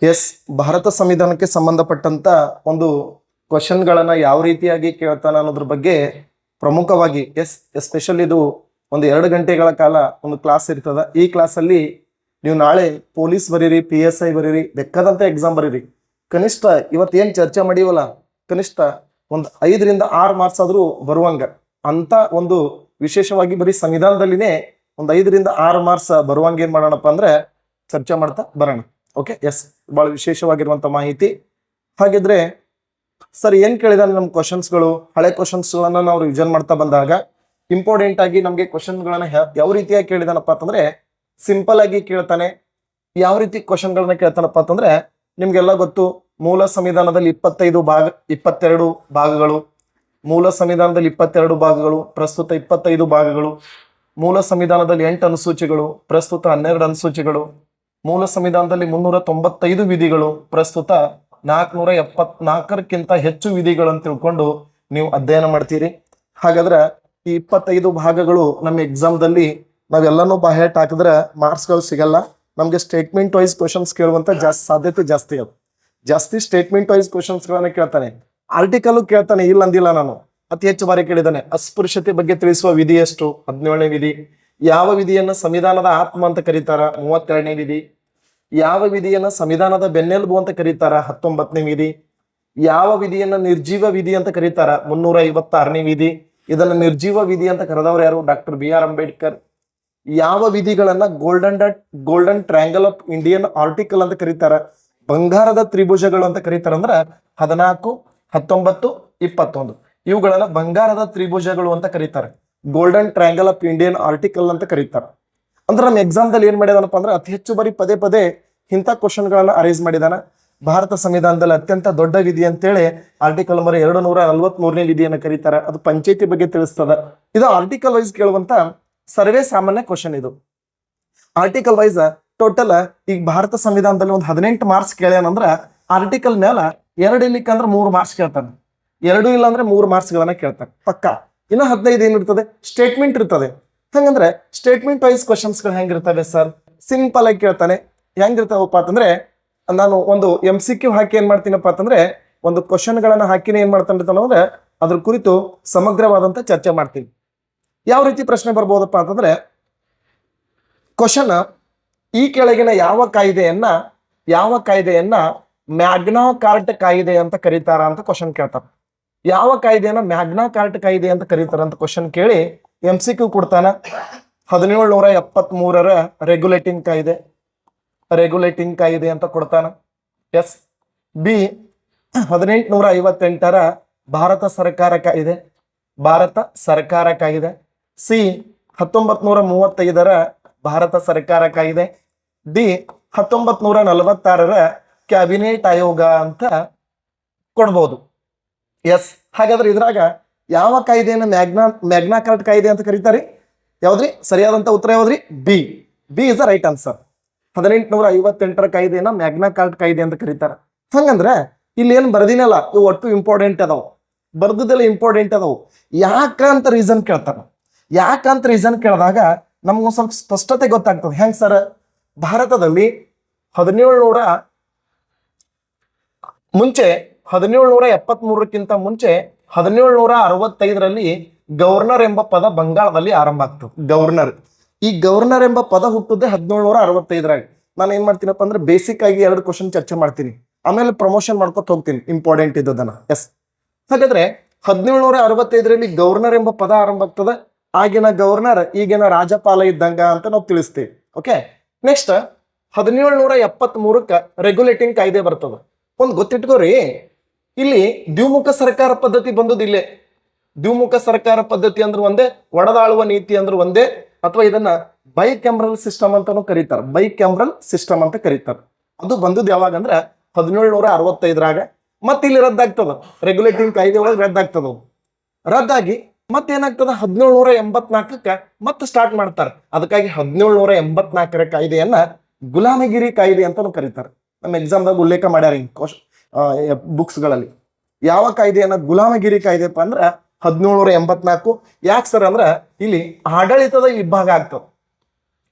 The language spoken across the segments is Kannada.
ಎಸ್, ಭಾರತ ಸಂವಿಧಾನಕ್ಕೆ ಸಂಬಂಧಪಟ್ಟಂತ ಒಂದು ಕ್ವಶನ್ಗಳನ್ನ ಯಾವ ರೀತಿಯಾಗಿ ಕೇಳ್ತಾನ ಅನ್ನೋದ್ರ ಬಗ್ಗೆ ಪ್ರಮುಖವಾಗಿ ಎಸ್ಪೆಷಲಿ ಇದು ಒಂದು 2 ಗಂಟೆಗಳ ಕಾಲ ಒಂದು ಕ್ಲಾಸ್ ಇರ್ತದ. ಈ ಕ್ಲಾಸಲ್ಲಿ ನೀವು ನಾಳೆ ಪೊಲೀಸ್ ಬರೀರಿ, PSI ಬರೀರಿ, ಬೇಕಾದಂತ ಎಕ್ಸಾಮ್ ಬರೀರಿ. ಕನಿಷ್ಠ ಇವತ್ತೇನು ಚರ್ಚೆ ಮಾಡೀವಲ್ಲ, ಕನಿಷ್ಠ ಒಂದು 5 ರಿಂದ 6 ಮಾರ್ಕ್ಸ್ ಆದ್ರೂ ಬರುವಂಗ ಅಂತ ಒಂದು ವಿಶೇಷವಾಗಿ ಬರೀ ಸಂವಿಧಾನದಲ್ಲಿನೇ ಒಂದು 5 ರಿಂದ 6 ಮಾರ್ಕ್ಸ್ ಬರುವಂಗ ಏನ್ ಮಾಡೋಣಪ್ಪ ಅಂದ್ರೆ ಚರ್ಚೆ ಮಾಡ್ತಾ ಬರೋಣ. ಓಕೆ, ಎಸ್, ಬಹಳ ವಿಶೇಷವಾಗಿರುವಂತ ಮಾಹಿತಿ. ಹಾಗಿದ್ರೆ ಸರ್ ಏನ್ ಕೇಳಿದಾನೆ ನಮ್ಮ ಕ್ವಶನ್ಸ್ಗಳು, ಹಳೆ ಕ್ವಶನ್ಸ್ಗಳನ್ನ ನಾವು ರಿವಿಷನ್ ಮಾಡ್ತಾ ಬಂದಾಗ ಇಂಪಾರ್ಟೆಂಟ್ ಆಗಿ ನಮಗೆ ಕ್ವಶನ್ಗಳನ್ನ ಯಾವ ರೀತಿಯಾಗಿ ಕೇಳಿದಾನಪ್ಪ ಅಂತಂದ್ರೆ ಸಿಂಪಲ್ ಆಗಿ ಕೇಳ್ತಾನೆ. ಯಾವ ರೀತಿ ಕ್ವಶನ್ಗಳನ್ನ ಕೇಳ್ತಾನಪ್ಪ ಅಂತಂದ್ರೆ ನಿಮ್ಗೆಲ್ಲ ಗೊತ್ತು, ಮೂಲ ಸಂವಿಧಾನದಲ್ಲಿ 22 ಭಾಗಗಳು, ಮೂಲ ಸಂವಿಧಾನದಲ್ಲಿ 22 ಭಾಗಗಳು, ಪ್ರಸ್ತುತ 25 ಭಾಗಗಳು, ಮೂಲ ಸಂವಿಧಾನದಲ್ಲಿ 8 ಅನುಸೂಚಿಗಳು, ಪ್ರಸ್ತುತ 12 ಅನುಸೂಚಿಗಳು, ಮೂಲ ಸಂವಿಧಾನದಲ್ಲಿ 395 ವಿಧಿಗಳು, ಪ್ರಸ್ತುತ 474ಕ್ಕಿಂತ ಹೆಚ್ಚು ವಿಧಿಗಳು ಅಂತ ತಿಳ್ಕೊಂಡು ನೀವು ಅಧ್ಯಯನ ಮಾಡ್ತೀರಿ. ಹಾಗಾದ್ರೆ ಈ 25 ಭಾಗಗಳು ನಮ್ಮ ಎಕ್ಸಾಮ್ದಲ್ಲಿ ನಾವೆಲ್ಲನೂ ಬಾಹ್ಯಾಟ್ ಹಾಕಿದ್ರೆ ಮಾರ್ಕ್ಸ್ಗಳು ಸಿಗಲ್ಲ. ನಮಗೆ ಸ್ಟೇಟ್ಮೆಂಟ್ ವೈಸ್ ಕ್ವಶನ್ಸ್ ಕೇಳುವಂತ ಸಾಧ್ಯತೆ ಜಾಸ್ತಿ. ಅದು ಜಾಸ್ತಿ ಸ್ಟೇಟ್ಮೆಂಟ್ ವೈಸ್ ಕ್ವಶನ್ಸ್ಗಳನ್ನ ಕೇಳ್ತಾನೆ, ಆರ್ಟಿಕಲ್ ಕೇಳ್ತಾನೆ, ಇಲ್ಲ ಅಂದಿಲ್ಲ ನಾನು, ಅತಿ ಹೆಚ್ಚು ಬಾರಿ ಕೇಳಿದ್ದಾನೆ. ಅಸ್ಪೃಶ್ಯತೆ ಬಗ್ಗೆ ತಿಳಿಸುವ ವಿಧಿ ಎಷ್ಟು? 17ನೇ ವಿಧಿ. ಯಾವ ವಿಧಿಯನ್ನ ಸಂವಿಧಾನದ ಆತ್ಮ ಅಂತ ಕರೀತಾರ? 32ನೇ ವಿಧಿ. ಯಾವ ವಿಧಿಯನ್ನ ಸಂವಿಧಾನದ ಬೆನ್ನೆಲುಬು ಅಂತ ಕರೀತಾರ? 19ನೇ ವಿಧಿ. ಯಾವ ವಿಧಿಯನ್ನ ನಿರ್ಜೀವ ವಿಧಿ ಅಂತ ಕರೀತಾರ? 356ನೇ ವಿಧಿ. ಇದನ್ನ ನಿರ್ಜೀವ ವಿಧಿ ಅಂತ ಕರೆದವರು ಯಾರು? Doctor BR Ambedkar. ಯಾವ ವಿಧಿಗಳನ್ನ golden triangle of Indian article ಅಂತ ಕರೀತಾರ? ಬಂಗಾರದ ತ್ರಿಭುಜಗಳು ಅಂತ ಕರೀತಾರ. ಅಂದ್ರ 14, 19, 21 ಇವುಗಳನ್ನ ಬಂಗಾರದ ತ್ರಿಭುಜಗಳು ಅಂತ ಕರೀತಾರೆ. Golden triangle of Indian article ಅಂತ ಕರೀತಾರ. ಅಂದ್ರೆ ನಮ್ಮ ಎಕ್ಸಾಮ್ದಲ್ಲಿ ಏನ್ ಮಾಡಿದಾನಪ್ಪ ಅಂದ್ರೆ ಅತಿ ಹೆಚ್ಚು ಬಾರಿ ಪದೇ ಪದೇ ಇಂಥ ಕ್ವಶನ್ಗಳನ್ನ ಅರೇಂಜ್ ಮಾಡಿದಾನ. ಭಾರತ ಸಂವಿಧಾನದಲ್ಲಿ ಅತ್ಯಂತ ದೊಡ್ಡ ವಿಧಿ ಅಂತೇಳಿ ಆರ್ಟಿಕಲ್ ನಂಬರ್ 243ನೇ ವಿಧಿಯನ್ನು ಕರೀತಾರ. ಅದು ಪಂಚಾಯತಿ ಬಗ್ಗೆ ತಿಳಿಸ್ತದ. ಇದು ಆರ್ಟಿಕಲ್ ವೈಸ್ ಕೇಳುವಂತ ಸರ್ವೇ ಸಾಮಾನ್ಯ ಕ್ವಶನ್. ಇದು ಆರ್ಟಿಕಲ್ ವೈಸ್ ಟೋಟಲ್ ಈಗ ಭಾರತ ಸಂವಿಧಾನದಲ್ಲಿ ಒಂದು 18 ಮಾರ್ಕ್ಸ್ ಕೇಳ್ಯಾನಂದ್ರ ಆರ್ಟಿಕಲ್ ಮೇಲೆ 2 ಇಲ್ಲಿಕ್ಕಂದ್ರೆ 3 ಮಾರ್ಕ್ಸ್ ಕೇಳ್ತಾನೆ, 2 ಇಲ್ಲ ಅಂದ್ರೆ 3 ಮಾರ್ಕ್ಸ್ ಗಳನ್ನ ಕೇಳ್ತಾನೆ ಪಕ್ಕ. ಇನ್ನು 15 ಏನಿರ್ತದೆ? ಸ್ಟೇಟ್ಮೆಂಟ್ ಇರ್ತದೆ. ಹಂಗಂದ್ರೆ ಸ್ಟೇಟ್ಮೆಂಟ್ ವೈಸ್ ಕ್ವಶನ್ಸ್ಗಳು ಹೆಂಗಿರ್ತವೆ ಸರ್? ಸಿಂಪಲ್ ಆಗಿ ಕೇಳ್ತಾನೆ. ಹೆಂಗಿರ್ತಾವಪ್ಪ ಅಂತಂದ್ರೆ ನಾನು ಒಂದು MCQ ಹಾಕಿ ಏನ್ ಮಾಡ್ತೀನಪ್ಪ ಅಂತಂದ್ರೆ ಒಂದು ಕ್ವಶನ್ಗಳನ್ನ ಹಾಕಿನೇ ಏನ್ ಮಾಡ್ತಾನೆ ಅಂದ್ರೆ ಅದ್ರ ಕುರಿತು ಸಮಗ್ರವಾದಂತ ಚರ್ಚೆ ಮಾಡ್ತೀನಿ. ಯಾವ ರೀತಿ ಪ್ರಶ್ನೆ ಬರ್ಬೋದಪ್ಪ ಅಂತಂದ್ರೆ ಕ್ವಶನ್, ಈ ಕೆಳಗಿನ ಯಾವ ಕಾಯ್ದೆಯನ್ನ ಮ್ಯಾಗ್ನಾ ಕಾರ್ಟ್ ಕಾಯ್ದೆ ಅಂತ ಕರೀತಾರ ಅಂತ ಕ್ವಶನ್ ಕೇಳ್ತಾರ. ಯಾವ ಕಾಯ್ದೆಯನ್ನ ಮ್ಯಾಗ್ನಾ ಕಾರ್ಟ್ ಕಾಯ್ದೆ ಅಂತ ಕರೀತಾರ ಅಂತ ಕ್ವಶನ್ ಕೇಳಿ MCQ ಕೊಡ್ತಾನ. 1773ರ ರೆಗ್ಯುಲೇಟಿಂಗ್ ಕಾಯ್ದೆ ಅಂತ ಕೊಡ್ತಾನ. ಎಸ್. ಬಿ 1858ರ ಭಾರತ ಸರ್ಕಾರ ಕಾಯ್ದೆ. ಸಿ 1935ರ ಭಾರತ ಸರ್ಕಾರ ಕಾಯ್ದೆ. ಡಿ 1946ರ ಕ್ಯಾಬಿನೆಟ್ ಆಯೋಗ ಅಂತ ಕೊಡ್ಬೋದು. ಎಸ್. ಹಾಗಾದ್ರೆ ಇದ್ರಾಗ ಯಾವ ಕಾಯ್ದೆಯನ್ನ ಮ್ಯಾಗ್ನಾ ಕಾರ್ಟ್ ಕಾಯ್ದೆ ಅಂತ ಕರೀತಾರೆ? ಯಾವ್ದ್ರಿ ಸರಿಯಾದಂತ ಉತ್ತರ? ಯಾವ್ದ್ರಿ? B is the right answer. 1858ರ ಕಾಯ್ದೆಯನ್ನ ಮ್ಯಾಗ್ನಾ ಕಾರ್ಟ್ ಕಾಯ್ದೆ ಅಂತ ಕರೀತಾರ. ಹಂಗಂದ್ರೆ ಇಲ್ಲಿ ಏನ್ ಬರ್ದಿನಲ್ಲ ಇವು ಒಟ್ಟು ಇಂಪಾರ್ಟೆಂಟ್ ಅದಾವು, ಬರ್ದದೆಲ್ಲ ಇಂಪಾರ್ಟೆಂಟ್ ಅದಾವು. ಯಾಕಂತ ರೀಸನ್ ಕೇಳಿದಾಗ ನಮ್ಗೊಂದ್ ಸ್ವಲ್ಪ ಸ್ಪಷ್ಟತೆ ಗೊತ್ತಾಗ್ತದೆ. ಹೆಂಗ್ ಸರ್? ಭಾರತದಲ್ಲಿ 1773ಕ್ಕಿಂತ ಮುಂಚೆ 1765ರಲ್ಲಿ ಗವರ್ನರ್ ಎಂಬ ಪದ ಬಂಗಾಳದಲ್ಲಿ ಆರಂಭ ಆಗ್ತದೆ. ಈ ಗವರ್ನರ್ ಎಂಬ ಪದ ಹುಟ್ಟುತ್ತೆ 1765ರಾಗ. ನಾನು ಏನ್ ಮಾಡ್ತೀನಪ್ಪ ಅಂದ್ರೆ ಬೇಸಿಕ್ ಆಗಿ 2 ಕ್ವಶನ್ ಚರ್ಚೆ ಮಾಡ್ತೀನಿ, ಆಮೇಲೆ ಪ್ರಮೋಷನ್ ಮಾಡ್ಕೊತ ಹೋಗ್ತೀನಿ ಇಂಪಾರ್ಟೆಂಟ್ ಇದ್ದದನ್ನ. ಎಸ್. ಹಾಗಾದ್ರೆ 1765ರಲ್ಲಿ ಗವರ್ನರ್ ಎಂಬ ಪದ ಆರಂಭ ಆಗ್ತದೆ. ಆಗಿನ ಗವರ್ನರ್ ಈಗಿನ ರಾಜ್ಯಪಾಲ ಇದ್ದಂಗ ಅಂತ ನಾವು ತಿಳಿಸ್ತೀವಿ. ಓಕೆ. ನೆಕ್ಸ್ಟ್ 1773ಕ್ಕ ರೆಗ್ಯುಲೇಟಿಂಗ್ ಕಾಯ್ದೆ ಬರ್ತದೆ. ಒಂದು ಗೊತ್ತಿಟ್ಕೋರಿ, ಇಲ್ಲಿ ದ್ವಿಮುಖ ಸರ್ಕಾರ ಪದ್ಧತಿ ಬಂದದ್ದು ಇಲ್ಲೇ. ದ್ವಿಮುಖ ಸರ್ಕಾರ ಪದ್ಧತಿ ಅಂದ್ರೆ ಒಂದೇ, ಒಡೆದಾಳುವ ನೀತಿ ಅಂದ್ರೆ ಒಂದೇ, ಅಥವಾ ಇದನ್ನ ಬೈಕ್ಯಾಮ್ರಲ್ ಸಿಸ್ಟಮ್ ಅಂತಾನು ಕರೀತಾರೆ. ಅದು ಬಂದದ್ದು ಯಾವಾಗ ಅಂದ್ರೆ 1765ರಾಗ. ಮತ್ತೆ ಇಲ್ಲಿ ರದ್ದಾಗ್ತದ, ರೆಗ್ಯುಲೇಟಿಂಗ್ ಕಾಯ್ದೆ ಒಳಗೆ ರದ್ದಾಗಿ ಮತ್ತೇನಾಗ್ತದ 1784ಕ್ಕ ಮತ್ತೆ ಸ್ಟಾರ್ಟ್ ಮಾಡ್ತಾರೆ. ಅದಕ್ಕಾಗಿ 1784ರ ಕಾಯ್ದೆಯನ್ನ ಗುಲಾಮಗಿರಿ ಕಾಯ್ದೆ ಅಂತಾನು ಕರೀತಾರೆ. ನಮ್ಮ ಎಕ್ಸಾಮ್ದಾಗ ಉಲ್ಲೇಖ ಮಾಡ್ಯಾರ ಬುಕ್ಸ್ಗಳಲ್ಲಿ. ಯಾವ ಕಾಯ್ದೆಯನ್ನ ಗುಲಾಮಗಿರಿ ಕಾಯ್ದೆಪ್ಪ ಅಂದ್ರ 1784. ಯಾಕೆ ಸರ್ ಅಂದ್ರ ಇಲ್ಲಿ ಆಡಳಿತದ ವಿಭಾಗ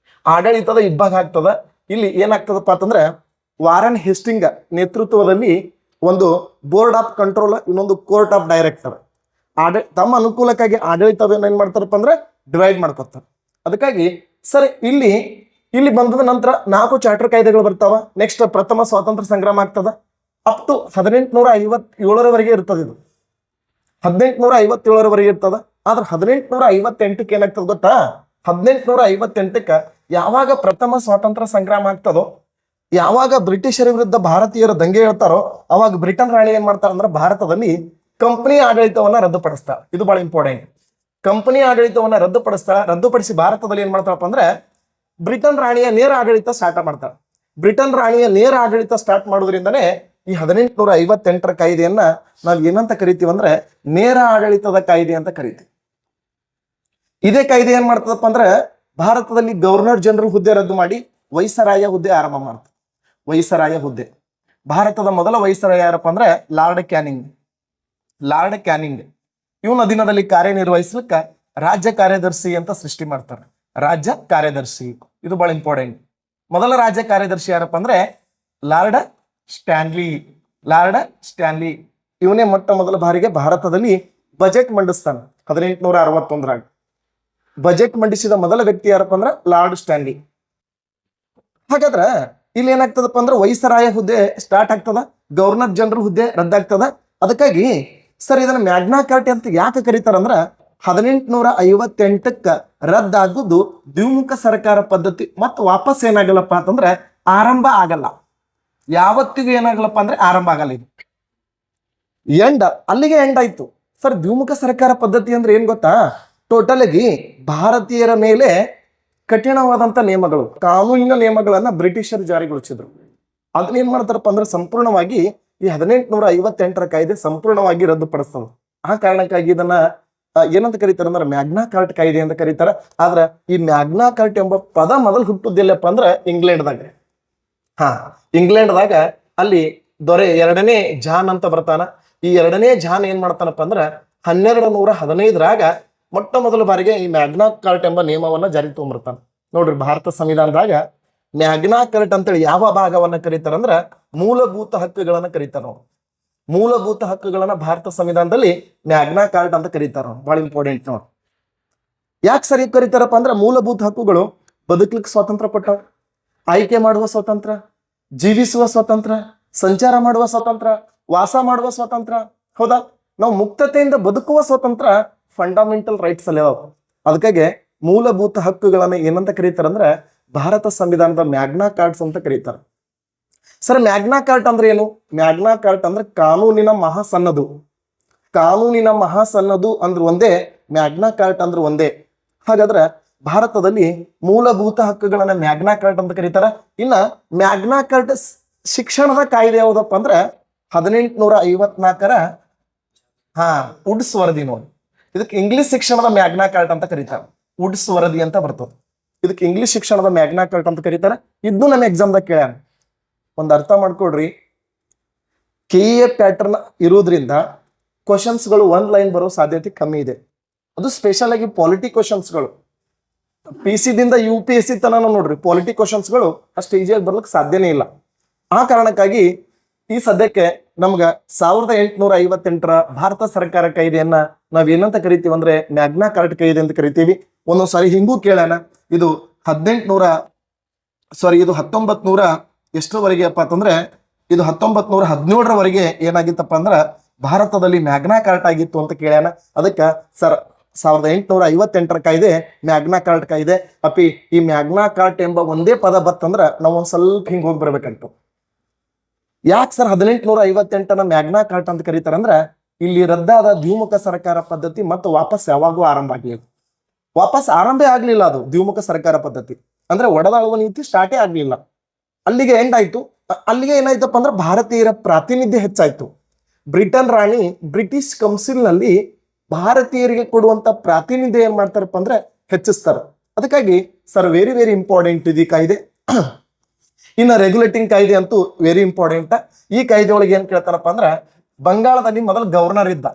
ಆಗ್ತದ. ಇಲ್ಲಿ ಏನಾಗ್ತದಪ್ಪ ಅಂತಂದ್ರೆ ವಾರನ್ ಹೇಸ್ಟಿಂಗ್ ನೇತೃತ್ವದಲ್ಲಿ ಒಂದು ಬೋರ್ಡ್ ಆಫ್ ಕಂಟ್ರೋಲ್, ಇನ್ನೊಂದು ಕೋರ್ಟ್ ಆಫ್ ಡೈರೆಕ್ಟರ್. ತಮ್ಮ ಅನುಕೂಲಕ್ಕಾಗಿ ಆಡಳಿತವನ್ನು ಏನ್ ಮಾಡ್ತಾರಪ್ಪ ಅಂದ್ರೆ ಡಿವೈಡ್ ಮಾಡ್ಕೊತಾರೆ. ಅದಕ್ಕಾಗಿ ಸರ್ ಇಲ್ಲಿ ಬಂದದ ನಂತರ 4 ಚಾರ್ಟರ್ ಕಾಯ್ದೆಗಳು ಬರ್ತಾವ. ನೆಕ್ಸ್ಟ್ ಪ್ರಥಮ ಸ್ವಾತಂತ್ರ್ಯ ಸಂಗ್ರಾಮ ಆಗ್ತದ. ಅಪ್ ಟು 1857ರವರೆಗೆ ಇರ್ತದೆ. ಇದು 1857ರವರೆಗೆ ಇರ್ತದ. ಆದ್ರೆ 1858ಕ್ಕೆ ಏನಾಗ್ತದ ಗೊತ್ತಾ? 1858ಕ್ಕೆ ಯಾವಾಗ ಪ್ರಥಮ ಸ್ವಾತಂತ್ರ್ಯ ಸಂಗ್ರಾಮ ಆಗ್ತದೋ, ಯಾವಾಗ ಬ್ರಿಟಿಷರ ವಿರುದ್ಧ ಭಾರತೀಯರ ದಂಗೆ ಹೇಳ್ತಾರೋ, ಅವಾಗ ಬ್ರಿಟನ್ ರಾಣಿ ಏನ್ ಮಾಡ್ತಾರ ಅಂದ್ರೆ ಭಾರತದಲ್ಲಿ ಕಂಪನಿ ಆಡಳಿತವನ್ನ ರದ್ದುಪಡಿಸ್ತಾಳ. ಇದು ಬಹಳ ಇಂಪಾರ್ಟೆಂಟ್. ಕಂಪನಿ ಆಡಳಿತವನ್ನ ರದ್ದುಪಡಿಸಿ ಭಾರತದಲ್ಲಿ ಏನ್ ಮಾಡ್ತಾರಪ್ಪ ಅಂದ್ರೆ ಬ್ರಿಟನ್ ರಾಣಿಯ ನೇರ ಆಡಳಿತ ಸ್ಟಾರ್ಟ್ ಮಾಡ್ತಾಳೆ. ಬ್ರಿಟನ್ ರಾಣಿಯ ನೇರ ಆಡಳಿತ ಸ್ಟಾರ್ಟ್ ಮಾಡೋದ್ರಿಂದನೇ ಈ 1858ರ ಕಾಯ್ದೆಯನ್ನ ನಾವು ಏನಂತ ಕರಿತೀವಿ ಅಂದ್ರೆ ನೇರ ಆಡಳಿತದ ಕಾಯ್ದೆ ಅಂತ ಕರಿತೀವಿ. ಇದೇ ಕಾಯ್ದೆ ಏನ್ ಮಾಡ್ತದಪ್ಪ ಅಂದ್ರೆ ಭಾರತದಲ್ಲಿ ಗವರ್ನರ್ ಜನರಲ್ ಹುದ್ದೆ ರದ್ದು ಮಾಡಿ ವೈಸರಾಯ ಹುದ್ದೆ ಆರಂಭ ಮಾಡ್ತದೆ. ವೈಸರಾಯ ಹುದ್ದೆ. ಭಾರತದ ಮೊದಲ ವೈಸರಾಯ ಯಾರಪ್ಪ ಅಂದ್ರೆ ಲಾರ್ಡ್ ಕ್ಯಾನಿಂಗ್. ಇವನ ಅಧೀನದಲ್ಲಿ ಕಾರ್ಯನಿರ್ವಹಿಸ್ಲಿಕ್ಕ ರಾಜ್ಯ ಕಾರ್ಯದರ್ಶಿ ಅಂತ ಸೃಷ್ಟಿ ಮಾಡ್ತಾರೆ. ರಾಜ್ಯ ಕಾರ್ಯದರ್ಶಿ, ಇದು ಬಹಳ ಇಂಪಾರ್ಟೆಂಟ್. ಮೊದಲ ರಾಜ್ಯ ಕಾರ್ಯದರ್ಶಿ ಯಾರಪ್ಪ ಅಂದ್ರೆ ಲಾರ್ಡ್ ಸ್ಟ್ಯಾನ್ಲಿ. ಇವನೇ ಮೊಟ್ಟ ಮೊದಲ ಬಾರಿಗೆ ಭಾರತದಲ್ಲಿ ಬಜೆಟ್ ಮಂಡಿಸ್ತಾನೆ. 1861ರಾಗ ಬಜೆಟ್ ಮಂಡಿಸಿದ ಮೊದಲ ವ್ಯಕ್ತಿ ಯಾರಪ್ಪ ಅಂದ್ರೆ ಲಾರ್ಡ್ ಸ್ಟ್ಯಾನ್ಲಿ. ಹಾಗಾದ್ರ ಇಲ್ಲಿ ಏನಾಗ್ತದಪ್ಪ ಅಂದ್ರೆ ವೈಸರಾಯ ಹುದ್ದೆ ಸ್ಟಾರ್ಟ್ ಆಗ್ತದ, ಗವರ್ನರ್ ಜನರಲ್ ಹುದ್ದೆ ರದ್ದಾಗ್ತದ. ಅದಕ್ಕಾಗಿ ಸರ್ ಇದನ್ನ ಮ್ಯಾಗ್ನಾ ಕಾರ್ಟಾ ಅಂತ ಯಾಕೆ ಕರೀತಾರಂದ್ರ 1858ಕ್ಕ ರದ್ದಾಗುದು ದ್ವಿಮುಖ ಸರ್ಕಾರ ಪದ್ಧತಿ ಮತ್ತು ವಾಪಸ್ ಏನಾಗಲ್ಲಪ್ಪ ಅಂತಂದ್ರೆ ಆರಂಭ ಆಗಲ್ಲ. ಯಾವತ್ತಿಗೂ ಏನಾಗಲ್ಲಪ್ಪ ಅಂದ್ರೆ ಆರಂಭ ಆಗಲ್ಲ. ಇದು ಅಲ್ಲಿಗೆ ಎಂಡ್ ಆಯ್ತು. ಸರ್ ದ್ವಿಮುಖ ಸರ್ಕಾರ ಪದ್ಧತಿ ಅಂದ್ರೆ ಏನ್ ಗೊತ್ತಾ? ಟೋಟಲ್ ಆಗಿ ಭಾರತೀಯರ ಮೇಲೆ ಕಠಿಣವಾದಂತ ನಿಯಮಗಳು, ಕಾನೂನಿನ ನಿಯಮಗಳನ್ನ ಬ್ರಿಟಿಷರು ಜಾರಿಗೊಳಿಸಿದ್ರು. ಅದನ್ನ ಏನ್ ಮಾಡ್ತಾರಪ್ಪ ಅಂದ್ರೆ ಸಂಪೂರ್ಣವಾಗಿ ಈ 1858ರ ಕಾಯ್ದೆ ಸಂಪೂರ್ಣವಾಗಿ ರದ್ದುಪಡಿಸ್ತದೆ. ಆ ಕಾರಣಕ್ಕಾಗಿ ಇದನ್ನ ಏನಂತ ಕರೀತಾರೆ ಅಂದ್ರೆ ಮ್ಯಾಗ್ನಾ ಕಾರ್ಟ್ ಕಾಯ್ದೆ ಅಂತ ಕರೀತಾರೆ. ಆದ್ರೆ ಈ ಮ್ಯಾಗ್ನಾ ಕಾರ್ಟ್ ಎಂಬ ಪದ ಮೊದಲು ಹುಟ್ಟುದಿಲ್ಲಪ್ಪ ಅಂದ್ರೆ ಇಂಗ್ಲೆಂಡ್ದಾಗ ಅಲ್ಲಿ ದೊರೆ 2ನೇ ಜಾನ್ ಅಂತ ಬರ್ತಾನ. ಈ 2ನೇ ಜಾನ್ ಏನ್ ಮಾಡ್ತಾನಪ್ಪ ಅಂದ್ರೆ 1215ರಾಗ ಮೊಟ್ಟ ಮೊದಲ ಬಾರಿಗೆ ಈ ಮ್ಯಾಗ್ನಾ ಕಾರ್ಟ್ ಎಂಬ ನಿಯಮವನ್ನ ಜಾರಿ ತಗೊಂಡ್ಬರ್ತಾನೆ. ನೋಡ್ರಿ, ಭಾರತ ಸಂವಿಧಾನದಾಗ ಮ್ಯಾಗ್ನಾ ಕಾರ್ಟ್ ಅಂತೇಳಿ ಯಾವ ಭಾಗವನ್ನ ಕರೀತಾರಂದ್ರ ಮೂಲಭೂತ ಹಕ್ಕುಗಳನ್ನ ಕರೀತಾರ. ಮೂಲಭೂತ ಹಕ್ಕುಗಳನ್ನ ಭಾರತ ಸಂವಿಧಾನದಲ್ಲಿ ಮ್ಯಾಗ್ನಾ ಕಾರ್ಟ್ ಅಂತ ಕರೀತಾರ. ಬಹಳ ಇಂಪಾರ್ಟೆಂಟ್ ನೋಡಿ. ಯಾಕೆ ಸರಿ ಕರೀತಾರಪ್ಪ ಅಂದ್ರೆ ಮೂಲಭೂತ ಹಕ್ಕುಗಳು ಬದುಕಲಿಕ್ಕೆ ಸ್ವಾತಂತ್ರ್ಯ ಕೊಟ್ಟವು, ಆಯ್ಕೆ ಮಾಡುವ ಸ್ವಾತಂತ್ರ್ಯ, ಜೀವಿಸುವ ಸ್ವಾತಂತ್ರ್ಯ, ಸಂಚಾರ ಮಾಡುವ ಸ್ವಾತಂತ್ರ್ಯ, ವಾಸ ಮಾಡುವ ಸ್ವಾತಂತ್ರ್ಯ. ಹೌದಾ? ನಾವು ಮುಕ್ತತೆಯಿಂದ ಬದುಕುವ ಸ್ವಾತಂತ್ರ್ಯ ಫಂಡಮೆಂಟಲ್ ರೈಟ್ಸ್ ಅಲ್ಲಿ ಅದಾವ. ಅದಕ್ಕಾಗಿ ಮೂಲಭೂತ ಹಕ್ಕುಗಳನ್ನ ಏನಂತ ಕರೀತಾರಂದ್ರೆ ಭಾರತ ಸಂವಿಧಾನದ ಮ್ಯಾಗ್ನಾ ಕಾರ್ಟ್ಸ್ ಅಂತ ಕರೀತಾರೆ. ಸರ್ ಮ್ಯಾಗ್ನಾ ಕಾರ್ಟ್ ಅಂದ್ರೆ ಏನು? ಮ್ಯಾಗ್ನಾ ಕಾರ್ಟ್ ಅಂದ್ರೆ ಕಾನೂನಿನ ಮಹಾಸನ್ನದು. ಕಾನೂನಿನ ಮಹಾಸನ್ನದು ಅಂದ್ರೆ ಒಂದೇ, ಮ್ಯಾಗ್ನಾ ಕಾರ್ಟ್ ಅಂದ್ರೆ ಒಂದೇ. ಹಾಗಾದ್ರೆ ಭಾರತದಲ್ಲಿ ಮೂಲಭೂತ ಹಕ್ಕುಗಳನ್ನ ಮ್ಯಾಗ್ನಾ ಕಾರ್ಟ್ ಅಂತ ಕರೀತಾರ. ಇನ್ನ ಮ್ಯಾಗ್ನಾ ಕಾರ್ಟ್ ಶಿಕ್ಷಣದ ಕಾಯ್ದೆ ಯಾವುದಪ್ಪ ಅಂದ್ರೆ 1854ರ ವುಡ್ಸ್ ವರದಿ ನೋಡಿ. ಇದಕ್ಕೆ ಇಂಗ್ಲಿಷ್ ಶಿಕ್ಷಣದ ಮ್ಯಾಗ್ನಾ ಕಾರ್ಟ್ ಅಂತ ಕರೀತಾರೆ. ವುಡ್ಸ್ ವರದಿ ಅಂತ ಬರ್ತದೆ. ಇದಕ್ಕೆ ಇಂಗ್ಲಿಷ್ ಶಿಕ್ಷಣದ ಮ್ಯಾಗ್ನಾ ಕಾರ್ಟ್ ಅಂತ ಕರೀತಾರೆ. ಇದನ್ನು ನನ್ನ ಎಕ್ಸಾಮ್ದಾಗ ಕೇಳ್ಯಾನ. ಒಂದು ಅರ್ಥ ಮಾಡ್ಕೊಡ್ರಿ, KA ಪ್ಯಾಟರ್ನ್ ಇರೋದ್ರಿಂದ ಕ್ವಶನ್ಸ್ಗಳು 1 ಲೈನ್ ಬರೋ ಸಾಧ್ಯತೆ ಕಮ್ಮಿ ಇದೆ. ಅದು ಸ್ಪೆಷಲ್ ಆಗಿ ಪಾಲಿಟಿ ಕ್ವಶನ್ಸ್ಗಳು PC ದಿಂದ UPSC ತನಕ ನೋಡ್ರಿ, ಪಾಲಿಟಿ ಕ್ವಶನ್ಸ್ಗಳು ಅಷ್ಟು ಈಸಿಯಾಗಿ ಬರ್ಲಿಕ್ಕೆ ಸಾಧ್ಯನೇ ಇಲ್ಲ. ಆ ಕಾರಣಕ್ಕಾಗಿ ಈ ಸದ್ಯಕ್ಕೆ ನಮ್ಗ 1858ರ ಭಾರತ ಸರ್ಕಾರ ಕಾಯ್ದೆಯನ್ನ ನಾವೇನಂತ ಕರಿತೀವಿ ಅಂದ್ರೆ ಮ್ಯಾಗ್ನಾ ಕಾರ್ಟ್ ಕಾಯ್ದೆ ಅಂತ ಕರಿತೀವಿ. ಒಂದೊಂದ್ಸಾರಿ ಹಿಂಗೂ ಕೇಳೋಣ. ಇದು 1900 ಎಷ್ಟರವರೆಗೆ ಅಪ್ಪ ಅಂತಂದ್ರೆ ಇದು 1917ರವರೆಗೆ ಏನಾಗಿತ್ತಪ್ಪ ಅಂದ್ರ ಭಾರತದಲ್ಲಿ ಮ್ಯಾಗ್ನಾ ಕಾರ್ಟ್ ಆಗಿತ್ತು ಅಂತ ಕೇಳ್ಯಾನ. ಅದಕ್ಕೆ ಸರ್ 1858ರ ಕಾಯ್ದೆ ಮ್ಯಾಗ್ನಾ ಕಾರ್ಟ್ ಕಾಯ್ದೆ. ಈ ಮ್ಯಾಗ್ನಾ ಕಾರ್ಟ್ ಎಂಬ ಒಂದೇ ಪದ ಬತ್ತಂದ್ರ ನಾವು ಒಂದ್ ಸ್ವಲ್ಪ ಹಿಂಗ್ ಹೋಗಿ ಬರ್ಬೇಕಂತು. ಯಾಕೆ ಸರ್ 1858ನ ಮ್ಯಾಗ್ನಾ ಕಾರ್ಟ್ ಅಂತ ಕರೀತಾರಂದ್ರ ಇಲ್ಲಿ ರದ್ದಾದ ದ್ವಿಮುಖ ಸರ್ಕಾರ ಪದ್ಧತಿ ಮತ್ತು ವಾಪಸ್ ಯಾವಾಗೂ ಆರಂಭ ಆಗ್ಲಿಲ್ಲ. ವಾಪಸ್ ಆರಂಭ ಆಗ್ಲಿಲ್ಲ. ಅದು ದ್ವಿಮುಖ ಸರ್ಕಾರ ಪದ್ಧತಿ ಅಂದ್ರೆ ಒಡೆದಾಳುವ ನೀತಿ ಸ್ಟಾರ್ಟೇ ಆಗ್ಲಿಲ್ಲ. ಅಲ್ಲಿಗೆ ಎಂಡ್ ಆಯ್ತು. ಅಲ್ಲಿಗೆ ಏನಾಯ್ತಪ್ಪ ಅಂದ್ರೆ ಭಾರತೀಯರ ಪ್ರಾತಿನಿಧ್ಯ ಹೆಚ್ಚಾಯ್ತು. ಬ್ರಿಟನ್ ರಾಣಿ ಬ್ರಿಟಿಷ್ ಕೌನ್ಸಿಲ್ ನಲ್ಲಿ ಭಾರತೀಯರಿಗೆ ಕೊಡುವಂತ ಪ್ರಾತಿನಿಧ್ಯ ಏನ್ ಮಾಡ್ತಾರಪ್ಪ ಅಂದ್ರೆ ಹೆಚ್ಚಿಸ್ತಾರೆ. ಅದಕ್ಕಾಗಿ ಸರ್ ವೆರಿ ವೆರಿ ಇಂಪಾರ್ಟೆಂಟ್ ಇದು ಕಾಯ್ದೆ. ಇನ್ನು ರೆಗ್ಯುಲೇಟಿಂಗ್ ಕಾಯ್ದೆ ಅಂತೂ ವೆರಿ ಇಂಪಾರ್ಟೆಂಟ್. ಈ ಕಾಯ್ದೆ ಒಳಗೆ ಏನ್ ಕೇಳ್ತಾರಪ್ಪ ಅಂದ್ರ ಬಂಗಾಳದಲ್ಲಿ ಮೊದಲು ಗವರ್ನರ್ ಇದ್ದ.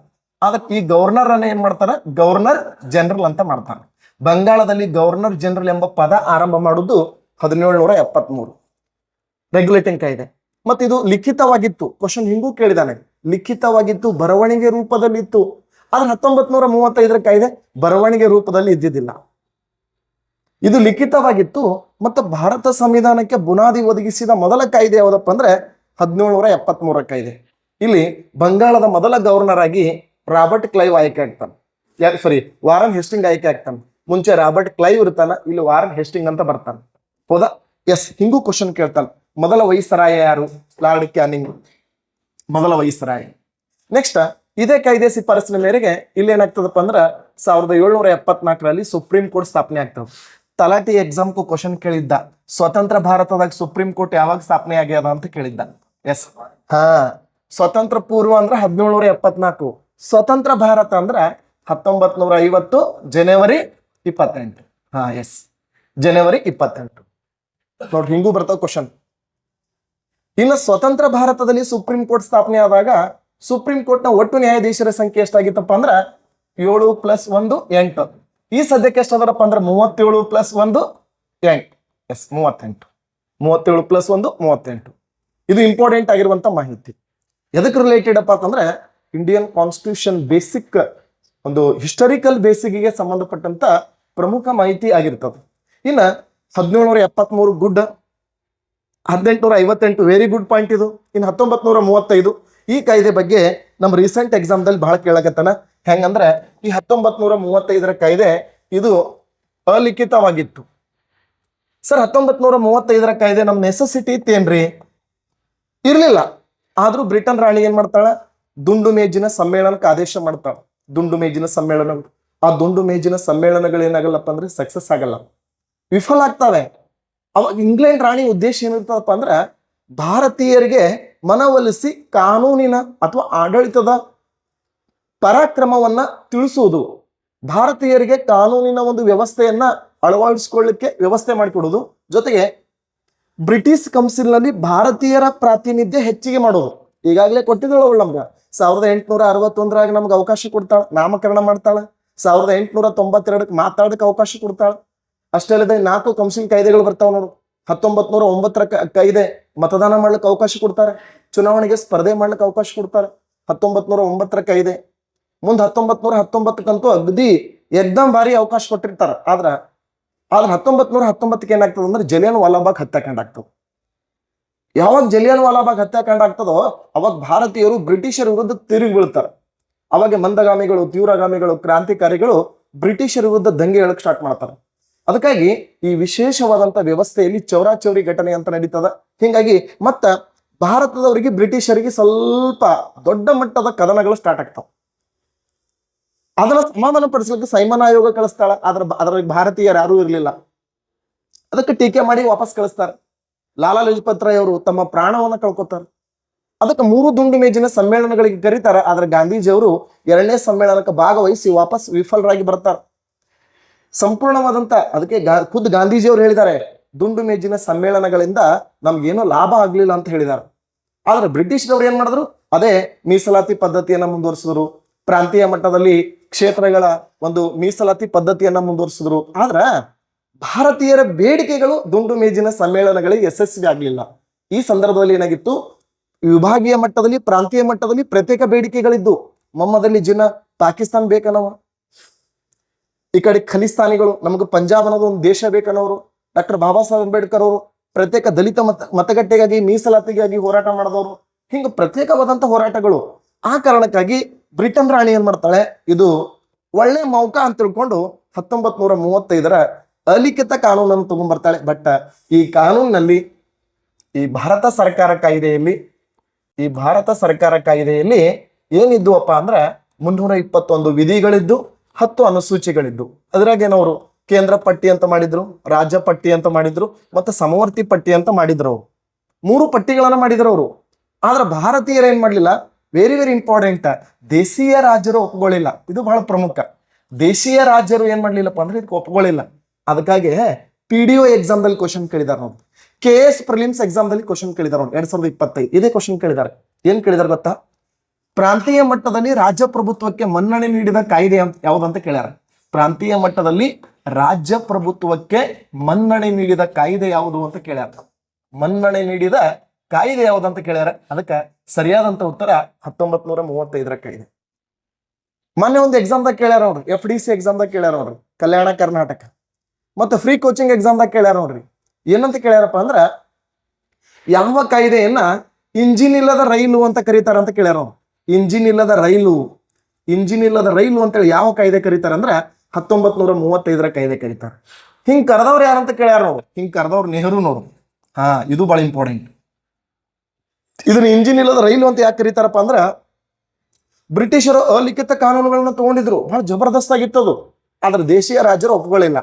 ಅದಕ್ಕೆ ಈ ಗವರ್ನರ್ ಅನ್ನ ಏನ್ ಮಾಡ್ತಾರ ಗವರ್ನರ್ ಜನರಲ್ ಅಂತ ಮಾಡ್ತಾರೆ. ಬಂಗಾಳದಲ್ಲಿ ಗವರ್ನರ್ ಜನರಲ್ ಎಂಬ ಪದ ಆರಂಭ ಮಾಡುದು 1773. ರೆಗ್ಯುಲೇಟಿಂಗ್ ಕಾಯ್ದೆ. ಮತ್ತೆ ಇದು ಲಿಖಿತವಾಗಿತ್ತು, ಕ್ವಶನ್ ಹಿಂಗೂ ಕೇಳಿದಾನೆ, ಲಿಖಿತವಾಗಿತ್ತು, ಬರವಣಿಗೆ ರೂಪದಲ್ಲಿ ಇತ್ತು. ಆದ್ರೆ 1935 ಕಾಯ್ದೆ ಬರವಣಿಗೆ ರೂಪದಲ್ಲಿ ಇದ್ದಿದ್ದಿಲ್ಲ, ಇದು ಲಿಖಿತವಾಗಿತ್ತು. ಮತ್ತು ಭಾರತ ಸಂವಿಧಾನಕ್ಕೆ ಬುನಾದಿ ಒದಗಿಸಿದ ಮೊದಲ ಕಾಯ್ದೆ ಯಾವುದಪ್ಪ ಅಂದ್ರೆ 1773 ಕಾಯ್ದೆ. ಇಲ್ಲಿ ಬಂಗಾಳದ ಮೊದಲ ಗವರ್ನರ್ ಆಗಿ ರಾಬರ್ಟ್ ಕ್ಲೈವ್ ಆಯ್ಕೆ ಆಗ್ತಾನೆ. ವಾರನ್ ಹೆಸ್ಟಿಂಗ್ ಆಯ್ಕೆ ಆಗ್ತಾನೆ. ಮುಂಚೆ ರಾಬರ್ಟ್ ಕ್ಲೈವ್ ಇರ್ತಾನ, ಇಲ್ಲಿ ವಾರನ್ ಹೆಸ್ಟಿಂಗ್ ಅಂತ ಬರ್ತಾನೆ. ಹೌದಾ? ಎಸ್, ಹಿಂಗೂ ಕ್ವಶನ್ ಕೇಳ್ತಾನೆ. ಮೊದಲ ವೈಸರಾಯ ಯಾರು? ಲಾರ್ಡ್ ಕ್ಯಾನಿಂಗ್ ಮೊದಲ ವೈಸರಾಯ. ನೆಕ್ಸ್ಟ್, ಇದೇ ಕಾಯ್ದೆ ಶಿಫಾರಸಿನ ಮೇರೆಗೆ ಇಲ್ಲಿ ಏನಾಗ್ತದಪ್ಪ ಅಂದ್ರ 1774 ಸುಪ್ರೀಂ ಕೋರ್ಟ್ ಸ್ಥಾಪನೆ ಆಗ್ತದೆ. ತಲಾಟಿ ಎಕ್ಸಾಮ್ಗೂ ಕ್ವಶನ್ ಕೇಳಿದ್ದ, ಸ್ವತಂತ್ರ ಭಾರತದಾಗ ಸುಪ್ರೀಂ ಕೋರ್ಟ್ ಯಾವಾಗ ಸ್ಥಾಪನೆ ಆಗ್ಯದ ಅಂತ ಕೇಳಿದ್ದ. ಎಸ್, ಸ್ವತಂತ್ರ ಪೂರ್ವ ಅಂದ್ರ 1774, ಸ್ವತಂತ್ರ ಭಾರತ ಅಂದ್ರ 1950 ಜನವರಿ 28. ಎಸ್, ಜನವರಿ 28. ನೋಡ್ರಿ, ಹಿಂಗೂ ಬರ್ತಾವ ಕ್ವಶನ್. ಇನ್ನು ಸ್ವತಂತ್ರ ಭಾರತದಲ್ಲಿ ಸುಪ್ರೀಂ ಕೋರ್ಟ್ ಸ್ಥಾಪನೆ ಆದಾಗ ಸುಪ್ರೀಂ ಕೋರ್ಟ್ ನ ಒಟ್ಟು ನ್ಯಾಯಾಧೀಶರ ಸಂಖ್ಯೆ ಎಷ್ಟಾಗಿತ್ತಪ್ಪ ಅಂದ್ರ 7 + 1 8. ಈ ಸದ್ಯಕ್ಕೆ ಎಷ್ಟಾದರಪ್ಪ ಅಂದ್ರೆ 37 + 1 8. ಎಸ್, 38. 37 + 1 38. ಇದು ಇಂಪಾರ್ಟೆಂಟ್ ಆಗಿರುವಂತ ಮಾಹಿತಿ. ಎದಕ್ಕೆ ರಿಲೇಟೆಡ್ ಅಪ್ಪ ಅಂತಂದ್ರೆ ಇಂಡಿಯನ್ ಕಾನ್ಸ್ಟಿಟ್ಯೂಷನ್ ಬೇಸಿಕ್ ಒಂದು ಹಿಸ್ಟಾರಿಕಲ್ ಬೇಸಿಕ್ಗೆ ಸಂಬಂಧಪಟ್ಟಂತ ಪ್ರಮುಖ ಮಾಹಿತಿ ಆಗಿರ್ತದೆ. ಇನ್ನ 1773 ಗುಡ್, 1858 ವೆರಿ ಗುಡ್ ಪಾಯಿಂಟ್ ಇದು. ಇನ್ನು 1935 ಈ ಕಾಯ್ದೆ ಬಗ್ಗೆ ನಮ್ಮ ರೀಸೆಂಟ್ ಎಕ್ಸಾಮ್ದಲ್ಲಿ ಬಹಳ ಕೇಳಕತ್ತಾನ. ಹೆಂಗಂದ್ರೆ ಈ 1935 ಕಾಯ್ದೆ ಇದು ಅಲಿಖಿತವಾಗಿತ್ತು. ಸರ್, 1935 ಕಾಯ್ದೆ ನಮ್ಮ ನೆಸೆಸಿಟಿ ಇತ್ತೇನ್ರಿ? ಇರ್ಲಿಲ್ಲ. ಆದ್ರೂ ಬ್ರಿಟನ್ ರಾಣಿ ಏನ್ ಮಾಡ್ತಾಳ? ದುಂಡು ಮೇಜಿನ ಸಮ್ಮೇಳನಕ್ಕೆ ಆದೇಶ ಮಾಡ್ತಾಳ. ದುಂಡು ಮೇಜಿನ ಸಮ್ಮೇಳನ. ಆ ದುಂಡು ಮೇಜಿನ ಸಮ್ಮೇಳನಗಳು ಏನಾಗಲ್ಲಪ್ಪ ಅಂದ್ರೆ ಸಕ್ಸಸ್ ಆಗಲ್ಲ, ವಿಫಲ ಆಗ್ತವೆ. ಅವಾಗ ಇಂಗ್ಲೆಂಡ್ ರಾಣಿ ಉದ್ದೇಶ ಏನಿರ್ತದಪ್ಪ ಅಂದ್ರೆ ಭಾರತೀಯರಿಗೆ ಮನವೊಲಿಸಿ ಕಾನೂನಿನ ಅಥವಾ ಆಡಳಿತದ ಪರಾಕ್ರಮವನ್ನ ತಿಳಿಸುವುದು, ಭಾರತೀಯರಿಗೆ ಕಾನೂನಿನ ಒಂದು ವ್ಯವಸ್ಥೆಯನ್ನ ಅಳವಡಿಸಿಕೊಳ್ಳಿಕ್ಕೆ ವ್ಯವಸ್ಥೆ ಮಾಡಿಕೊಡುವುದು, ಜೊತೆಗೆ ಬ್ರಿಟಿಷ್ ಕೌನ್ಸಿಲ್ನಲ್ಲಿ ಭಾರತೀಯರ ಪ್ರಾತಿನಿಧ್ಯ ಹೆಚ್ಚಿಗೆ ಮಾಡೋದು. ಈಗಾಗಲೇ ಕೊಟ್ಟಿದ್ದಳು ಅವಳು ನಮ್ಗೆ. 1861 ನಮ್ಗೆ ಅವಕಾಶ ಕೊಡ್ತಾಳ, ನಾಮಕರಣ ಮಾಡ್ತಾಳ. 1892 ಮಾತಾಡಕ್ಕೆ ಅವಕಾಶ ಕೊಡ್ತಾಳ. ಅಷ್ಟೇ ಅಲ್ಲದೆ 4 ಕೌನ್ಸಿಲ್ ಕಾಯ್ದೆಗಳು ಬರ್ತಾವ ನೋಡು. 1909 ಕಾಯ್ದೆ ಮತದಾನ ಮಾಡ್ಲಿಕ್ಕೆ ಅವಕಾಶ ಕೊಡ್ತಾರೆ, ಚುನಾವಣೆಗೆ ಸ್ಪರ್ಧೆ ಮಾಡ್ಲಿಕ್ಕೆ ಅವಕಾಶ ಕೊಡ್ತಾರೆ. 1909 ಕಾಯ್ದೆ. ಮುಂದೆ 1919 ಅಗದಿ ಎಕ್ದಮ್ ಭಾರಿ ಅವಕಾಶ ಕೊಟ್ಟಿರ್ತಾರ. ಆದ್ರೆ 1919 ಏನಾಗ್ತದೆ ಅಂದ್ರೆ ಜಲಿಯನ್ ವಾಲಾಬಾಗ್ ಹತ್ಯಾಕಾಂಡ ಆಗ್ತದೆ. ಯಾವಾಗ ಜಲಿಯನ್ ವಾಲಾಬಾಗ್ ಹತ್ಯಾಕಾಂಡ ಆಗ್ತದೋ ಅವಾಗ ಭಾರತೀಯರು ಬ್ರಿಟಿಷರ ವಿರುದ್ಧ ತಿರುಗಿ ಬೀಳ್ತಾರೆ. ಅವಾಗ ಮಂದಗಾಮಿಗಳು, ತೀವ್ರಗಾಮಿಗಳು, ಕ್ರಾಂತಿಕಾರಿಗಳು ಬ್ರಿಟಿಷರ ವಿರುದ್ಧ ದಂಗೆ ಹೇಳಕ್ ಸ್ಟಾರ್ಟ್ ಮಾಡ್ತಾರೆ. ಅದಕ್ಕಾಗಿ ಈ ವಿಶೇಷವಾದಂತ ವ್ಯವಸ್ಥೆಯಲ್ಲಿ ಚೌರಾಚೌರಿ ಘಟನೆ ಅಂತ ನಡೀತದ. ಹಿಂಗಾಗಿ ಮತ್ತ ಭಾರತದವರಿಗೆ ಬ್ರಿಟಿಷರಿಗೆ ಸ್ವಲ್ಪ ದೊಡ್ಡ ಮಟ್ಟದ ಕದನಗಳು ಸ್ಟಾರ್ಟ್ ಆಗ್ತಾವ. ಅದನ್ನ ಸಮಾಧಾನ ಪಡಿಸ್ಲಿಕ್ಕೆ ಸೈಮನ್ ಆಯೋಗ ಕಳಿಸ್ತಾಳ. ಅದ್ರಲ್ಲಿ ಭಾರತೀಯರು ಯಾರೂ ಇರ್ಲಿಲ್ಲ. ಅದಕ್ಕೆ ಟೀಕೆ ಮಾಡಿ ವಾಪಸ್ ಕಳಿಸ್ತಾರೆ. ಲಾಲಾ ಲಜಪತ್ ರಾಯ್ ಅವರು ತಮ್ಮ ಪ್ರಾಣವನ್ನ ಕಳ್ಕೊತಾರೆ. ಅದಕ್ಕೆ 3 ದುಂಡು ಮೇಜಿನ ಸಮ್ಮೇಳನಗಳಿಗೆ ಕರೀತಾರೆ. ಆದ್ರೆ ಗಾಂಧೀಜಿಯವರು 2ನೇ ಸಮ್ಮೇಳನಕ್ಕೆ ಭಾಗವಹಿಸಿ ವಾಪಸ್ ವಿಫಲರಾಗಿ ಬರ್ತಾರೆ. ಸಂಪೂರ್ಣವಾದಂತ ಅದಕ್ಕೆ ಖುದ್ದು ಗಾಂಧೀಜಿಯವರು ಹೇಳಿದ್ದಾರೆ, ದುಂಡು ಮೇಜಿನ ಸಮ್ಮೇಳನಗಳಿಂದ ನಮ್ಗೇನೋ ಲಾಭ ಆಗ್ಲಿಲ್ಲ ಅಂತ ಹೇಳಿದ್ದಾರೆ. ಆದ್ರೆ ಬ್ರಿಟಿಷ್ನವ್ರು ಏನ್ ಮಾಡಿದ್ರು? ಅದೇ ಮೀಸಲಾತಿ ಪದ್ಧತಿಯನ್ನ ಮುಂದುವರಿಸಿದ್ರು. ಪ್ರಾಂತೀಯ ಮಟ್ಟದಲ್ಲಿ ಕ್ಷೇತ್ರಗಳ ಒಂದು ಮೀಸಲಾತಿ ಪದ್ಧತಿಯನ್ನ ಮುಂದುವರಿಸಿದ್ರು. ಆದ್ರ ಭಾರತೀಯರ ಬೇಡಿಕೆಗಳು ದುಂಡು ಮೇಜಿನ ಸಮ್ಮೇಳನಗಳಿಗೆ ಯಶಸ್ವಿ ಆಗ್ಲಿಲ್ಲ. ಈ ಸಂದರ್ಭದಲ್ಲಿ ಏನಾಗಿತ್ತು? ವಿಭಾಗೀಯ ಮಟ್ಟದಲ್ಲಿ, ಪ್ರಾಂತೀಯ ಮಟ್ಟದಲ್ಲಿ ಪ್ರತ್ಯೇಕ ಬೇಡಿಕೆಗಳಿದ್ದು. ಮೊಹಮ್ಮದ್ ಜಿನ್ನಾ ಪಾಕಿಸ್ತಾನ ಬೇಕನ್ನವ, ಈ ಕಡೆ ಖಲಿಸ್ತಾನಿಗಳು ನಮಗೆ ಪಂಜಾಬ್ ಅನ್ನೋದು ಒಂದು ದೇಶ ಬೇಕನ್ನೋರು, ಡಾಕ್ಟರ್ ಬಾಬಾ ಸಾಹೇಬ್ ಅಂಬೇಡ್ಕರ್ ಅವರು ಪ್ರತ್ಯೇಕ ದಲಿತ ಮತಗಟ್ಟೆಗಾಗಿ ಮೀಸಲಾತಿಗಾಗಿ ಹೋರಾಟ ಮಾಡಿದವರು. ಹಿಂಗ ಪ್ರತ್ಯೇಕವಾದಂತ ಹೋರಾಟಗಳು. ಆ ಕಾರಣಕ್ಕಾಗಿ ಬ್ರಿಟನ್ ರಾಣಿ ಏನ್ ಮಾಡ್ತಾಳೆ? ಇದು ಒಳ್ಳೆ ಮೌಕ ಅಂತ ತಿಳ್ಕೊಂಡು 1935 ಅಲಿಖಿತ ಕಾನೂನನ್ನು ತಗೊಂಡ್ಬರ್ತಾಳೆ. ಬಟ್ ಈ ಕಾನೂನಿನಲ್ಲಿ ಈ ಭಾರತ ಸರ್ಕಾರ ಕಾಯ್ದೆಯಲ್ಲಿ ಏನಿದ್ದುವಪ್ಪ ಅಂದ್ರೆ 321 ವಿಧಿಗಳಿದ್ದು, 10 ಅನುಸೂಚಿಗಳಿದ್ದು. ಅದ್ರಾಗೇನವರು ಕೇಂದ್ರ ಪಟ್ಟಿ ಅಂತ ಮಾಡಿದ್ರು, ರಾಜ್ಯ ಪಟ್ಟಿ ಅಂತ ಮಾಡಿದ್ರು, ಮತ್ತೆ ಸಮವರ್ತಿ ಪಟ್ಟಿ ಅಂತ ಮಾಡಿದ್ರು. ಅವರು 3 ಪಟ್ಟಿಗಳನ್ನ ಮಾಡಿದ್ರು ಅವರು. ಆದ್ರೆ ಭಾರತೀಯರು ಏನ್ ಮಾಡ್ಲಿಲ್ಲ? ವೆರಿ ವೆರಿ ಇಂಪಾರ್ಟೆಂಟ್, ದೇಶೀಯ ರಾಜ್ಯರು ಒಪ್ಕೊಳ್ಳಿಲ್ಲ. ಇದು ಬಹಳ ಪ್ರಮುಖ. ದೇಶೀಯ ರಾಜ್ಯರು ಏನ್ ಮಾಡ್ಲಿಲ್ಲಪ್ಪ ಅಂದ್ರೆ ಇದಕ್ಕೆ ಒಪ್ಕೊಳ್ಳಿಲ್ಲ. ಅದಕ್ಕಾಗಿ PDO ಎಕ್ಸಾಮ್ದಲ್ಲಿ ಕ್ವಶನ್ ಕೇಳಿದಾರೆ ನೋಡಿ, KS ಪ್ರಿಲಿಮ್ಸ್ ಎಕ್ಸಾಮ್ದಲ್ಲಿ ಕ್ವಶನ್ ಕೇಳಿದಾರೆ ನೋಡಿ. 2025 ಇದೇ ಕ್ವಶನ್ ಕೇಳಿದ್ದಾರೆ. ಏನ್ ಕೇಳಿದಾರೆ ಗೊತ್ತಾ? ಪ್ರಾಂತೀಯ ಮಟ್ಟದಲ್ಲಿ ರಾಜ್ಯ ಪ್ರಭುತ್ವಕ್ಕೆ ಮನ್ನಣೆ ನೀಡಿದ ಕಾಯ್ದೆ ಯಾವ್ದಂತ ಕೇಳ್ಯಾರ. ಪ್ರಾಂತೀಯ ಮಟ್ಟದಲ್ಲಿ ರಾಜ್ಯ ಪ್ರಭುತ್ವಕ್ಕೆ ಮನ್ನಣೆ ನೀಡಿದ ಕಾಯ್ದೆ ಯಾವುದು ಅಂತ ಕೇಳ್ಯಾರ. ಮನ್ನಣೆ ನೀಡಿದ ಕಾಯ್ದೆ ಯಾವ್ದಂತ ಕೇಳ್ಯಾರ. ಅದಕ್ಕೆ ಸರಿಯಾದಂತ ಉತ್ತರ 1935ರ ಕಾಯ್ದೆ. ಮೊನ್ನೆ ಒಂದು ಎಕ್ಸಾಮ್ದಾಗ ಕೇಳ್ಯಾರ ನೋಡ್ರಿ, FDC ಎಕ್ಸಾಮ್ದಾಗ ಕೇಳ್ಯಾರ ನೋಡ್ರಿ, ಕಲ್ಯಾಣ ಕರ್ನಾಟಕ. ಮತ್ತೆ ಫ್ರೀ ಕೋಚಿಂಗ್ ಎಕ್ಸಾಮ್ದಾಗ ಕೇಳ್ಯಾರ ನೋಡ್ರಿ. ಏನಂತ ಕೇಳ್ಯಾರಪ್ಪ ಅಂದ್ರ ಯಾವ ಕಾಯ್ದೆಯನ್ನ ಇಂಜಿನ್ ಇಲ್ಲದ ರೈಲು ಅಂತ ಕರೀತಾರ ಅಂತ ಕೇಳ್ಯಾರ ಅವ್ರು. ಇಂಜಿನ್ ಇಲ್ಲದ ರೈಲು, ಇಂಜಿನ್ ಇಲ್ಲದ ರೈಲು ಅಂತೇಳಿ ಯಾವ ಕಾಯ್ದೆ ಕರೀತಾರ ಅಂದ್ರ 1935ರ ಕಾಯ್ದೆ ಕರೀತಾರ. ಹಿಂಗ್ ಕರೆದವ್ರು ಯಾರಂತ ಕೇಳ್ಯಾರ ನೋಡು. ಹಿಂಗ್ ಕರೆದವ್ರು ನೆಹರು ನೋಡು. ಇದು ಬಹಳ ಇಂಪಾರ್ಟೆಂಟ್. ಇದನ್ನ ಇಂಜಿನ್ ಇಲ್ಲದ ರೈಲು ಅಂತ ಯಾಕೆ ಕರೀತಾರಪ್ಪ ಅಂದ್ರ ಬ್ರಿಟಿಷರು ಅಲಿಖಿತ ಕಾನೂನುಗಳನ್ನ ತಗೊಂಡಿದ್ರು, ಬಹಳ ಜಬರ್ದಸ್ತ್ ಆಗಿತ್ತದು. ಆದ್ರೆ ದೇಶೀಯ ರಾಜ್ಯರು ಒಪ್ಕೊಳ್ಳಿಲ್ಲ.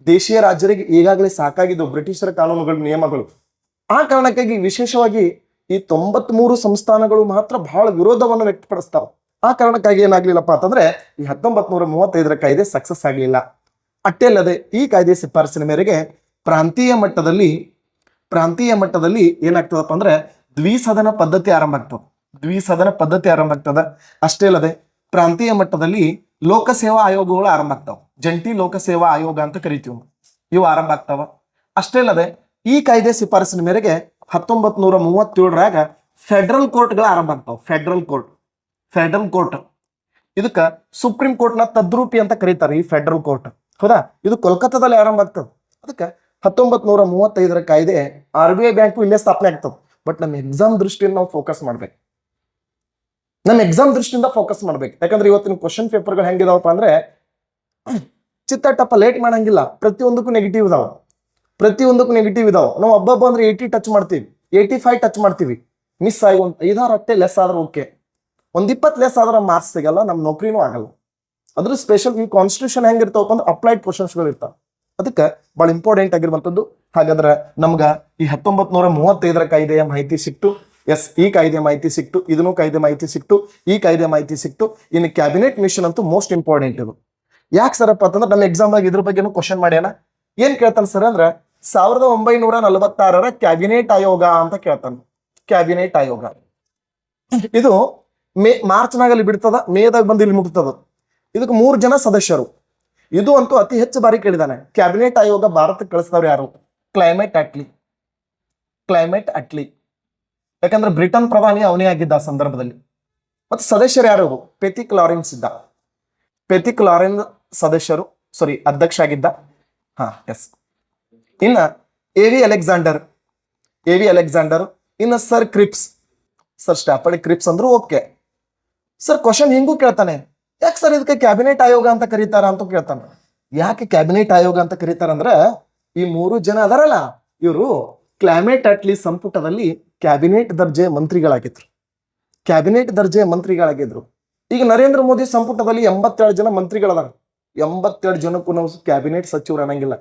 ದೇಶೀಯ ರಾಜ್ಯರಿಗೆ ಈಗಾಗಲೇ ಸಾಕಾಗಿದ್ದು ಬ್ರಿಟಿಷರ ಕಾನೂನುಗಳು, ನಿಯಮಗಳು. ಆ ಕಾರಣಕ್ಕಾಗಿ ವಿಶೇಷವಾಗಿ ಈ 93 ಸಂಸ್ಥಾನಗಳು ಮಾತ್ರ ಬಹಳ ವಿರೋಧವನ್ನು ವ್ಯಕ್ತಪಡಿಸ್ತಾವ. ಆ ಕಾರಣಕ್ಕಾಗಿ ಏನಾಗ್ಲಿಲ್ಲಪ್ಪ ಅಂತಂದ್ರೆ ಈ 1935ರ ಕಾಯ್ದೆ ಸಕ್ಸಸ್ ಆಗ್ಲಿಲ್ಲ. ಅಷ್ಟೇ ಅಲ್ಲದೆ ಈ ಕಾಯ್ದೆ ಶಿಫಾರಸಿನ ಮೇರೆಗೆ ಪ್ರಾಂತೀಯ ಮಟ್ಟದಲ್ಲಿ ಏನಾಗ್ತದಪ್ಪ ಅಂದ್ರೆ ದ್ವಿಸದನ ಪದ್ಧತಿ ಆರಂಭ ಆಗ್ತದ. ಅಷ್ಟೇ ಅಲ್ಲದೆ ಪ್ರಾಂತೀಯ ಮಟ್ಟದಲ್ಲಿ ಲೋಕಸೇವಾ ಆಯೋಗಗಳು ಆರಂಭ ಆಗ್ತಾವ. ಜಂಟಿ ಲೋಕಸೇವಾ ಆಯೋಗ ಅಂತ ಕರಿತೀವಿ, ಇವು ಆರಂಭ ಆಗ್ತಾವ. ಅಷ್ಟೇ ಅಲ್ಲದೆ ಈ ಕಾಯ್ದೆ ಶಿಫಾರಸಿನ ಮೇರೆಗೆ 1937ರಾಗ ಫೆಡರಲ್ ಕೋರ್ಟ್ಗಳು ಆರಂಭ ಆಗ್ತಾವ. ಫೆಡರಲ್ ಕೋರ್ಟ್ ಇದಕ್ಕ ಸುಪ್ರೀಂ ಕೋರ್ಟ್ನ ತದ್ರೂಪಿ ಅಂತ ಕರೀತಾರೆ. ಈ ಫೆಡರಲ್ ಕೋರ್ಟ್ ಹೌದಾ, ಇದು ಕೋಲ್ಕತ್ತಾದಲ್ಲಿ ಆರಂಭ ಆಗ್ತದೆ. ಅದಕ್ಕೆ 1935ರ ಕಾಯ್ದೆ RBI ಬ್ಯಾಂಕು ಇಲ್ಲೇ ಸ್ಥಾಪನೆ ಆಗ್ತದೆ. ಬಟ್ ನಮ್ಮ ಎಕ್ಸಾಮ್ ದೃಷ್ಟಿಯಿಂದ ನಾವು ಫೋಕಸ್ ಮಾಡ್ಬೇಕು. ಯಾಕಂದ್ರೆ ಇವತ್ತಿನ ಕ್ವಶನ್ ಪೇಪರ್ಗಳು ಹೆಂಗಿದಾವಪ್ಪ ಅಂದ್ರೆ ಚಿತ್ತಟಪ್ಪ ಲೇಟ್ ಮಾಡಂಗಿಲ್ಲ. ಪ್ರತಿಯೊಂದಕ್ಕೂ ನೆಗೆಟಿವ್ ಇದಾವ. ನಾವು ಹಬ್ಬ ಅಂದ್ರೆ 80 ಟಚ್ ಮಾಡ್ತೀವಿ, 85 ಟಚ್ ಮಾಡ್ತೀವಿ. ಮಿಸ್ ಆಗಿ ಒಂದು 5-6 ಅಟ್ಟೆ ಲೆಸ್ ಆದ್ರೆ ಓಕೆ. ಒಂದು 20 ಲೆಸ್ ಆದ್ರೆ ಮಾರ್ಕ್ಸ್ ಸಿಗಲ್ಲ, ನಮ್ಮ ನೌಕರಿನೂ ಆಗಲ್ಲ. ಅದ್ರ ಸ್ಪೆಷಲ್ ಈ ಕಾನ್ಸ್ಟಿಟ್ಯೂಷನ್ ಹೆಂಗಿರ್ತಾವಪ್ಪ ಅಂದ್ರೆ ಅಪ್ಲೈಡ್ ಕ್ವಶನ್ಸ್ಗಳು ಇರ್ತಾವ. ಅದಕ್ಕೆ ಬಹಳ ಇಂಪಾರ್ಟೆಂಟ್ ಆಗಿರುವಂಥದ್ದು. ಹಾಗಾದ್ರೆ ನಮ್ಗ ಈ 1935ರ ಕಾಯ್ದೆಯ ಮಾಹಿತಿ ಸಿಕ್ತು. ಈ ಕಾಯ್ದೆ ಮಾಹಿತಿ ಸಿಕ್ತು, ಇದನ್ನು ಕಾಯ್ದೆ ಮಾಹಿತಿ ಸಿಕ್ತು, ಈ ಕಾಯ್ದೆ ಮಾಹಿತಿ ಸಿಕ್ತು. ಇನ್ನು ಕ್ಯಾಬಿನೆಟ್ ಮಿಷನ್ ಅಂತೂ ಮೋಸ್ಟ್ ಇಂಪಾರ್ಟೆಂಟ್ ಇದು. ಯಾಕೆ ಸರ್ಪ್ಪ ಅಂತಂದ್ರೆ ನಮ್ಮ ಎಕ್ಸಾಮ್ದಾಗ ಇದ್ರ ಬಗ್ಗೆನೂ ಕ್ವಶನ್ ಮಾಡ್ಯಾನ. ಏನ್ ಕೇಳ್ತಾನೆ ಸರ್ ಅಂದ್ರೆ 1946ರ ಕ್ಯಾಬಿನೆಟ್ ಆಯೋಗ ಅಂತ ಕೇಳ್ತಾನೆ. ಕ್ಯಾಬಿನೆಟ್ ಆಯೋಗ ಇದು ಮಾರ್ಚ್ನಾಗಲ್ಲಿ ಬಿಡ್ತದ, ಮೇದಾಗ ಬಂದು ಇಲ್ಲಿ ಮುಗ್ತದ. ಇದಕ್ಕೆ 3 ಜನ ಸದಸ್ಯರು. ಇದು ಅಂತೂ ಅತಿ ಹೆಚ್ಚು ಬಾರಿ ಕೇಳಿದಾನೆ. ಕ್ಯಾಬಿನೆಟ್ ಆಯೋಗ ಭಾರತಕ್ಕೆ ಕಳಿಸಿದವ್ರು ಯಾರು? ಕ್ಲೈಮೇಟ್ ಅಟ್ಲಿ. ಯಾಕಂದ್ರೆ ಬ್ರಿಟನ್ ಪ್ರಧಾನಿ ಅವನೇ ಆಗಿದ್ದ ಆ ಸಂದರ್ಭದಲ್ಲಿ. ಮತ್ತೆ ಸದಸ್ಯರು ಯಾರು? ಪೆಥಿಕ್ ಲಾರೆನ್ಸ್ ಇದ್ದ. ಸದಸ್ಯರು ಅಧ್ಯಕ್ಷ ಆಗಿದ್ದ. ಇನ್ನ ಎ.ವಿ. ಅಲೆಕ್ಸಾಂಡರ್, ಇನ್ನ sir creeps, sir Stafford creeps ಅಂದ್ರು ಓಕೆ. ಸರ್ ಕ್ವಶನ್ ಹಿಂಗೂ ಕೇಳ್ತಾನೆ, ಯಾಕೆ ಸರ್ ಇದಕ್ಕೆ ಕ್ಯಾಬಿನೆಟ್ ಆಯೋಗ ಅಂತ ಕರೀತಾರ ಅಂತ ಕೇಳ್ತಾನೆ. ಯಾಕೆ ಕ್ಯಾಬಿನೆಟ್ ಆಯೋಗ ಅಂತ ಕರೀತಾರಂದ್ರ ಈ 3 ಜನ ಅದಾರಲ್ಲ, ಇವರು ಕ್ಲೈಮೇಟ್ ಅಟ್ಲಿ ಸಂಪುಟದಲ್ಲಿ ಕ್ಯಾಬಿನೆಟ್ ದರ್ಜೆ ಮಂತ್ರಿಗಳಾಗಿದ್ರು. ಈಗ ನರೇಂದ್ರ ಮೋದಿ ಸಂಪುಟದಲ್ಲಿ 87 ಜನ ಮಂತ್ರಿಗಳದಾರ. 87 ಜನಕ್ಕೂ ನಾವು ಕ್ಯಾಬಿನೆಟ್ ಸಚಿವರು ಅನ್ನಂಗಿಲ್ಲ,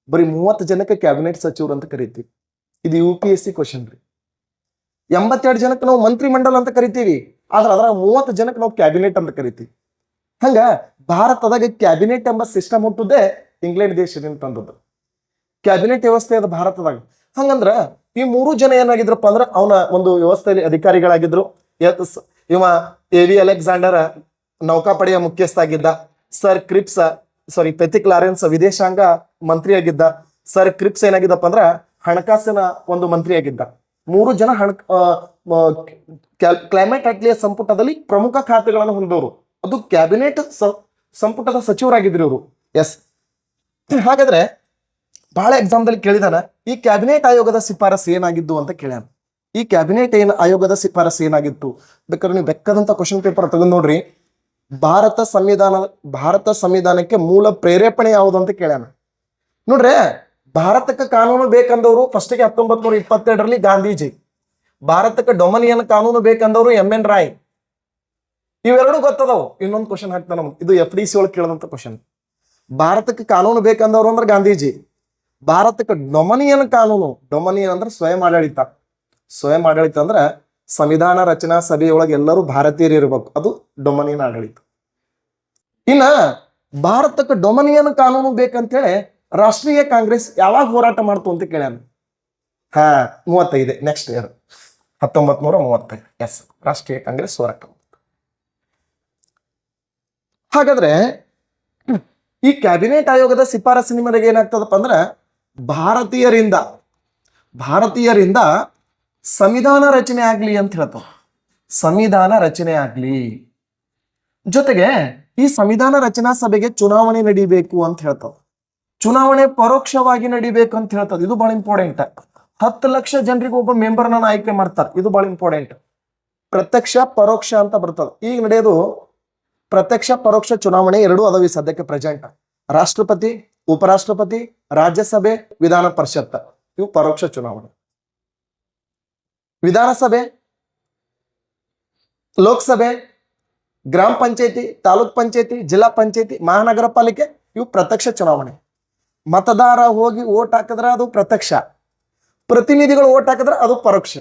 ಬರೀ 30 ಜನಕ್ಕೆ ಕ್ಯಾಬಿನೆಟ್ ಸಚಿವರು ಅಂತ ಕರಿತೀವಿ. ಇದು UPSC ಕ್ವಶನ್ ರೀ. 87 ಜನಕ್ಕೆ ನಾವು ಮಂತ್ರಿ ಮಂಡಲ ಅಂತ ಕರಿತೀವಿ, ಆದ್ರೆ ಅದರ 30 ಜನಕ್ಕೆ ನಾವು ಕ್ಯಾಬಿನೆಟ್ ಅಂತ ಕರಿತೀವಿ. ಹಂಗ ಭಾರತದಾಗ ಕ್ಯಾಬಿನೆಟ್ ಎಂಬ ಸಿಸ್ಟಮ್ ಹುಟ್ಟುದೇ ಇಂಗ್ಲೆಂಡ್ ದೇಶದಿಂದ ತಂದದ್ದು. ಕ್ಯಾಬಿನೆಟ್ ವ್ಯವಸ್ಥೆ ಅದು ಭಾರತದಾಗ. ಹಂಗಂದ್ರ ಈ 3 ಜನ ಏನಾಗಿದ್ರಪ್ಪ ಅಂದ್ರ ಅವನ ಒಂದು ವ್ಯವಸ್ಥೆಯಲ್ಲಿ ಅಧಿಕಾರಿಗಳಾಗಿದ್ರು. ಇವ ಎ.ವಿ. ಅಲೆಕ್ಸಾಂಡರ್ ನೌಕಾಪಡೆಯ ಮುಖ್ಯಸ್ಥ ಆಗಿದ್ದ. ಸರ್ ಕ್ರಿಪ್ಸ್ ಪೆಥಿಕ್ ಲಾರೆನ್ಸ್ ವಿದೇಶಾಂಗ ಮಂತ್ರಿ ಆಗಿದ್ದ. ಸರ್ ಕ್ರಿಪ್ಸ್ ಏನಾಗಿದ್ದಪ್ಪ ಅಂದ್ರ ಹಣಕಾಸಿನ ಒಂದು ಮಂತ್ರಿ ಆಗಿದ್ದ. 3 ಜನ ಕ್ಲೈಮೇಟ್ ಅಟ್ಲಿಯ ಸಂಪುಟದಲ್ಲಿ ಪ್ರಮುಖ ಖಾತೆಗಳನ್ನು ಹೊಂದವರು. ಅದು ಕ್ಯಾಬಿನೆಟ್ ಸಂಪುಟದ ಸಚಿವರಾಗಿದ್ರು ಇವರು. ಹಾಗಾದ್ರೆ ಬಹಳ ಎಕ್ಸಾಮ್ದಲ್ಲಿ ಕೇಳಿದಾನ, ಈ ಕ್ಯಾಬಿನೆಟ್ ಆಯೋಗದ ಶಿಫಾರಸು ಏನಾಗಿದ್ದು ಅಂತ ಕೇಳ್ಯಾನ. ಈ ಕ್ಯಾಬಿನೆಟ್ ಆಯೋಗದ ಶಿಫಾರಸು ಏನಾಗಿತ್ತು? ಬೇಕಾದ್ರೆ ನೀವು ಬೆಕ್ಕದಂತ ಕ್ವಶನ್ ಪೇಪರ್ ತಗೊಂಡ್ ನೋಡ್ರಿ. ಭಾರತ ಸಂವಿಧಾನಕ್ಕೆ ಮೂಲ ಪ್ರೇರೇಪಣೆ ಯಾವುದು ಅಂತ ಕೇಳ್ಯಾನ. ನೋಡ್ರಿ, ಭಾರತಕ್ಕೆ ಕಾನೂನು ಬೇಕಂದವರು ಫಸ್ಟಿಗೆ 1922ರಲ್ಲಿ ಗಾಂಧೀಜಿ. ಭಾರತಕ್ಕೆ ಡೊಮಿನಿಯನ್ ಕಾನೂನು ಬೇಕಂದವರು M.N. ರಾಯ್. ಇವೆರಡು ಗೊತ್ತದವು. ಇನ್ನೊಂದು ಕ್ವಶನ್ ಹಾಕ್ತಾನ, ಇದು FDC ಒಳಗೆ ಕೇಳದಂತ ಕ್ವಶನ್. ಭಾರತಕ್ಕೆ ಕಾನೂನು ಬೇಕಂದವರು ಅಂದ್ರೆ ಗಾಂಧೀಜಿ. ಭಾರತಕ್ಕೆ ಡೊಮಿನಿಯನ್ ಕಾನೂನು, ಡೊಮಿನಿಯನ್ ಅಂದ್ರೆ ಸ್ವಯಂ ಆಡಳಿತ ಅಂದ್ರೆ ಸಂವಿಧಾನ ರಚನಾ ಸಭೆಯೊಳಗೆ ಎಲ್ಲರೂ ಭಾರತೀಯರು ಇರಬೇಕು, ಅದು ಡೊಮಿನಿಯನ್ ಆಡಳಿತ. ಇನ್ನ ಭಾರತಕ್ಕೆ ಡೊಮಿನಿಯನ್ ಕಾನೂನು ಬೇಕಂತೇಳಿ ರಾಷ್ಟ್ರೀಯ ಕಾಂಗ್ರೆಸ್ ಯಾವಾಗ ಹೋರಾಟ ಮಾಡ್ತು ಅಂತ ಕೇಳ್ಯಾನ. 35 ನೆಕ್ಸ್ಟ್ ಇಯರ್ 1935 ರಾಷ್ಟ್ರೀಯ ಕಾಂಗ್ರೆಸ್ ಹೋರಾಟ. ಹಾಗಾದ್ರೆ ಈ ಕ್ಯಾಬಿನೆಟ್ ಆಯೋಗದ ಶಿಫಾರಸಿನ ಮೇರೆಗೆ ಏನಾಗ್ತದಪ್ಪ ಅಂದ್ರೆ ಭಾರತೀಯರಿಂದ ಭಾರತೀಯರಿಂದ ಸಂವಿಧಾನ ರಚನೆ ಆಗ್ಲಿ ಅಂತ ಹೇಳ್ತಾವ. ಸಂವಿಧಾನ ರಚನೆ ಆಗ್ಲಿ, ಜೊತೆಗೆ ಈ ಸಂವಿಧಾನ ರಚನಾ ಸಭೆಗೆ ಚುನಾವಣೆ ನಡಿಬೇಕು ಅಂತ ಹೇಳ್ತಾವ. ಚುನಾವಣೆ ಪರೋಕ್ಷವಾಗಿ ನಡಿಬೇಕು ಅಂತ ಹೇಳ್ತದ. ಇದು ಬಹಳ ಇಂಪಾರ್ಟೆಂಟ್. 10 ಲಕ್ಷ ಜನರಿಗೆ ಒಬ್ಬ ಮೆಂಬರ್ನ ಆಯ್ಕೆ ಮಾಡ್ತಾರೆ. ಇದು ಬಹಳ ಇಂಪಾರ್ಟೆಂಟ್. ಪ್ರತ್ಯಕ್ಷ ಪರೋಕ್ಷ ಅಂತ ಬರ್ತದೆ. ಈಗ ನಡೆಯೋದು ಪ್ರತ್ಯಕ್ಷ ಪರೋಕ್ಷ ಚುನಾವಣೆ ಎರಡೂ ಅದಾವ ಈ ಸದ್ಯಕ್ಕೆ ಪ್ರೆಸೆಂಟ್. ರಾಷ್ಟ್ರಪತಿ, ಉಪರಾಷ್ಟ್ರಪತಿ, ರಾಜ್ಯಸಭೆ, ವಿಧಾನ ಪರಿಷತ್, ಇವು ಪರೋಕ್ಷ ಚುನಾವಣೆ. ವಿಧಾನಸಭೆ, ಲೋಕಸಭೆ, ಗ್ರಾಮ ಪಂಚಾಯತಿ, ತಾಲೂಕ್ ಪಂಚಾಯತಿ, ಜಿಲ್ಲಾ ಪಂಚಾಯತಿ, ಮಹಾನಗರ ಪಾಲಿಕೆ, ಇವು ಪ್ರತ್ಯಕ್ಷ ಚುನಾವಣೆ. ಮತದಾರ ಹೋಗಿ ಓಟ್ ಹಾಕಿದ್ರೆ ಅದು ಪ್ರತ್ಯಕ್ಷ, ಪ್ರತಿನಿಧಿಗಳು ಓಟ್ ಹಾಕಿದ್ರೆ ಅದು ಪರೋಕ್ಷ.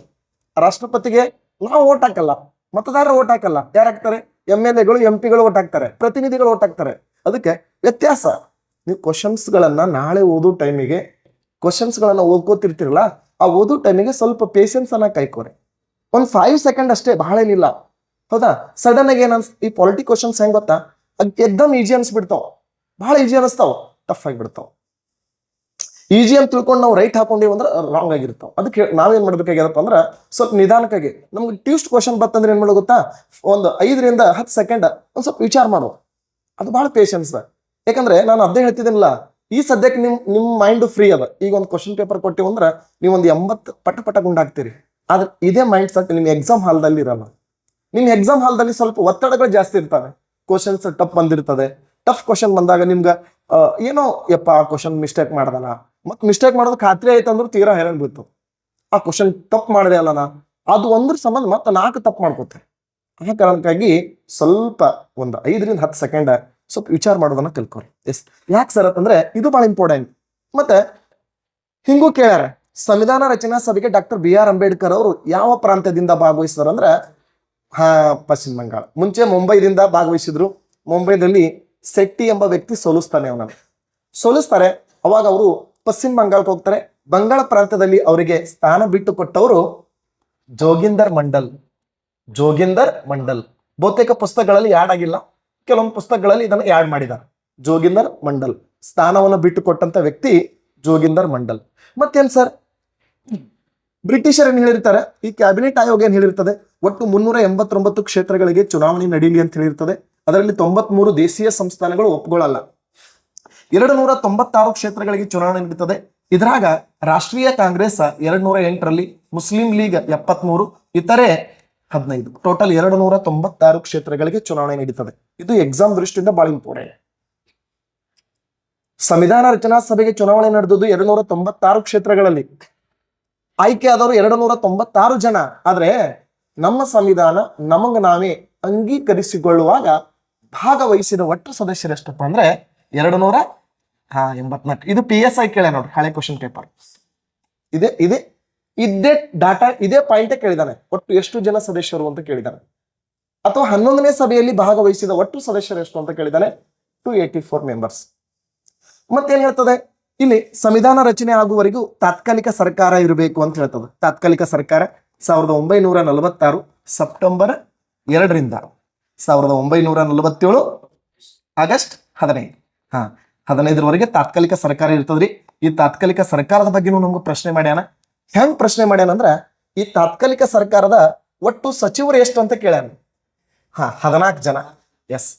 ರಾಷ್ಟ್ರಪತಿಗೆ ನಾವು ಓಟ್ ಹಾಕಲ್ಲ, ಮತದಾರರು ಓಟ್ ಹಾಕಲ್ಲ. ಯಾರು ಹಾಕ್ತಾರೆ? MLAಗಳು, MP ಗಳು ಓಟ್ ಹಾಕ್ತಾರೆ, ಪ್ರತಿನಿಧಿಗಳು ಓಟ್ ಹಾಕ್ತಾರೆ. ಅದಕ್ಕೆ ವ್ಯತ್ಯಾಸ. ನೀವು ಕ್ವಶನ್ಸ್ಗಳನ್ನ ನಾಳೆ ಓದೋ ಟೈಮಿಗೆ ಕ್ವಶನ್ಸ್ಗಳನ್ನ ಓದ್ಕೋತಿರ್ತಿರಲ್ಲ, ಆ ಓದೋ ಟೈಮಿಗೆ ಸ್ವಲ್ಪ ಪೇಷನ್ಸ್ ಅನ್ನ ಕೈಕೋರಿ. ಒಂದು 5 ಸೆಕೆಂಡ್ ಅಷ್ಟೇ, ಬಹಳ ಏನಿಲ್ಲ. ಹೌದಾ? ಸಡನ್ ಆಗಿ ಈ ಪಾಲಿಟಿ ಕ್ವಶನ್ಸ್ ಹೆಂಗ್ ಗೊತ್ತಾ, ಎಕ್ದಮ್ ಈಜಿ ಅನ್ಸ್ಬಿಡ್ತಾವ, ಬಹಳ ಈಜಿ ಅನಿಸ್ತಾವ, ಟಫ್ ಆಗಿಬಿಡ್ತಾವ. ಈಜಿ ಅಂತ ತಿಳ್ಕೊಂಡು ನಾವು ರೈಟ್ ಹಾಕೊಂಡಿವಿ ಅಂದ್ರೆ ರಾಂಗ್ ಆಗಿರ್ತಾವ. ಅದಕ್ಕೆ ನಾವೇನ್ ಮಾಡ್ಬೇಕಾಗ್ಯದಪ್ಪ ಅಂದ್ರೆ ಸ್ವಲ್ಪ ನಿಧಾನಕ್ಕಾಗಿ, ನಮ್ಗೆ ಟ್ಯೂಸ್ಟ್ ಕ್ವಶನ್ ಬರ್ತಂದ್ರೆ ಏನ್ ಮಾಡೋ ಗೊತ್ತಾ, ಒಂದು 5 ರಿಂದ 10 ಸೆಕೆಂಡ್ ಒಂದ್ ಸ್ವಲ್ಪ ವಿಚಾರ ಮಾಡೋ. ಅದು ಬಹಳ ಪೇಷನ್ಸ್. ಯಾಕಂದ್ರೆ ನಾನು ಅದೇ ಹೇಳ್ತಿದ್ದೀನಿಲ್ಲ, ಈ ಸದ್ಯಕ್ಕೆ ನಿಮ್ ಮೈಂಡ್ ಫ್ರೀ ಅದ. ಈಗ ಒಂದು ಕ್ವಶನ್ ಪೇಪರ್ ಕೊಟ್ಟಿವಿ ಅಂದ್ರೆ ನೀವು ಒಂದು 80 ಪಟ ಗುಂಡಾಗ್ತೀರಿ. ಆದ್ರೆ ಇದೇ ಮೈಂಡ್ ಸೆಟ್ ನಿಮ್ ಎಕ್ಸಾಮ್ ಹಾಲ್ದಲ್ಲಿ ಇರಲ್ಲ. ನಿಮ್ ಎಕ್ಸಾಮ್ ಹಾಲ್ದಲ್ಲಿ ಸ್ವಲ್ಪ ಒತ್ತಡಗಳು ಜಾಸ್ತಿ ಇರ್ತವೆ. ಕ್ವಶನ್ಸ್ ಟಫ್ ಬಂದಿರ್ತದೆ. ಟಫ್ ಕ್ವಶನ್ ಬಂದಾಗ ನಿಮ್ಗೆ ಏನೋ ಯಪ್ಪ ಆ ಕ್ವಶನ್ ಮಿಸ್ಟೇಕ್ ಮಾಡ್ದಲ್ಲ, ಮತ್ ಮಿಸ್ಟೇಕ್ ಮಾಡೋದು ಖಾತ್ರಿ ಆಯ್ತು ಅಂದ್ರೆ ತೀರಾ ಹೈರಾಣ ಬೀಳ್ತು. ಆ ಕ್ವಶನ್ ತಪ್ಪು ಮಾಡಿದೆ ಅಲ್ಲ ಅದು ಒಂದ್ರ ಸಂಬಂಧ ಮತ್ತೆ 4 ತಪ್ಪು ಮಾಡ್ಕೋತಾರೆ. ಆ ಕಾರಣಕ್ಕಾಗಿ ಸ್ವಲ್ಪ ಒಂದು 5 ರಿಂದ 10 ಸೆಕೆಂಡ್ ಸ್ವಲ್ಪ ವಿಚಾರ ಮಾಡೋದನ್ನ ಕಲ್ಕೋರಿ. ಎಸ್, ಯಾಕೆ ಸರ್ ಅಂತಂದ್ರೆ ಇದು ಬಹಳ ಇಂಪಾರ್ಟೆಂಟ್. ಮತ್ತೆ ಹಿಂಗೂ ಕೇಳ್ಯಾರ, ಸಂವಿಧಾನ ರಚನಾ ಸಭೆಗೆ ಡಾಕ್ಟರ್ BR ಅಂಬೇಡ್ಕರ್ ಅವರು ಯಾವ ಪ್ರಾಂತ್ಯದಿಂದ ಭಾಗವಹಿಸಿದ್ರು ಅಂದ್ರೆ ಪಶ್ಚಿಮ ಬಂಗಾಳ. ಮುಂಚೆ ಮುಂಬೈದಿಂದ ಭಾಗವಹಿಸಿದ್ರು. ಮುಂಬೈದಲ್ಲಿ ಸೆಟ್ಟಿ ಎಂಬ ವ್ಯಕ್ತಿ ಸೋಲಿಸ್ತಾರೆ. ಅವಾಗ ಅವರು ಪಶ್ಚಿಮ ಬಂಗಾಳಕ್ಕೆ ಹೋಗ್ತಾರೆ. ಬಂಗಾಳ ಪ್ರಾಂತ್ಯದಲ್ಲಿ ಅವರಿಗೆ ಸ್ಥಾನ ಬಿಟ್ಟು ಕೊಟ್ಟವರು ಜೋಗಿಂದರ್ ಮಂಡಲ್. ಬಹುತೇಕ ಪುಸ್ತಕಗಳಲ್ಲಿ ಯಾಡ್ ಆಗಿಲ್ಲ, ಕೆಲವೊಂದು ಪುಸ್ತಕಗಳಲ್ಲಿ ಇದನ್ನು ಯಾಡ್ ಮಾಡಿದ್ದಾರೆ. ಜೋಗಿಂದರ್ ಮಂಡಲ್ ಸ್ಥಾನವನ್ನು ಬಿಟ್ಟು ಕೊಟ್ಟಂತ ವ್ಯಕ್ತಿ ಜೋಗಿಂದರ್ ಮಂಡಲ್. ಮತ್ತೇನ್ ಸರ್, ಬ್ರಿಟಿಷರ್ ಏನ್ ಹೇಳಿರ್ತಾರೆ, ಈ ಕ್ಯಾಬಿನೆಟ್ ಆಯೋಗ ಏನ್ ಹೇಳಿರ್ತದೆ, ಒಟ್ಟು 389 ಕ್ಷೇತ್ರಗಳಿಗೆ ಚುನಾವಣೆ ನಡೀಲಿ ಅಂತ ಹೇಳಿರ್ತದೆ. ಅದರಲ್ಲಿ 93 ದೇಶೀಯ ಸಂಸ್ಥಾನಗಳು ಒಪ್ಕೊಳ್ಳಲ್ಲ. 296 ಕ್ಷೇತ್ರಗಳಿಗೆ ಚುನಾವಣೆ ನಡೀತದೆ. ಇದ್ರಾಗ ರಾಷ್ಟ್ರೀಯ ಕಾಂಗ್ರೆಸ್ 208ರಲ್ಲಿ, ಮುಸ್ಲಿಂ ಲೀಗ್ 73, ಇತರೆ 15, ಟೋಟಲ್ 296 ಕ್ಷೇತ್ರಗಳಿಗೆ ಚುನಾವಣೆ ನಡೀತದೆ. ಇದು ಎಕ್ಸಾಮ್ ದೃಷ್ಟಿಯಿಂದ ಬಹಳ ಇಂಪಾರ್ಟೆಂಟ್. ಸಂವಿಧಾನ ರಚನಾ ಸಭೆಗೆ ಚುನಾವಣೆ ನಡೆದದ್ದು 296 ಕ್ಷೇತ್ರಗಳಲ್ಲಿ. ಆಯ್ಕೆ ಆದವರು 296 ಜನ. ಆದ್ರೆ ನಮ್ಮ ಸಂವಿಧಾನ ನಮಗ ನಾವೇ ಅಂಗೀಕರಿಸಿಕೊಳ್ಳುವಾಗ ಭಾಗವಹಿಸಿದ ಒಟ್ಟು ಸದಸ್ಯರೆಷ್ಟಪ್ಪ ಅಂದ್ರೆ 284. ಇದು PSI ಕೇಳ ನೋಡ್ರಿ, ಹಳೆ ಕ್ವಶನ್ ಪೇಪರ್. ಇದೇ ಡಾಟಾ, ಇದೇ ಪಾಯಿಂಟ್ ಕೇಳಿದಾನೆ. ಒಟ್ಟು ಎಷ್ಟು ಜನ ಸದಸ್ಯರು ಅಂತ ಕೇಳಿದಾನೆ. ಅಥವಾ 11ನೇ ಸಭೆಯಲ್ಲಿ ಭಾಗವಹಿಸಿದ ಒಟ್ಟು ಸದಸ್ಯರು ಎಷ್ಟು ಅಂತ ಕೇಳಿದಾನೆ. 284 ಮೆಂಬರ್ಸ್. ಮತ್ತೇನ್ ಹೇಳ್ತದೆ ಇಲ್ಲಿ, ಸಂವಿಧಾನ ರಚನೆ ಆಗುವವರೆಗೂ ತಾತ್ಕಾಲಿಕ ಸರ್ಕಾರ ಇರಬೇಕು ಅಂತ ಹೇಳ್ತದೆ. ತಾತ್ಕಾಲಿಕ ಸರ್ಕಾರ 1946 ಸೆಪ್ಟೆಂಬರ್ 2ರಿಂದ 1947 ಆಗಸ್ಟ್ 15, 15ರವರೆಗೆ ತಾತ್ಕಾಲಿಕ ಸರ್ಕಾರ ಇರ್ತದ್ರಿ. ಈ ತಾತ್ಕಾಲಿಕ ಸರ್ಕಾರದ ಬಗ್ಗೆನೂ ನಮ್ಗೆ ಪ್ರಶ್ನೆ ಮಾಡ್ಯಾನ. ಹೆಂಗ್ ಪ್ರಶ್ನೆ ಮಾಡ್ಯಾನ ಅಂದ್ರ, ಈ ತಾತ್ಕಾಲಿಕ ಸರ್ಕಾರದ ಒಟ್ಟು ಸಚಿವರು ಎಷ್ಟು ಅಂತ ಕೇಳ್ಯಾನ. 14 ಜನ. ಎಸ್.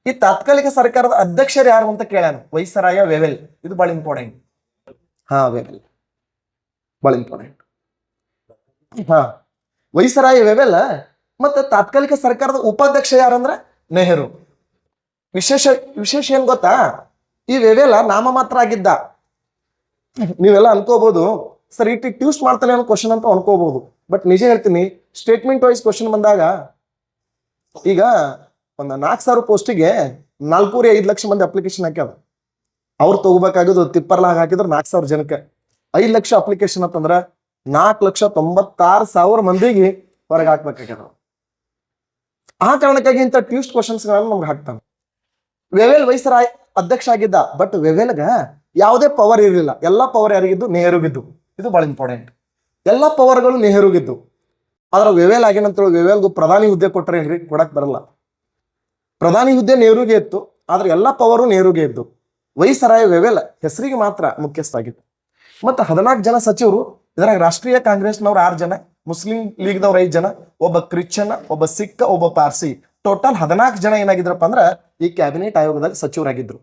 ಈ ತಾತ್ಕಾಲಿಕ ಸರ್ಕಾರದ ಅಧ್ಯಕ್ಷರು ಯಾರು ಅಂತ ಕೇಳ್ಯಾನ. ವೈಸರಾಯ ವೆವೆಲ್. ಇದು ಬಹಳ ಇಂಪಾರ್ಟೆಂಟ್. ವೆವೆಲ್ ಬಹಳ ಇಂಪಾರ್ಟೆಂಟ್. ವೈಸರಾಯ ವೆವೆಲ್. ಮತ್ತೆ ತಾತ್ಕಾಲಿಕ ಸರ್ಕಾರದ ಉಪಾಧ್ಯಕ್ಷ ಯಾರಂದ್ರ ನೆಹರು. ವಿಶೇಷ ಏನ್ ಗೊತ್ತಾ, ಈ ವೆವೆಲ ನಾಮ ಮಾತ್ರ ಆಗಿದ್ದ. ನೀವೆಲ್ಲ ಅನ್ಕೋಬಹುದು ಸರ್ ಇಟ್ಟು ಟ್ಯೂಸ್ಟ್ ಮಾಡ್ತಾನೆ ಅನ್ನೋ ಕ್ವಶನ್ ಅಂತ ಅನ್ಕೋಬಹುದು. ಬಟ್ ನಿಜ ಹೇಳ್ತೀನಿ, ಸ್ಟೇಟ್ಮೆಂಟ್ ವೈಸ್ ಕ್ವಶನ್ ಬಂದಾಗ ಈಗ ಒಂದು 4,000 ಪೋಸ್ಟಿಗೆ 4.5 ಲಕ್ಷ ಮಂದಿ ಅಪ್ಲಿಕೇಶನ್ ಹಾಕ್ಯಾವ. ಅವ್ರು ತಗೋಬೇಕಾಗೋದು ತಿಪ್ಪರ್ಲಾಗ ಹಾಕಿದ್ರೆ 4,000 ಜನಕ್ಕೆ 5 ಲಕ್ಷ ಅಪ್ಲಿಕೇಶನ್ ಅಂತಂದ್ರ 4,96,000 ಮಂದಿಗೆ ಹೊರಗೆ ಹಾಕ್ಬೇಕಾಗ್ಯದ. ಆ ಕಾರಣಕ್ಕಾಗಿ ಇಂಥ ಟ್ಯೂಸ್ಟ್ ಕ್ವಶನ್ಸ್ ಗಳನ್ನ ನಮ್ಗೆ ಹಾಕ್ತಾನೆ. ವೆವೆಲ್ ವೈಸರಾಯ್ ಅಧ್ಯಕ್ಷ ಆಗಿದ್ದ. ಬಟ್ ವೆವೆಲ್ಗ ಯಾವುದೇ ಪವರ್ ಇರಲಿಲ್ಲ. ಎಲ್ಲಾ ಪವರ್ ಯಾರಿಗಿದ್ದು? ನೆಹರುಗಿದ್ದು. ಇದು ಬಹಳ ಇಂಪಾರ್ಟೆಂಟ್. ಎಲ್ಲಾ ಪವರ್ಗಳು ನೆಹರುಗಿದ್ದು. ಆದ್ರೆ ವೆವೆಲ್ ಆಗೇನಂತೇಳಿ ವೆವೆಲ್ಗೂ ಪ್ರಧಾನಿ ಹುದ್ದೆ ಕೊಟ್ಟರೇನ್ರಿ? ಕೊಡಕ್ ಬರಲ್ಲ. ಪ್ರಧಾನಿ ಹುದ್ದೆ ನೆಹರುಗೆ ಇತ್ತು, ಆದ್ರೆ ಎಲ್ಲಾ ಪವರು ನೆಹರುಗೆ ಇದ್ದು. ವೈಸರಾಯ್ ವೆವೆಲ್ ಹೆಸರಿಗೆ ಮಾತ್ರ ಮುಖ್ಯಸ್ಥ ಆಗಿತ್ತು. ಮತ್ತೆ 14 ಜನ ಸಚಿವರು ಇದ್ರಾಗ ರಾಷ್ಟ್ರೀಯ ಕಾಂಗ್ರೆಸ್ನವ್ರು 6 ಜನ, ಮುಸ್ಲಿಂ ಲೀಗ್ದವ್ರು 5 ಜನ, ಒಬ್ಬ ಕ್ರಿಶ್ಚಿಯನ್, ಒಬ್ಬ ಸಿಖ್, ಒಬ್ಬ ಪಾರ್ಸಿ, ಟೋಟಲ್ 14 ಜನ ಏನಾಗಿದ್ರಪ್ಪ ಅಂದ್ರ ಈ ಕ್ಯಾಬಿನೆಟ್ ಆಯೋಗದಾಗ ಸಚಿವರಾಗಿದ್ರು.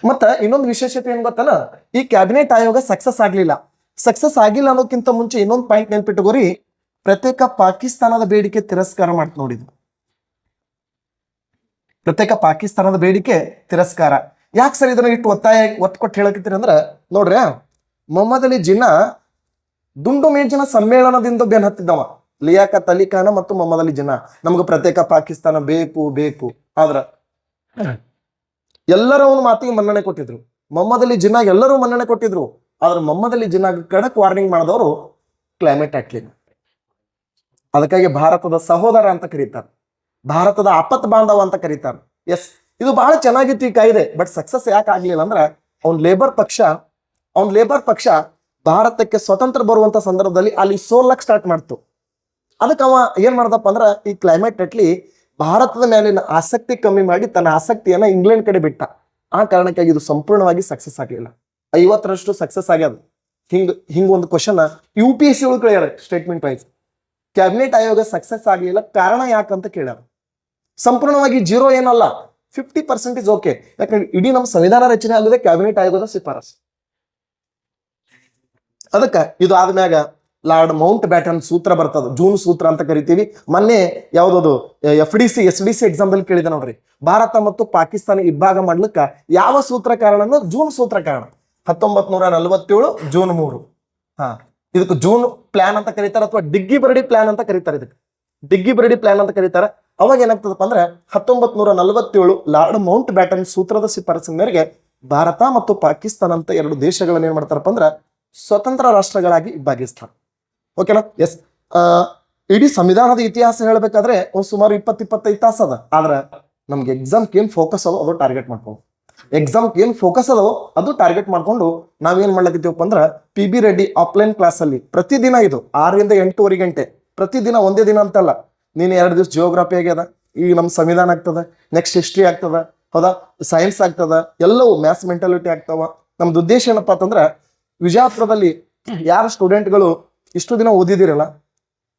ಮತ್ತ ಇನ್ನೊಂದು ವಿಶೇಷತೆ ಏನ್ ಗೊತ್ತನ, ಈ ಕ್ಯಾಬಿನೆಟ್ ಆಯೋಗ ಸಕ್ಸಸ್ ಆಗಿಲ್ಲ ಅನ್ನೋಕ್ಕಿಂತ ಮುಂಚೆ ಇನ್ನೊಂದು ಪಾಯಿಂಟ್ ನೆನ್ಪಿಟ್ಟುಕೋರಿ, ಪ್ರತ್ಯೇಕ ಪಾಕಿಸ್ತಾನದ ಬೇಡಿಕೆ ತಿರಸ್ಕಾರ ಮಾಡ್ತ ನೋಡಿದ್ರು. ಪ್ರತ್ಯೇಕ ಪಾಕಿಸ್ತಾನದ ಬೇಡಿಕೆ ತಿರಸ್ಕಾರ. ಯಾಕೆ ಸರ್ ಇದನ್ನ ಇಟ್ಟು ಒತ್ತು ಕೊಟ್ಟು ಹೇಳಕತ್ತೀರಿ ಅಂದ್ರ, ನೋಡ್ರಿ ಮೊಹಮ್ಮದ್ ಅಲಿ ಜಿನ್ನಾ ದುಂಡು ಮೇಜಿನ ಸಮ್ಮೇಳನದಿಂದ ಬೆನ್ ಹತ್ತಿದ್ದವ. ಲಿಯಾಕತ್ ಅಲಿ ಖಾನ ಮತ್ತು ಮೊಹಮ್ಮದ್ ಅಲಿ ಜಿನ್ನಾ ನಮ್ಗೆ ಪ್ರತ್ಯೇಕ ಪಾಕಿಸ್ತಾನ ಬೇಕು ಆದ್ರ ಎಲ್ಲರ ಒಂದು ಮಾತಿಗೆ ಮನ್ನಣೆ ಕೊಟ್ಟಿದ್ರು. ಮೊಹಮ್ಮದ್ ಅಲಿ ಜಿನ್ನಾಗ್ ಎಲ್ಲರೂ ಮನ್ನಣೆ ಕೊಟ್ಟಿದ್ರು. ಆದ್ರೆ ಮೊಹಮ್ಮದ್ ಅಲಿ ಜಿನ್ನಾಗ್ ಖಡಕ್ ವಾರ್ನಿಂಗ್ ಮಾಡಿದವರು ಕ್ಲೈಮೇಟ್ ಆಕ್ಟ್. ಅದಕ್ಕಾಗಿ ಭಾರತದ ಸಹೋದರ ಅಂತ ಕರೀತಾರೆ, ಭಾರತದ ಆಪತ್ ಬಾಂಧವ ಅಂತ ಕರೀತಾರೆ. ಎಸ್, ಇದು ಬಹಳ ಚೆನ್ನಾಗಿತ್ತು ಈ ಕಾಯ್ದೆ. ಬಟ್ ಸಕ್ಸಸ್ ಯಾಕೆ ಆಗ್ಲಿಲ್ಲ ಅಂದ್ರ, ಅವ್ನ್ ಲೇಬರ್ ಪಕ್ಷ ಭಾರತಕ್ಕೆ ಸ್ವತಂತ್ರ ಬರುವಂತ ಸಂದರ್ಭದಲ್ಲಿ ಅಲ್ಲಿ ಸೋಲಕ್ ಸ್ಟಾರ್ಟ್ ಮಾಡ್ತು. ಅದಕ್ಕೆ ಅವ ಏನ್ ಮಾಡ್ದಪ್ಪ ಅಂದ್ರ, ಈ ಕ್ಲೈಮೇಟ್ ಅಟ್ಲಿ ಭಾರತದ ಮೇಲಿನ ಆಸಕ್ತಿ ಕಮ್ಮಿ ಮಾಡಿ ತನ್ನ ಆಸಕ್ತಿಯನ್ನ ಇಂಗ್ಲೆಂಡ್ ಕಡೆ ಬಿಟ್ಟ. ಆ ಕಾರಣಕ್ಕಾಗಿ ಇದು ಸಂಪೂರ್ಣವಾಗಿ ಸಕ್ಸಸ್ ಆಗ್ಲಿಲ್ಲ. 50ರಷ್ಟು ಸಕ್ಸಸ್ ಆಗ್ಯದ. ಹಿಂಗ ಒಂದು ಕ್ವಶನ್ UPSC ಒಳಗೆ ಕೇಳ್ಯಾರ ಸ್ಟೇಟ್ಮೆಂಟ್ ವೈಸ್. ಕ್ಯಾಬಿನೆಟ್ ಆಯೋಗ ಸಕ್ಸಸ್ ಆಗ್ಲಿಲ್ಲ, ಕಾರಣ ಯಾಕಂತ ಕೇಳ್ಯಾರ. ಸಂಪೂರ್ಣವಾಗಿ 0 ಏನಲ್ಲ, 50% ಓಕೆ. ಯಾಕಂದ್ರೆ ಇಡೀ ನಮ್ಮ ಸಂವಿಧಾನ ರಚನೆ ಆಗಿದೆ ಕ್ಯಾಬಿನೆಟ್ ಆಯೋಗದ ಶಿಫಾರಸು. ಅದಕ್ಕ ಇದು ಆದ್ಮ್ಯಾಗ ಲಾರ್ಡ್ ಮೌಂಟ್ ಬ್ಯಾಟನ್ ಸೂತ್ರ ಬರ್ತದ, ಜೂನ್ ಸೂತ್ರ ಅಂತ ಕರಿತೀವಿ. ಮೊನ್ನೆ ಯಾವ್ದದು FDC SDC ಎಕ್ಸಾಮ್ದಲ್ಲಿ ಕೇಳಿದೆ ನೋಡ್ರಿ, ಭಾರತ ಮತ್ತು ಪಾಕಿಸ್ತಾನ ಇಬ್ಬಾಗ ಮಾಡ್ಲಿಕ್ಕ ಯಾವ ಸೂತ್ರ ಕಾರಣ? ಜೂನ್ ಸೂತ್ರ ಕಾರಣ. 1947 ಜೂನ್ 3. ಇದಕ್ಕೆ ಜೂನ್ ಪ್ಲಾನ್ ಅಂತ ಕರೀತಾರೆ, ಅಥವಾ ಡಿಗ್ಗಿ ಬರಡಿ ಪ್ಲಾನ್ ಅಂತ ಕರೀತಾರೆ. ಇದಕ್ಕೆ ಡಿಗ್ಗಿ ಬರಡಿ ಪ್ಲಾನ್ ಅಂತ ಕರೀತಾರೆ. ಅವಾಗ ಏನಾಗ್ತದಪ್ಪ ಅಂದ್ರೆ 1947 ಲಾರ್ಡ್ ಮೌಂಟ್ ಬ್ಯಾಟನ್ ಸೂತ್ರದ ಶಿಫಾರಸಿನ ಮೇರೆಗೆ ಭಾರತ ಮತ್ತು ಪಾಕಿಸ್ತಾನ ಅಂತ 2 ದೇಶಗಳನ್ನ ಏನ್ ಮಾಡ್ತಾರಪ್ಪ ಅಂದ್ರ ಸ್ವತಂತ್ರ ರಾಷ್ಟ್ರಗಳಾಗಿ ವಿಭಾಗಿಸ್ತಾರೆ. ಓಕೆನಾ? ಎಸ್. ಇಡೀ ಸಂವಿಧಾನದ ಇತಿಹಾಸ ಹೇಳ್ಬೇಕಾದ್ರೆ ಒಂದು ಸುಮಾರು 20-25 ತಾಸು ಅದ. ಆದ್ರೆ ನಮ್ಗೆ ಎಕ್ಸಾಮ್ಗೆ ಏನ್ ಫೋಕಸ್ ಅದೋ ಅದು ಟಾರ್ಗೆಟ್ ಮಾಡ್ಕೊಂಡು, ಅದು ಟಾರ್ಗೆಟ್ ಮಾಡ್ಕೊಂಡು ನಾವೇನ್ ಮಾಡ್ಲತ್ತಿದ್ದೀವಪ್ಪ ಅಂದ್ರ PB ರೆಡ್ಡಿ ಆಫ್ಲೈನ್ ಕ್ಲಾಸ್ ಅಲ್ಲಿ ಪ್ರತಿದಿನ ಇದು 6 ರಿಂದ 8:30 ಗಂಟೆ ಪ್ರತಿದಿನ, ಒಂದೇ ದಿನ ಅಂತಲ್ಲ. ನೀನು 2 ದಿವಸ ಜಿಯೋಗ್ರಫಿ ಆಗ್ಯದ, ಈಗ ನಮ್ಮ ಸಂವಿಧಾನ ಆಗ್ತದ, ನೆಕ್ಸ್ಟ್ ಹಿಸ್ಟ್ರಿ ಆಗ್ತದ, ಹೌದಾ, ಸೈನ್ಸ್ ಆಗ್ತದ, ಎಲ್ಲವೂ ಮ್ಯಾಥ್ಸ್ ಮೆಂಟಾಲಿಟಿ ಆಗ್ತಾವ. ನಮ್ದು ಉದ್ದೇಶ ಏನಪ್ಪಾ ಅಂತಂದ್ರ, ವಿಜಯಪುರದಲ್ಲಿ ಯಾರ ಸ್ಟೂಡೆಂಟ್ಗಳು ಇಷ್ಟು ದಿನ ಓದಿದಿರಲ್ಲ,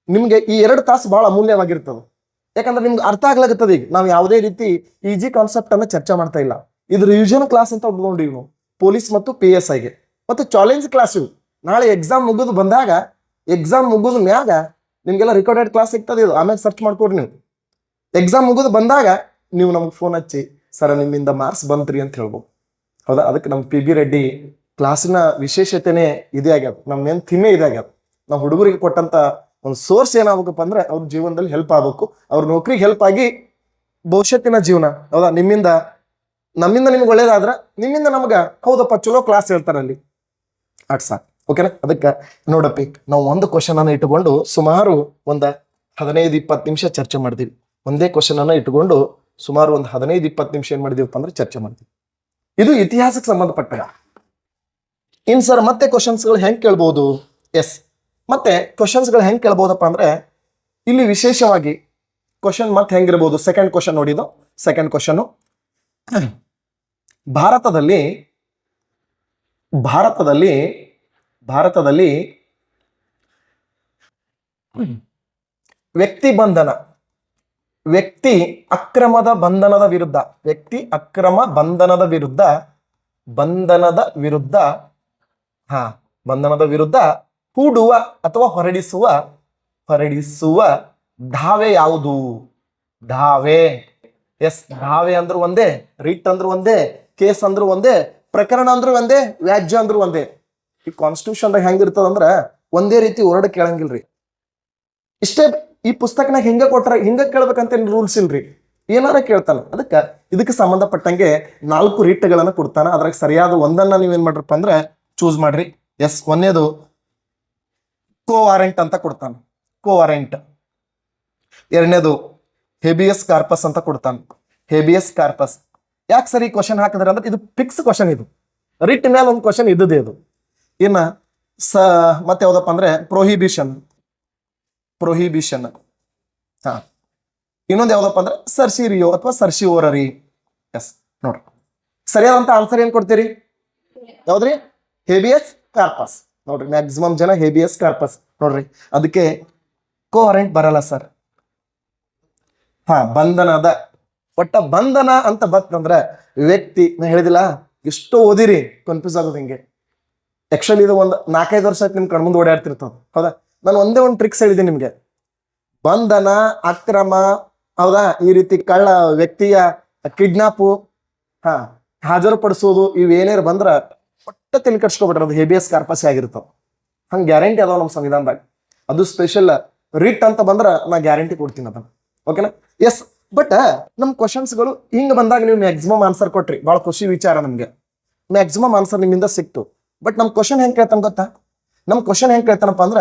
ನಿಮ್ಗೆ ಈ 2 ತಾಸು ಬಹಳ ಅಮೂಲ್ಯವಾಗಿರ್ತದೆ. ಯಾಕಂದ್ರೆ ನಿಮ್ಗೆ ಅರ್ಥ ಆಗ್ಲಾಗತ್ತದ. ಈಗ ನಾವು ಯಾವುದೇ ರೀತಿ ಈಜಿ ಕಾನ್ಸೆಪ್ಟ್ ಅನ್ನ ಚರ್ಚೆ ಮಾಡ್ತಾ ಇಲ್ಲ. ಇದು ರಿವಿಷನ್ ಕ್ಲಾಸ್ ಅಂತ ನೋಡಿವಿ ನಾವು, ಪೊಲೀಸ್ ಮತ್ತು PSIಗೆ. ಮತ್ತು ಚಾಲೆಂಜ್ ಕ್ಲಾಸ್ ಇವು. ನಾಳೆ ಎಕ್ಸಾಮ್ ಮುಗಿದು ಬಂದಾಗ, ಎಕ್ಸಾಮ್ ಮುಗಿದ ಮ್ಯಾಗ ನಿಮ್ಗೆಲ್ಲ ರಿಕಾರ್ಡೆಡ್ ಕ್ಲಾಸ್ ಸಿಗ್ತದೆ. ಇದು ಆಮೇಲೆ ಸರ್ಚ್ ಮಾಡ್ಕೊಡ್ರಿ. ನೀವು ಎಕ್ಸಾಮ್ ಮುಗಿದು ಬಂದಾಗ ನೀವು ನಮ್ಗೆ ಫೋನ್ ಹಚ್ಚಿ, ಸರ್ ನಿಮ್ಮಿಂದ ಮಾರ್ಕ್ಸ್ ಬಂತ್ರಿ ಅಂತ ಹೇಳ್ಬೋದು. ಹೌದಾ? ಅದಕ್ಕೆ ನಮ್ಮ PB ರೆಡ್ಡಿ ಕ್ಲಾಸಿನ ವಿಶೇಷತೆನೇ ಇದೇ ಆಗ್ಯಾದ, ನಮ್ಮೇನ್ ಥೀಮೇ ಇದೇ ಆಗ್ಯಾದ. ನಾವು ಹುಡುಗರಿಗೆ ಕೊಟ್ಟಂತ ಒಂದು ಸೋರ್ಸ್ ಏನಾಗಬೇಕಪ್ಪ ಅಂದ್ರೆ ಅವ್ರ ಜೀವನದಲ್ಲಿ ಹೆಲ್ಪ್ ಆಗ್ಬೇಕು, ಅವ್ರ ನೌಕರಿಗೆ ಹೆಲ್ಪ್ ಆಗಿ ಭವಿಷ್ಯತ್ತಿನ ಜೀವನ, ಹೌದಾ, ನಮ್ಮಿಂದ ನಿಮ್ಗೆ ಒಳ್ಳೇದಾದ್ರ ನಿಮ್ಮಿಂದ ನಮ್ಗ ಹೌದಪ್ಪ ಚಲೋ ಕ್ಲಾಸ್ ಹೇಳ್ತಾರ ಅಲ್ಲಿ ಅಟ್ ಸಾಕು. ಓಕೆನಾ? ಅದಕ್ಕೆ ನೋಡಪ್ಪಿ, ನಾವು ಒಂದು ಕ್ವಶನ್ ಅನ್ನ ಇಟ್ಟುಕೊಂಡು ಸುಮಾರು ಒಂದು 15-20 ನಿಮಿಷ ಚರ್ಚೆ ಮಾಡಿದೀವಿ. ಒಂದೇ ಕ್ವಶನ್ ಅನ್ನ ಇಟ್ಟುಕೊಂಡು ಸುಮಾರು ಒಂದು 15-20 ನಿಮಿಷ ಏನ್ ಮಾಡಿದೀವಪ್ಪ ಅಂದ್ರೆ ಚರ್ಚೆ ಮಾಡ್ತೀವಿ. ಇದು ಇತಿಹಾಸಕ್ಕೆ ಸಂಬಂಧಪಟ್ಟ. ಇನ್ ಸರ್ ಮತ್ತೆ ಕ್ವಶನ್ಸ್ಗಳು ಹೆಂಗ್ ಕೇಳ್ಬೋದು? ಎಸ್, ಮತ್ತೆ ಕ್ವಶನ್ಸ್ಗಳು ಹೆಂಗ್ ಕೇಳ್ಬೋದಪ್ಪ ಅಂದ್ರೆ, ಇಲ್ಲಿ ವಿಶೇಷವಾಗಿ ಕ್ವಶನ್ ಮತ್ತೆ ಹೆಂಗಿರ್ಬೋದು? ಸೆಕೆಂಡ್ ಕ್ವಶನ್ ನೋಡಿದ್ದು. ಸೆಕೆಂಡ್ ಕ್ವಶನ್, ಭಾರತದಲ್ಲಿ ವ್ಯಕ್ತಿ ಅಕ್ರಮದ ಬಂಧನದ ವಿರುದ್ಧ ಹೂಡುವ ಅಥವಾ ಹೊರಡಿಸುವ ಧಾವೆ ಯಾವುದು? ಧಾವೆ. ಎಸ್, ಧಾವೆ ಅಂದ್ರೂ ಒಂದೇ, ರಿಟ್ ಅಂದ್ರೂ ಒಂದೇ, ಕೇಸ್ ಅಂದ್ರೂ ಒಂದೇ, ಪ್ರಕರಣ ಅಂದ್ರೂ ಒಂದೇ, ವ್ಯಾಜ್ಯ ಅಂದ್ರೂ ಒಂದೇ. ಈ ಕಾನ್ಸ್ಟಿಟ್ಯೂಷನ್ ಹೆಂಗಿರ್ತದ ಅಂದ್ರ ಒಂದೇ ರೀತಿ ವರ್ಡ್ ಕೇಳಂಗಿಲ್ರಿ. ಇಷ್ಟೇ ಈ ಪುಸ್ತಕನಾಗ ಹಿಂಗ ಕೊಟ್ರ ಹಿಂಗ ಕೇಳ್ಬೇಕಂತ ರೂಲ್ಸ್ ಇಲ್ರಿ, ಏನಾರ ಕೇಳ್ತಾನ. ಇದಕ್ಕೆ ಸಂಬಂಧಪಟ್ಟಂಗೆ 4 ರಿಟ್ಗಳನ್ನ ಕೊಡ್ತಾನ. ಅದ್ರಾಗ ಸರಿಯಾದ ಒಂದನ್ನ ನೀವೇನ್ ಮಾಡ್ರಪ್ಪ ಅಂದ್ರೆ ಚೂಸ್ ಮಾಡ್ರಿ. ಎಸ್, ಒಂದೇದು ಕೋ ವಾರೆಂಟ್ ಅಂತ ಕೊಡ್ತಾನ, ಕೋ ವಾರೆಂಟ್. ಎರಡನೇದು ಹೇಬಿಯಸ್ ಕಾರ್ಪಸ್ ಅಂತ ಕೊಡ್ತಾನ, ಹೇಬಿಯಸ್ ಕಾರ್ಪಸ್. ಯಾಕೆ ಸರಿ ಕ್ವಶನ್ ಹಾಕಿದ್ರೆ ಅಂದ್ರೆ ಇದು ಫಿಕ್ಸ್ ಕ್ವಶನ್. ಇದು ರಿಟ್ ಮೇಲೆ ಒಂದು ಕ್ವಶನ್ ಇದ್ದದೇ ಇದು. ಇನ್ನ ಮತ್ತೆ ಯಾವ್ದಪ್ಪ ಅಂದ್ರೆ ಪ್ರೊಹಿಬಿಷನ್. ಇನ್ನೊಂದು ಯಾವ್ದಪ್ಪ ಅಂದ್ರೆ ಸರ್ಸಿರಿಯೋ ಅಥವಾ ಸರ್ಸಿಯೋರರಿ. ಎಸ್, ನೋಡ್ರಿ ಸರಿಯಾದಂತ ಆನ್ಸರ್ ಏನ್ ಕೊಡ್ತೀರಿ? ಯಾವ್ದ್ರಿ? Habeas corpus. ನೋಡ್ರಿ ಮ್ಯಾಕ್ಸಿಮಮ್ ಜನ ಹೇಬಿಯಸ್ ಕಾರ್ಪಸ್ ನೋಡ್ರಿ. ಅದಕ್ಕೆ ಕೋರೆಂಟ್ ಬರಲ್ಲ ಸರ್. ಹಾ, ಬಂಧನದ ಒಟ್ಟ ಬಂಧನ ಅಂತ ಬರ್ತಂದ್ರ ವ್ಯಕ್ತಿ, ನಾ ಹೇಳಿದಿಲ್ಲ ಎಷ್ಟು ಓದಿರಿ ಕನ್ಫ್ಯೂಸ್ ಆಗೋದು ಹಿಂಗೆ. ಆಕ್ಚುಲಿ ಇದು ಒಂದು 4-5 ವರ್ಷ ನಿಮ್ ಕಣ್ಮುಂದೆ ಓಡಾಡ್ತಿರ್ತಾವ. ಹೌದಾ, ನಾನು ಒಂದೇ ಒಂದು ಟ್ರಿಕ್ಸ್ ಹೇಳಿದ್ದೀನಿ ನಿಮ್ಗೆ. ಬಂಧನ, ಅಕ್ರಮ, ಹೌದಾ, ಈ ರೀತಿ ಕಳ್ಳ ವ್ಯಕ್ತಿಯ ಕಿಡ್ನಾಪು, ಹಾಜರುಪಡಿಸೋದು, ಇವೇನೇರು ಬಂದ್ರ ಒಟ್ಟ ತಲೆ ಕಟ್ಸ್ಕೊಬಿಟ್ರೆ ಅದು ಹೇಬಿಯಸ್ ಕಾರ್ಪಸ್ ಆಗಿರ್ತಾವ. ಹಂಗೆ ಗ್ಯಾರಂಟಿ ಅದಾವ ನಮ್ಮ ಸಂವಿಧಾನದಾಗ. ಅದು ಸ್ಪೆಷಲ್ ರಿಟ್ ಅಂತ ಬಂದ್ರ ನಾ ಗ್ಯಾರಂಟಿ ಕೊಡ್ತೀನಿ ಅದನ್ನ. ಓಕೆನಾ? ಎಸ್. ಬಟ್ ನಮ್ ಕ್ವಶನ್ಸ್ಗಳು ಹಿಂಗ ಬಂದಾಗ ನೀವು ಮ್ಯಾಕ್ಸಿಮಮ್ ಆನ್ಸರ್ ಕೊಟ್ರಿ, ಬಹಳ ಖುಷಿ ವಿಚಾರ. ನಮ್ಗೆ ಮ್ಯಾಕ್ಸಿಮಮ್ ಆನ್ಸರ್ ನಿಮ್ಮಿಂದ ಸಿಕ್ತು. ಬಟ್ ನಮ್ ಕ್ವಶನ್ ಹೆಂಗ್ ಕೇಳ್ತಾನ ಗೊತ್ತಾ? ನಮ್ ಕ್ವಶನ್ ಹೆಂಗ್ ಕೇಳ್ತಾನಪ್ಪ ಅಂದ್ರ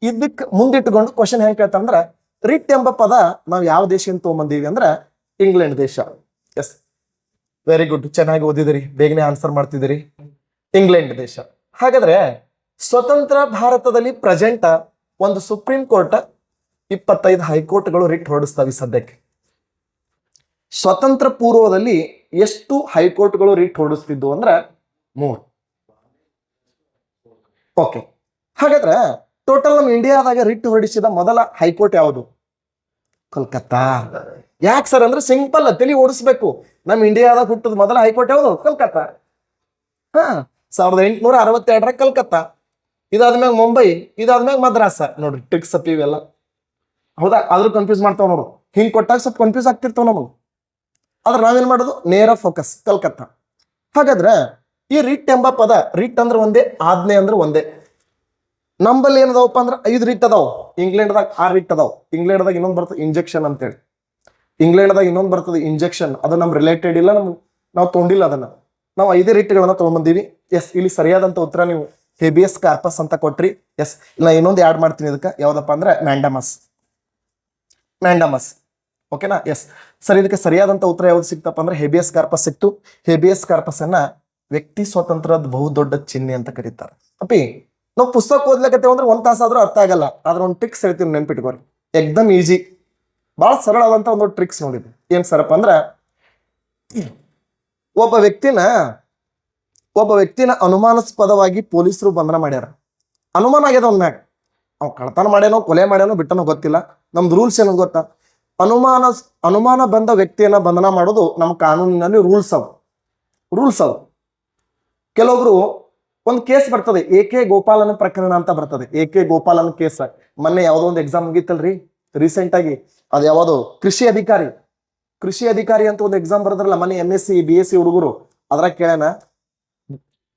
ಇದಕ್ ಮುಂದಿಟ್ಟುಕೊಂಡು ಕ್ವಶನ್ ಹೆಂಗ್ ಕೇಳ್ತಾನಂದ್ರ ರಿಟ್ ಎಂಬ ಪದ ನಾವು ಯಾವ ದೇಶದಿಂದ ತಗೊಂಬಂದೀವಿ ಅಂದ್ರ ಇಂಗ್ಲೆಂಡ್ ದೇಶ. ಎಸ್, ವೆರಿ ಗುಡ್, ಚೆನ್ನಾಗಿ ಓದಿದಿರಿ, ಬೇಗನೆ ಆನ್ಸರ್ ಮಾಡ್ತಿದ್ದೀರಿ. ಇಂಗ್ಲೆಂಡ್ ದೇಶ. ಹಾಗಾದ್ರೆ ಸ್ವತಂತ್ರ ಭಾರತದಲ್ಲಿ ಪ್ರೆಸೆಂಟ್ ಒಂದು ಸುಪ್ರೀಂ ಕೋರ್ಟ್ 25 ಹೈಕೋರ್ಟ್ಗಳು ರಿಟ್ ಹೊರಡಿಸ್ತಾವೆ ಸದ್ಯಕ್ಕೆ. ಸ್ವತಂತ್ರ ಪೂರ್ವದಲ್ಲಿ ಎಷ್ಟು ಹೈಕೋರ್ಟ್ಗಳು ರಿಟ್ ಹೊರಡಿಸ್ತಿದ್ವು ಅಂದ್ರ 3. ಓಕೆ, ಹಾಗಾದ್ರೆ ಟೋಟಲ್ ನಮ್ಮ ಇಂಡಿಯಾದಾಗ ರಿಟ್ ಹೊರಡಿಸಿದ ಮೊದಲ ಹೈಕೋರ್ಟ್ ಯಾವುದು? ಕೋಲ್ಕತ್ತಾ. ಯಾಕೆ ಸರ್ ಅಂದ್ರೆ ಸಿಂಪಲ್, ತಲೆ ಓಡಿಸ್ಬೇಕು. ನಮ್ಮ ಇಂಡಿಯಾದಾಗ ಹುಟ್ಟದ ಮೊದಲ ಹೈಕೋರ್ಟ್ ಯಾವುದು? ಕೋಲ್ಕತ್ತಾ. 1862 ಕಲ್ಕತ್ತಾ. ಇದಾದ್ಮ್ಯಾಗ ಮುಂಬೈ, ಇದಾದ್ಮ್ಯಾಗ ಮದ್ರಾಸ. ನೋಡ್ರಿ ಟ್ರಿಕ್ಸ್ ಅಪ್ ಇವೆಲ್ಲ. ಹೌದಾ, ಆದ್ರೂ ಕನ್ಫ್ಯೂಸ್ ಮಾಡ್ತಾವ ನೋಡು. ಹಿಂಗ್ ಕೊಟ್ಟಾಗ ಸ್ವಲ್ಪ ಕನ್ಫ್ಯೂಸ್ ಆಗ್ತಿರ್ತಾವ ನಮಗೆ. ಆದ್ರೆ ನಾವೇನ್ ಮಾಡೋದು, ನೇರ ಫೋಕಸ್ ಕಲ್ಕತ್ತಾ. ಹಾಗಾದ್ರೆ ಈ ರಿಟ್ ಎಂಬ ಪದ, ರಿಟ್ ಅಂದ್ರೆ ಒಂದೇ, ಆಜ್ಞೆ ಅಂದ್ರೆ ಒಂದೇ. ನಂಬಲ್ಲಿ ಏನದಾವಪ್ಪ ಅಂದ್ರೆ 5 ರಿಟ್ ಅದಾವ. ಇಂಗ್ಲೆಂಡ್ದಾಗ 6 ರಿಟ್ ಅದಾವ. ಇಂಗ್ಲೆಂಡ್ದಾಗ ಇನ್ನೊಂದು ಬರ್ತದೆ ಇಂಜೆಕ್ಷನ್ ಅಂತೇಳಿ. ಇಂಗ್ಲೆಂಡ್ದಾಗ ಇನ್ನೊಂದು ಬರ್ತದೆ ಇಂಜೆಕ್ಷನ್. ಅದು ನಮ್ ರಿಲೇಟೆಡ್ ಇಲ್ಲ, ನಾವು ತೊಗೊಂಡಿಲ್ಲ ಅದನ್ನ. ನಾವು 5 ರಿಟ್ಗಳನ್ನ ತಗೊಂಡ್ಬಂದೀವಿ. ಎಸ್, ಇಲ್ಲಿ ಸರಿಯಾದಂತ ಉತ್ತರ ನೀವು ಹೇಬಿಯಸ್ ಕಾರ್ಪಸ್ ಅಂತ ಕೊಟ್ರಿ. ಎಸ್, ನಾ ಇನ್ನೊಂದು ಆಡ್ ಮಾಡ್ತೀನಿ ಇದಕ್ಕೆ. ಯಾವ್ದಪ್ಪ ಅಂದ್ರೆ ಮ್ಯಾಂಡಮಸ್. ಮ್ಯಾಂಡಮಸ್. ಓಕೆನಾ? ಎಸ್ ಸರ್, ಇದಕ್ಕೆ ಸರಿಯಾದಂತ ಉತ್ತರ ಯಾವ್ದು ಸಿಕ್ತಪ್ಪ ಅಂದ್ರೆ ಹೇಬಿಯಸ್ ಕಾರ್ಪಸ್ ಸಿಕ್ತು. ಹೇಬಿಯಸ್ ಕಾರ್ಪಸ್ ಅನ್ನ ವ್ಯಕ್ತಿ ಸ್ವಾತಂತ್ರ್ಯದ ಬಹುದೊಡ್ಡ ಚಿಹ್ನೆ ಅಂತ ಕರೀತಾರೆ. ಅಪ್ಪಿ, ನಾವು ಪುಸ್ತಕ ಓದ್ಲಿಕ್ಕತ್ತೇವೆ ಅಂದ್ರೆ 1 ತಾಸಾದ್ರೂ ಅರ್ಥ ಆಗಲ್ಲ. ಆದ್ರೆ ಒಂದು ಟ್ರಿಕ್ಸ್ ಹೇಳ್ತೀನಿ, ನೆನ್ಪಿಟ್ಕೋರಿ. ಎಕ್ದಮ್ ಈಜಿ, ಬಹಳ ಸರಳವಾದಂತ ಒಂದು ಟ್ರಿಕ್ಸ್ ನೋಡಿದ್ವಿ. ಏನ್ ಸರಪ್ಪ ಅಂದ್ರ, ಒಬ್ಬ ವ್ಯಕ್ತಿನ ಅನುಮಾನಾಸ್ಪದವಾಗಿ ಪೊಲೀಸರು ಬಂಧನ ಮಾಡ್ಯಾರ. ಅನುಮಾನ ಆಗ್ಯದ ಒಂದ್ ಮ್ಯಾಗ, ಅವ್ ಕಳ್ತನ ಮಾಡ್ಯಾನೋ, ಕೊಲೆ ಮಾಡ್ಯಾನೋ, ಬಿಟ್ಟನೋ ಗೊತ್ತಿಲ್ಲ. ನಮ್ದು ರೂಲ್ಸ್ ಏನೋ ಗೊತ್ತಾ? ಅನುಮಾನ ಬಂದ ವ್ಯಕ್ತಿಯನ್ನ ಬಂಧನ ಮಾಡೋದು ನಮ್ಮ ಕಾನೂನಿನಲ್ಲಿ ರೂಲ್ಸ್ ಅವು. ಕೆಲವೊಬ್ರು ಒಂದು ಕೇಸ್ ಬರ್ತದೆ, AK ಗೋಪಾಲನ ಪ್ರಕರಣ ಅಂತ ಬರ್ತದೆ. AK ಗೋಪಾಲನ ಕೇಸ್ ಮೊನ್ನೆ ಯಾವ್ದೋ ಒಂದು ಎಕ್ಸಾಮ್ ಮುಗಿತಲ್ರಿ ರೀಸೆಂಟ್ ಆಗಿ. ಅದು ಯಾವ್ದು, ಕೃಷಿ ಅಧಿಕಾರಿ ಅಂತ ಒಂದು ಎಕ್ಸಾಮ್ ಬರೋದ್ರಲ್ಲ ಮೊನ್ನೆ, MSc BSc ಹುಡುಗರು. ಅದ್ರಾಗ ಕೇಳ್ಯಾನ,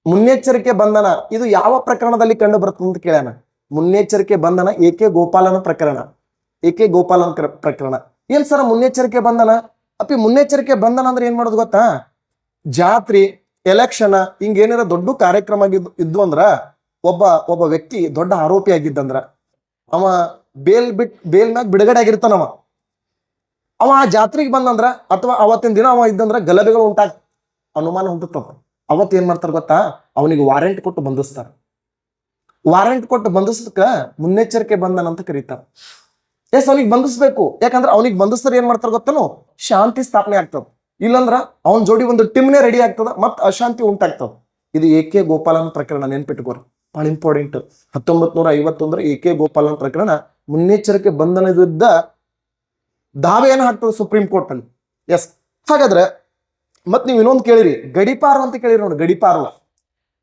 ಮುನ್ನೆಚ್ಚರಿಕೆ ಬಂಧನ ಇದು ಯಾವ ಪ್ರಕರಣದಲ್ಲಿ ಕಂಡು ಬರ್ತದೆ ಅಂತ ಕೇಳ್ಯಾನ. ಮುನ್ನೆಚ್ಚರಿಕೆ ಬಂಧನ AK ಗೋಪಾಲನ ಪ್ರಕರಣ. ಏನ್ ಸರ್ ಮುನ್ನೆಚ್ಚರಿಕೆ ಬಂಧನ? ಅಪ್ಪಿ, ಮುನ್ನೆಚ್ಚರಿಕೆ ಬಂಧನ ಅಂದ್ರೆ ಏನ್ ಮಾಡೋದು ಗೊತ್ತಾ? ಜಾತ್ರೆ, ಎಲೆಕ್ಷನ್, ಹಿಂಗ ಏನಾರ ದೊಡ್ಡ ಕಾರ್ಯಕ್ರಮ ಇದ್ದು ಅಂದ್ರ ಒಬ್ಬ ವ್ಯಕ್ತಿ ದೊಡ್ಡ ಆರೋಪಿ ಆಗಿದ್ದಂದ್ರ ಅವ ಬೇಲ್ ಮ್ಯಾಗ ಬಿಡುಗಡೆ ಆಗಿರ್ತಾನವ. ಅವ ಆ ಜಾತ್ರೆಗೆ ಬಂದಂದ್ರ ಅಥವಾ ಅವತ್ತಿನ ದಿನ ಅವ ಇದ್ದಂದ್ರ ಗಲಭೆಗಳು ಅನುಮಾನ ಹುಟ್ಟುತ್ತವ. ಅವತ್ತು ಏನ್ ಮಾಡ್ತಾರ ಗೊತ್ತಾ? ಅವನಿಗೆ ವಾರೆಂಟ್ ಕೊಟ್ಟು ಬಂಧಿಸ್ತಾರ. ವಾರೆಂಟ್ ಕೊಟ್ಟು ಬಂಧಿಸಕ ಮುನ್ನೆಚ್ಚರಿಕೆ ಬಂಧನ ಅಂತ ಕರೀತಾರ. ಎಸ್, ಅವನಿಗೆ ಬಂಧಿಸ್ಬೇಕು. ಯಾಕಂದ್ರೆ ಅವನಿಗೆ ಬಂಧಿಸ್ತಾರೆ ಏನ್ ಮಾಡ್ತಾರ ಗೊತ್ತನು? ಶಾಂತಿ ಸ್ಥಾಪನೆ ಆಗ್ತದ. ಇಲ್ಲಂದ್ರ ಅವನ ಜೋಡಿ ಒಂದು ಟೀಮ್ನೇ ರೆಡಿ ಆಗ್ತದ, ಮತ್ ಅಶಾಂತಿ ಉಂಟಾಗ್ತದ. ಇದು AK ಗೋಪಾಲನ್ ಪ್ರಕರಣ, ನೆನ್ಪಿಟ್ಕೋರಿ, ಬಹಳ ಇಂಪಾರ್ಟೆಂಟ್. 1951 AK ಗೋಪಾಲನ್ ಪ್ರಕರಣ ಮುನ್ನೆಚ್ಚರಿಕೆ ಬಂಧನದ ವಿರುದ್ಧ ದಾವೆಯನ್ನು ಹಾಕ್ತದೆ ಸುಪ್ರೀಂ ಕೋರ್ಟ್ ಅಲ್ಲಿ. ಎಸ್, ಹಾಗಾದ್ರೆ ಮತ್ ನೀವು ಇನ್ನೊಂದು ಕೇಳಿರಿ, ಗಡಿಪಾರು ಅಂತ ಕೇಳಿರಿ ನೋಡಿ. ಗಡಿಪಾರು,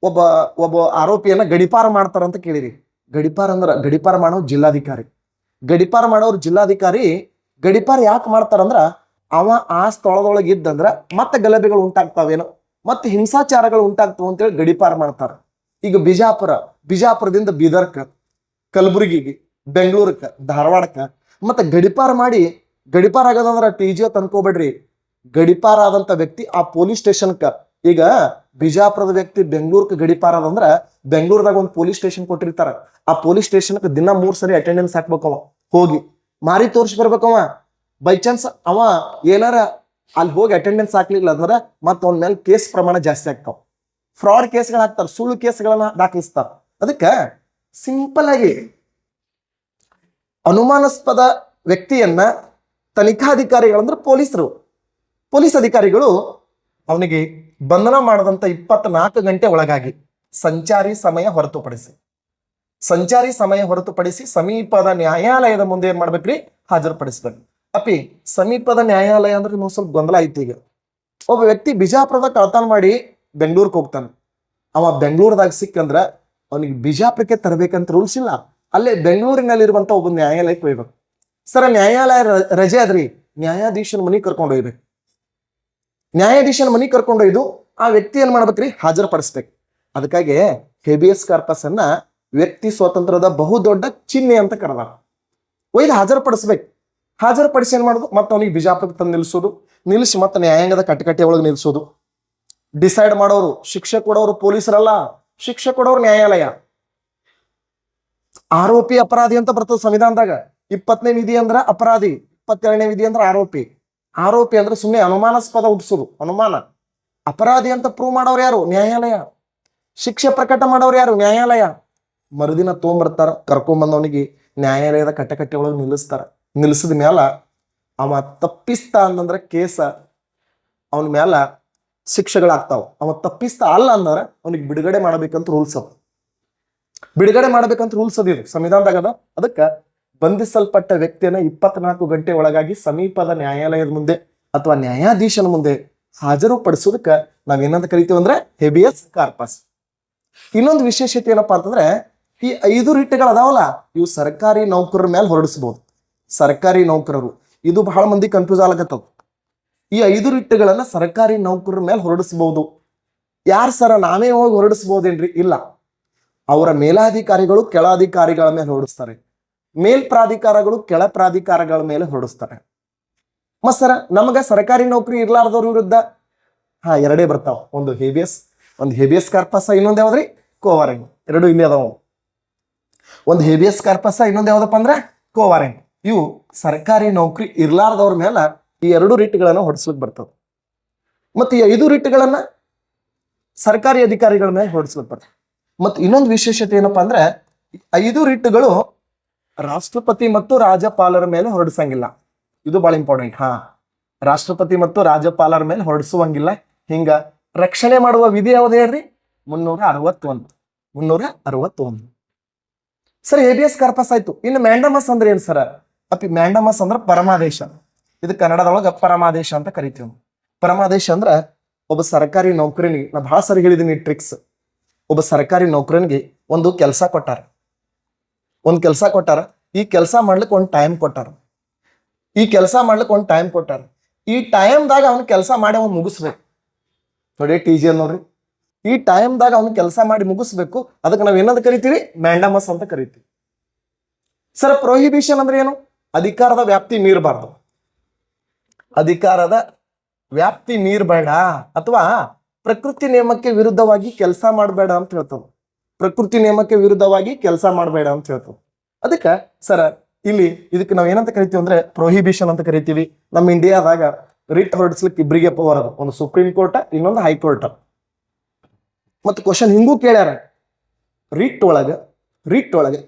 ಒಬ್ಬ ಆರೋಪಿಯನ್ನ ಗಡಿಪಾರು ಮಾಡ್ತಾರ ಅಂತ ಕೇಳಿರಿ. ಗಡಿಪಾರು ಮಾಡೋ ಜಿಲ್ಲಾಧಿಕಾರಿ. ಗಡಿಪಾರು ಯಾಕೆ ಮಾಡ್ತಾರಂದ್ರ, ಅವ ಆ ಸ್ಥಳದೊಳಗೆ ಇದ್ದಂದ್ರ ಮತ್ತೆ ಗಲಭೆಗಳು ಉಂಟಾಗ್ತಾವೇನೋ, ಮತ್ತೆ ಹಿಂಸಾಚಾರಗಳು ಉಂಟಾಗ್ತಾವ ಅಂತೇಳಿ ಗಡಿಪಾರು ಮಾಡ್ತಾರ. ಈಗ ಬಿಜಾಪುರದಿಂದ ಬೀದರ್ಕ, ಕಲಬುರಗಿಗೆ, ಬೆಂಗಳೂರಕ್ಕ, ಧಾರವಾಡಕ್ಕ ಮತ್ತೆ ಗಡಿಪಾರ ಆಗದಂದ್ರ TGO ತಂದ್ಕೋಬೇಡ್ರಿ. ಗಡಿಪಾರ ಆದಂತ ವ್ಯಕ್ತಿ ಆ ಪೊಲೀಸ್ ಸ್ಟೇಷನ್ಕ, ಈಗ ಬಿಜಾಪುರದ ವ್ಯಕ್ತಿ ಬೆಂಗಳೂರ್ಕ ಗಡಿಪಾರ ಅದಂದ್ರ ಬೆಂಗಳೂರದಾಗ ಒಂದು ಪೊಲೀಸ್ ಸ್ಟೇಷನ್ ಕೊಟ್ಟಿರ್ತಾರ. ಆ ಪೊಲೀಸ್ ಸ್ಟೇಷನ್ಕ್ ದಿನ 3 ಸರಿ ಅಟೆಂಡೆನ್ಸ್ ಹಾಕ್ಬೇಕವ, ಹೋಗಿ ಮಾರಿ ತೋರ್ಸಿ ಬರ್ಬೇಕವ. ಬೈ ಚಾನ್ಸ್ ಅವ ಏನಾರ ಅಲ್ಲಿ ಹೋಗಿ ಅಟೆಂಡೆನ್ಸ್ ಹಾಕ್ಲಿಲ್ಲ ಅಂದ್ರೆ ಮತ್ತೆ ಅವನ ಮೇಲೆ ಕೇಸ್ ಪ್ರಮಾಣ ಜಾಸ್ತಿ ಆಗ್ತಾವ. ಫ್ರಾಡ್ ಕೇಸ್ಗಳು ಹಾಕ್ತಾರ, ಸುಳ್ಳು ಕೇಸ್ಗಳನ್ನ ದಾಖಲಿಸ್ತಾರ. ಅದಕ್ಕೆ ಸಿಂಪಲ್ ಆಗಿ ಅನುಮಾನಾಸ್ಪದ ವ್ಯಕ್ತಿಯನ್ನ ತನಿಖಾಧಿಕಾರಿಗಳಂದ್ರೆ ಪೊಲೀಸ್ ಅಧಿಕಾರಿಗಳು ಅವನಿಗೆ ಬಂಧನ ಮಾಡದಂತ 24 ಗಂಟೆ ಒಳಗಾಗಿ ಸಂಚಾರಿ ಸಮಯ ಹೊರತುಪಡಿಸಿ ಸಂಚಾರಿ ಸಮಯ ಹೊರತುಪಡಿಸಿ ಸಮೀಪದ ನ್ಯಾಯಾಲಯದ ಮುಂದೆ ಏನ್ ಮಾಡ್ಬೇಕ್ರಿ, ಹಾಜರುಪಡಿಸ್ಬೇಕು. ಅಪಿ ಸಮೀಪದ ನ್ಯಾಯಾಲಯ ಅಂದ್ರೆ ನಿಮ್ಗೆ ಸ್ವಲ್ಪ ಗೊಂದಲ ಐತಿ. ಈಗ ಒಬ್ಬ ವ್ಯಕ್ತಿ ಬಿಜಾಪುರದ ಕಳ್ತನ ಮಾಡಿ ಬೆಂಗಳೂರಿಗೆ ಹೋಗ್ತಾನೆ. ಅವ ಬೆಂಗಳೂರದಾಗ ಸಿಕ್ಕಂದ್ರ ಅವನಿಗೆ ಬಿಜಾಪುರಕ್ಕೆ ತರಬೇಕಂತ ರೂಲ್ಸ್ ಇಲ್ಲ. ಅಲ್ಲೇ ಬೆಂಗಳೂರಿನಲ್ಲಿರುವಂತ ಒಬ್ಬ ನ್ಯಾಯಾಲಯಕ್ಕೆ ಹೋಗ್ಬೇಕು. ಸರ ನ್ಯಾಯಾಲಯ ರಜೆ ಆದ್ರಿ, ನ್ಯಾಯಾಧೀಶನ ಮನೆಗೆ ಕರ್ಕೊಂಡು ಹೋಗ್ಬೇಕು. ನ್ಯಾಯಾಧೀಶನ ಮನೆಗೆ ಕರ್ಕೊಂಡೊಯ್ದು ಆ ವ್ಯಕ್ತಿ ಏನ್ ಮಾಡ್ಬೇಕ್ರಿ, ಹಾಜರುಪಡಿಸ್ಬೇಕು. ಅದಕ್ಕಾಗಿ ಹೇಬಿಯಸ್ ಕಾರ್ಪಸ್ ಅನ್ನ ವ್ಯಕ್ತಿ ಸ್ವಾತಂತ್ರ್ಯದ ಬಹುದೊಡ್ಡ ಚಿಹ್ನೆ ಅಂತ ಕರೆದಾರ. ಒಯ್ದು ಹಾಜರುಪಡಿಸ್ಬೇಕು. ಹಾಜರುಪಡಿಸಿ ಏನ್ ಮಾಡೋದು, ಮತ್ತೆ ಅವನಿಗೆ ಬಿಜಾಪುರಕ್ಕೆ ತಂದು ನಿಲ್ಲಿಸಿ ಮತ್ತೆ ನ್ಯಾಯಾಂಗದ ಕಟಕಟೆ ಒಳಗೆ ನಿಲ್ಲಿಸೋದು. ಡಿಸೈಡ್ ಮಾಡೋರು, ಶಿಕ್ಷೆ ಕೊಡೋರು ಪೊಲೀಸರಲ್ಲ, ಶಿಕ್ಷೆ ಕೊಡೋರು ನ್ಯಾಯಾಲಯ. ಆರೋಪಿ ಅಪರಾಧಿ ಅಂತ ಬರ್ತದೆ ಸಂವಿಧಾನದಾಗ. 20ನೇ ವಿಧಿ ಅಂದ್ರ ಅಪರಾಧಿ, 22ನೇ ವಿಧಿ ಅಂದ್ರ ಆರೋಪಿ. ಆರೋಪಿ ಅಂದ್ರೆ ಸುಮ್ಮನೆ ಅನುಮಾನಾಸ್ಪದ ಹುಟ್ಟಿಸೋದು, ಅನುಮಾನ. ಅಪರಾಧಿ ಅಂತ ಪ್ರೂವ್ ಮಾಡೋರು ಯಾರು, ನ್ಯಾಯಾಲಯ. ಶಿಕ್ಷೆ ಪ್ರಕಟ ಮಾಡೋರು ಯಾರು, ನ್ಯಾಯಾಲಯ. ಮರುದಿನ ತೊಗೊಂಬರ್ತಾರ, ಕರ್ಕೊಂಬಂದವನಿಗೆ ನ್ಯಾಯಾಲಯದ ಕಟಕಟೆ ಒಳಗೆ ನಿಲ್ಲಿಸ್ತಾರ. ನಿಲ್ಲಿಸಿದ ಮ್ಯಾಲ ಅವ ತಪ್ಪಿಸ್ತಾ ಅಂತಂದ್ರೆ ಕೇಸ ಅವನ ಮ್ಯಾಲ ಶಿಕ್ಷೆಗಳಾಗ್ತಾವ. ಅವ ತಪ್ಪಿಸ್ತಾ ಅಲ್ಲ ಅಂದ್ರೆ ಅವನಿಗೆ ಬಿಡುಗಡೆ ಮಾಡಬೇಕಂತ ರೂಲ್ಸ್ ಅದ. ಬಿಡುಗಡೆ ಮಾಡ್ಬೇಕಂತ ರೂಲ್ಸ್ ಅದ, ಇದು ಸಂವಿಧಾನದಾಗ ಅದ. ಅದಕ್ಕೆ ಬಂಧಿಸಲ್ಪಟ್ಟ ವ್ಯಕ್ತಿಯನ್ನ 24 ಗಂಟೆ ಒಳಗಾಗಿ ಸಮೀಪದ ನ್ಯಾಯಾಲಯದ ಮುಂದೆ ಅಥವಾ ನ್ಯಾಯಾಧೀಶನ ಮುಂದೆ ಹಾಜರುಪಡಿಸೋದಕ್ಕೆ ನಾವೇನಂತ ಕರಿತೀವಿ ಅಂದ್ರೆ ಹೇಬಿಯಸ್ ಕಾರ್ಪಸ್. ಇನ್ನೊಂದು ವಿಶೇಷತೆ ಏನಪ್ಪಾ ಅಂತಂದ್ರೆ, ಈ 5 ರಿಟ್ಗಳು ಅದಾವಲ್ಲ, ಇವು ಸರ್ಕಾರಿ ನೌಕರರ ಮೇಲೆ ಹೊರಡಿಸಬಹುದು. ಸರ್ಕಾರಿ ನೌಕರರು, ಇದು ಬಹಳ ಮಂದಿ ಕನ್ಫ್ಯೂಸ್ ಆಗ್ಲಕತ್ತದ. ಈ 5 ರಿಟ್ಗಳನ್ನ ಸರ್ಕಾರಿ ನೌಕರರ ಮೇಲೆ ಹೊರಡಿಸಬಹುದು. ಯಾರು ಸರ ನಾವೇ ಹೋಗಿ ಹೊರಡಿಸಬಹುದೇನ್ರಿ? ಇಲ್ಲ, ಅವರ ಮೇಲಾಧಿಕಾರಿಗಳು ಕೆಳಾಧಿಕಾರಿಗಳ ಮೇಲೆ ಹೊರಡಿಸ್ತಾರೆ. ಮೇಲ್ ಪ್ರಾಧಿಕಾರಗಳು ಕೆಳ ಪ್ರಾಧಿಕಾರಗಳ ಮೇಲೆ ಹೊರಡಿಸ್ತಾರೆ. ಮತ್ ಸರ ನಮಗ ಸರ್ಕಾರಿ ನೌಕರಿ ಇರ್ಲಾರ್ದವ್ರ ವಿರುದ್ಧ ಎರಡೇ ಬರ್ತಾವ, ಒಂದು ಹೇಬಿಯಸ್ ಕಾರ್ಪಸ್, ಇನ್ನೊಂದು ಯಾವ್ದ್ರಿ ಕೋವಾರೆಂಟ್. ಎರಡು ಇಲ್ಲಿ ಅದಾವ. ಒಂದು ಹೇಬಿಯಸ್ ಕಾರ್ಪಸ್, ಇನ್ನೊಂದು ಯಾವ್ದಪ್ಪ ಅಂದ್ರೆ ಕೋವಾರೆಂಟ್. ಇವು ಸರ್ಕಾರಿ ನೌಕರಿ ಇರ್ಲಾರ್ದವ್ರ ಮೇಲೆ ಈ 2 ರಿಟ್ಗಳನ್ನ ಹೊರಡಿಸ್ಲಿಕ್ಕೆ ಬರ್ತವೆ. ಮತ್ತೆ ಈ 5 ರಿಟ್ಗಳನ್ನ ಸರ್ಕಾರಿ ಅಧಿಕಾರಿಗಳ ಮೇಲೆ ಹೊರಡಿಸ್ಲಿಕ್ಕೆ ಬರ್ತವೆ. ಮತ್ತೆ ಇನ್ನೊಂದು ವಿಶೇಷತೆ ಏನಪ್ಪಾ ಅಂದ್ರೆ, 5 ರಿಟ್ಗಳು ರಾಷ್ಟ್ರಪತಿ ಮತ್ತು ರಾಜ್ಯಪಾಲರ ಮೇಲೆ ಹೊರಡಿಸಂಗಿಲ್ಲ. ಇದು ಬಹಳ ಇಂಪಾರ್ಟೆಂಟ್. ರಾಷ್ಟ್ರಪತಿ ಮತ್ತು ರಾಜ್ಯಪಾಲರ ಮೇಲೆ ಹೊರಡಿಸುವಂಗಿಲ್ಲ. ಹಿಂಗ ರಕ್ಷಣೆ ಮಾಡುವ ವಿಧಿ ಯಾವ್ದು ಹೇಳ್ರಿ? 361. ಸರ್, ಹೇಬಿಯಸ್ ಕಾರ್ಪಸ್ ಆಯ್ತು. ಇನ್ನು ಮ್ಯಾಂಡಮಸ್ ಅಂದ್ರೆ ಏನ್ ಸರ? ಮ್ಯಾಂಡಮಸ್ ಅಂದ್ರೆ ಪರಮಾದೇಶ. ಇದು ಕನ್ನಡದೊಳಗ ಪರಮಾದೇಶ ಅಂತ ಕರಿತೀವಿ. ಪರಮಾದೇಶ ಅಂದ್ರ ಒಬ್ಬ ಸರ್ಕಾರಿ ನೌಕರನಿಗೆ, ನಾ ಬಹಳ ಸರಿ ಹೇಳಿದೀನಿ ಟ್ರಿಕ್ಸ್. ಒಬ್ಬ ಸರ್ಕಾರಿ ನೌಕರನಿಗೆ ಒಂದು ಕೆಲಸ ಕೊಟ್ಟಾರ. ಈ ಕೆಲಸ ಮಾಡ್ಲಿಕ್ಕೆ ಒಂದು ಟೈಮ್ ಕೊಟ್ಟಾರ. ಈ ಟೈಮ್ದಾಗ ಅವ್ನ ಕೆಲಸ ಮಾಡಿ ಅವ್ನು ಮುಗಿಸ್ಬೇಕು. ನೋಡಿ TG ನೋಡ್ರಿ, ಈ ಟೈಮ್ದಾಗ ಅವ್ನು ಕೆಲಸ ಮಾಡಿ ಮುಗಿಸ್ಬೇಕು. ಅದಕ್ಕೆ ನಾವ್ ಏನಂತ ಕರಿತೀವಿ? ಮ್ಯಾಂಡಮಸ್ ಅಂತ ಕರಿತೀವಿ. ಸರ್, ಪ್ರೊಹಿಬಿಷನ್ ಅಂದ್ರೆ ಏನು? ಅಧಿಕಾರದ ವ್ಯಾಪ್ತಿ ಮೀರಬಾರ್ದು. ಅಧಿಕಾರದ ವ್ಯಾಪ್ತಿ ಮೀರಬೇಡ, ಅಥವಾ ಪ್ರಕೃತಿ ನಿಯಮಕ್ಕೆ ವಿರುದ್ಧವಾಗಿ ಕೆಲಸ ಮಾಡಬೇಡ ಅಂತ ಹೇಳ್ತದೆ. ಪ್ರಕೃತಿ ನಿಯಮಕ್ಕೆ ವಿರುದ್ಧವಾಗಿ ಕೆಲಸ ಮಾಡಬೇಡ ಅಂತ ಹೇಳ್ತದೆ. ಅದಕ್ಕೆ ಸರ ಇಲ್ಲಿ ಇದಕ್ಕೆ ನಾವ್ ಏನಂತ ಕರಿತೀವಿ ಅಂದ್ರೆ ಪ್ರೊಹಿಬಿಷನ್ ಅಂತ ಕರಿತೀವಿ. ನಮ್ಮ ಇಂಡಿಯಾದಾಗ ರಿಟ್ ಹೊರಡಿಸ್ಲಿಕ್ಕೆ ಇಬ್ಬರಿಗೆ ಪವರ್ ಅದ, ಒಂದು ಸುಪ್ರೀಂ ಕೋರ್ಟ್, ಇನ್ನೊಂದು ಹೈಕೋರ್ಟ್. ಮತ್ತು ಕ್ವಶನ್ ಹಿಂಗೂ ಕೇಳ್ಯಾರ, ರಿಟ್ ಒಳಗೆ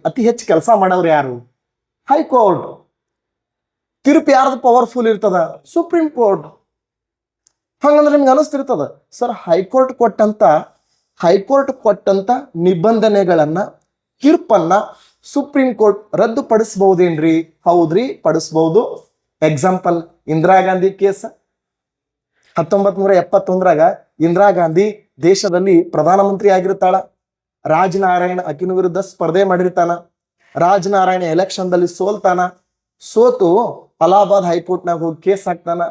ಅತಿ ಹೆಚ್ಚು ಕೆಲಸ ಮಾಡೋರು ಯಾರು? ಹೈಕೋರ್ಟ್. ತೀರ್ಪು ಯಾರ್ದು ಪವರ್ಫುಲ್ ಇರ್ತದ? Supreme court. ಹಂಗಂದ್ರೆ ನಿಮ್ಗೆ ಅನಿಸ್ತಿರ್ತದ, ಸರ್ ಹೈಕೋರ್ಟ್ ಕೊಟ್ಟಂತ ನಿಬಂಧನೆಗಳನ್ನ, ತೀರ್ಪನ್ನ ಸುಪ್ರೀಂ ಕೋರ್ಟ್ ರದ್ದುಪಡಿಸಬಹುದೇನ್ರಿ? ಹೌದ್ರಿ, ಪಡಿಸಬಹುದು. Example, Indira Gandhi case. 1971ರಾಗ ಇಂದಿರಾ ಗಾಂಧಿ ದೇಶದಲ್ಲಿ ಪ್ರಧಾನಮಂತ್ರಿ ಆಗಿರ್ತಾಳ. ರಾಜನಾರಾಯಣ ಆಕಿನ ವಿರುದ್ಧ ಸ್ಪರ್ಧೆ ಮಾಡಿರ್ತಾನ. ರಾಜನಾರಾಯಣ ಎಲೆಕ್ಷನ್ದಲ್ಲಿ ಸೋತು ಅಲಹಾಬಾದ್ ಹೈಕೋರ್ಟ್ನಾಗ ಹೋಗಿ ಕೇಸ್ ಹಾಕ್ತಾನ.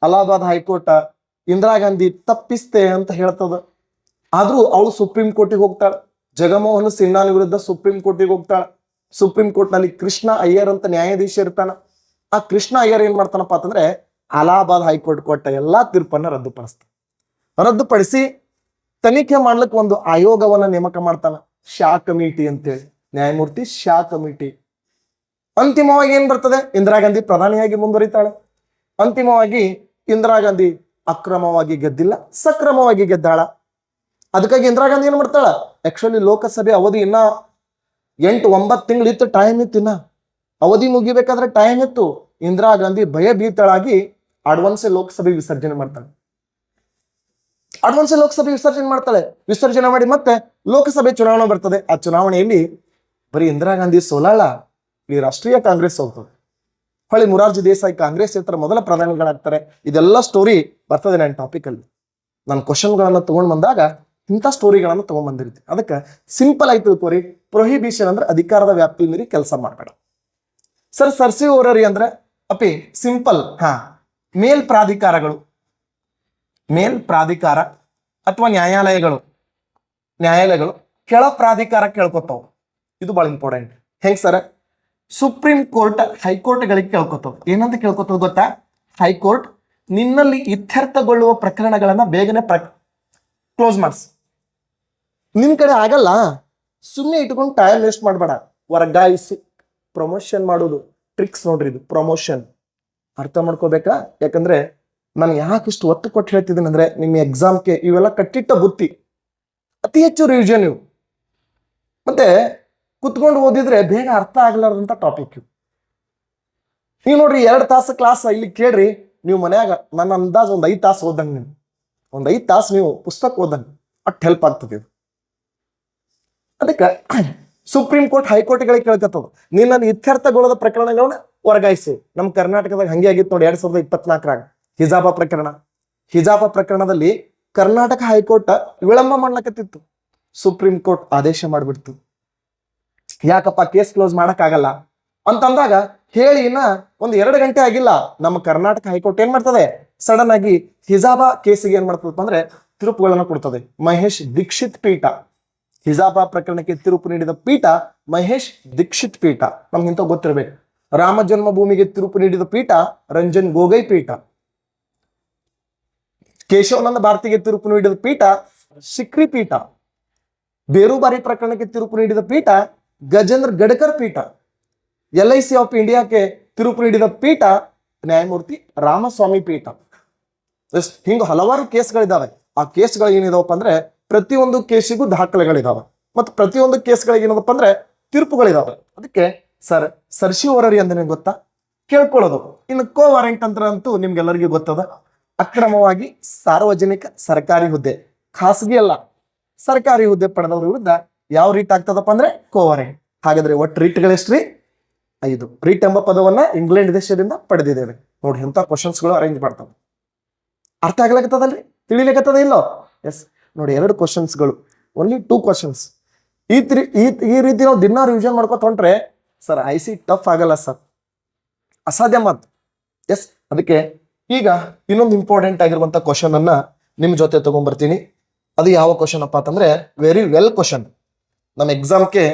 ಅಲಹಾಬಾದ್ ಹೈಕೋರ್ಟ್ ಇಂದಿರಾ ಗಾಂಧಿ ತಪ್ಪಿಸ್ತೆ ಅಂತ ಹೇಳ್ತದ. ಆದ್ರೂ ಅವಳು ಸುಪ್ರೀಂ ಕೋರ್ಟಿಗೆ ಹೋಗ್ತಾಳ. ಜಗಮೋಹನ್ ಸಿನ್ಹಾನ ವಿರುದ್ಧ ಸುಪ್ರೀಂ ಕೋರ್ಟಿಗೆ ಹೋಗ್ತಾಳ. ಸುಪ್ರೀಂ ಕೋರ್ಟ್ ನಲ್ಲಿ ಕೃಷ್ಣ ಅಯ್ಯರ್ ಅಂತ ನ್ಯಾಯಾಧೀಶ ಇರ್ತಾನ. ಆ ಕೃಷ್ಣ ಅಯ್ಯರ್ ಏನ್ ಮಾಡ್ತಾನಪ್ಪ ಅಂತಂದ್ರೆ, ಅಲಹಾಬಾದ್ ಹೈಕೋರ್ಟ್ ಕೊಟ್ಟ ಎಲ್ಲಾ ತೀರ್ಪನ್ನ ರದ್ದುಪಡಿಸಿ ತನಿಖೆ ಮಾಡ್ಲಿಕ್ಕೆ ಒಂದು ಆಯೋಗವನ್ನ ನೇಮಕ ಮಾಡ್ತಾನ, ಶಾ ಕಮಿಟಿ ಅಂತೇಳಿ. ನ್ಯಾಯಮೂರ್ತಿ ಶಾ ಕಮಿಟಿ. ಅಂತಿಮವಾಗಿ ಏನ್ ಬರ್ತದೆ? ಇಂದಿರಾ ಗಾಂಧಿ ಪ್ರಧಾನಿಯಾಗಿ ಮುಂದುವರಿತಾಳೆ. ಅಂತಿಮವಾಗಿ ಇಂದಿರಾ ಗಾಂಧಿ ಅಕ್ರಮವಾಗಿ ಗೆದ್ದಿಲ್ಲ, ಸಕ್ರಮವಾಗಿ ಗೆದ್ದಾಳ. ಅದಕ್ಕಾಗಿ ಇಂದಿರಾ ಗಾಂಧಿ ಏನ್ ಮಾಡ್ತಾಳ? ಆಕ್ಚುಲಿ ಲೋಕಸಭೆ ಅವಧಿ ಇನ್ನ 8-9 ತಿಂಗಳಿತ್ತು, ಟೈಮ್ ಇತ್ತು. ಇನ್ನ ಅವಧಿ ಮುಗಿಬೇಕಾದ್ರೆ ಟೈಮ್ ಇತ್ತು. ಇಂದಿರಾ ಗಾಂಧಿ ಭಯಭೀತಳಾಗಿ ಅಡ್ವಾನ್ಸ್ ಲೋಕಸಭೆ ವಿಸರ್ಜನೆ ಮಾಡ್ತಾಳೆ. ವಿಸರ್ಜನೆ ಮಾಡಿ ಮತ್ತೆ ಲೋಕಸಭೆ ಚುನಾವಣೆ ಬರ್ತದೆ. ಆ ಚುನಾವಣೆಯಲ್ಲಿ ಬರೀ ಇಂದಿರಾ ಗಾಂಧಿ ಸೋಲಾಳ, ಈ ರಾಷ್ಟ್ರೀಯ ಕಾಂಗ್ರೆಸ್ ಸೋಲ್ತದೆ. ಹೊಳ್ಳಿ ಮೊರಾರ್ಜಿ ದೇಸಾಯಿ ಕಾಂಗ್ರೆಸ್ ಇರ್ತಾರೆ, ಮೊದಲ ಪ್ರಧಾನಿಗಳಾಗ್ತಾರೆ. ಇದೆಲ್ಲ ಸ್ಟೋರಿ ಬರ್ತದೆ ನನ್ನ ಟಾಪಿಕ್ ಅಲ್ಲಿ. ನಾನು ಕ್ವಶನ್ಗಳನ್ನ ತಗೊಂಡ್ ಬಂದಾಗ ಇಂಥ ಸ್ಟೋರಿಗಳನ್ನು ತಗೊಂಡ್ ಬಂದಿರ್ತೀನಿ. ಅದಕ್ಕೆ ಸಿಂಪಲ್ ಆಗಿ ತಿಳ್ಕೊರಿ, ಪ್ರೊಹಿಬಿಷನ್ ಅಂದ್ರೆ ಅಧಿಕಾರದ ವ್ಯಾಪ್ತಿ ಮೀರಿ ಕೆಲಸ ಮಾಡಬೇಡ. ಸರ್ ಸರ್ಸಿವೋರರಿ ಅಂದ್ರೆ ಅಪಿ ಸಿಂಪಲ್. ಮೇಲ್ ಪ್ರಾಧಿಕಾರಗಳು, ಮೇಲ್ ಪ್ರಾಧಿಕಾರ ಅಥವಾ ನ್ಯಾಯಾಲಯಗಳು ಕೆಳ ಪ್ರಾಧಿಕಾರ ಕೇಳ್ಕೊತಾವ. ಇದು ಬಹಳ ಇಂಪಾರ್ಟೆಂಟ್. ಹೆಂಗ್ ಸರ್? ಸುಪ್ರೀಂ ಕೋರ್ಟ್ ಹೈಕೋರ್ಟ್ಗಳಿಗೆ ಕೇಳ್ಕೊತಾವ. ಏನಂತ ಕೇಳ್ಕೊತದ ಗೊತ್ತಾ? ಹೈಕೋರ್ಟ್ ನಿನ್ನಲ್ಲಿ ಇತ್ಯರ್ಥಗೊಳ್ಳುವ ಪ್ರಕರಣಗಳನ್ನ ಬೇಗನೆ ಕ್ಲೋಸ್ ಮಾಡಿಸ್. ನಿನ್ ಕಡೆ ಆಗಲ್ಲ, ಸುಮ್ಮನೆ ಇಟ್ಕೊಂಡು ಟೈಮ್ ವೇಸ್ಟ್ ಮಾಡಬೇಡ. ವರ್ಗಾಯಿಸಿ ಪ್ರಮೋಷನ್ ಮಾಡೋದು ಟ್ರಿಕ್ಸ್ ನೋಡ್ರಿ. ಇದು ಪ್ರಮೋಷನ್ ಅರ್ಥ ಮಾಡ್ಕೋಬೇಕಾ? ಯಾಕಂದ್ರೆ ನಾನು ಯಾಕಿಷ್ಟು ಒತ್ತು ಕೊಟ್ಟು ಹೇಳ್ತಿದ್ದೀನಿ ಅಂದ್ರೆ, ನಿಮ್ಮ ಎಕ್ಸಾಮ್ಗೆ ಇವೆಲ್ಲ ಕಟ್ಟಿಟ್ಟ ಬುತ್ತಿ, ಅತಿ ಹೆಚ್ಚು ರಿವಿಷನ್ ಇವು. ಮತ್ತೆ ಕುತ್ಕೊಂಡು ಓದಿದ್ರೆ ಬೇಗ ಅರ್ಥ ಆಗ್ಲಾರ್ದಂತ ಟಾಪಿಕ್ ಇವು. ನೀವು ನೋಡ್ರಿ 2 ತಾಸು ಕ್ಲಾಸ್ ಇಲ್ಲಿ ಕೇಳ್ರಿ, ನೀವು ಮನ್ಯಾಗ ನನ್ನ ಅಂದಾಜ್ ಒಂದು 5 ತಾಸು ಓದಂಗೆ, ನೀವು ಒಂದು 5 ತಾಸು ನೀವು ಪುಸ್ತಕ ಓದಂಗೆ ಅಷ್ಟು ಹೆಲ್ಪ್ ಆಗ್ತದೆ ಇದು. ಅದಕ್ಕೆ ಸುಪ್ರೀಂ ಕೋರ್ಟ್ ಹೈಕೋರ್ಟ್ಗಳಿಗೆ ಕೇಳ್ಕತ್ತದ, ನಿನ್ನ ಇತ್ಯರ್ಥಗೊಳ್ಳದ ಪ್ರಕರಣಗಳನ್ನ ವರ್ಗಾಯಿಸಿ. ನಮ್ಮ ಕರ್ನಾಟಕದಾಗ ಹಂಗೆ ಆಗಿತ್ತು ನೋಡಿ 2024ರಾಗ ಹಿಜಾಬ ಪ್ರಕರಣದಲ್ಲಿ ಕರ್ನಾಟಕ ಹೈಕೋರ್ಟ್ ವಿಳಂಬ ಮಾಡ್ಲಕತ್ತಿತ್ತು. ಸುಪ್ರೀಂ ಕೋರ್ಟ್ ಆದೇಶ ಮಾಡಿಬಿಡ್ತು. ಯಾಕಪ್ಪ ಕೇಸ್ ಕ್ಲೋಸ್ ಮಾಡಕ್ಕಾಗಲ್ಲ ಅಂತಂದಾಗ ಹೇಳಿ ಇನ್ನ ಒಂದು 2 ಗಂಟೆ ಆಗಿಲ್ಲ, ನಮ್ಮ ಕರ್ನಾಟಕ ಹೈಕೋರ್ಟ್ ಏನ್ ಮಾಡ್ತದೆ, ಸಡನ್ ಆಗಿ ಹಿಜಾಬ ಕೇಸಿಗೆ ಏನ್ ಮಾಡ್ತದಪ್ಪ ಅಂದ್ರೆ ತೀರ್ಪುಗಳನ್ನು ಕೊಡ್ತದೆ. ಮಹೇಶ್ ದೀಕ್ಷಿತ್ ಪೀಠ, ಹಿಜಾಬ ಪ್ರಕರಣಕ್ಕೆ ತೀರ್ಪು ನೀಡಿದ ಪೀಠ ಮಹೇಶ್ ದೀಕ್ಷಿತ್ ಪೀಠ. ನಮ್ಗಿಂತ ಗೊತ್ತಿರಬೇಕು. ರಾಮ ಜನ್ಮಭೂಮಿಗೆ ತೀರ್ಪು ನೀಡಿದ ಪೀಠ ರಂಜನ್ ಗೋಗೊಯ್ ಪೀಠ. ಕೇಶವಾನಂದ ಭಾರತಿಗೆ ತೀರ್ಪು ನೀಡಿದ ಪೀಠ ಸಿಕ್ರಿ ಪೀಠ. ಬೇರುಬಾರಿ ಪ್ರಕರಣಕ್ಕೆ ತೀರ್ಪು ನೀಡಿದ ಪೀಠ ಗಜೇಂದ್ರ ಗಡ್ಕರ್ ಪೀಠ. LIC ಆಫ್ ಇಂಡಿಯಾಕ್ಕೆ ತೀರ್ಪು ನೀಡಿದ ಪೀಠ ನ್ಯಾಯಮೂರ್ತಿ ರಾಮಸ್ವಾಮಿ ಪೀಠ. ಹಿಂಗ ಹಲವಾರು ಕೇಸ್ಗಳಿದಾವೆ. ಆ ಕೇಸ್ಗಳು ಏನಿದಾವಪ್ಪ ಅಂದ್ರೆ ಪ್ರತಿಯೊಂದು ಕೇಸಿಗೂ ದಾಖಲೆಗಳಿದಾವೆ, ಮತ್ತು ಪ್ರತಿಯೊಂದು ಕೇಸ್ಗಳಿಗೆ ಏನದಪ್ಪ ಅಂದ್ರೆ ತೀರ್ಪುಗಳಿದಾವೆ. ಅದಕ್ಕೆ ಸರ್ಸಿವೋರರಿ ಅಂದ್ರೆ ಗೊತ್ತಾ, ಕೇಳ್ಕೊಳ್ಳೋದು. ಇನ್ನು ಕೋ ವಾರೆಂಟ್ ಅಂತ ಅಂತೂ ನಿಮ್ಗೆಲ್ಲರಿಗೂ ಗೊತ್ತದ. ಅಕ್ರಮವಾಗಿ ಸಾರ್ವಜನಿಕ ಸರ್ಕಾರಿ ಹುದ್ದೆ, ಖಾಸಗಿ ಅಲ್ಲ ಸರ್ಕಾರಿ ಹುದ್ದೆ ಪಡೆದವ್ರ ವಿರುದ್ಧ ಯಾವ ರೀಟ್ ಆಗ್ತದಪ್ಪ ಅಂದ್ರೆ ಕೋ ವಾರೆಂಟ್. ಹಾಗಾದ್ರೆ ಒಟ್ಟು ರೀಟ್ಗಳೆಷ್ಟ್ರಿ? 5. ರೀಟ್ ಎಂಬ ಪದವನ್ನ ಇಂಗ್ಲೆಂಡ್ ದೇಶದಿಂದ ಪಡೆದಿದ್ದೇವೆ. ನೋಡಿ ಇಂಥ ಕ್ವಶನ್ಸ್ಗಳು ಅರೇಂಜ್ ಮಾಡ್ತಾವೆ. ಅರ್ಥ ಆಗ್ಲಕತ್ತದಲ್ರಿ? ತಿಳಿಲಿಕತ್ತದ ಇಲ್ಲೋ? ಎಸ್ ನೋಡಿ, 2 ಕ್ವಶನ್ಸ್ಗಳು, ಓನ್ಲಿ 2 ಕ್ವಶನ್ಸ್. ಈ ರೀತಿ ನಾವು ದಿನ ರಿವಿಷನ್ ಮಾಡ್ಕೊತ ಹೊಂಟ್ರೆ ಸರ್ IC ಟಫ್ ಆಗಲ್ಲ ಸರ್, ಅಸಾಧ್ಯ ಮಾತು. ಎಸ್ ಅದಕ್ಕೆ ಈಗ ಇನ್ನೊಂದು ಇಂಪಾರ್ಟೆಂಟ್ ಆಗಿರುವಂತ ಕ್ವಶನ್ ಅನ್ನ ನಿಮ್ ಜೊತೆ ತಗೊಂಡ್ಬರ್ತೀನಿ. ಅದು ಯಾವ ಕ್ವಶನ್ ಅಪ್ಪ ಅಂತಂದ್ರೆ ವೆರಿ ವೆಲ್ ಕ್ವಶನ್, ನಮ್ಮ ಎಕ್ಸಾಮ್ಗೆ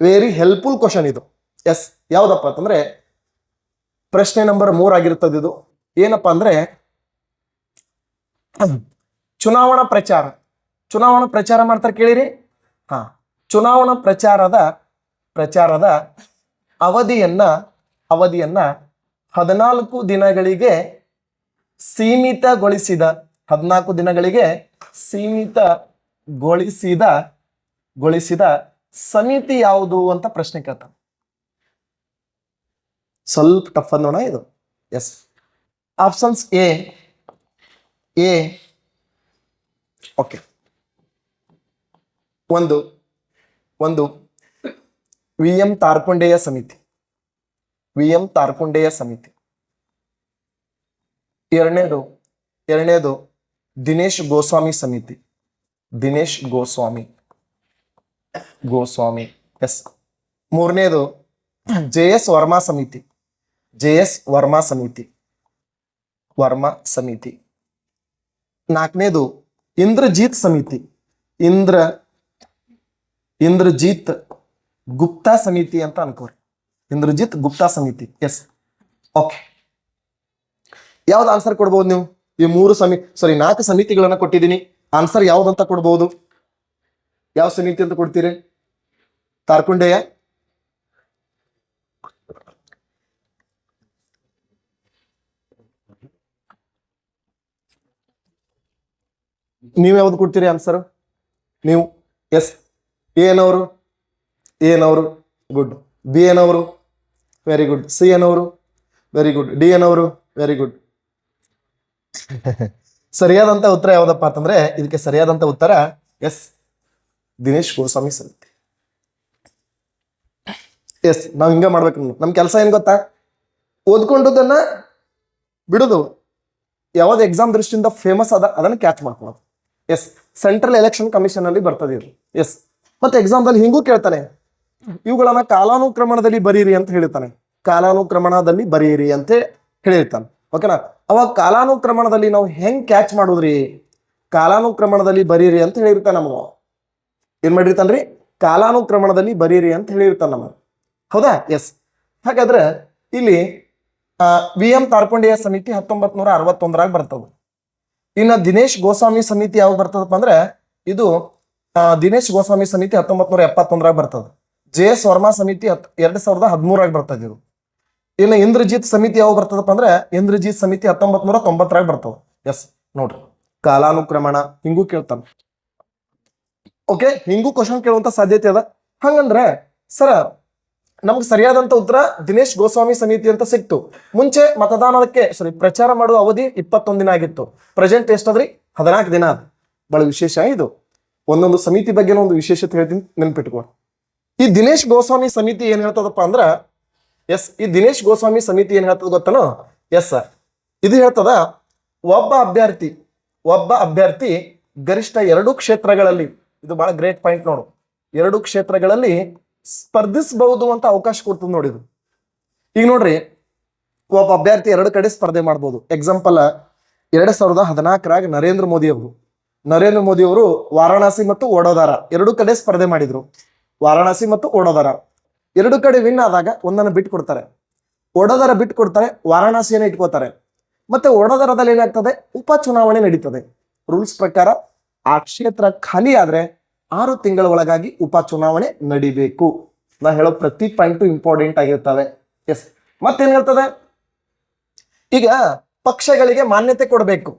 ವೆರಿ ಹೆಲ್ಪ್ಫುಲ್ ಕ್ವಶನ್ ಇದು. ಎಸ್ ಯಾವ್ದಪ್ಪ ಅಂತಂದ್ರೆ ಪ್ರಶ್ನೆ ನಂಬರ್ 3 ಆಗಿರ್ತದೆ. ಇದು ಏನಪ್ಪಾ ಅಂದ್ರೆ ಚುನಾವಣಾ ಪ್ರಚಾರ ಮಾಡ್ತಾರೆ ಕೇಳಿರಿ. ಚುನಾವಣಾ ಪ್ರಚಾರದ ಅವಧಿಯನ್ನ 14 ದಿನಗಳಿಗೆ ಸೀಮಿತಗೊಳಿಸಿದ 14 ದಿನಗಳಿಗೆ ಸೀಮಿತಗೊಳಿಸಿದ ಸಮಿತಿ ಯಾವುದು ಅಂತ ಪ್ರಶ್ನೆ ಕೇಳ್ತಾನೆ. ಸ್ವಲ್ಪ ಟಫ್ ಅನ್ನೋಣ ಇದು. ಎಸ್ ಆಪ್ಷನ್ಸ್ ಎ ಓಕೆ, ಒಂದು VM ತಾರ್ಕೊಂಡೆಯ ಸಮಿತಿ. ಎರಡನೇದು ದಿನೇಶ್ ಗೋಸ್ವಾಮಿ ಸಮಿತಿ. ಎಸ್ ಮೂರನೇದು JS ವರ್ಮಾ ಸಮಿತಿ. ನಾಲ್ಕನೇದು ಇಂದ್ರಜಿತ್ ಗುಪ್ತಾ ಸಮಿತಿ ಅಂತ ಅನ್ಕೋರಿ. ಇಂದ್ರಜಿತ್ ಗುಪ್ತಾ ಸಮಿತಿ. ಎಸ್ ಓಕೆ, ಯಾವ್ದು ಆನ್ಸರ್ ಕೊಡ್ಬೋದು ನೀವು? ಈ 4 ಸಮಿತಿಗಳನ್ನ ಕೊಟ್ಟಿದ್ದೀನಿ. ಆನ್ಸರ್ ಯಾವ್ದಂತ ಕೊಡ್ಬೋದು? ಯಾವ ಸಮಿತಿ ಅಂತ ಕೊಡ್ತೀರಿ? ತಾರ್ಕುಂಡೆಯ, ನೀವು ಯಾವ್ದು ಕೊಡ್ತೀರಿ ಆನ್ಸರ್? ನೀವು ಎಸ್ ಏನವರು ಗುಡ್, ಬಿ ಏನವರು ವೆರಿ ಗುಡ್, ಸಿ ಏನವರು ವೆರಿ ಗುಡ್, ಡಿ ಏನವರು ವೆರಿ ಗುಡ್. ಸರಿಯಾದಂತ ಉತ್ತರ ಯಾವ್ದಪ್ಪ ಅಂತಂದ್ರೆ ಇದಕ್ಕೆ ಸರಿಯಾದಂತ ಉತ್ತರ ಎಸ್ ದಿನೇಶ್ ಗೋಸ್ವಾಮಿ ಸಮಿತಿ. ಎಸ್, ನಾವು ಹಿಂಗೆ ಮಾಡ್ಬೇಕು. ನಮ್ಮ ಕೆಲಸ ಏನು ಗೊತ್ತಾ, ಓದ್ಕೊಂಡದನ್ನ ಬಿಡುದು, ಯಾವ್ದು ಎಕ್ಸಾಮ್ ದೃಷ್ಟಿಯಿಂದ ಫೇಮಸ್ ಅದ ಅದನ್ನು ಕ್ಯಾಚ್ ಮಾಡ್ಕೊಳ್ಳೋದು. ಎಸ್, ಸೆಂಟ್ರಲ್ ಎಲೆಕ್ಷನ್ ಕಮಿಷನ್ ಅಲ್ಲಿ ಬರ್ತದೆ ಇದು. ಎಸ್, ಮತ್ತೆ ಎಕ್ಸಾಮ್ದಲ್ಲಿ ಹಿಂಗೂ ಕೇಳ್ತಾನೆ, ಇವುಗಳನ್ನ ಕಾಲಾನುಕ್ರಮಣದಲ್ಲಿ ಬರೀರಿ ಅಂತ ಹೇಳ್ತಾನೆ. ಕಾಲಾನುಕ್ರಮಣದಲ್ಲಿ ಬರೀರಿ ಅಂತ ಹೇಳಿರ್ತಾನೆ. ಓಕೆನಾ? ಅವಾಗ ಕಾಲಾನುಕ್ರಮಣದಲ್ಲಿ ನಾವು ಹೆಂಗ್ ಕ್ಯಾಚ್ ಮಾಡುದ್ರಿ? ಕಾಲಾನುಕ್ರಮಣದಲ್ಲಿ ಬರೀರಿ ಅಂತ ಹೇಳಿರ್ತಾನೆ ನಮಗ. ಏನ್ ಮಾಡಿರ್ತಾನ್ರಿ? ಕಾಲಾನುಕ್ರಮಣದಲ್ಲಿ ಬರೀರಿ ಅಂತ ಹೇಳಿರ್ತಾನೆ ನಮಗೆ. ಹೌದಾ? ಎಸ್. ಹಾಗಾದ್ರೆ ಇಲ್ಲಿ ವಿ.ಎಂ. ತಾರ್ಕೊಂಡೆಯ ಸಮಿತಿ 1961 ಬರ್ತದೆ. ಇನ್ನು ದಿನೇಶ್ ಗೋಸ್ವಾಮಿ ಸಮಿತಿ ಯಾವಾಗ ಬರ್ತದಪ್ಪ ಅಂದ್ರೆ, ಇದು ದಿನೇಶ್ ಗೋಸ್ವಾಮಿ ಸಮಿತಿ 1971 ಬರ್ತದೆ. ಜೆ.ಎಸ್. ವರ್ಮಾ ಸಮಿತಿ 2013 ಬರ್ತದೆ ಇದು. ಇನ್ನು ಇಂದ್ರಜಿತ್ ಸಮಿತಿ ಯಾವಾಗ ಬರ್ತದಪ್ಪ ಅಂದ್ರೆ, ಇಂದ್ರಜಿತ್ ಸಮಿತಿ 1990 ಬರ್ತದೆ. ಎಸ್, ನೋಡ್ರಿ, ಕಾಲಾನುಕ್ರಮಣ ಹಿಂಗೂ ಕೇಳ್ತಾನೆ. ಓಕೆ, ಹಿಂಗೂ ಕ್ವಶನ್ ಕೇಳುವಂತ ಸಾಧ್ಯತೆ ಅದ. ಹಂಗಂದ್ರೆ ಸರ ನಮ್ಗೆ ಸರಿಯಾದಂತ ಉತ್ತರ ದಿನೇಶ್ ಗೋಸ್ವಾಮಿ ಸಮಿತಿ ಅಂತ ಸಿಕ್ತು. ಮುಂಚೆ ಮತದಾನಕ್ಕೆ ಪ್ರಚಾರ ಮಾಡುವ ಅವಧಿ 21 ದಿನ ಆಗಿತ್ತು. ಪ್ರೆಸೆಂಟ್ ಎಷ್ಟಾದ್ರಿ? 14 ದಿನ ಅದ. ಬಹಳ ವಿಶೇಷ ಇದು. ಒಂದೊಂದು ಸಮಿತಿ ಬಗ್ಗೆ ಒಂದು ವಿಶೇಷತೆ ಹೇಳ್ತೀನಿ, ನೆನ್ಪಿಟ್ಕೊ. ಈ ದಿನೇಶ್ ಗೋಸ್ವಾಮಿ ಸಮಿತಿ ಏನ್ ಹೇಳ್ತದಪ್ಪ ಅಂದ್ರ, ಎಸ್, ಈ ದಿನೇಶ್ ಗೋಸ್ವಾಮಿ ಸಮಿತಿ ಏನ್ ಹೇಳ್ತದ ಗೊತ್ತನೋ? ಎಸ್ ಸರ್, ಇದು ಹೇಳ್ತದ ಒಬ್ಬ ಅಭ್ಯರ್ಥಿ ಗರಿಷ್ಠ 2 ಕ್ಷೇತ್ರಗಳಲ್ಲಿ, ಇದು ಬಹಳ ಗ್ರೇಟ್ ಪಾಯಿಂಟ್ ನೋಡು, 2 ಕ್ಷೇತ್ರಗಳಲ್ಲಿ ಸ್ಪರ್ಧಿಸಬಹುದು ಅಂತ ಅವಕಾಶ ಕೊಡ್ತದೆ ನೋಡಿದು. ಈಗ ನೋಡ್ರಿ, ಒಬ್ಬ ಅಭ್ಯರ್ಥಿ 2 ಕಡೆ ಸ್ಪರ್ಧೆ ಮಾಡ್ಬೋದು. ಎಕ್ಸಾಂಪಲ್ 2014 ನರೇಂದ್ರ ಮೋದಿ ಅವರು ವಾರಾಣಸಿ ಮತ್ತು ವಡೋದರ 2 ಕಡೆ ಸ್ಪರ್ಧೆ ಮಾಡಿದ್ರು. ವಾರಾಣಸಿ ಮತ್ತು ವಡೋದರ 2 ಕಡೆ ವಿನ್ ಆದಾಗ ಒಂದನ್ನು ಬಿಟ್ಟು ಕೊಡ್ತಾರೆ. ವಡೋದರ ಬಿಟ್ಟು ಕೊಡ್ತಾರೆ, ವಾರಾಣಸಿಯನ್ನು ಇಟ್ಕೋತಾರೆ. ಮತ್ತೆ ವಡೋದರದಲ್ಲಿ ಏನಾಗ್ತದೆ? ಉಪಚುನಾವಣೆ ನಡೀತದೆ. ರೂಲ್ಸ್ ಪ್ರಕಾರ ಆ ಕ್ಷೇತ್ರ ಖಾಲಿ ಆದ್ರೆ 6 ತಿಂಗಳ ಒಳಗಾಗಿ ಉಪಚುನಾವಣೆ ನಡಿಬೇಕು. ನಾ ಹೇಳೋ ಪ್ರತಿ ಪಾಯಿಂಟು ಇಂಪಾರ್ಟೆಂಟ್ ಆಗಿರ್ತವೆ. ಎಸ್, ಮತ್ತೇನ್ ಹೇಳ್ತದೆ? ಈಗ ಪಕ್ಷಗಳಿಗೆ ಮಾನ್ಯತೆ ಕೊಡಬೇಕು,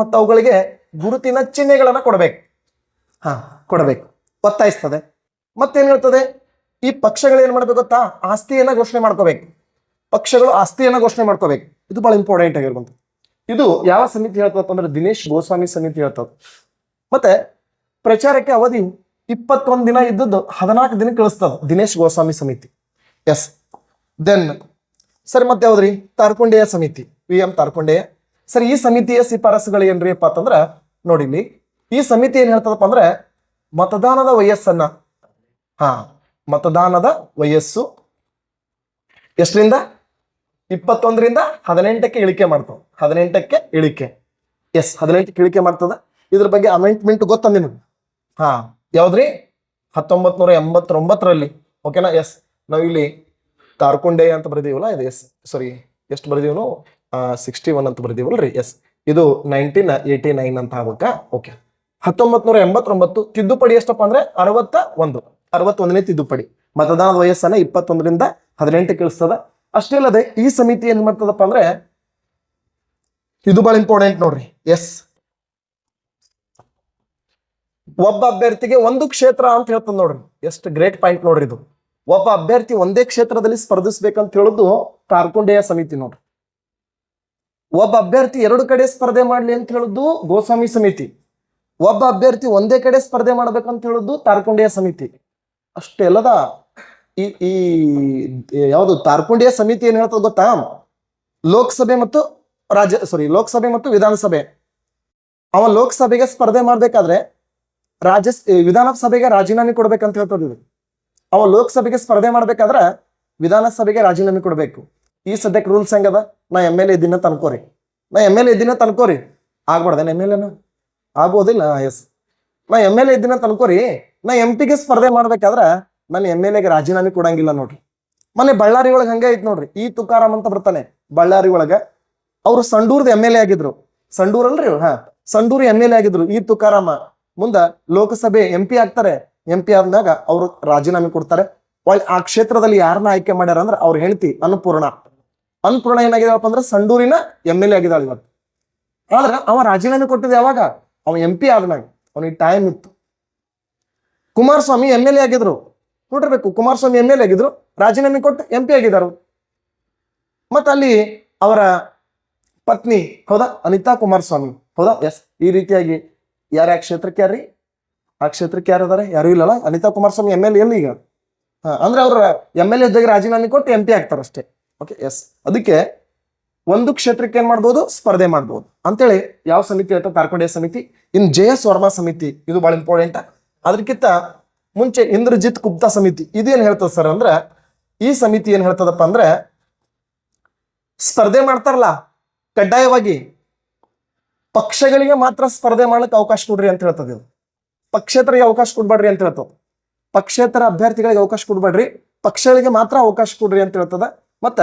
ಮತ್ತು ಅವುಗಳಿಗೆ ಗುರುತಿನ ಚಿಹ್ನೆಗಳನ್ನ ಕೊಡಬೇಕು, ಒತ್ತಾಯಿಸ್ತದೆ. ಮತ್ತೇನ್ ಹೇಳ್ತದೆ? ಈ ಪಕ್ಷಗಳು ಏನ್ ಮಾಡ್ಬೇಕು ಗೊತ್ತಾ? ಆಸ್ತಿಯನ್ನ ಘೋಷಣೆ ಮಾಡ್ಕೋಬೇಕು. ಪಕ್ಷಗಳು ಆಸ್ತಿಯನ್ನ ಘೋಷಣೆ ಮಾಡ್ಕೋಬೇಕು. ಇದು ಬಹಳ ಇಂಪಾರ್ಟೆಂಟ್ ಆಗಿರುವಂತ. ಇದು ಯಾವ ಸಮಿತಿ ಹೇಳ್ತದಪ್ಪ ಅಂದ್ರೆ, ದಿನೇಶ್ ಗೋಸ್ವಾಮಿ ಸಮಿತಿ ಹೇಳ್ತದ. ಮತ್ತೆ ಪ್ರಚಾರಕ್ಕೆ ಅವಧಿ 21 ದಿನ ಇದ್ದದ್ದು 14 ದಿನ ಕಳಿಸ್ತದ ದಿನೇಶ್ ಗೋಸ್ವಾಮಿ ಸಮಿತಿ. ಎಸ್, ದೆನ್ ಸರ್ ಮತ್ತೆ ಯಾವ್ದ್ರಿ? ತಾರ್ಕೊಂಡೆಯ ಸಮಿತಿ, ವಿ.ಎಂ. ತಾರ್ಕೊಂಡೆಯ. ಸರ್, ಈ ಸಮಿತಿಯ ಶಿಫಾರಸುಗಳು ಏನ್ರಿ ಅಪ್ಪ ಅಂತಂದ್ರ, ನೋಡಿಲಿ, ಈ ಸಮಿತಿ ಏನ್ ಹೇಳ್ತದಪ್ಪ ಅಂದ್ರೆ, ಮತದಾನದ ವಯಸ್ಸು ಎಷ್ಟರಿಂದ? 21ರಿಂದ 18ಕ್ಕೆ ಇಳಿಕೆ ಮಾಡ್ತಾವ. 18ಕ್ಕೆ ಇಳಿಕೆ. ಎಸ್, 18ಕ್ಕೆ ಇಳಿಕೆ ಮಾಡ್ತದ. ಇದ್ರ ಬಗ್ಗೆ ಅಮೆಂಡ್ಮೆಂಟ್ ಗೊತ್ತ ನಿಮಗೆ? ಯಾವ್ದ್ರಿ? 1989. ಓಕೆನಾ? ಎಸ್, ನಾವಿಲ್ಲಿ ತಾರ್ಕೊಂಡೆ ಅಂತ ಬರೆದೀವಲ್ಲ, ಇದು ಎಸ್, ಎಷ್ಟು ಬರೆದೀವನು? 61 ಅಂತ ಬರೆದೀವಲ್ರಿ. ಎಸ್, ಇದು 1989 ಅಂತ ಆಗ್ಬೇಕಾ? ಓಕೆ. 1989 ತಿದ್ದುಪಡಿ ಎಷ್ಟಪ್ಪ ಅಂದ್ರೆ 61ನೇ ತಿದ್ದುಪಡಿ. ಮತದಾನದ ವಯಸ್ಸನ್ನ 21ರಿಂದ 18ಕ್ಕೆ ಇಳಿಸ್ತದ. ಅಷ್ಟೇ ಅಲ್ಲದೆ ಈ ಸಮಿತಿ ಏನ್ ಮಾಡ್ತದಪ್ಪ ಅಂದ್ರೆ, ಇದು ಬಹಳ ಇಂಪಾರ್ಟೆಂಟ್ ನೋಡ್ರಿ. ಎಸ್, ಒಬ್ಬ ಅಭ್ಯರ್ಥಿಗೆ 1 ಕ್ಷೇತ್ರ ಅಂತ ಹೇಳ್ತದ ನೋಡ್ರಿ. ಎಷ್ಟು ಗ್ರೇಟ್ ಪಾಯಿಂಟ್ ನೋಡ್ರಿ ಇದು. ಒಬ್ಬ ಅಭ್ಯರ್ಥಿ ಒಂದೇ ಕ್ಷೇತ್ರದಲ್ಲಿ ಸ್ಪರ್ಧಿಸ್ಬೇಕಂತ ಹೇಳುದು ತಾರ್ಕೊಂಡೆಯ ಸಮಿತಿ ನೋಡ್ರಿ. ಒಬ್ಬ ಅಭ್ಯರ್ಥಿ 2 ಕಡೆ ಸ್ಪರ್ಧೆ ಮಾಡ್ಲಿ ಅಂತ ಹೇಳುದು ಗೋಸ್ವಾಮಿ ಸಮಿತಿ. ಒಬ್ಬ ಅಭ್ಯರ್ಥಿ ಒಂದೇ ಕಡೆ ಸ್ಪರ್ಧೆ ಮಾಡ್ಬೇಕಂತ ಹೇಳುದು ತಾರ್ಕೊಂಡೆಯ ಸಮಿತಿ. ಅಷ್ಟೇ ಅಲ್ಲದ ಈ ಯಾವುದು ತಾರ್ಕೊಂಡೆಯ ಸಮಿತಿ ಏನ್ ಹೇಳ್ತದ ಗೊತ್ತಾ? ಲೋಕಸಭೆ ಮತ್ತು ವಿಧಾನಸಭೆ. ಅವ ಲೋಕಸಭೆಗೆ ಸ್ಪರ್ಧೆ ಮಾಡ್ಬೇಕಾದ್ರೆ ವಿಧಾನಸಭೆಗೆ ರಾಜೀನಾಮೆ ಕೊಡ್ಬೇಕಂತ ಹೇಳ್ತದ ಇದು. ಅವ ಲೋಕಸಭೆಗೆ ಸ್ಪರ್ಧೆ ಮಾಡ್ಬೇಕಾದ್ರೆ ವಿಧಾನಸಭೆಗೆ ರಾಜೀನಾಮೆ ಕೊಡ್ಬೇಕು. ಈ ಸದ್ಯಕ್ಕೆ ರೂಲ್ಸ್ ಹೆಂಗದ? ನಾ MLA ಇದ್ದೀನ ತನ್ಕೋರಿ, ಆಗ್ಬಾರ್ದೇನ MLA? ಆಗ್ಬೋದಿಲ್ಲ. ಎಸ್, ನಾ MLA ಇದ್ದೀನ ತನ್ಕೋರಿ, ನಾ MP ಗೆ ಸ್ಪರ್ಧೆ ಮಾಡ್ಬೇಕಾದ್ರ ನಾನು MLAಗೆ ರಾಜೀನಾಮೆ ಕೊಡಂಗಿಲ್ಲ ನೋಡ್ರಿ. ಮೊನ್ನೆ ಬಳ್ಳಾರಿ ಒಳಗೆ ಹಂಗೆ ಐತ್ ನೋಡ್ರಿ. ಈ ತುಕಾರಾಮ್ ಅಂತ ಬರ್ತಾನೆ ಬಳ್ಳಾರಿ ಒಳಗ. ಅವ್ರು ಸಂಡೂರ್ದ MLA ಆಗಿದ್ರು. ಸಂಡೂರ್ ಅಲ್ರಿ, ಸಂಡೂರು MLA ಆಗಿದ್ರು. ಈ ತುಕಾರಾಮ ಮುಂದ ಲೋಕಸಭೆ MP ಆಗ್ತಾರೆ. MP ಆದಾಗ ಅವ್ರು ರಾಜೀನಾಮೆ ಕೊಡ್ತಾರೆ. ಆ ಕ್ಷೇತ್ರದಲ್ಲಿ ಯಾರನ್ನ ಆಯ್ಕೆ ಮಾಡ್ಯಾರ ಅಂದ್ರೆ ಅವ್ರ ಹೆಂಡತಿ ಅನ್ನಪೂರ್ಣ ಏನಾಗಿದಾಳಪ್ಪ ಅಂದ್ರೆ ಸಂಡೂರಿನ MLA ಆಗಿದ್ದಾಳೆ ಇವತ್ತು. ಆದ್ರೆ ಅವ ರಾಜೀನಾಮೆ ಕೊಟ್ಟಿದ್ದ ಯಾವಾಗ? ಅವ MP ಆದ್ಮ್ಯಾಗ. ಅವನಿಗೆ ಟೈಮ್ ಇತ್ತು. ಕುಮಾರಸ್ವಾಮಿ MLA ಆಗಿದ್ರು ನೋಡಿರ್ಬೇಕು. ಕುಮಾರಸ್ವಾಮಿ MLA ಆಗಿದ್ರು, ರಾಜೀನಾಮೆ ಕೊಟ್ಟು MP ಆಗಿದ್ದಾರೆ. ಮತ್ತ ಅಲ್ಲಿ ಅವರ ಪತ್ನಿ ಹೌದಾ, ಅನಿತಾ ಕುಮಾರಸ್ವಾಮಿ ಹೌದಾ. ಎಸ್, ಈ ರೀತಿಯಾಗಿ ಯಾರ್ಯಾವ ಕ್ಷೇತ್ರಕ್ಕೆ ಯಾರ್ರಿ? ಆ ಕ್ಷೇತ್ರಕ್ಕೆ ಯಾರು ಅದಾರೆ? ಯಾರು ಇಲ್ಲಲ್ಲ. ಅನಿತಾ ಕುಮಾರಸ್ವಾಮಿ ಎಮ್ ಎಲ್ ಎಲ್ಲಿ ಈಗ? ಅಂದ್ರೆ ಅವ್ರ ಎಮ್ ಎಲ್ ಎ ರಾಜೀನಾಮೆ ಕೊಟ್ಟು MP ಆಗ್ತಾರೆ ಅಷ್ಟೇ. Okay, yes. ಅದಕ್ಕೆ ಒಂದು ಕ್ಷೇತ್ರಕ್ಕೆ ಏನ್ ಮಾಡ್ಬೋದು? ಸ್ಪರ್ಧೆ ಮಾಡ್ಬೋದು ಅಂತೇಳಿ ಯಾವ ಸಮಿತಿ ಹೇಳ್ತಾ? ತಾರ್ಕೊಂಡೇಯ ಸಮಿತಿ. ಇನ್ JS ವರ್ಮಾ ಸಮಿತಿ, ಇದು ಬಹಳ ಇಂಪಾರ್ಟೆಂಟ್. ಅದಕ್ಕಿಂತ ಮುಂಚೆ ಇಂದ್ರಜಿತ್ ಗುಪ್ತಾ ಸಮಿತಿ, ಇದೇನ್ ಹೇಳ್ತದ ಸರ್ ಅಂದ್ರೆ, ಈ ಸಮಿತಿ ಏನ್ ಹೇಳ್ತದಪ್ಪ ಅಂದ್ರೆ, ಸ್ಪರ್ಧೆ ಮಾಡ್ತಾರಲ್ಲ ಕಡ್ಡಾಯವಾಗಿ ಪಕ್ಷಗಳಿಗೆ ಮಾತ್ರ ಸ್ಪರ್ಧೆ ಮಾಡ್ಲಿಕ್ಕೆ ಅವಕಾಶ ಕೊಡ್ರಿ ಅಂತ ಹೇಳ್ತದೆ. ಇದು ಪಕ್ಷೇತರಿಗೆ ಅವಕಾಶ ಕೊಡ್ಬೇಡ್ರಿ ಅಂತ ಹೇಳ್ತದ. ಪಕ್ಷೇತರ ಅಭ್ಯರ್ಥಿಗಳಿಗೆ ಅವಕಾಶ ಕೊಡ್ಬೇಡ್ರಿ, ಪಕ್ಷಗಳಿಗೆ ಮಾತ್ರ ಅವಕಾಶ ಕೊಡ್ರಿ ಅಂತ ಹೇಳ್ತದ. ಮತ್ತ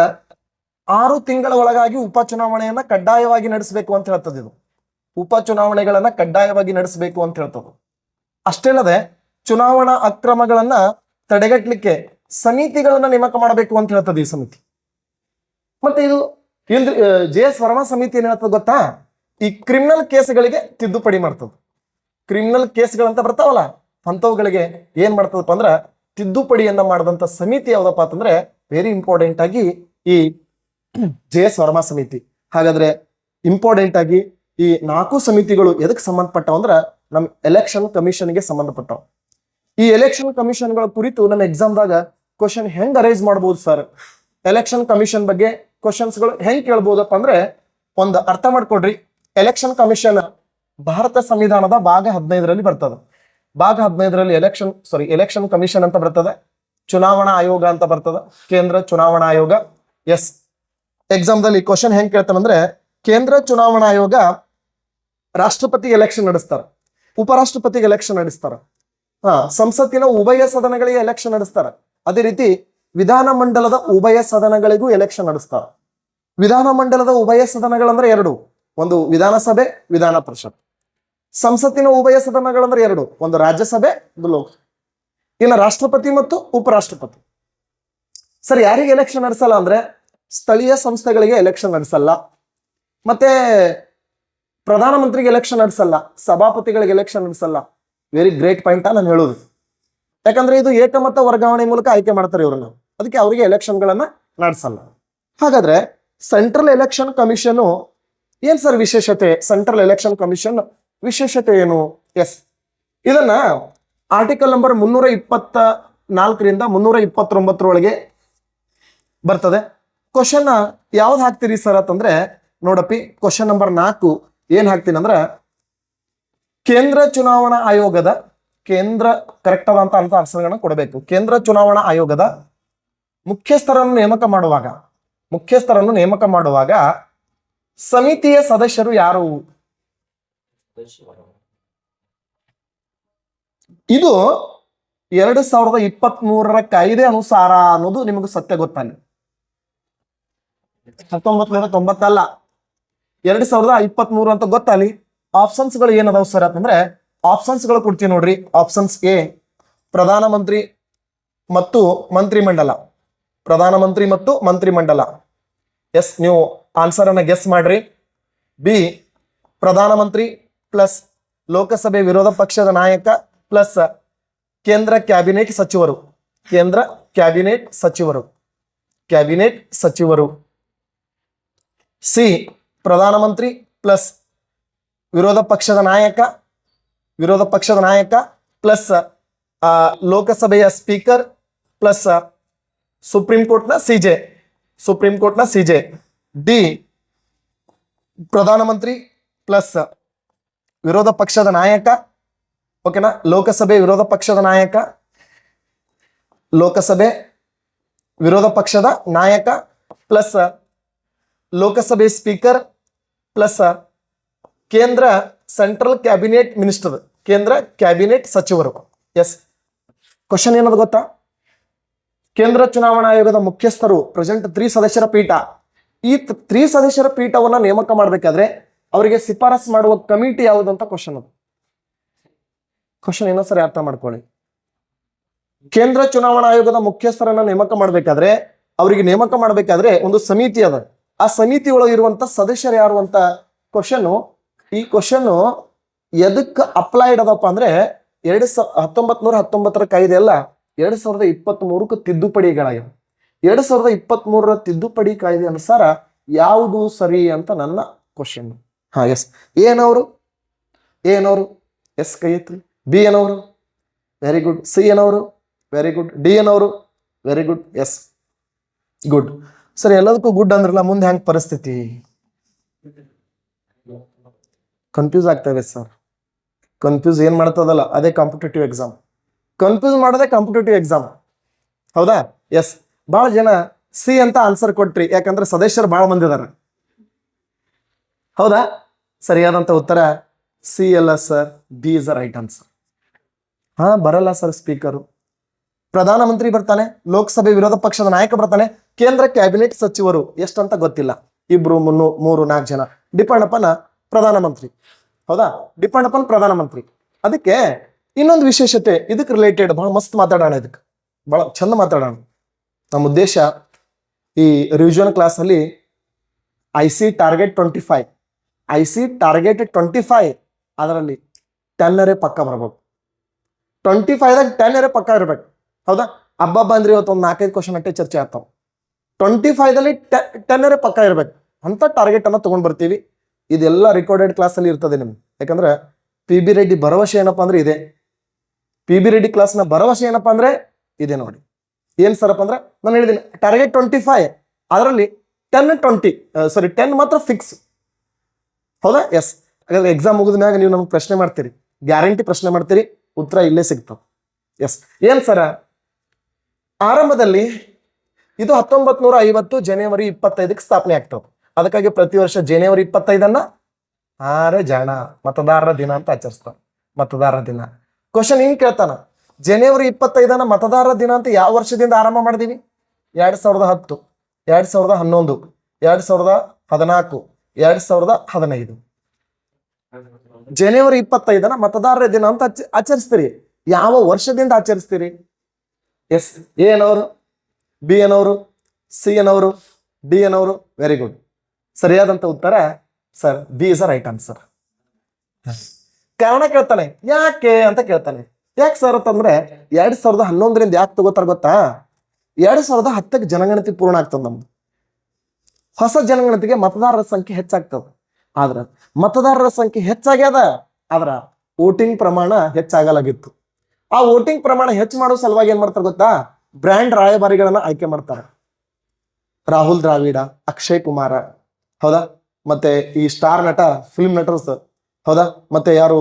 6 ತಿಂಗಳ ಒಳಗಾಗಿ ಉಪಚುನಾವಣೆಯನ್ನ ಕಡ್ಡಾಯವಾಗಿ ನಡೆಸಬೇಕು ಅಂತ ಹೇಳ್ತದೆ. ಇದು ಉಪಚುನಾವಣೆಗಳನ್ನ ಕಡ್ಡಾಯವಾಗಿ ನಡೆಸಬೇಕು ಅಂತ ಹೇಳ್ತದೆ. ಅಷ್ಟೇ ಅಲ್ಲದೆ ಚುನಾವಣಾ ಅಕ್ರಮಗಳನ್ನ ತಡೆಗಟ್ಟಲಿಕ್ಕೆ ಸಮಿತಿಗಳನ್ನ ನೇಮಕ ಮಾಡಬೇಕು ಅಂತ ಹೇಳ್ತದೆ ಈ ಸಮಿತಿ. ಮತ್ತೆ ಇದು JS ವರ್ಮಾ ಸಮಿತಿ ಏನ್ ಹೇಳ್ತದೆ ಗೊತ್ತಾ? ಈ ಕ್ರಿಮಿನಲ್ ಕೇಸ್ಗಳಿಗೆ ತಿದ್ದುಪಡಿ ಮಾಡ್ತದೆ. ಕ್ರಿಮಿನಲ್ ಕೇಸ್ಗಳಂತ ಬರ್ತಾವಲ್ಲ, ಅಂಥವುಗಳಿಗೆ ಏನ್ ಮಾಡ್ತದಪ್ಪ ಅಂದ್ರ ತಿದ್ದುಪಡಿಯನ್ನ ಮಾಡಿದಂತ ಸಮಿತಿ ಯಾವ್ದಪ್ಪ ಅಂತಂದ್ರೆ ವೆರಿ ಇಂಪಾರ್ಟೆಂಟ್ ಆಗಿ ಈ JS ವರ್ಮಾ ಸಮಿತಿ. ಹಾಗಾದ್ರೆ ಇಂಪಾರ್ಟೆಂಟ್ ಆಗಿ ಈ 4 ಸಮಿತಿಗಳು ಎದಕ್ಕೆ ಸಂಬಂಧಪಟ್ಟವ ಅಂದ್ರ ನಮ್ ಎಲೆಕ್ಷನ್ ಕಮಿಷನ್ಗೆ ಸಂಬಂಧಪಟ್ಟವು. ಈ ಎಲೆಕ್ಷನ್ ಕಮಿಷನ್ಗಳ ಕುರಿತು ನಮ್ಮ ಎಕ್ಸಾಮ್ದಾಗ ಕ್ವಶನ್ ಹೆಂಗ್ ಅರೇಂಜ್ ಮಾಡ್ಬೋದು ಸರ್? ಎಲೆಕ್ಷನ್ ಕಮಿಷನ್ ಬಗ್ಗೆ ಕ್ವಶನ್ಸ್ಗಳು ಹೆಂಗ್ ಕೇಳ್ಬೋದಪ್ಪ ಅಂದ್ರೆ, ಒಂದು ಅರ್ಥ ಮಾಡ್ಕೊಡ್ರಿ. ಎಲೆಕ್ಷನ್ ಕಮಿಷನ್ ಭಾರತ ಸಂವಿಧಾನದ ಭಾಗ 15ರಲ್ಲಿ ಬರ್ತದೆ. ಭಾಗ 15ರಲ್ಲಿ ಎಲೆಕ್ಷನ್ ಕಮಿಷನ್ ಅಂತ ಬರ್ತದೆ, ಚುನಾವಣಾ ಆಯೋಗ ಅಂತ ಬರ್ತದೆ, ಕೇಂದ್ರ ಚುನಾವಣಾ ಆಯೋಗ. ಎಸ್, ಎಕ್ಸಾಮ್ದಲ್ಲಿ ಕ್ವಶನ್ ಹೆಂಗ್ ಕೇಳ್ತಾನಂದ್ರೆ, ಕೇಂದ್ರ ಚುನಾವಣಾ ಆಯೋಗ ರಾಷ್ಟ್ರಪತಿ ಎಲೆಕ್ಷನ್ ನಡೆಸ್ತಾರ, ಉಪರಾಷ್ಟ್ರಪತಿಗೆ ಎಲೆಕ್ಷನ್ ನಡೆಸ್ತಾರ, ಸಂಸತ್ತಿನ ಉಭಯ ಸದನಗಳಿಗೆ ಎಲೆಕ್ಷನ್ ನಡೆಸ್ತಾರ. ಅದೇ ರೀತಿ ವಿಧಾನಮಂಡಲದ ಉಭಯ ಸದನಗಳಿಗೂ ಎಲೆಕ್ಷನ್ ನಡೆಸ್ತಾರ. ವಿಧಾನಮಂಡಲದ ಉಭಯ ಸದನಗಳಂದ್ರೆ 2, ಒಂದು ವಿಧಾನಸಭೆ, ವಿಧಾನ ಪರಿಷತ್. ಸಂಸತ್ತಿನ ಉಭಯ ಸದನಗಳಂದ್ರೆ 2, ಒಂದು ರಾಜ್ಯಸಭೆ, ಒಂದು ಲೋಕಸಭೆ. ಇನ್ನು ರಾಷ್ಟ್ರಪತಿ ಮತ್ತು ಉಪರಾಷ್ಟ್ರಪತಿ. ಸರ್, ಯಾರಿಗೆ ಎಲೆಕ್ಷನ್ ನಡೆಸಲ್ಲ ಅಂದ್ರೆ ಸ್ಥಳೀಯ ಸಂಸ್ಥೆಗಳಿಗೆ ಎಲೆಕ್ಷನ್ ನಡೆಸಲ್ಲ, ಮತ್ತೆ ಪ್ರಧಾನಮಂತ್ರಿಗೆ ಎಲೆಕ್ಷನ್ ನಡೆಸಲ್ಲ, ಸಭಾಪತಿಗಳಿಗೆ ಎಲೆಕ್ಷನ್ ನಡೆಸಲ್ಲ. ವೆರಿ ಗ್ರೇಟ್ ಪಾಯಿಂಟ್ ನಾನು ಹೇಳೋದು. ಯಾಕಂದ್ರೆ ಇದು ಏಕಮತ ವರ್ಗಾವಣೆ ಮೂಲಕ ಆಯ್ಕೆ ಮಾಡ್ತಾರೆ ಇವ್ರನ್ನ, ಅದಕ್ಕೆ ಅವರಿಗೆ ಎಲೆಕ್ಷನ್ಗಳನ್ನ ನಡೆಸಲ್ಲ. ಹಾಗಾದ್ರೆ ಸೆಂಟ್ರಲ್ ಎಲೆಕ್ಷನ್ ಕಮಿಷನ್ ಏನ್ ಸರ್ ವಿಶೇಷತೆ? ಸೆಂಟ್ರಲ್ ಎಲೆಕ್ಷನ್ ಕಮಿಷನ್ ವಿಶೇಷತೆ ಏನು? ಎಸ್, ಇದನ್ನ ಆರ್ಟಿಕಲ್ ನಂಬರ್ 324ರಿಂದ 329 ಬರ್ತದೆ. ಕ್ವಶನ್ ಯಾವ್ದು ಹಾಕ್ತೀರಿ ಸರ್ ಅಂತಂದ್ರೆ, ನೋಡಪ್ಪಿ ಕ್ವಶನ್ ನಂಬರ್ 4 ಏನ್ ಹಾಕ್ತೀನಿ ಅಂದ್ರೆ, ಕೇಂದ್ರ ಚುನಾವಣಾ ಆಯೋಗದ ಕರೆಕ್ಟ್ ಆದಂತ ಆನ್ಸರ್ಗಳನ್ನ ಕೊಡಬೇಕು. ಕೇಂದ್ರ ಚುನಾವಣಾ ಆಯೋಗದ ಮುಖ್ಯಸ್ಥರನ್ನು ನೇಮಕ ಮಾಡುವಾಗ ಸಮಿತಿಯ ಸದಸ್ಯರು ಯಾರು? ಇದು 2023ರ ಕಾಯ್ದೆ ಅನುಸಾರ ಅನ್ನೋದು ನಿಮಗೆ ಸತ್ಯ ಗೊತ್ತಲ್ಲ. 1990 ಅಲ್ಲ, 2023 ಅಂತ ಗೊತ್ತಲ್ಲಿ. ಆಪ್ಷನ್ಸ್ ಗಳು ಏನದಾವ್ ಸರ್ ಅಂತಂದ್ರೆ, ಆಪ್ಷನ್ಸ್ ಗಳು ಕೊಡ್ತೀವಿ ನೋಡ್ರಿ. ಆಪ್ಷನ್ಸ್ ಎ ಪ್ರಧಾನಮಂತ್ರಿ ಮತ್ತು ಮಂತ್ರಿಮಂಡಲ, ಪ್ರಧಾನಮಂತ್ರಿ ಮತ್ತು ಮಂತ್ರಿಮಂಡಲ. ಎಸ್, ನೀವು ಆನ್ಸರ್ ಅನ್ನ ಗೆಸ್ ಮಾಡ್ರಿ. ಬಿ ಪ್ರಧಾನಮಂತ್ರಿ ಪ್ಲಸ್ ಲೋಕಸಭೆ ವಿರೋಧ ಪಕ್ಷದ ನಾಯಕ ಪ್ಲಸ್ ಕೇಂದ್ರ ಕ್ಯಾಬಿನೆಟ್ ಸಚಿವರು. ಸಿ ಪ್ರಧಾನಮಂತ್ರಿ ಪ್ಲಸ್ ವಿರೋಧ ಪಕ್ಷದ ನಾಯಕ ಪ್ಲಸ್ ಲೋಕಸಭೆಯ ಸ್ಪೀಕರ್ ಪ್ಲಸ್ ಸುಪ್ರೀಂ ಕೋರ್ಟ್ನ ಸಿಜೆ. ಡಿ ಪ್ರಧಾನಮಂತ್ರಿ ಪ್ಲಸ್ ವಿರೋಧ ಪಕ್ಷದ ನಾಯಕ, ಓಕೆನಾ, ಲೋಕಸಭೆ ವಿರೋಧ ಪಕ್ಷದ ನಾಯಕ ಪ್ಲಸ್ ಲೋಕಸಭೆ ಸ್ಪೀಕರ್ ಪ್ಲಸ್ ಕೇಂದ್ರ ಸೆಂಟ್ರಲ್ ಕ್ಯಾಬಿನೆಟ್ ಮಿನಿಸ್ಟರ್, ಕೇಂದ್ರ ಕ್ಯಾಬಿನೆಟ್ ಸಚಿವರು. ಎಸ್, ಕ್ವಶನ್ ಏನದು ಗೊತ್ತಾ? ಕೇಂದ್ರ ಚುನಾವಣಾ ಆಯೋಗದ ಮುಖ್ಯಸ್ಥರು ಪ್ರೆಸೆಂಟ್ 3 ಸದಸ್ಯರ ಪೀಠ. ಈ 3 ಸದಸ್ಯರ ಪೀಠವನ್ನ ನೇಮಕ ಮಾಡಬೇಕಾದ್ರೆ ಅವರಿಗೆ ಶಿಫಾರಸ್ ಮಾಡುವ ಕಮಿಟಿ ಯಾವುದು ಅಂತ ಕ್ವಶನ್. ಅದು ಕ್ವಶನ್ ಇನ್ನೊಂದ್ಸರಿ ಅರ್ಥ ಮಾಡ್ಕೊಳ್ಳಿ. ಕೇಂದ್ರ ಚುನಾವಣಾ ಆಯೋಗದ ಮುಖ್ಯಸ್ಥರನ್ನ ನೇಮಕ ಮಾಡಬೇಕಾದ್ರೆ ಒಂದು ಸಮಿತಿ ಅದ. ಆ ಸಮಿತಿ ಒಳಗೆ ಇರುವಂತ ಸದಸ್ಯರು ಯಾರು ಅಂತ ಕ್ವಶನ್. ಈ ಕ್ವಶನ್ ಎದಕ್ಕೆ ಅಪ್ಲೈಡ್ ಅದಪ್ಪ ಅಂದ್ರೆ 1919ರ ಕಾಯ್ದೆ ಅಲ್ಲ, 2023ಕ್ಕೆ ತಿದ್ದುಪಡಿಗಳಾಗಿವೆ. 2023ರ ತಿದ್ದುಪಡಿ ಕಾಯ್ದೆ ಅನುಸಾರ ಯಾವುದು ಸರಿ ಅಂತ ನನ್ನ ಕ್ವಶನ್. ಎಸ್, ಏನವರು ಎಸ್ ಕೈ ಎತ್ರಿ. ಬಿ ಏನವರು ವೆರಿ ಗುಡ್, ಸಿ ಏನವರು ವೆರಿ ಗುಡ್, ಡಿ ಏನವರು ವೆರಿ ಗುಡ್, ಎಸ್ ಗುಡ್. ಸರಿ, ಎಲ್ಲದಕ್ಕೂ ಗುಡ್ ಅಂದ್ರಲ್ಲ, ಮುಂದೆ ಹೆಂಗ್ ಪರಿಸ್ಥಿತಿ? ಕನ್ಫ್ಯೂಸ್ ಆಗ್ತದೆ ಸರ್. ಕನ್ಫ್ಯೂಸ್ ಏನ್ ಮಾಡ್ತದಲ್ಲ ಅದೇ ಕಾಂಪಿಟೇಟಿವ್ ಎಕ್ಸಾಮ್. ಕನ್ಫ್ಯೂಸ್ ಮಾಡೋದೇ ಕಾಂಪಿಟೇಟಿವ್ ಎಕ್ಸಾಮ್, ಹೌದಾ? ಎಸ್. ಭಾಳ ಜನ ಸಿ ಅಂತ ಆನ್ಸರ್ ಕೊಟ್ರಿ, ಯಾಕಂದ್ರೆ ಸದಸ್ಯರು ಭಾಳ ಮಂದಿ ಇದಾರೆ, ಹೌದಾ? ಸರಿಯಾದಂತ ಉತ್ತರ ಸಿ ಅಲ್ಲ sir, B is the right answer. ಹಾ, ಬರಲ್ಲ ಸರ್ ಸ್ಪೀಕರು. ಪ್ರಧಾನಮಂತ್ರಿ ಬರ್ತಾನೆ, ಲೋಕಸಭೆ ವಿರೋಧ ಪಕ್ಷದ ನಾಯಕ ಬರ್ತಾನೆ, ಕೇಂದ್ರ ಕ್ಯಾಬಿನೆಟ್ ಸಚಿವರು ಎಷ್ಟಂತ ಗೊತ್ತಿಲ್ಲ, 2, 3, 4 ಜನ. ಡಿಪೆಂಡ್ ಅಪನ್ ಪ್ರಧಾನಮಂತ್ರಿ, ಹೌದಾ? ಡಿಪೆಂಡ್ ಅಪನ್ ಪ್ರಧಾನಮಂತ್ರಿ. ಅದಕ್ಕೆ ಇನ್ನೊಂದು ವಿಶೇಷತೆ ಇದಕ್ಕೆ ರಿಲೇಟೆಡ್ ಬಹಳ ಮಸ್ತ್ ಮಾತಾಡೋಣ, ಇದಕ್ಕೆ ಬಹಳ ಚಂದ ಮಾತಾಡೋಣ. ನಮ್ಮ ಉದ್ದೇಶ ಈ ರಿವಿಷನ್ ಕ್ಲಾಸ್ ಅಲ್ಲಿ IC ಟಾರ್ಗೆಟ್ 25 ಅದರಲ್ಲಿ 10 ಪಕ್ಕ ಬರ್ಬೇಕು. 25ದಾಗ 10 ಪಕ್ಕ ಇರ್ಬೇಕು, ಹೌದಾ? ಹಬ್ಬ ಅಂದ್ರೆ ಇವತ್ತು ಒಂದು 4-5 ಕ್ವಶನ್ ಅಟ್ಟೆ ಚರ್ಚೆ ಆಗ್ತಾವ. 25ದಲ್ಲಿ 10 ಪಕ್ಕ ಇರ್ಬೇಕು ಅಂತ ಟಾರ್ಗೆಟ್ ಅನ್ನ ತಗೊಂಡ್ ಬರ್ತೀವಿ. ಇದೆಲ್ಲ ರೆಕಾರ್ಡೆಡ್ ಕ್ಲಾಸ್ ಅಲ್ಲಿ ಇರ್ತದೆ ನಿಮ್ಗೆ. ಯಾಕಂದ್ರೆ PB ರೆಡ್ಡಿ ಭರವಸೆ ಏನಪ್ಪಾ ಅಂದ್ರೆ ಇದೆ. PB ರೆಡ್ಡಿ ಕ್ಲಾಸ್ನ ಭರವಸೆ ಏನಪ್ಪಾ ಅಂದ್ರೆ ಇದೆ ನೋಡಿ. ಏನ್ ಸರಪ್ಪ ಅಂದ್ರೆ ನಾನು ಹೇಳಿದ್ದೀನಿ ಟಾರ್ಗೆಟ್ 25, ಅದರಲ್ಲಿ 10 ಮಾತ್ರ ಫಿಕ್ಸ್, ಹೌದಾ? ಎಸ್. ಹಾಗಾದ್ರೆ ಎಕ್ಸಾಮ್ ಮುಗಿದ ಮ್ಯಾಗ ನೀವು ನಮ್ಗೆ ಪ್ರಶ್ನೆ ಮಾಡ್ತೀರಿ, ಗ್ಯಾರಂಟಿ ಪ್ರಶ್ನೆ ಮಾಡ್ತೀರಿ, ಉತ್ತರ ಇಲ್ಲೇ ಸಿಗ್ತಾವ. ಎಸ್. ಏನ್ ಸರ, ಆರಂಭದಲ್ಲಿ ಇದು 1950 ಜನವರಿ 25ಕ್ಕೆ ಸ್ಥಾಪನೆ ಆಗ್ತದೆ. ಅದಕ್ಕಾಗಿ ಪ್ರತಿ ವರ್ಷ ಜನವರಿ 25 ಜಾಣ ಮತದಾರರ ದಿನ ಅಂತ ಆಚರಿಸ್ತಾರೆ. ಮತದಾರರ ದಿನ. ಕ್ವಶನ್ ಹಿಂಗ್ ಕೇಳ್ತಾನ, ಜನವರಿ 25 ಮತದಾರರ ದಿನ ಅಂತ ಯಾವ ವರ್ಷದಿಂದ ಆರಂಭ ಮಾಡಿದೀವಿ? 2010, 2011, 2014, 2015. ಜನವರಿ 25 ಮತದಾರರ ದಿನ ಅಂತ ಆಚರಿಸ್ತೀರಿ. ಯಾವ ವರ್ಷದಿಂದ ಆಚರಿಸ್ತೀರಿ? ಎಸ್. ಎ ಏನವರು, ಬಿ ಏನವರು, ಸಿ ಏನವರು, ಡಿ ಏನವರು ವೆರಿ ಗುಡ್. ಸರಿಯಾದಂತ ಉತ್ತರ sir B is the right answer. ಕಾರಣ ಕೇಳ್ತಾನೆ, ಯಾಕೆ ಅಂತ ಕೇಳ್ತಾನೆ. ಯಾಕೆ ಸರ್ ಅಂತಂದ್ರೆ 2011ರಿಂದ ಯಾಕೆ ತಗೋತಾರ ಗೊತ್ತಾ? 2010ಕ್ಕೆ ಜನಗಣತಿ ಪೂರ್ಣ ಆಗ್ತದ. ನಮ್ದು ಹೊಸ ಜನಗಣತಿಗೆ ಮತದಾರರ ಸಂಖ್ಯೆ ಹೆಚ್ಚಾಗ್ತದೆ. ಆದ್ರ ಮತದಾರರ ಸಂಖ್ಯೆ ಹೆಚ್ಚಾಗ್ಯದ, ಆದ್ರ ವೋಟಿಂಗ್ ಪ್ರಮಾಣ ಹೆಚ್ಚಾಗಲಾಗಿತ್ತು. ಆ ವೋಟಿಂಗ್ ಪ್ರಮಾಣ ಹೆಚ್ಚು ಮಾಡೋ ಸಲುವಾಗಿ ಏನ್ ಮಾಡ್ತಾರೆ ಗೊತ್ತಾ? ಬ್ರ್ಯಾಂಡ್ ರಾಯಭಾರಿಗಳನ್ನ ಆಯ್ಕೆ ಮಾಡ್ತಾರೆ. ರಾಹುಲ್ ದ್ರಾವಿಡ, ಅಕ್ಷಯ್ ಕುಮಾರ, ಹೌದಾ? ಮತ್ತೆ ಈ ಸ್ಟಾರ್ ನಟ, ಫಿಲ್ಮ್ ನಟರು, ಹೌದಾ? ಮತ್ತೆ ಯಾರು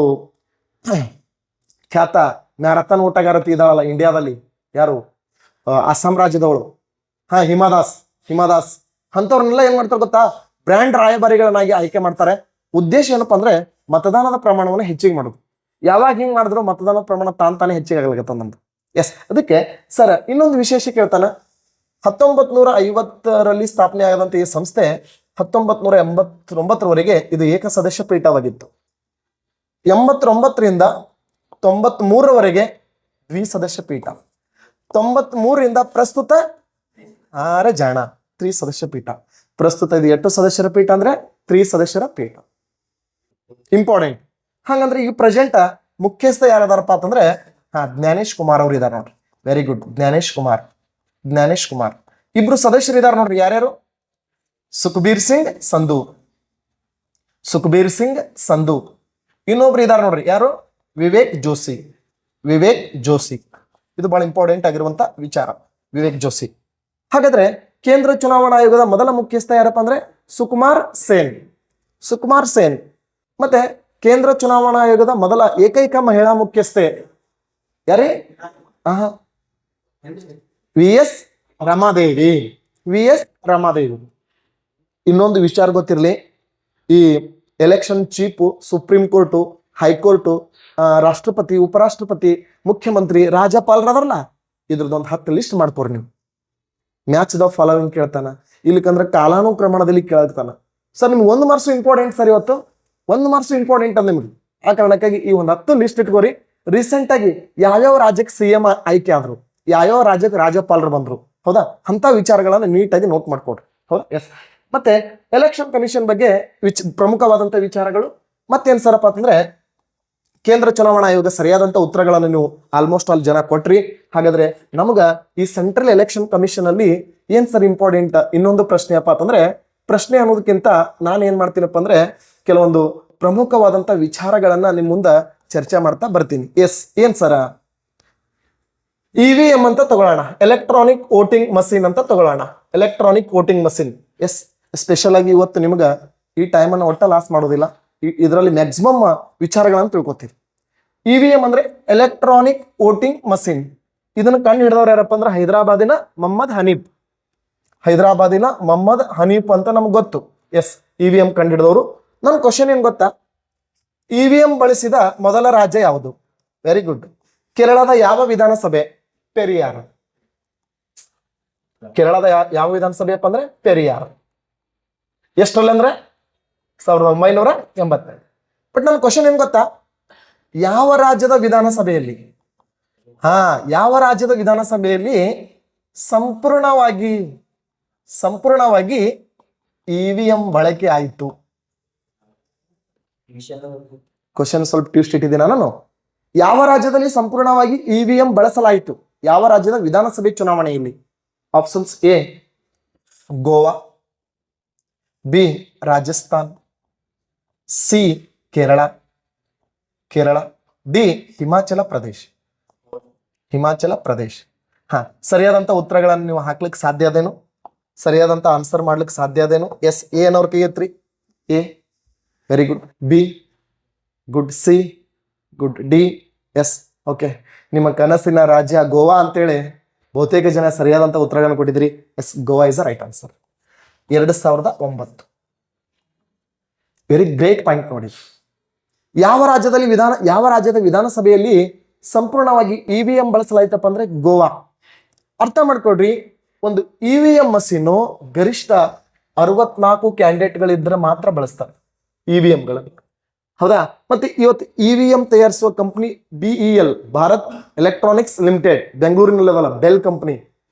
ಖ್ಯಾತ ಮ್ಯಾರಥಾನ್ ಓಟಗಾರತಿ ಇದಾಳಲ್ಲ ಇಂಡಿಯಾದಲ್ಲಿ, ಯಾರು? ಅಸ್ಸಾಂ ರಾಜ್ಯದವಳು, ಹಿಮಾದಾಸ್ ಅಂತವ್ರನ್ನೆಲ್ಲ ಏನ್ ಮಾಡ್ತಾರೆ ಗೊತ್ತಾ? ಬ್ರ್ಯಾಂಡ್ ರಾಯಭಾರಿಗಳನ್ನಾಗಿ ಆಯ್ಕೆ ಮಾಡ್ತಾರೆ. ಉದ್ದೇಶ ಏನಪ್ಪಾ ಅಂದ್ರೆ ಮತದಾನದ ಪ್ರಮಾಣವನ್ನು ಹೆಚ್ಚಿಗೆ ಮಾಡೋದು. ಯಾವಾಗ ಹಿಂಗ್ ಮಾಡಿದ್ರು ಮತದಾನದ ಪ್ರಮಾಣ ತಾನೇ ಹೆಚ್ಚಿಗೆ ಆಗ್ಲಾಗತ್ತ ನಮ್ದು. ಎಸ್. ಅದಕ್ಕೆ ಸರ್ ಇನ್ನೊಂದು ವಿಶೇಷ ಕೇಳ್ತಾನ. 1950ರಲ್ಲಿ ಸ್ಥಾಪನೆ ಆಗದಂತ ಈ ಸಂಸ್ಥೆ 1989ರವರೆಗೆ ಇದು ಏಕ ಸದಸ್ಯ ಪೀಠವಾಗಿತ್ತು. 89ರಿಂದ 93ರವರೆಗೆ ದ್ವಿಸದಸ್ಯ ಪೀಠ. 93ರಿಂದ ಪ್ರಸ್ತುತ ಜಾಣ ತ್ರಿಸದಸ್ಯ ಪೀಠ. ಪ್ರಸ್ತುತ ಇದು 8 ಸದಸ್ಯರ ಪೀಠ ಅಂದ್ರೆ 3 ಸದಸ್ಯರ ಪೀಠ. ಇಂಪಾರ್ಟೆಂಟ್. ಹಂಗಂದ್ರೆ ಈ ಪ್ರೆಸೆಂಟ್ ಮುಖ್ಯಸ್ಥ ಯಾರದಾರಪ್ಪ ಅಂತಂದ್ರೆ ಜ್ಞಾನೇಶ್ ಕುಮಾರ್ ಅವ್ರು ಇದಾರೆ ನೋಡ್ರಿ. Very good. ಜ್ಞಾನೇಶ್ ಕುಮಾರ್. ಇಬ್ರು ಸದಸ್ಯರು ಇದಾರೆ ನೋಡ್ರಿ. ಯಾರ್ಯಾರು? ಸುಖಬೀರ್ ಸಿಂಗ್ ಸಂಧು. ಇನ್ನೊಬ್ರು ಇದಾರೆ ನೋಡ್ರಿ. ಯಾರು? ವಿವೇಕ್ ಜೋಶಿ. ಇದು ಬಹಳ ಇಂಪಾರ್ಟೆಂಟ್ ಆಗಿರುವಂತ ವಿಚಾರ, ವಿವೇಕ್ ಜೋಶಿ. ಹಾಗಾದ್ರೆ ಕೇಂದ್ರ ಚುನಾವಣಾ ಆಯೋಗದ ಮೊದಲ ಮುಖ್ಯಸ್ಥ ಯಾರಪ್ಪ ಅಂದ್ರೆ ಸುಕುಮಾರ್ ಸೇನ್. ಮತ್ತೆ ಕೇಂದ್ರ ಚುನಾವಣಾ ಆಯೋಗದ ಮೊದಲ ಏಕೈಕ ಮಹಿಳಾ ಮುಖ್ಯಸ್ಥೆ ಯಾರೇ? ವಿ.ಎಸ್. ರಮಾದೇವಿ. ಇನ್ನೊಂದು ವಿಚಾರ ಗೊತ್ತಿರಲಿ, ಈ election chief supreme court, high court, ರಾಷ್ಟ್ರಪತಿ, ಉಪರಾಷ್ಟ್ರಪತಿ, ಮುಖ್ಯಮಂತ್ರಿ, ರಾಜ್ಯಪಾಲರದಲ್ಲ, ಇದ್ರದ್ದೊಂದು 10 ಲಿಸ್ಟ್ ಮಾಡ್ಕೋರಿ ನೀವು. ಮ್ಯಾಚ್ ದ ಫಾಲೋವಿಂಗ್ ಕೇಳ್ತಾನ, ಇಲ್ಲಿಕಂದ್ರೆ ಕಾಲಾನುಕ್ರಮಣದಲ್ಲಿ ಕೇಳ್ತಾನ. ಸರ್ ನಿಮ್ಗೆ 1 ಮಾರ್ಕ್ಸ್ ಇಂಪಾರ್ಟೆಂಟ್ ಸರ್. ಇವತ್ತು 1 ಮಾರ್ಕ್ಸ್ ಇಂಪಾರ್ಟೆಂಟ್ ಅದ ನಿಮ್ಗೆ. ಆ ಕಾರಣಕ್ಕಾಗಿ ಈ ಒಂದು 10 ಲಿಸ್ಟ್ ಇಟ್ಕೋರಿ. ರೀಸೆಂಟ್ ಆಗಿ ಯಾವ್ಯಾವ ರಾಜ್ಯಕ್ಕೆ CM ಆಯ್ಕೆ ಆದ್ರು, ಯಾವ್ಯಾವ ರಾಜ್ಯಕ್ಕೆ ರಾಜ್ಯಪಾಲರು ಬಂದ್ರು, ಹೌದಾ? ಅಂತ ವಿಚಾರಗಳನ್ನ ನೀಟಾಗಿ ನೋಟ್ ಮಾಡ್ಕೊಡ್ರಿ, ಹೌದಾ? ಎಸ್. ಮತ್ತೆ ಎಲೆಕ್ಷನ್ ಕಮಿಷನ್ ಬಗ್ಗೆ ಪ್ರಮುಖವಾದಂತ ವಿಚಾರಗಳು ಮತ್ತೇನ್ ಸರಪ್ಪ ಅಂತಂದ್ರೆ, ಕೇಂದ್ರ ಚುನಾವಣಾ ಆಯೋಗ ಸರಿಯಾದಂತ ಉತ್ತರಗಳನ್ನು ನೀವು ಆಲ್ಮೋಸ್ಟ್ ಆಲ್ ಜನ ಕೊಟ್ರಿ. ಹಾಗಾದ್ರೆ ನಮಗ ಈ ಸೆಂಟ್ರಲ್ ಎಲೆಕ್ಷನ್ ಕಮಿಷನ್ ಅಲ್ಲಿ ಏನ್ ಸರ್ ಇಂಪಾರ್ಟೆಂಟ್ ಇನ್ನೊಂದು ಪ್ರಶ್ನೆ ಅಪ್ಪ ಅಂತಂದ್ರೆ, ಪ್ರಶ್ನೆ ಅನ್ನೋದಕ್ಕಿಂತ ನಾನು ಏನ್ ಮಾಡ್ತೀನಪ್ಪ ಅಂದ್ರೆ ಕೆಲವೊಂದು ಪ್ರಮುಖವಾದಂತ ವಿಚಾರಗಳನ್ನ ನಿಮ್ ಮುಂದೆ ಚರ್ಚೆ ಮಾಡ್ತಾ ಬರ್ತೀನಿ. ಎಸ್, ಏನ್ ಸರ? EVM ಅಂತ ತಗೊಳ್ಳೋಣ, ಎಲೆಕ್ಟ್ರಾನಿಕ್ ವೋಟಿಂಗ್ ಮಷೀನ್ ಅಂತ ತಗೊಳ್ಳೋಣ. Electronic voting machine. Yes, special ಆಗಿ ಇವತ್ತು ನಿಮ್ಗೆ ಈ ಟೈಮನ್ನು ಒಟ್ಟ ಲಾಸ್ ಮಾಡೋದಿಲ್ಲ, ಇದರಲ್ಲಿ ಮ್ಯಾಕ್ಸಿಮಮ್ ವಿಚಾರಗಳನ್ನು ತಿಳ್ಕೊತೀರಿ. EVM ಅಂದ್ರೆ ಎಲೆಕ್ಟ್ರಾನಿಕ್ ವೋಟಿಂಗ್ ಮಷೀನ್. ಇದನ್ನು ಕಂಡು ಹಿಡಿದವ್ರು ಯಾರಪ್ಪ ಅಂದ್ರೆ ಹೈದರಾಬಾದಿನ ಮೊಹಮ್ಮದ್ ಹನೀಫ್ ಅಂತ ನಮ್ಗೆ ಗೊತ್ತು. ಎಸ್, EVM ಕಂಡು ಹಿಡಿದವರು. ನನ್ನ ಕ್ವಶನ್ ಏನ್ ಗೊತ್ತಾ? EVM ಬಳಸಿದ ಮೊದಲ ರಾಜ್ಯ ಯಾವುದು? Very good. ಕೇರಳದ ಯಾವ ವಿಧಾನಸಭೆ? ಪೆರಿಯಾರ್. ಕೇರಳದ ಯಾವ ವಿಧಾನಸಭೆ ಅಪ್ಪ ಅಂದ್ರೆ ಪೆರಿಯಾರ್. ಎಷ್ಟರಲ್ಲಿ ಅಂದ್ರೆ 1982. ಬಟ್ ನನ್ನ ಕ್ವಶನ್ ಏನ್ ಗೊತ್ತಾ? ಯಾವ ರಾಜ್ಯದ ವಿಧಾನಸಭೆಯಲ್ಲಿ ಸಂಪೂರ್ಣವಾಗಿ EVM ಬಳಕೆ ಆಯಿತು? ಕ್ವಶನ್ ಸ್ವಲ್ಪ ಟ್ವಿಸ್ಟ್ ಇಟ್ಟಿದ್ದೀನ ನಾನು. ಯಾವ ರಾಜ್ಯದಲ್ಲಿ ಸಂಪೂರ್ಣವಾಗಿ EVM ಬಳಸಲಾಯಿತು? ಯಾವ ರಾಜ್ಯದ ವಿಧಾನಸಭೆ ಚುನಾವಣೆಯಲ್ಲಿ? Options: A Goa, B Rajasthan, C Kerala, D Himachal Pradesh. ಸರಿಯಾದಂತ ಉತ್ತರಗಳನ್ನು ನೀವು ಹಾಕ್ಲಿಕ್ಕೆ ಸಾಧ್ಯ ಅದೇನು? ಸರಿಯಾದಂತ ಆನ್ಸರ್ ಮಾಡ್ಲಿಕ್ಕೆ ಸಾಧ್ಯ ಅದೇನು? ಎಸ್, ಎ ಅನ್ನೋರ್ ಕೈ ಎತ್ರಿ. A, very good. B good. C good. D, yes. Okay, ನಿಮ್ಮ ಕನಸಿನ ರಾಜ್ಯ ಗೋವಾ ಅಂತೇಳಿ ಬಹುತೇಕ ಜನ ಸರಿಯಾದಂತ ಉತ್ತರಗಳನ್ನು ಕೊಟ್ಟಿದ್ರಿ. Yes, Goa is the right answer. 2009. Very great point ನೋಡಿ. ಯಾವ ರಾಜ್ಯದ ವಿಧಾನಸಭೆಯಲ್ಲಿ ಸಂಪೂರ್ಣವಾಗಿ EVM ಬಳಸಲಾಯ್ತಪ್ಪ ಅಂದ್ರೆ ಗೋವಾ. ಅರ್ಥ ಮಾಡ್ಕೊಡ್ರಿ, ಒಂದು EVM ಮಷೀನು ಗರಿಷ್ಠ 64 ಕ್ಯಾಂಡಿಡೇಟ್ಗಳಿದ್ರೆ ಮಾತ್ರ ಬಳಸ್ತಾರೆ EVMಗಳನ್ನು. ಹೌದಾ? ಮತ್ತೆ ಇವತ್ತು EVM ತಯಾರಿಸುವ company BEL, Bharat electronics limited, ಬೆಂಗಳೂರಿನಲ್ಲದಲ್ಲ, ಬೆಲ್ ಕಂಪನಿ.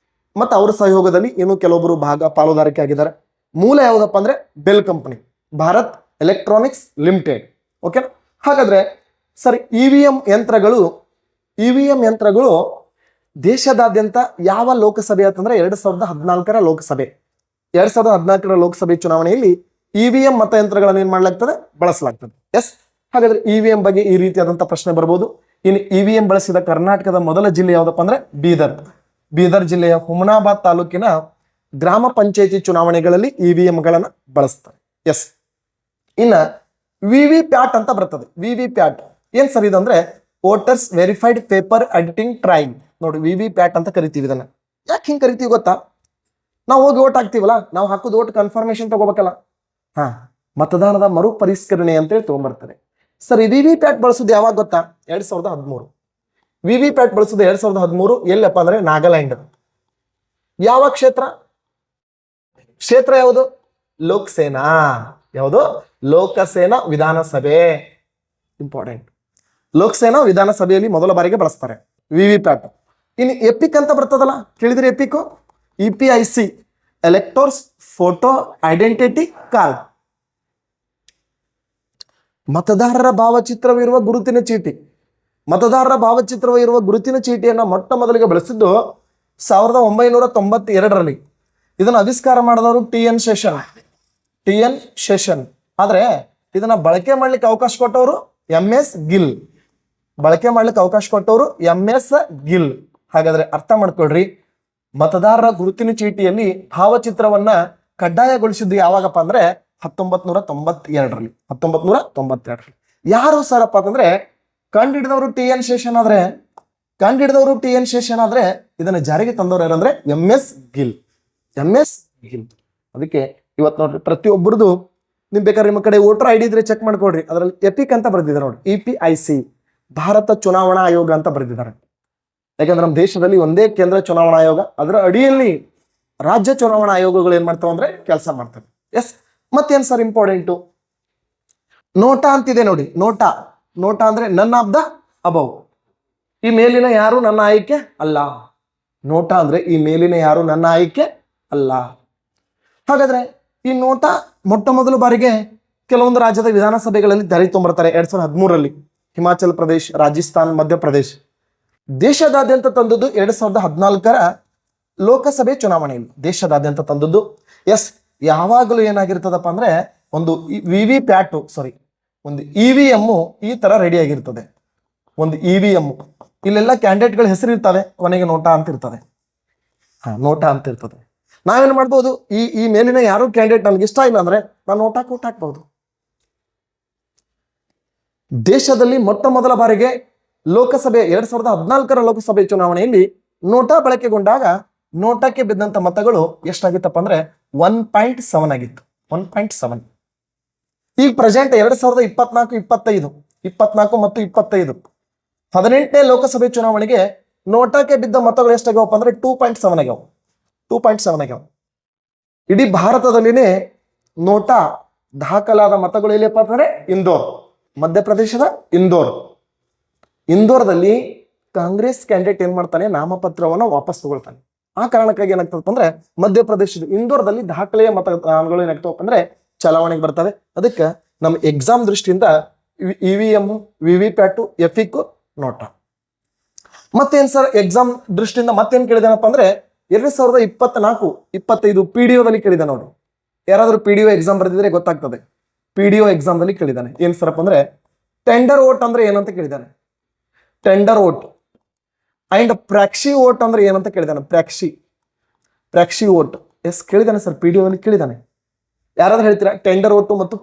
ಮತ್ತು ಅವರ ಸಹಯೋಗದಲ್ಲಿ ಇನ್ನು ಕೆಲವೊಬ್ಬರು ಪಾಲುದಾರಿಕೆ ಆಗಿದ್ದಾರೆ. ಮೂಲ ಯಾವುದಪ್ಪ ಅಂದ್ರೆ bell company, Bharat electronics limited. Okay, ಹಾಗಾದ್ರೆ ಸರಿ, EVM ಯಂತ್ರಗಳು ದೇಶದಾದ್ಯಂತ ಯಾವ ಲೋಕಸಭೆ ಅಂತಂದ್ರೆ 2014ರ ಲೋಕಸಭೆ. 2014ರ ಲೋಕಸಭೆ ಚುನಾವಣೆಯಲ್ಲಿ EVM ಮತಯಂತ್ರಗಳನ್ನು ಏನ್ ಮಾಡ್ಲಾಗ್ತದೆ? ಬಳಸಲಾಗ್ತದೆ. ಎಸ್, ಹಾಗಾದ್ರೆ EVM ಬಗ್ಗೆ ಈ ರೀತಿಯಾದಂತ ಪ್ರಶ್ನೆ ಬರ್ಬೋದು. ಇನ್ನು EVM ಬಳಸಿದ ಕರ್ನಾಟಕದ ಮೊದಲ ಜಿಲ್ಲೆ ಯಾವ್ದಪ್ಪ ಅಂದ್ರೆ ಬೀದರ್ ಜಿಲ್ಲೆಯ ಹುಮನಾಬಾದ್ ತಾಲೂಕಿನ ಗ್ರಾಮ ಪಂಚಾಯತಿ ಚುನಾವಣೆಗಳಲ್ಲಿ EVMಗಳನ್ನ ಬಳಸ್ತಾರೆ. ಎಸ್, ಇನ್ನ VVPAT ಅಂತ ಬರ್ತದೆ. VVPAT ಏನ್ ಸರಿ ಇದಂದ್ರೆ voters verified paper editing trail. ನೋಡಿ, VVPAT ಅಂತ ಕರಿತೀವಿ. ಇದನ್ನ ಯಾಕೆ ಹಿಂಗ್ ಕರಿತೀವಿ ಗೊತ್ತಾ? ನಾವು ಹೋಗಿ ಓಟ್ ಹಾಕ್ತಿವಲ್ಲ, ನಾವು ಹಾಕೋದು ಓಟ್ ಕನ್ಫರ್ಮೇಶನ್ ತಗೋಬೇಕಲ್ಲ. ಮತದಾನದ ಮರು ಪರಿಷ್ಕರಣೆ ಅಂತೇಳಿ ತಗೊಂಡ್ಬರ್ತಾರೆ. ಸರಿ, VVPAT ಬಳಸೋದು ಯಾವಾಗ ಗೊತ್ತಾ? 2013. VVPAT ಬಳಸೋದು 2013. ಎಲ್ಲಪ್ಪ ಅಂದ್ರೆ ನಾಗಾಲ್ಯಾಂಡ್. ಯಾವ ಕ್ಷೇತ್ರ ಯಾವುದು? ಲೋಕಸೇನಾ. ಯಾವುದು? ಲೋಕಸೇನಾ ವಿಧಾನಸಭೆ. ಇಂಪಾರ್ಟೆಂಟ್. ಲೋಕಸೇನಾ ವಿಧಾನಸಭೆಯಲ್ಲಿ ಮೊದಲ ಬಾರಿಗೆ ಬಳಸ್ತಾರೆ VVPAT. ಇನ್ನು ಎಪಿಕ್ ಅಂತ ಬರ್ತದಲ್ಲ, ಕೇಳಿದ್ರಿ? EPIC, EPIC, ಎಲೆಕ್ಟೋರ್ಸ್ photo identity card. ಮತದಾರರ ಭಾವಚಿತ್ರವಿರುವ ಗುರುತಿನ ಚೀಟಿಯನ್ನ ಮೊಟ್ಟ ಮೊದಲಿಗೆ ಬಳಸಿದ್ದು 1992ರಲ್ಲಿ. ಇದನ್ನು ಆವಿಷ್ಕಾರ ಮಾಡಿದವರು TN ಶೇಷನ್. ಆದ್ರೆ ಇದನ್ನ ಬಳಕೆ ಮಾಡ್ಲಿಕ್ಕೆ ಅವಕಾಶ ಕೊಟ್ಟವರು MS ಗಿಲ್. ಹಾಗಾದ್ರೆ ಅರ್ಥ ಮಾಡ್ಕೊಳ್ರಿ, ಮತದಾರರ ಗುರುತಿನ ಚೀಟಿಯಲ್ಲಿ ಭಾವಚಿತ್ರವನ್ನ ಕಡ್ಡಾಯಗೊಳಿಸಿದ್ದು ಯಾವಾಗಪ್ಪ ಅಂದ್ರೆ 1992ರಲ್ಲಿ. ಯಾರು ಸರಪ್ಪ ಅಂತಂದ್ರೆ ಕಂಡಿಡಿದವರು TN ಶೇಷನ್ ಆದ್ರೆ ಇದನ್ನ ಜಾರಿಗೆ ತಂದವರು ಯಾರಂದ್ರೆ MS ಗಿಲ್. ಅದಕ್ಕೆ ಇವತ್ತು ನೋಡ್ರಿ, ಪ್ರತಿಯೊಬ್ಬರದು ನಿಮ್ ಬೇಕಾದ್ರೆ ನಿಮ್ಮ ಕಡೆ ವೋಟರ್ ID ಇದ್ರೆ ಚೆಕ್ ಮಾಡ್ಕೊಡ್ರಿ. ಅದರಲ್ಲಿ ಎಪಿಕ್ ಅಂತ ಬರೆದಿದ್ದಾರೆ ನೋಡಿ, EPIC, ಭಾರತ ಚುನಾವಣಾ ಆಯೋಗ ಅಂತ ಬರೆದಿದ್ದಾರೆ. ಯಾಕಂದ್ರೆ ನಮ್ಮ ದೇಶದಲ್ಲಿ ಒಂದೇ ಕೇಂದ್ರ ಚುನಾವಣಾ ಆಯೋಗ, ಅದರ ಅಡಿಯಲ್ಲಿ ರಾಜ್ಯ ಚುನಾವಣಾ ಆಯೋಗಗಳು ಏನ್ ಮಾಡ್ತಾವ ಅಂದ್ರೆ ಕೆಲಸ ಮಾಡ್ತವೆ. ಎಸ್, ಮತ್ತೇನ್ ಸರ್ ಇಂಪಾರ್ಟೆಂಟು? ನೋಟಾ ಅಂತಿದೆ ನೋಡಿ. ನೋಟಾ ಅಂದ್ರೆ ನನ್ ಆಫ್ ದ ಅಬೌವ್. ಈ ಮೇಲಿನ ಯಾರು ನನ್ನ ಆಯ್ಕೆ ಅಲ್ಲ. ನೋಟಾ ಅಂದ್ರೆ ಈ ಮೇಲಿನ ಯಾರು ನನ್ನ ಆಯ್ಕೆ ಅಲ್ಲ. ಹಾಗಾದ್ರೆ ಈ ನೋಟಾ ಮೊಟ್ಟ ಮೊದಲ ಬಾರಿಗೆ ಕೆಲವೊಂದು ರಾಜ್ಯದ ವಿಧಾನಸಭೆಗಳಲ್ಲಿ ಜಾರಿ ತೊಂಬರ್ತಾರೆ 2013ರಲ್ಲಿ. ಹಿಮಾಚಲ ಪ್ರದೇಶ್, ರಾಜಸ್ಥಾನ್, ಮಧ್ಯಪ್ರದೇಶ್. ದೇಶದಾದ್ಯಂತ ತಂದದ್ದು 2014ರ ಲೋಕಸಭೆ ಚುನಾವಣೆಯಲ್ಲಿ ದೇಶದಾದ್ಯಂತ ತಂದದ್ದು. ಎಸ್, ಯಾವಾಗಲೂ ಏನಾಗಿರ್ತದಪ್ಪ ಅಂದ್ರೆ ಒಂದು EVM ಈ ತರ ರೆಡಿ ಆಗಿರ್ತದೆ. ಒಂದು EVM. ಇಲ್ಲೆಲ್ಲ ಕ್ಯಾಂಡಿಡೇಟ್ಗಳ ಹೆಸರು ಇರ್ತವೆ, ಕೊನೆಗೆ ನೋಟಾ ಅಂತ ಇರ್ತದೆ. ನೋಟಾ ಅಂತ ಇರ್ತದೆ. ನಾವೇನು ಮಾಡ್ಬೋದು, ಈ ಮೇಲಿನ ಯಾರು ಕ್ಯಾಂಡಿಡೇಟ್ ನನ್ಗೆ ಇಷ್ಟ ಇಲ್ಲ ಅಂದ್ರೆ ನಾನು ನೋಟಾ ಕೊಟ್ಟು ಹಾಕ್ಬಹುದು. ದೇಶದಲ್ಲಿ ಮೊಟ್ಟ ಮೊದಲ ಬಾರಿಗೆ ಲೋಕಸಭೆ 2014ರ ಲೋಕಸಭೆ ಚುನಾವಣೆಯಲ್ಲಿ ನೋಟಾ ಬಳಕೆಗೊಂಡಾಗ ನೋಟಾಕ್ಕೆ ಬಿದ್ದಂತ ಮತಗಳು ಎಷ್ಟಾಗಿತ್ತಪ್ಪ ಅಂದ್ರೆ 1.7 ಆಗಿತ್ತು. 1.7. ಈಗ ಪ್ರೆಸೆಂಟ್ 2024, 24 ಮತ್ತು 25 18ನೇ ಲೋಕಸಭೆ ಚುನಾವಣೆಗೆ ನೋಟಾಕ್ಕೆ ಬಿದ್ದ ಮತಗಳು ಎಷ್ಟಾಗ್ಯಾವಪ್ಪ ಅಂದ್ರೆ 2.7 ಆಗ್ಯಾವ. 2.7 ಆಗ್ಯಾವ. ಇಡೀ ಭಾರತದಲ್ಲಿನೇ ನೋಟಾ ದಾಖಲಾದ ಮತಗಳು ಎಲ್ಲಿಯಪ್ಪ ಅಂತಂದ್ರೆ ಇಂದೋರ್, ಮಧ್ಯಪ್ರದೇಶದ ಇಂದೋರ್ದಲ್ಲಿ ಕಾಂಗ್ರೆಸ್ ಕ್ಯಾಂಡಿಡೇಟ್ ಏನ್ ಮಾಡ್ತಾನೆ, ನಾಮಪತ್ರವನ್ನ ವಾಪಸ್ ತಗೊಳ್ತಾನೆ. ಆ ಕಾರಣಕ್ಕಾಗಿ ಏನಾಗ್ತದಪ್ಪ ಅಂದ್ರೆ ಮಧ್ಯಪ್ರದೇಶದ ಇಂದೋರ್ದಲ್ಲಿ ದಾಖಲೆಯ ಮತಗಳು ಏನಾಗ್ತವಪ್ಪ ಅಂದ್ರೆ ಚಲಾವಣೆಗೆ ಬರ್ತವೆ. ಅದಕ್ಕೆ ನಮ್ಮ ಎಕ್ಸಾಮ್ ದೃಷ್ಟಿಯಿಂದ EVM, VVPAT, ಎಫಿಕ್, ನೋಟಾ. ಮತ್ತೇನ್ ಸರ್ ಎಕ್ಸಾಮ್ ದೃಷ್ಟಿಯಿಂದ ಮತ್ತೇನ್ ಕೇಳಿದಾನಪ್ಪ ಅಂದ್ರೆ 2024, 25 PDOದಲ್ಲಿ ಕೇಳಿದ ನೋಡಿ. ಯಾರಾದ್ರೂ PDO ಎಕ್ಸಾಮ್ ಬರೆದಿದ್ರೆ ಗೊತ್ತಾಗ್ತದೆ. PDO ಎಕ್ಸಾಮ್ ದಲ್ಲಿ ಕೇಳಿದಾನೆ ಏನ್ ಸರಪ್ಪ ಅಂದ್ರೆ ಟೆಂಡರ್ ವೋಟ್ ಅಂದ್ರೆ ಏನಂತ ಕೇಳಿದಾನೆ. Tender vote and proxy vote ಅಂದ್ರೆ ಏನಂತ ಕೇಳಿದಾನೆ. ಪ್ರಾಕ್ಸಿ ವೋಟ್ ಎಸ್ ಕೇಳಿದಾನೆ ಸರ್, PDO ಅಲ್ಲಿ ಕೇಳಿದಾನೆ. ಯಾರಾದ್ರೂ ಹೇಳ್ತೀರಾ ಟೆಂಡರ್ ವೋಟ್ ಮತ್ತು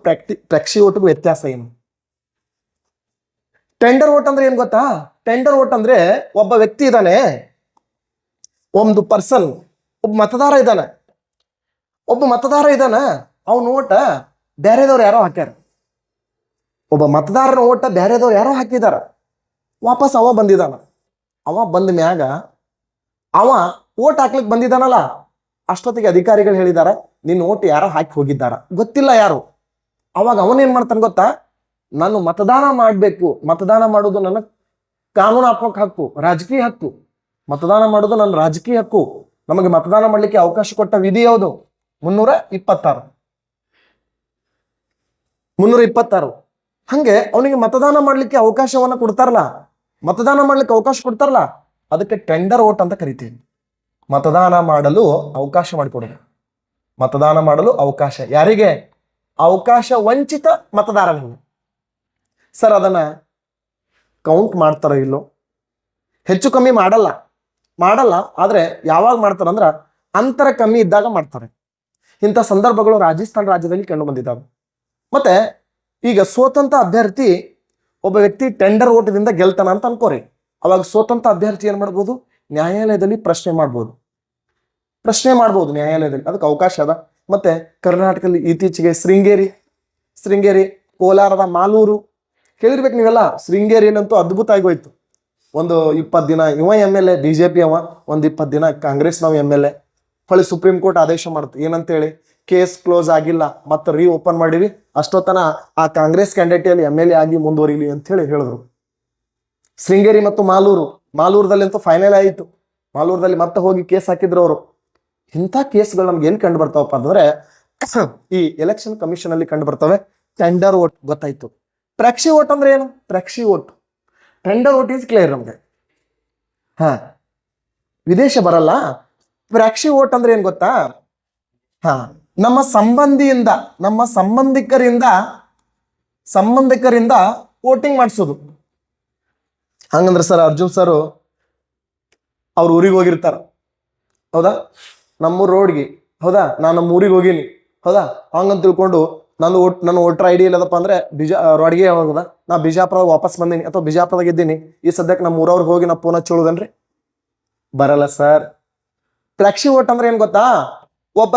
ಪ್ರಾಕ್ಸಿ ವೋಟ್ಗೂ ವ್ಯತ್ಯಾಸ ಏನು? ಟೆಂಡರ್ ವೋಟ್ ಅಂದ್ರೆ ಏನ್ ಗೊತ್ತಾ? ಟೆಂಡರ್ ವೋಟ್ ಅಂದ್ರೆ ಒಬ್ಬ ವ್ಯಕ್ತಿ ಇದ್ದಾನೆ, ಒಂದು ಪರ್ಸನ್, ಒಬ್ಬ ಮತದಾರ ಇದ್ದಾನ, ಅವನ ಓಟ ಬೇರೆದವ್ರು ಯಾರೋ ಹಾಕ್ಯಾರ. ಒಬ್ಬ ಮತದಾರನ ಓಟ ಬೇರೆದವ್ರು ಯಾರೋ ಹಾಕಿದಾರ, ವಾಪಸ್ ಅವ ಬಂದಿದ್ದಾನ. ಅವ ಬಂದ ಮ್ಯಾಗ ಅವ ಓಟ್ ಹಾಕ್ಲಿಕ್ಕೆ ಬಂದಿದ್ದಾನಲ್ಲ, ಅಷ್ಟೊತ್ತಿಗೆ ಅಧಿಕಾರಿಗಳು ಹೇಳಿದಾರ ನಿನ್ನ ಓಟ್ ಯಾರೋ ಹಾಕಿ ಹೋಗಿದ್ದಾರ, ಗೊತ್ತಿಲ್ಲ ಯಾರು. ಅವಾಗ ಅವನೇನ್ ಮಾಡ್ತಾನೆ ಗೊತ್ತಾ, ನಾನು ಮತದಾನ ಮಾಡಬೇಕು, ಮತದಾನ ಮಾಡೋದು ನನ್ನ ಕಾನೂನಾತ್ಮಕ ಹಕ್ಕು, ರಾಜಕೀಯ ಹಕ್ಕು, ಮತದಾನ ಮಾಡೋದು ನನ್ನ ರಾಜಕೀಯ ಹಕ್ಕು. ನಮಗೆ ಮತದಾನ ಮಾಡಲಿಕ್ಕೆ ಅವಕಾಶ ಕೊಟ್ಟ ವಿಧಿ ಯಾವುದು? 326. ಹಂಗೆ ಅವನಿಗೆ ಮತದಾನ ಮಾಡ್ಲಿಕ್ಕೆ ಅವಕಾಶವನ್ನ ಕೊಡ್ತಾರಲ್ಲ, ಅದಕ್ಕೆ ಟೆಂಡರ್ ವೋಟ್ ಅಂತ ಕರಿತೀವಿ. ಮತದಾನ ಮಾಡಲು ಅವಕಾಶ ಮಾಡಿಕೊಡೋದು. ಮತದಾನ ಮಾಡಲು ಅವಕಾಶ ಯಾರಿಗೆ? ಅವಕಾಶ ವಂಚಿತ ಮತದಾರನಿಗೆ. ಸರ್ ಅದನ್ನ ಕೌಂಟ್ ಮಾಡ್ತಾರೋ ಇಲ್ಲೋ? ಹೆಚ್ಚು ಕಮ್ಮಿ ಮಾಡಲ್ಲ. ಆದ್ರೆ ಯಾವಾಗ ಮಾಡ್ತಾರಂದ್ರ ಅಂತರ ಕಮ್ಮಿ ಇದ್ದಾಗ ಮಾಡ್ತಾರೆ. ಇಂಥ ಸಂದರ್ಭಗಳು ರಾಜಸ್ಥಾನ ರಾಜ್ಯದಲ್ಲಿ ಕಂಡು ಬಂದಿದ್ದಾವೆ. ಮತ್ತೆ ಈಗ ಸ್ವತಂತ್ರ ಅಭ್ಯರ್ಥಿ ಒಬ್ಬ ವ್ಯಕ್ತಿ ಟೆಂಡರ್ ಓಟದಿಂದ ಗೆಲ್ತಾನ ಅಂತ ಅನ್ಕೋರಿ. ಅವಾಗ ಸ್ವತಂತ್ರ ಅಭ್ಯರ್ಥಿ ಏನ್ ಮಾಡ್ಬೋದು? ನ್ಯಾಯಾಲಯದಲ್ಲಿ ಪ್ರಶ್ನೆ ಮಾಡ್ಬೋದು ನ್ಯಾಯಾಲಯದಲ್ಲಿ. ಅದಕ್ಕೆ ಅವಕಾಶ ಅದ. ಮತ್ತೆ ಕರ್ನಾಟಕದಲ್ಲಿ ಇತ್ತೀಚೆಗೆ ಶೃಂಗೇರಿ, ಕೋಲಾರದ ಮಾಲೂರು ಕೇಳಿರ್ಬೇಕು ನೀವೆಲ್ಲ. ಶೃಂಗೇರಿಯಲ್ಲಂತೂ ಅದ್ಭುತ ಆಗೋಯ್ತು. ಒಂದು 20 ದಿನ ಇವ MLA BJP ಅವ, ಒಂದು 20 ದಿನ ಕಾಂಗ್ರೆಸ್ ನಾವು MLA. ಹೊಳ್ಳಿ ಸುಪ್ರೀಂ ಕೋರ್ಟ್ ಆದೇಶ ಮಾಡುತ್ತೆ ಏನಂತೇಳಿ, ಕೇಸ್ ಕ್ಲೋಸ್ ಆಗಿಲ್ಲ, ಮತ್ತೆ ಓಪನ್ ಮಾಡಿವಿ, ಅಷ್ಟೊತ್ತನ ಆ ಕಾಂಗ್ರೆಸ್ ಕ್ಯಾಂಡಿಡೇಟ್ MLA ಆಗಿ ಮುಂದುವರಿಲಿ ಅಂತ ಹೇಳಿ ಹೇಳಿದ್ರು. ಶೃಂಗೇರಿ ಮತ್ತು ಮಾಲೂರದಲ್ಲಿ ಅಂತೂ ಫೈನಲ್ ಆಯಿತು. ಮಾಲೂರದಲ್ಲಿ ಮತ್ತೆ ಹೋಗಿ ಕೇಸ್ ಹಾಕಿದ್ರು ಅವರು. ಇಂಥ ಕೇಸ್ಗಳು ನಮ್ಗೆ ಏನ್ ಕಂಡು ಬರ್ತಾವಪ್ಪ ಅಂದ್ರೆ ಈ ಎಲೆಕ್ಷನ್ ಕಮಿಷನ್ ಅಲ್ಲಿ ಕಂಡು ಬರ್ತವೆ. ಟೆಂಡರ್ ವೋಟ್ ಗೊತ್ತಾಯ್ತು. ಪ್ರಾಕ್ಸಿ ವೋಟ್ ಅಂದ್ರೆ ಏನು? ಟೆಂಡರ್ ವೋಟ್ ಈಸ್ ಕ್ಲಿಯರ್ ನಮ್ಗೆ. ವಿದೇಶ ಬರಲ್ಲ. ಪ್ರಾಕ್ಸಿ ವೋಟ್ ಅಂದ್ರೆ ಏನ್ ಗೊತ್ತಾ? ನಮ್ಮ ಸಂಬಂಧಿಕರಿಂದ ವೋಟಿಂಗ್ ಮಾಡಿಸೋದು. ಹಂಗಂದ್ರೆ ಸರ್ ಅರ್ಜುನ್ ಸರ್ ಅವ್ರ ಊರಿಗೆ ಹೋಗಿರ್ತಾರ, ಹೌದಾ? ನಮ್ಮ ರೋಡ್ಗೆ, ಹೌದಾ? ನಾನು ನಮ್ಮ ಊರಿಗೆ ಹೋಗೀನಿ, ಹೌದಾ? ಹಂಗಂತ ತಿಳ್ಕೊಂಡು ನನ್ನ ವೋಟರ್ ID ಇಲ್ಲದಪ್ಪ ಅಂದ್ರೆ ರೋಡ್ಗೆ ಹೋಗೋದ, ನಾ ಬಿಜಾಪುರದಾಗ ವಾಪಸ್ ಬಂದೀನಿ ಅಥವಾ ಬಿಜಾಪುರದಾಗ ಇದ್ದೀನಿ, ಈ ಸದ್ಯಕ್ಕೆ ನಮ್ಮ ಊರವ್ರಿಗೆ ಹೋಗಿ ನಾ ಫೋನ್ ಹಚ್ಚೋದನ್ರಿ, ಬರಲ್ಲ ಸರ್. ಪ್ರಾಕ್ಸಿ ವೋಟ್ ಅಂದ್ರೆ ಏನ್ ಗೊತ್ತಾ? ಒಬ್ಬ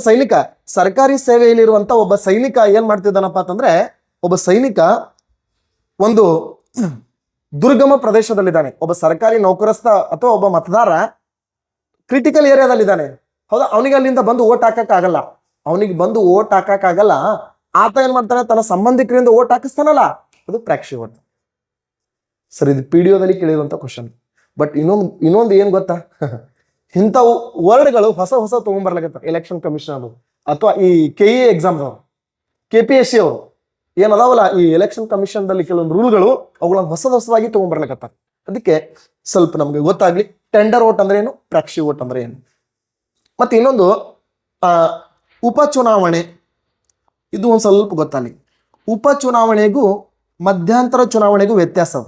ಸೈನಿಕ ಸರ್ಕಾರಿ ಸೇವೆಯಲ್ಲಿರುವಂತ ಒಬ್ಬ ಸೈನಿಕ ಏನ್ ಮಾಡ್ತಿದ್ದಾನಪ್ಪ ಅಂತಂದ್ರೆ, ಒಬ್ಬ ಸೈನಿಕ ಒಂದು ದುರ್ಗಮ ಪ್ರದೇಶದಲ್ಲಿದ್ದಾನೆ. ಒಬ್ಬ ಸರ್ಕಾರಿ ನೌಕರಸ್ಥ ಅಥವಾ ಒಬ್ಬ ಮತದಾರ ಕ್ರಿಟಿಕಲ್ ಏರಿಯಾದಲ್ಲಿದ್ದಾನೆ, ಹೌದಾ? ಅವನಿಗೆ ಅಲ್ಲಿಂದ ಬಂದು ಓಟ್ ಹಾಕಕ್ಕಾಗಲ್ಲ. ಆತ ಏನ್ ಮಾಡ್ತಾನೆ? ತನ್ನ ಸಂಬಂಧಿಕರಿಂದ ಓಟ್ ಹಾಕಿಸ್ತಾನಲ್ಲ, ಅದು ಪ್ರಾಕ್ಸಿ ವೋಟ್. ಸರ್ ಇದು PDOದಲ್ಲಿ ಕೇಳಿರುವಂತ ಕ್ವಶನ್. ಬಟ್ ಇನ್ನೊಂದು ಏನ್ ಗೊತ್ತಾ? ಇಂಥವು ವರ್ಡ್ಗಳು ಹೊಸ ತಗೊಂಡ್ಬರ್ಲಾಗತ್ತ ಎಲೆಕ್ಷನ್ ಕಮಿಷನ್ ಅದು ಅಥವಾ ಈ KE ಎಕ್ಸಾಮ್ KPSC ಅವರು ಏನದಾವಲ್ಲ, ಈ ಎಲೆಕ್ಷನ್ ಕಮಿಷನ್ ದಲ್ಲಿ ಕೆಲವೊಂದು ರೂಲ್ಗಳು ಅವುಗಳನ್ನ ಹೊಸದಾಗಿ ತಗೊಂಡ್ಬರ್ಲಾಗತ್ತ. ಅದಕ್ಕೆ ಸ್ವಲ್ಪ ನಮ್ಗೆ ಗೊತ್ತಾಗ್ಲಿ ಟೆಂಡರ್ ವೋಟ್ ಅಂದ್ರೆ ಏನು, ಪ್ರಾಕ್ಸಿ ವೋಟ್ ಅಂದ್ರೆ ಏನು. ಮತ್ತೆ ಇನ್ನೊಂದು ಉಪಚುನಾವಣೆ, ಇದು ಒಂದ್ ಸ್ವಲ್ಪ ಗೊತ್ತಾಗ್ಲಿ. ಉಪಚುನಾವಣೆಗೂ ಮಧ್ಯಂತರ ಚುನಾವಣೆಗೂ ವ್ಯತ್ಯಾಸ ಅದ.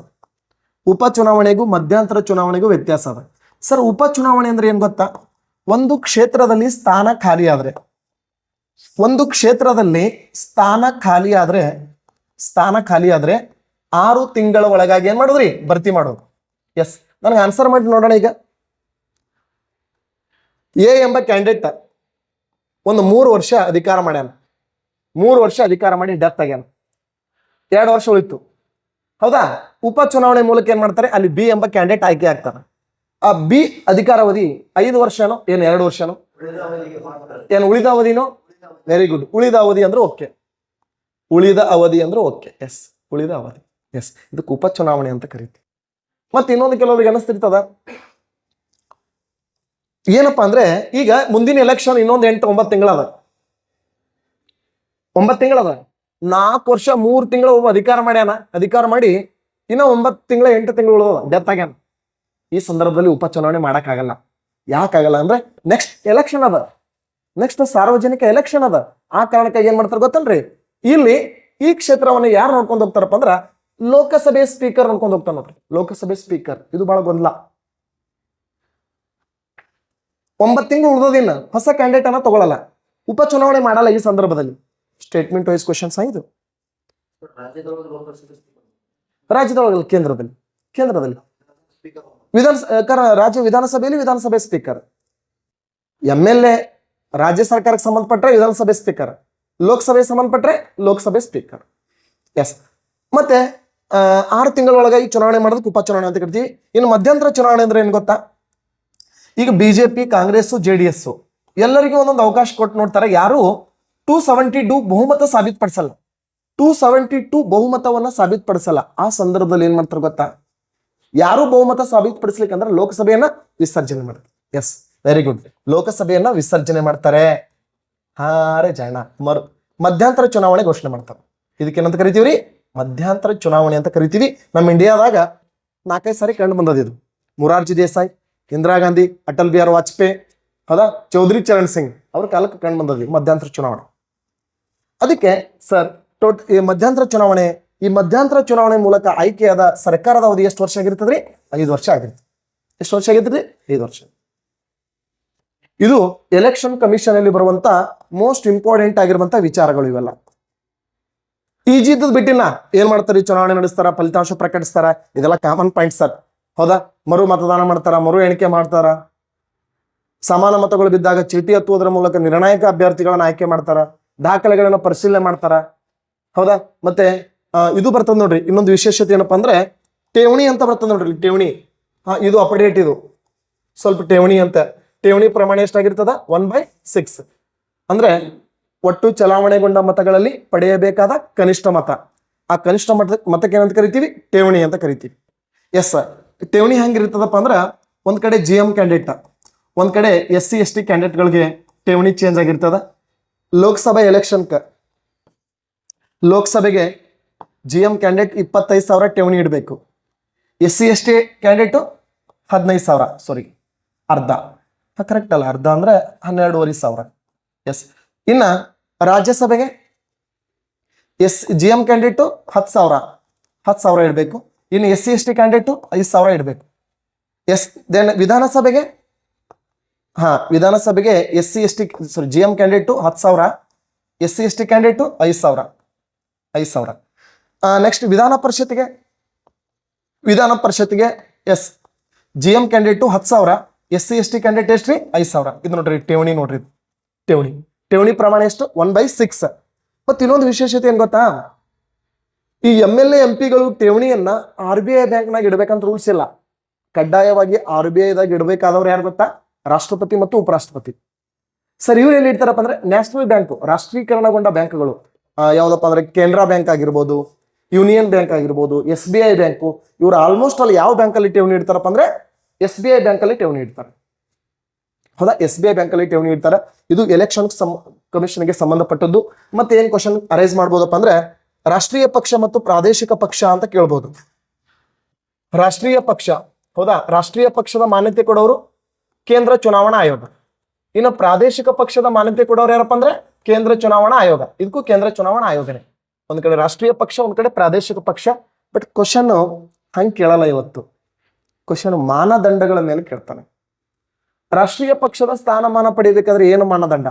ಉಪಚುನಾವಣೆಗೂ ಮಧ್ಯಂತರ ಚುನಾವಣೆಗೂ ವ್ಯತ್ಯಾಸ ಅದ. ಸರ್, ಉಪಚುನಾವಣೆ ಅಂದ್ರೆ ಏನ್ ಗೊತ್ತಾ? ಒಂದು ಕ್ಷೇತ್ರದಲ್ಲಿ ಸ್ಥಾನ ಖಾಲಿ ಆದ್ರೆ, ಒಂದು ಕ್ಷೇತ್ರದಲ್ಲಿ ಸ್ಥಾನ ಖಾಲಿ ಆದ್ರೆ 6 ತಿಂಗಳ ಒಳಗಾಗಿ ಏನ್ ಮಾಡೋದ್ರಿ? ಭರ್ತಿ ಮಾಡೋದು. ಎಸ್, ನನಗೆ ಆನ್ಸರ್ ಮಾಡಿ ನೋಡೋಣ. ಈಗ ಎ ಎಂಬ ಕ್ಯಾಂಡಿಡೇಟ್ ಒಂದು 3 ವರ್ಷ ಅಧಿಕಾರ ಮಾಡ್ಯಾನ. 3 ವರ್ಷ ಅಧಿಕಾರ ಮಾಡಿ ಡೆತ್ ಆಗ್ಯಾನ. 2 ವರ್ಷ ಉಳಿತು, ಹೌದಾ? ಉಪಚುನಾವಣೆ ಮೂಲಕ ಏನ್ ಮಾಡ್ತಾರೆ? ಅಲ್ಲಿ ಬಿ ಎಂಬ ಕ್ಯಾಂಡಿಡೇಟ್ ಆಯ್ಕೆ ಆಗ್ತಾನೆ. ಆ ಬಿ ಅಧಿಕಾರಾವಧಿ 5 ವರ್ಷನೋ ಏನು 2 ವರ್ಷನೋ ಏನು ಉಳಿದ ಅವಧಿನೋ? Very good. ಉಳಿದ ಅವಧಿ ಅಂದ್ರೆ ಓಕೆ. ಉಳಿದ ಅವಧಿ ಅಂದ್ರೆ ಓಕೆ. ಎಸ್, ಉಳಿದ ಅವಧಿ. ಎಸ್, ಇದಕ್ಕೆ ಉಪಚುನಾವಣೆ ಅಂತ ಕರೀತೀವಿ. ಮತ್ತೆ ಇನ್ನೊಂದು ಕೆಲವರಿಗೆ ಅನಿಸ್ತಿರ್ತದ ಏನಪ್ಪಾ ಅಂದ್ರೆ, ಈಗ ಮುಂದಿನ ಎಲೆಕ್ಷನ್ ಇನ್ನೊಂದು 8-9 ತಿಂಗಳದ. 9 ತಿಂಗಳದ. 4 ವರ್ಷ 3 ತಿಂಗಳು ಒಬ್ಬ ಅಧಿಕಾರ ಮಾಡ್ಯಾನ. ಅಧಿಕಾರ ಮಾಡಿ ಇನ್ನೂ 9 ತಿಂಗಳ 8 ತಿಂಗಳು ಉಳಿದ ಡೆತ್ ಆಗ್ಯಾನ. ಈ ಸಂದರ್ಭದಲ್ಲಿ ಉಪಚುನಾವಣೆ ಮಾಡಕ್ಕಾಗಲ್ಲ. ಯಾಕಾಗಲ್ಲ ಅಂದ್ರೆ ನೆಕ್ಸ್ಟ್ ಎಲೆಕ್ಷನ್ ಅದ, ನೆಕ್ಸ್ಟ್ ಸಾರ್ವಜನಿಕ ಎಲೆಕ್ಷನ್ ಅದ. ಆ ಕಾರಣಕ್ಕಾಗಿ ಏನ್ ಮಾಡ್ತಾರೆ ಗೊತ್ತಲ್ರಿ? ಇಲ್ಲಿ ಈ ಕ್ಷೇತ್ರವನ್ನು ಯಾರು ನೋಡ್ಕೊಂಡು ಹೋಗ್ತಾರಪ್ಪ ಅಂದ್ರ ಲೋಕಸಭೆ ಸ್ಪೀಕರ್ ನೋಡ್ಕೊಂಡು ಹೋಗ್ತಾರ ನೋಡ್ರಿ. ಲೋಕಸಭೆ ಸ್ಪೀಕರ್ ಇದು ಬಹಳ ಗೊಂದಲ. 9 ತಿಂಗಳು ಉಳಿದೋದಿನ್ನ ಹೊಸ ಕ್ಯಾಂಡಿಡೇಟ್ ಅನ್ನ ತಗೊಳ್ಳಲ್ಲ, ಉಪಚುನಾವಣೆ ಮಾಡಲ್ಲ ಈ ಸಂದರ್ಭದಲ್ಲಿ. ಸ್ಟೇಟ್ಮೆಂಟ್ ವೈಸ್ ಕ್ವಶನ್ಸ್ ಇದು. ರಾಜ್ಯದೊಳಗಲ್ಲ, ಕೇಂದ್ರದಲ್ಲಿ ರಾಜ್ಯ ವಿಧಾನಸಭೆಯಲ್ಲಿ ವಿಧಾನಸಭೆ ಸ್ಪೀಕರ್. MLA ರಾಜ್ಯ ಸರ್ಕಾರಕ್ಕೆ ಸಂಬಂಧಪಟ್ಟರೆ ವಿಧಾನಸಭೆ ಸ್ಪೀಕರ್, ಲೋಕಸಭೆ ಸಂಬಂಧಪಟ್ಟರೆ ಲೋಕಸಭೆ ಸ್ಪೀಕರ್. ಎಸ್, ಮತ್ತೆ 6 ತಿಂಗಳೊಳಗೆ ಈ ಚುನಾವಣೆ ಮಾಡೋದಕ್ಕೆ ಉಪಚುನಾವಣೆ ಅಂತ ಕರಿತೀವಿ. ಇನ್ನು ಮಧ್ಯಂತರ ಚುನಾವಣೆ ಅಂದ್ರೆ ಏನ್ ಗೊತ್ತಾ? ಈಗ BJP, ಕಾಂಗ್ರೆಸ್, JDS ಎಲ್ಲರಿಗೂ ಒಂದೊಂದು ಅವಕಾಶ ಕೊಟ್ಟು ನೋಡ್ತಾರೆ. ಯಾರು 272 ಬಹುಮತ ಸಾಬೀತುಪಡಿಸಲ್ಲ. 272 ಬಹುಮತವನ್ನ ಸಾಬೀತುಪಡಿಸಲ್ಲ. ಆ ಸಂದರ್ಭದಲ್ಲಿ ಏನ್ ಮಾಡ್ತಾರೆ ಗೊತ್ತಾ? ಯಾರು ಬಹುಮತ ಸಾಬೀತುಪಡಿಸ್ಲಿಕ್ಕೆ ಅಂದ್ರೆ ಲೋಕಸಭೆಯನ್ನ ವಿಸರ್ಜನೆ ಮಾಡ್ತಾರೆ. S, very good. ಲೋಕಸಭೆಯನ್ನ ವಿಸರ್ಜನೆ ಮಾಡ್ತಾರೆ. ಮಧ್ಯಂತರ ಚುನಾವಣೆ ಘೋಷಣೆ ಮಾಡ್ತಾರೆ. ಇದಕ್ಕೇನಂತ ಕರಿತೀವ್ರಿ? ಮಧ್ಯಂತರ ಚುನಾವಣೆ ಅಂತ ಕರಿತೀವಿ. ನಮ್ಮ ಇಂಡಿಯಾದಾಗ 4-5 ಸಾರಿ ಕಂಡು ಬಂದದ ಇದು. ಮೊರಾರ್ಜಿ ದೇಸಾಯಿ, ಇಂದಿರಾ ಗಾಂಧಿ, ಅಟಲ್ ಬಿಹಾರಿ ವಾಜಪೇಯಿ, ಹೌದಾ, ಚೌಧರಿ ಚರಣ್ ಸಿಂಗ್ ಅವ್ರ ಕಾಲಕ್ಕೆ ಕಂಡು ಬಂದದ್ವಿ ಮಧ್ಯಂತರ ಚುನಾವಣೆ. ಅದಕ್ಕೆ ಸರ್ ಈ ಮಧ್ಯಂತರ ಚುನಾವಣೆ ಮೂಲಕ ಆಯ್ಕೆಯಾದ ಸರ್ಕಾರದ ಅವಧಿ ಎಷ್ಟು ವರ್ಷ ಆಗಿರ್ತದ್ರಿ? 5 ವರ್ಷ ಆಗಿರ್ತದೆ. ಎಷ್ಟು ವರ್ಷ ಆಗಿರ್ತದೆ? 5 ವರ್ಷ. ಇದು ಎಲೆಕ್ಷನ್ ಕಮಿಷನ್ ಅಲ್ಲಿ ಬರುವಂತ ಮೋಸ್ಟ್ ಇಂಪಾರ್ಟೆಂಟ್ ಆಗಿರುವಂತ ವಿಚಾರಗಳು ಇವೆಲ್ಲ. ಈಜಿ ಇದ್ದದ್ ಬಿಟ್ಟಿನ ಏನ್ ಮಾಡ್ತಾರೆ? ಚುನಾವಣೆ ನಡೆಸ್ತಾರ, ಫಲಿತಾಂಶ ಪ್ರಕಟಿಸ್ತಾರ, ಇದೆಲ್ಲ ಕಾಮನ್ ಪಾಯಿಂಟ್ ಸರ್, ಹೌದಾ? ಮರು ಮತದಾನ ಮಾಡ್ತಾರ, ಮರು ಎಣಿಕೆ ಮಾಡ್ತಾರ, ಸಮಾನ ಮತಗಳು ಬಿದ್ದಾಗ ಚೀಟಿ ಹತ್ತುವುದರ ಮೂಲಕ ನಿರ್ಣಾಯಕ ಅಭ್ಯರ್ಥಿಗಳನ್ನ ಆಯ್ಕೆ ಮಾಡ್ತಾರ, ದಾಖಲೆಗಳನ್ನ ಪರಿಶೀಲನೆ ಮಾಡ್ತಾರ, ಹೌದಾ? ಮತ್ತೆ ಇದು ಬರ್ತದ ನೋಡ್ರಿ, ಇನ್ನೊಂದು ವಿಶೇಷತೆ ಏನಪ್ಪಾ ಅಂದ್ರೆ ಠೇವಣಿ ಅಂತ ಬರ್ತದ ನೋಡ್ರಿ. ಠೇವಣಿ ಇದು ಅಪಡೇಟ್. ಇದು ಸ್ವಲ್ಪ ಠೇವಣಿ ಪ್ರಮಾಣ ಎಷ್ಟಾಗಿರ್ತದ? 1/6. ಅಂದ್ರೆ ಒಟ್ಟು ಚಲಾವಣೆಗೊಂಡ ಮತಗಳಲ್ಲಿ ಪಡೆಯಬೇಕಾದ ಕನಿಷ್ಠ ಮತ. ಆ ಕನಿಷ್ಠ ಮತಕ್ಕೆ ಏನಂತ ಕರಿತೀವಿ? ಠೇವಣಿ ಅಂತ ಕರಿತೀವಿ. Yes sir. ಠೇವಣಿ ಹೆಂಗಿರ್ತದಪ್ಪ ಅಂದ್ರ ಒಂದ್ ಕಡೆ GM ಕ್ಯಾಂಡಿಡೇಟ್, ಒಂದ್ ಕಡೆ SC ST ಕ್ಯಾಂಡಿಡೇಟ್ಗಳಿಗೆ ಠೇವಣಿ ಚೇಂಜ್ ಆಗಿರ್ತದ. ಲೋಕಸಭೆಗೆ GM ಕ್ಯಾಂಡಿಡೇಟ್ 25,000 ಠೇವಣಿ ಇಡಬೇಕು. SC ST ಕ್ಯಾಂಡಿಡೇಟು 15,000, ಸಾರಿ ಅರ್ಧ, ಕರೆಕ್ಟ್ ಅಲ್ಲ? ಅರ್ಧ ಅಂದ್ರೆ 12,500. ಎಸ್. ಇನ್ನ ರಾಜ್ಯಸಭೆಗೆ GM ಕ್ಯಾಂಡಿಡೇಟು 10,000 ಇಡಬೇಕು. ಇನ್ನು SC ST ಕ್ಯಾಂಡಿಡೇಟು 5,000 ಇಡಬೇಕು. ಎಸ್. ದೆನ್ ವಿಧಾನಸಭೆಗೆ SC ST GM candidate 10,000, SC ST candidate 5,000. Next ವಿಧಾನ ಪರಿಷತ್ತಿಗೆ yes GM candidate 10,000, SC ST candidate ಎಷ್ಟ್ರಿ? 5,000. ಇದು ನೋಡ್ರಿ ಠೇವಣಿ. ನೋಡ್ರಿ ಠೇವಣಿ ಪ್ರಮಾಣ ಎಷ್ಟು? 1/6. ಮತ್ತೆ ಇನ್ನೊಂದು ವಿಶೇಷತೆ ಏನ್ ಗೊತ್ತಾ? ಈ MLA MPಗಳು ಠೇವಣಿಯನ್ನ RBI ಬ್ಯಾಂಕ್ನಾಗ ಇಡಬೇಕಂತ ರೂಲ್ಸ್ ಇಲ್ಲ. ಕಡ್ಡಾಯವಾಗಿ RBIದಾಗ ಇಡಬೇಕಾದವ್ರು ಯಾರು ಗೊತ್ತಾ? ರಾಷ್ಟ್ರಪತಿ ಮತ್ತು ಉಪರಾಷ್ಟ್ರಪತಿ. ಸರ್, ಇವ್ರು ಎಲ್ಲಿ ಇಡ್ತಾರಪ್ಪ ಅಂದ್ರೆ ನ್ಯಾಷನಲ್ ಬ್ಯಾಂಕ್, ರಾಷ್ಟ್ರೀಕರಣಗೊಂಡ ಬ್ಯಾಂಕ್ಗಳು ಯಾವ್ದಪ್ಪ ಅಂದ್ರೆ ಕೆನರಾ ಬ್ಯಾಂಕ್ ಆಗಿರ್ಬೋದು, ಯೂನಿಯನ್ ಬ್ಯಾಂಕ್ ಆಗಿರ್ಬೋದು, SBI ಬ್ಯಾಂಕು, ಇವ್ರು ಆಲ್ಮೋಸ್ಟ್ ಅಲ್ಲಿ ಯಾವ ಬ್ಯಾಂಕಲ್ಲಿ ಠೇವಣಿ ಇಡ್ತಾರಪ್ಪ ಅಂದ್ರೆ SBI ಬ್ಯಾಂಕಲ್ಲಿ ಠೇವಣಿ ಇಡ್ತಾರೆ. ಹೌದಾ? SBI ಬ್ಯಾಂಕಲ್ಲಿ ಠೇವಣಿ ಇಡ್ತಾರೆ. ಇದು ಎಲೆಕ್ಷನ್ ಕಮಿಷನ್ಗೆ ಸಂಬಂಧಪಟ್ಟದ್ದು. ಮತ್ತೆ ಏನ್ ಕ್ವಶನ್ ಅರೈಸ್ ಮಾಡ್ಬೋದಪ್ಪ ಅಂದ್ರೆ ರಾಷ್ಟ್ರೀಯ ಪಕ್ಷ ಮತ್ತು ಪ್ರಾದೇಶಿಕ ಪಕ್ಷ ಅಂತ ಕೇಳ್ಬೋದು. ರಾಷ್ಟ್ರೀಯ ಪಕ್ಷ, ಹೌದಾ? ರಾಷ್ಟ್ರೀಯ ಪಕ್ಷದ ಮಾನ್ಯತೆ ಕೊಡೋರು ಕೇಂದ್ರ ಚುನಾವಣಾ ಆಯೋಗ. ಇನ್ನು ಪ್ರಾದೇಶಿಕ ಪಕ್ಷದ ಮಾನ್ಯತೆ ಕೊಡೋರು ಯಾರಪ್ಪ ಅಂದ್ರೆ ಕೇಂದ್ರ ಚುನಾವಣಾ ಆಯೋಗ. ಇದಕ್ಕೂ ಕೇಂದ್ರ ಚುನಾವಣಾ ಆಯೋಗನೇ. ಒಂದ್ ಕಡೆ ರಾಷ್ಟ್ರೀಯ ಪಕ್ಷ, ಒಂದ್ ಕಡೆ ಪ್ರಾದೇಶಿಕ ಪಕ್ಷ. ಬಟ್ ಕ್ವಶನ್ ಹಂಗೆ ಕೇಳಲ್ಲ ಇವತ್ತು. ಕ್ವಶನ್ ಮಾನದಂಡಗಳ ಮೇಲೆ ಕೇಳ್ತಾನೆ. ರಾಷ್ಟ್ರೀಯ ಪಕ್ಷದ ಸ್ಥಾನಮಾನ ಪಡಿಬೇಕಾದ್ರೆ ಏನು ಮಾನದಂಡ,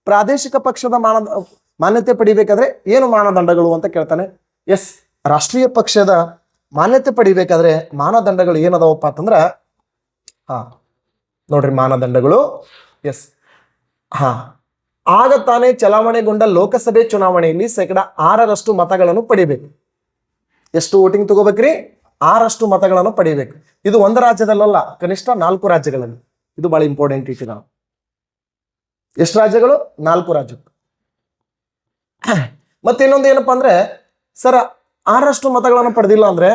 ಪ್ರಾದೇಶಿಕ ಪಕ್ಷದ ಮಾನ್ಯತೆ ಪಡಿಬೇಕಾದ್ರೆ ಏನು ಮಾನದಂಡಗಳು ಅಂತ ಕೇಳ್ತಾನೆ. ಎಸ್, ರಾಷ್ಟ್ರೀಯ ಪಕ್ಷದ ಮಾನ್ಯತೆ ಪಡಿಬೇಕಾದ್ರೆ ಮಾನದಂಡಗಳು ಏನದಾವಪ್ಪ ಅಂತಂದ್ರ, ನೋಡ್ರಿ ಮಾನದಂಡಗಳು. ಎಸ್, ಆಗ ತಾನೇ ಚಲಾವಣೆಗೊಂಡ ಲೋಕಸಭೆ ಚುನಾವಣೆಯಲ್ಲಿ 6% ಮತಗಳನ್ನು ಪಡಿಬೇಕು. ಎಷ್ಟು ವೋಟಿಂಗ್ ತಗೋಬೇಕ್ರಿ? 6% ಮತಗಳನ್ನು ಪಡಿಬೇಕು. ಇದು ಒಂದು ರಾಜ್ಯದಲ್ಲ, ಕನಿಷ್ಠ 4 ರಾಜ್ಯಗಳಲ್ಲಿ. ಇದು ಬಹಳ ಇಂಪಾರ್ಟೆಂಟ್ ಇಟ್ಟು ನಾವು. ಎಷ್ಟು ರಾಜ್ಯಗಳು? 4 ರಾಜ್ಯ. ಮತ್ತೆ ಇನ್ನೊಂದು ಏನಪ್ಪಾ ಅಂದ್ರೆ, ಸರ್ 6% ಮತಗಳನ್ನು ಪಡೆದಿಲ್ಲ ಅಂದ್ರೆ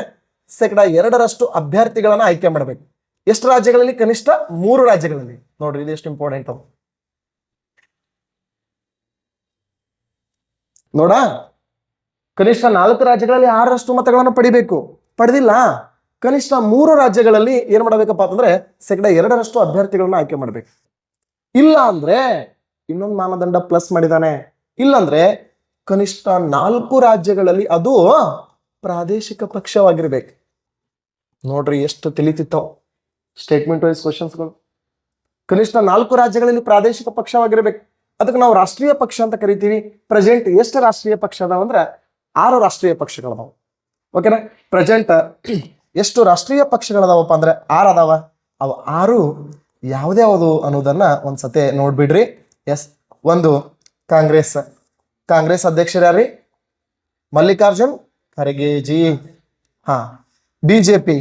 2% ಅಭ್ಯರ್ಥಿಗಳನ್ನ ಆಯ್ಕೆ ಮಾಡಬೇಕು. ಎಷ್ಟು ರಾಜ್ಯಗಳಲ್ಲಿ? ಕನಿಷ್ಠ 3 ರಾಜ್ಯಗಳಲ್ಲಿ. ನೋಡ್ರಿ ಇದು ಎಷ್ಟು ಇಂಪಾರ್ಟೆಂಟ್ ಅವು ನೋಡ. ಕನಿಷ್ಠ 4 ರಾಜ್ಯಗಳಲ್ಲಿ 6% ಮತಗಳನ್ನು ಪಡಿಬೇಕು. ಪಡೆದಿಲ್ಲ, ಕನಿಷ್ಠ 3 ರಾಜ್ಯಗಳಲ್ಲಿ ಏನ್ ಮಾಡಬೇಕಪ್ಪ ಅಂತಂದ್ರೆ 2% ಅಭ್ಯರ್ಥಿಗಳನ್ನ ಆಯ್ಕೆ ಮಾಡ್ಬೇಕು. ಇಲ್ಲ ಅಂದ್ರೆ ಇನ್ನೊಂದು ಮಾನದಂಡ ಪ್ಲಸ್ ಮಾಡಿದಾನೆ. ಇಲ್ಲಂದ್ರೆ ಕನಿಷ್ಠ 4 ರಾಜ್ಯಗಳಲ್ಲಿ ಅದು ಪ್ರಾದೇಶಿಕ ಪಕ್ಷವಾಗಿರ್ಬೇಕು. ನೋಡ್ರಿ ಎಷ್ಟು ತಿಳಿತಿತ್ತವ ಸ್ಟೇಟ್ಮೆಂಟ್ ವೈಸ್ ಕ್ವಶನ್ಸ್ಗಳು. ಕನಿಷ್ಠ 4 ರಾಜ್ಯಗಳಲ್ಲಿ ಪ್ರಾದೇಶಿಕ ಪಕ್ಷವಾಗಿರ್ಬೇಕು. ಅದಕ್ಕೆ ನಾವು ರಾಷ್ಟ್ರೀಯ ಪಕ್ಷ ಅಂತ ಕರಿತೀವಿ. ಪ್ರೆಸೆಂಟ್ ಎಷ್ಟು ರಾಷ್ಟ್ರೀಯ ಪಕ್ಷ ಅದಾವ ಅಂದ್ರೆ 6 ರಾಷ್ಟ್ರೀಯ ಪಕ್ಷಗಳದಾವ. ಓಕೆನಾ? ಪ್ರೆಸೆಂಟ್ ಎಷ್ಟು ರಾಷ್ಟ್ರೀಯ ಪಕ್ಷಗಳದಾವಪ್ಪ ಅಂದ್ರೆ 6 ಅದಾವ. ಅವು 6 ಯಾವ್ದ್ಯಾವುದು ಅನ್ನೋದನ್ನ ಒಂದ್ಸತಿ ನೋಡ್ಬಿಡ್ರಿ. ಎಸ್, ಒಂದು ಕಾಂಗ್ರೆಸ್ ಅಧ್ಯಕ್ಷರು ಯಾರ್ರಿ? ಮಲ್ಲಿಕಾರ್ಜುನ್ ಖರ್ಗೆ ಜಿ. ಬಿಜೆಪಿ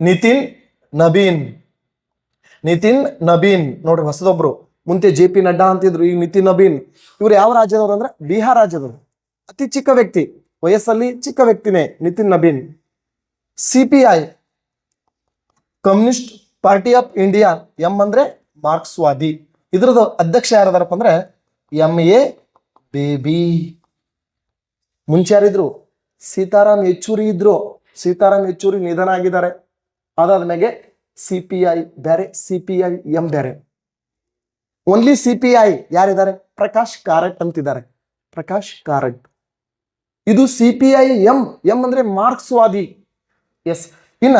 ನಿತಿನ್ ನಬೀನ್. ನೋಡ್ರಿ ಹೊಸದೊಬ್ರು. ಮುಂದೆ JP ನಡ್ಡಾ ಅಂತಿದ್ರು, ಈಗ ನಿತಿನ್ ನಬೀನ್. ಇವ್ರು ಯಾವ ರಾಜ್ಯದವ್ರು ಅಂದ್ರೆ ಬಿಹಾರ್ ರಾಜ್ಯದವರು. ಅತಿ ಚಿಕ್ಕ ವ್ಯಕ್ತಿ, ವಯಸ್ಸಲ್ಲಿ ಚಿಕ್ಕ ವ್ಯಕ್ತಿನೇ Nitin Nabin. CPI communist party of India, M ಅಂದ್ರೆ ಮಾರ್ಕ್ಸ್ವಾದಿ. ಇದ್ರದ್ದು ಅಧ್ಯಕ್ಷ ಯಾರದಾರಪ್ಪ ಅಂದ್ರೆ MA ಬೇಬಿ. ಮುಂಚೆ ಯಾರಿದ್ರು? ಸೀತಾರಾಮ್ ಯೆಚೂರಿ ಇದ್ರು. ಸೀತಾರಾಮ್ ಯೆಚೂರಿ ನಿಧನ ಆಗಿದ್ದಾರೆ. ಅದಾದ್ಮೇಲೆ CPI ಬೇರೆ, CPIM ಬೇರೆ. ಓನ್ಲಿ CPI ಯಾರಿದ್ದಾರೆ? ಪ್ರಕಾಶ್ ಕಾರಟ್ ಅಂತಿದ್ದಾರೆ. ಪ್ರಕಾಶ್ ಕಾರಟ್. ಇದು CPIM, ಎಂ ಅಂದ್ರೆ ಮಾರ್ಕ್ಸ್ವಾದಿ. ಎಸ್, ಇನ್ನ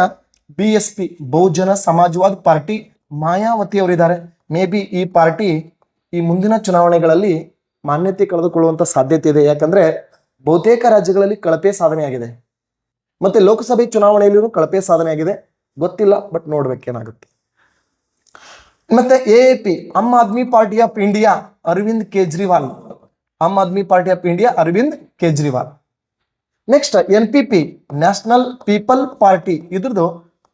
BSP ಬಹುಜನ ಸಮಾಜವಾದ ಪಾರ್ಟಿ, ಮಾಯಾವತಿ ಅವರಿದ್ದಾರೆ. ಮೇ ಬಿ ಈ ಪಾರ್ಟಿ ಈ ಮುಂದಿನ ಚುನಾವಣೆಗಳಲ್ಲಿ ಮಾನ್ಯತೆ ಕಳೆದುಕೊಳ್ಳುವಂತ ಸಾಧ್ಯತೆ ಇದೆ. ಯಾಕಂದ್ರೆ ಬಹುತೇಕ ರಾಜ್ಯಗಳಲ್ಲಿ ಕಳಪೆ ಸಾಧನೆ ಆಗಿದೆ. ಮತ್ತೆ ಲೋಕಸಭೆ ಚುನಾವಣೆಯಲ್ಲಿಯೂ ಕಳಪೆ ಸಾಧನೆ ಆಗಿದೆ. ಗೊತ್ತಿಲ್ಲ, ಬಟ್ ನೋಡ್ಬೇಕೇನಾಗುತ್ತೆ. ಮತ್ತೆ AAP Aam Aadmi Party of India, Arvind Kejriwal. Aam Aadmi Party of India, Arvind Kejriwal. Next NPP National People Party. ಇದ್ರದ್ದು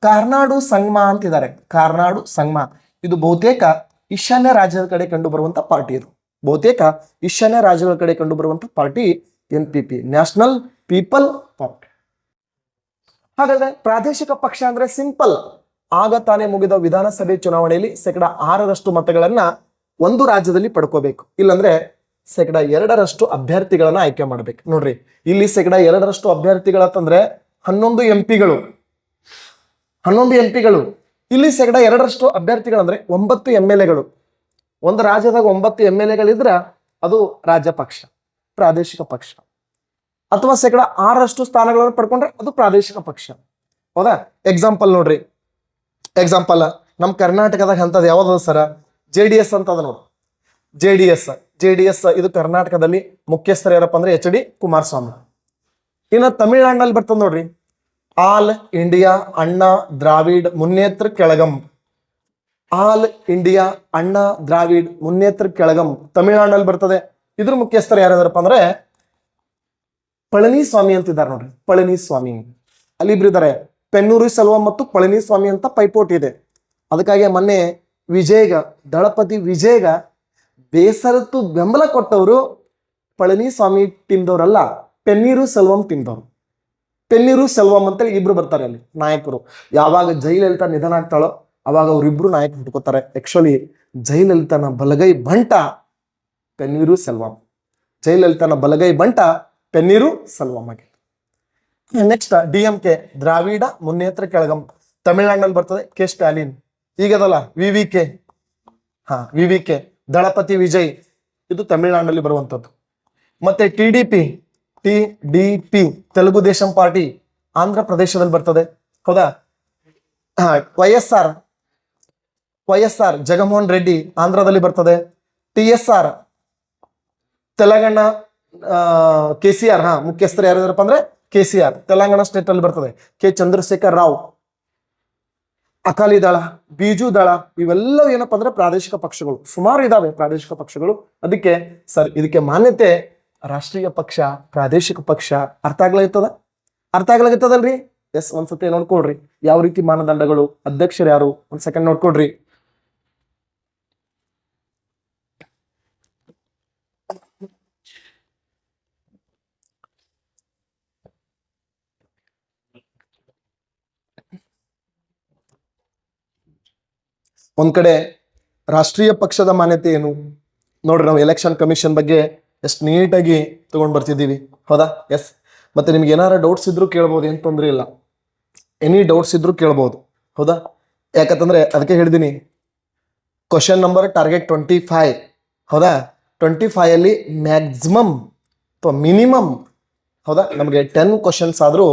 ಕಾರ್ನಾಡು ಸಂಗ್ಮಾ ಅಂತಿದ್ದಾರೆ. ಕಾರ್ನಾಡು ಸಂಗ್ಮಾ ಇದು ಬಹುತೇಕ ಈಶಾನ್ಯ ರಾಜ್ಯದ ಕಡೆ ಕಂಡು ಬರುವಂತ ಪಾರ್ಟಿ. ಇದು ಬಹುತೇಕ ಈಶಾನ್ಯ ರಾಜ್ಯಗಳ ಕಡೆ ಕಂಡು ಬರುವಂತ party NPP, National People party. ಹಾಗಾದ್ರೆ ಪ್ರಾದೇಶಿಕ ಪಕ್ಷ ಅಂದ್ರೆ ಸಿಂಪಲ್. ಆಗ ತಾನೇ ಮುಗಿದ ವಿಧಾನಸಭೆ ಚುನಾವಣೆಯಲ್ಲಿ 6% ಮತಗಳನ್ನ ಒಂದು ರಾಜ್ಯದಲ್ಲಿ ಪಡ್ಕೋಬೇಕು. ಇಲ್ಲಾಂದ್ರೆ 2% ಅಭ್ಯರ್ಥಿಗಳನ್ನ ಆಯ್ಕೆ ಮಾಡ್ಬೇಕು. ನೋಡ್ರಿ ಇಲ್ಲಿ 2% ಅಭ್ಯರ್ಥಿಗಳಂತಂದ್ರೆ 11 MP ಗಳು. 11 MP ಗಳು. ಇಲ್ಲಿ 2% ಅಭ್ಯರ್ಥಿಗಳಂದ್ರೆ 9 MLA ಗಳು. ಒಂದು ರಾಜ್ಯದಾಗ 9 MLA ಅದು ರಾಜ್ಯ ಪಕ್ಷ, ಪ್ರಾದೇಶಿಕ ಪಕ್ಷ. ಅಥವಾ 6% ಸ್ಥಾನಗಳನ್ನು ಪಡ್ಕೊಂಡ್ರೆ ಅದು ಪ್ರಾದೇಶಿಕ ಪಕ್ಷ. ಹೌದಾ? ಎಕ್ಸಾಂಪಲ್ ನೋಡ್ರಿ. ಎಕ್ಸಾಂಪಲ್ ನಮ್ಮ ಕರ್ನಾಟಕದಾಗ ಅಂತದ್ ಯಾವ್ದು ಸರ? JDS ಅಂತ ಅದ ನೋಡ್ರಿ. JDS ಇದು ಕರ್ನಾಟಕದಲ್ಲಿ ಮುಖ್ಯಸ್ಥರು ಯಾರಪ್ಪ ಅಂದ್ರೆ HD ಕುಮಾರಸ್ವಾಮಿ. ಇನ್ನು ತಮಿಳುನಾಡಿನಲ್ಲಿ ಬರ್ತದ ನೋಡ್ರಿ, ಆಲ್ ಇಂಡಿಯಾ ಅಣ್ಣಾ ದ್ರಾವಿಡ್ ಮುನ್ನೇತ್ರ ಕೆಳಗಂ. ಆಲ್ ಇಂಡಿಯಾ ಅಣ್ಣಾ ದ್ರಾವಿಡ್ ಮುನ್ನೇತ್ರ ಕೆಳಗಂ ತಮಿಳುನಾಡಿನಲ್ಲಿ ಬರ್ತದೆ. ಇದ್ರ ಮುಖ್ಯಸ್ಥರು ಯಾರ್ಯಾರಪ್ಪ ಅಂದ್ರೆ ಪಳನಿಸ್ವಾಮಿ ಅಂತಿದ್ದಾರೆ ನೋಡ್ರಿ. ಪಳನಿಸ್ವಾಮಿ ಅಲ್ಲಿ ಇಬ್ರು ಇದ್ದಾರೆ. ಪೆನ್ನೂರು ಸೆಲ್ವಂ ಮತ್ತು ಪಳನಿಸ್ವಾಮಿ ಅಂತ ಪೈಪೋಟಿ ಇದೆ. ಅದಕ್ಕಾಗಿ ಮೊನ್ನೆ ದಳಪತಿ ವಿಜಯ್ಗ ಬೇಸರತ್ತು ಬೆಂಬಲ ಕೊಟ್ಟವರು ಪಳನಿಸ್ವಾಮಿ ಟೀಮ್ದವ್ರಲ್ಲ, ಪೆನ್ನೀರು ಸೆಲ್ವಂ ಟೀಮ್ದವ್ರು. ಪೆನ್ನೀರು ಸೆಲ್ವಂ ಅಂತೇಳಿ ಇಬ್ರು ಬರ್ತಾರೆ ಅಲ್ಲಿ ನಾಯಕರು. ಯಾವಾಗ ಜಯಲಲಿತಾ ನಿಧನ ಆಗ್ತಾಳೋ ಅವಾಗ ಅವ್ರಿಬ್ರು ನಾಯಕರು ಹುಡ್ಕೋತಾರೆ. ಆಕ್ಚುಲಿ ಜಯಲಲಿತಾನ ಬಲಗೈ ಬಂಟ ಪೆನ್ನೀರು ಸೆಲ್ವಂ. ಜಯಲಲಿತಾನ ಬಲಗೈ ಬಂಟ ಪೆನ್ನೀರು ಸೆಲ್ವಂ ಆಗಿ. ನೆಕ್ಸ್ಟ್ DMK ದ್ರಾವಿಡ ಮುನ್ನೇತ್ರ ಕೆಳಗಂ ತಮಿಳುನಾಡಿನಲ್ಲಿ ಬರ್ತದೆ. K ಸ್ಟಾಲಿನ್. ಈಗದಲ್ಲ VVK ದಳಪತಿ ವಿಜಯ್ ಇದು ತಮಿಳುನಾಡಿನಲ್ಲಿ ಬರುವಂಥದ್ದು. ಮತ್ತೆ T D P Telugu Desam Party Andhra ಪ್ರದೇಶದಲ್ಲಿ ಬರ್ತದೆ, ಹೌದಾ. Y S R Jaganmohan Reddy ಆಂಧ್ರದಲ್ಲಿ ಬರ್ತದೆ. TSR ತೆಲಂಗಾಣ KCR ಮುಖ್ಯಸ್ಥರು ಯಾರಿದಾರಪ್ಪ ಅಂದ್ರೆ KCR ತೆಲಂಗಾಣ ಸ್ಟೇಟ್ ಅಲ್ಲಿ ಬರ್ತದೆ. ಕೆ ಚಂದ್ರಶೇಖರ್ ರಾವ್ ಅಕಾಲಿ ದಳ, ಬಿಜು ದಳ, ಇವೆಲ್ಲವೂ ಏನಪ್ಪಾ ಅಂದ್ರೆ ಪ್ರಾದೇಶಿಕ ಪಕ್ಷಗಳು, ಸುಮಾರು ಇದಾವೆ ಪ್ರಾದೇಶಿಕ ಪಕ್ಷಗಳು. ಅದಕ್ಕೆ ಸರ್ ಇದಕ್ಕೆ ಮಾನ್ಯತೆ ರಾಷ್ಟ್ರೀಯ ಪಕ್ಷ, ಪ್ರಾದೇಶಿಕ ಪಕ್ಷ. ಅರ್ಥ ಆಗ್ಲಾಗಿತ್ತದಲ್ರಿ? ಎಸ್, ಒಂದ್ಸತಿ ನೋಡ್ಕೊಡ್ರಿ ಯಾವ ರೀತಿ ಮಾನದಂಡಗಳು, ಅಧ್ಯಕ್ಷರು ಯಾರು, ಒಂದ್ ಸೆಕೆಂಡ್ ನೋಡ್ಕೊಡ್ರಿ. ಒಂದ್ ಕಡೆ ರಾಷ್ಟ್ರೀಯ ಪಕ್ಷದ ಮಾನ್ಯತೆ ಏನು ನೋಡ್ರಿ, ನಾವು ಎಲೆಕ್ಷನ್ ಕಮಿಷನ್ ಬಗ್ಗೆ ಎಷ್ಟು ನೀಟಾಗಿ ತಗೊಂಡ್ ಬರ್ತಿದ್ದೀವಿ, ಹೌದಾ. ಎಸ್, ಮತ್ತೆ ನಿಮ್ಗೆ ಏನಾರ ಡೌಟ್ಸ್ ಇದ್ರು ಕೇಳ್ಬೋದು, ಏನು ತೊಂದರೆ ಇಲ್ಲ. ಎನಿ ಡೌಟ್ಸ್ ಇದ್ರು ಕೇಳ್ಬೋದು, ಹೌದಾ. ಯಾಕಂತಂದ್ರೆ ಅದಕ್ಕೆ ಹೇಳಿದ್ದೀನಿ, ಕ್ವಶನ್ ನಂಬರ್ ಟಾರ್ಗೆಟ್ 25, ಹೌದಾ. 25 ಅಲ್ಲಿ ಮ್ಯಾಕ್ಸಿಮಮ್ ಅಥವಾ ಮಿನಿಮಮ್, ಹೌದಾ, ನಮಗೆ 10 ಕ್ವಶನ್ಸ್ ಆದ್ರೂ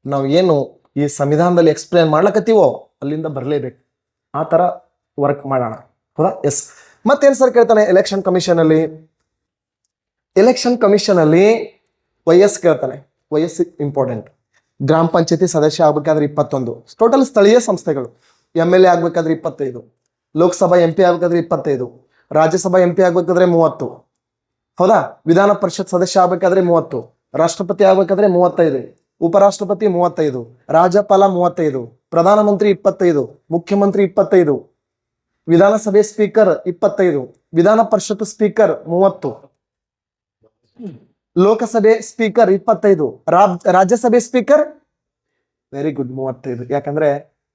ನಾವು ಏನು ಈ ಸಂವಿಧಾನದಲ್ಲಿ ಎಕ್ಸ್ಪ್ಲೇನ್ ಮಾಡ್ಲಕತ್ತೀವೋ ಅಲ್ಲಿಂದ ಬರಲೇಬೇಕು. ಆ ಥರ ವರ್ಕ್ ಮಾಡೋಣ, ಹೌದಾ. ಎಸ್, ಮತ್ತೇನು ಸರ್ ಕೇಳ್ತಾನೆ ಎಲೆಕ್ಷನ್ ಕಮಿಷನ್ ಅಲ್ಲಿ ವಯಸ್ಸು ಕೇಳ್ತಾನೆ. ವಯಸ್ಸು ಇಂಪಾರ್ಟೆಂಟ್. ಗ್ರಾಮ ಪಂಚಾಯತಿ ಸದಸ್ಯ ಆಗ್ಬೇಕಾದ್ರೆ 21, ಟೋಟಲ್ ಸ್ಥಳೀಯ ಸಂಸ್ಥೆಗಳು. MLA ಆಗ್ಬೇಕಾದ್ರೆ 25, ಲೋಕಸಭಾ MP ಆಗ್ಬೇಕಾದ್ರೆ 25, ರಾಜ್ಯಸಭಾ MP ಆಗ್ಬೇಕಾದ್ರೆ 30, ಹೌದಾ. ವಿಧಾನ ಪರಿಷತ್ ಸದಸ್ಯ ಆಗ್ಬೇಕಾದ್ರೆ 30, ರಾಷ್ಟ್ರಪತಿ ಆಗ್ಬೇಕಾದ್ರೆ 35, ಉಪರಾಷ್ಟ್ರಪತಿ 35, ರಾಜ್ಯಪಾಲ 35, ಪ್ರಧಾನಮಂತ್ರಿ 25, ಮುಖ್ಯಮಂತ್ರಿ 25, ವಿಧಾನಸಭೆ ಸ್ಪೀಕರ್ 25, ವಿಧಾನ ಪರಿಷತ್ ಸ್ಪೀಕರ್ 30, ಲೋಕಸಭೆ ಸ್ಪೀಕರ್ 25, ರಾಜ್ಯಸಭೆ ಸ್ಪೀಕರ್ ವೆರಿ ಗುಡ್ 35. ಯಾಕಂದ್ರೆ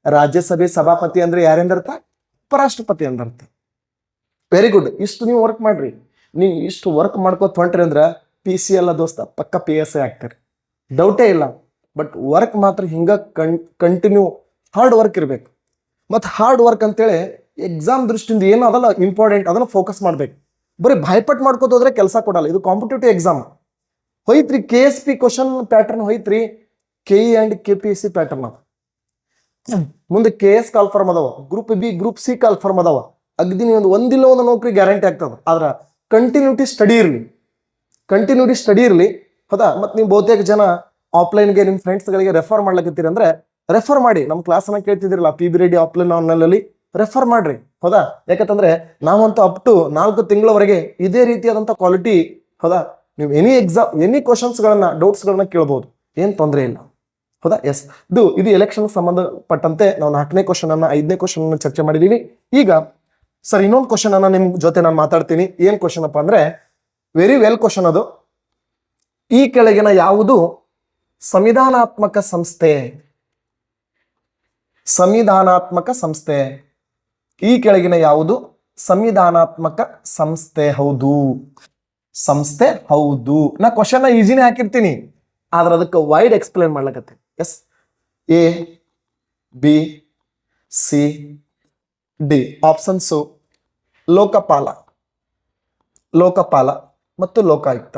ರಾಜ್ಯಸಭೆ ಸಭಾಪತಿ ಅಂದ್ರೆ ಯಾರೆಂದರ್ಥ? ಉಪರಾಷ್ಟ್ರಪತಿ ಅಂದರ್ಥ. Very good. ಇಷ್ಟು ನೀವು ವರ್ಕ್ ಮಾಡ್ರಿ. ನೀವು ಇಷ್ಟು ವರ್ಕ್ ಮಾಡ್ಕೋತ ಹೊಂಟ್ರಿ ಅಂದ್ರ PC ಎಲ್ಲ ದೋಸ್ತ ಪಕ್ಕ PSI ಆಗ್ತಾರೆ, ಡೌಟೇ ಇಲ್ಲ. ಬಟ್ ವರ್ಕ್ ಮಾತ್ರ ಹಿಂಗ ಕಂಟಿನ್ಯೂ ಹಾರ್ಡ್ ವರ್ಕ್ ಇರ್ಬೇಕು. ಮತ್ತು ಹಾರ್ಡ್ ವರ್ಕ್ ಅಂತೇಳಿ ಎಕ್ಸಾಮ್ ದೃಷ್ಟಿಯಿಂದ ಏನು ಅದಲ್ಲ ಇಂಪಾರ್ಟೆಂಟ್, ಅದನ್ನು ಫೋಕಸ್ ಮಾಡ್ಬೇಕು. ಬರೀ ಭಯಪಟ್ಟು ಮಾಡ್ಕೋತ ಹೋದ್ರೆ ಕೆಲಸ ಕೊಡಲ್ಲ. ಇದು ಕಾಂಪಿಟೇಟಿವ್ ಎಕ್ಸಾಮ್. ಹೋಯ್ತ್ರಿ KSP ಕ್ವಶನ್ ಪ್ಯಾಟರ್ನ್ ಹೋಯ್ತ್ರಿ, KE ಆ್ಯಂಡ್ KPSC ಪ್ಯಾಟರ್ನ್ ಅದ. ಮುಂದೆ KS ಕಾಲ್ಫಾರ್ಮ್ ಅದಾವ, group B group C call form ಅದಾವ. ಅಗ್ದಿ ನೀವು ಒಂದಿಲ್ಲ ಒಂದು ನೌಕರಿ ಗ್ಯಾರಂಟಿ ಆಗ್ತದೆ. ಆದ್ರೆ ಕಂಟಿನ್ಯೂಟಿ ಸ್ಟಡಿ ಇರಲಿ, ಹೌದಾ. ಮತ್ತು ನೀವು ಬಹುತೇಕ ಜನ ಆಫ್ಲೈನ್ಗೆ ನಿಮ್ಮ ಫ್ರೆಂಡ್ಸ್ಗಳಿಗೆ ರೆಫರ್ ಮಾಡ್ಲಕತ್ತೀರಿ ಅಂದ್ರೆ ರೆಫರ್ ಮಾಡಿ. ನಮ್ಮ ಕ್ಲಾಸನ್ನ ಕೇಳ್ತಿದ್ರಲ್ಲ PB ರೆಡ್ಡಿ ಆಫ್ಲೈನ್ ಆನ್ಲೈನಲ್ಲಿ ರೆಫರ್ ಮಾಡ್ರಿ, ಹೌದಾ. ಯಾಕಂತಂದ್ರೆ ನಾವಂತೂ ಅಪ್ ಟು 4 ತಿಂಗಳವರೆಗೆ ಇದೇ ರೀತಿಯಾದಂಥ ಕ್ವಾಲಿಟಿ, ಹೌದಾ. ನೀವು ಎನಿ ಕ್ವಶನ್ಸ್ಗಳನ್ನ ಡೌಟ್ಸ್ಗಳನ್ನ ಕೇಳ್ಬೋದು, ಏನು ತೊಂದರೆ ಇಲ್ಲ, ಹೌದಾ. ಎಸ್, ಇದು ಎಲೆಕ್ಷನ್ ಸಂಬಂಧಪಟ್ಟಂತೆ ನಾವು 4ನೇ ಕ್ವಶನ್ ಅನ್ನ 5ನೇ ಕ್ವಶನ್ ಅನ್ನು ಚರ್ಚೆ ಮಾಡಿದೀವಿ. ಈಗ ಸರ್ ಇನ್ನೊಂದು ಕ್ವಶನ್ ಅನ್ನ ನಿಮ್ ಜೊತೆ ನಾನು ಮಾತಾಡ್ತೀನಿ. ಏನ್ ಕ್ವಶನ್ ಅಪ್ಪ ಅಂದ್ರೆ ವೆರಿ ವೆಲ್ ಕ್ವಶನ್ ಅದು. ಈ ಕೆಳಗಿನ ಯಾವುದು ಸಂವಿಧಾನಾತ್ಮಕ ಸಂಸ್ಥೆ? ಈ ಕೆಳಗಿನ ಯಾವುದು ಸಂವಿಧಾನಾತ್ಮಕ ಸಂಸ್ಥೆ? ಹೌದು. ನಾ ಕ್ವಶನ್ ಈಸಿನೇ ಹಾಕಿರ್ತೀನಿ, ಆದ್ರೆ ಅದಕ್ಕೆ ವೈಡ್ ಎಕ್ಸ್ಪ್ಲೇನ್ ಮಾಡ್ಲಕತ್ತೆ. Yes, A B C D options Lokpal ಮತ್ತು ಲೋಕಾಯುಕ್ತ.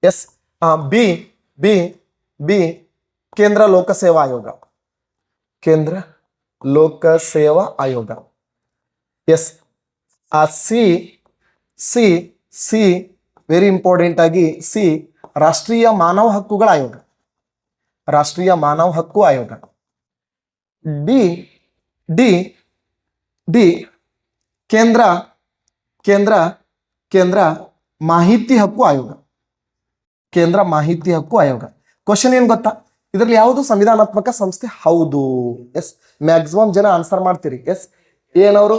ಎಸ್, ಬಿ ಕೇಂದ್ರ ಲೋಕಸೇವಾ ಆಯೋಗ. ಎಸ್, ಸಿ ವೆರಿ ಇಂಪಾರ್ಟೆಂಟ್ ಆಗಿ ಸಿ ರಾಷ್ಟ್ರೀಯ ಮಾನವ ಹಕ್ಕು ಆಯೋಗ. ಡಿ ಕೇಂದ್ರ ಮಾಹಿತಿ ಹಕ್ಕು ಆಯೋಗ. ಕ್ವಶನ್ ಏನ್ ಗೊತ್ತಾ? ಇದರಲ್ಲಿ ಯಾವುದು ಸಂವಿಧಾನಾತ್ಮಕ ಸಂಸ್ಥೆ? ಹೌದು. ಎಸ್, ಮ್ಯಾಕ್ಸಿಮಮ್ ಜನ ಆನ್ಸರ್ ಮಾಡ್ತೀರಿ. ಎಸ್, ಏನವರು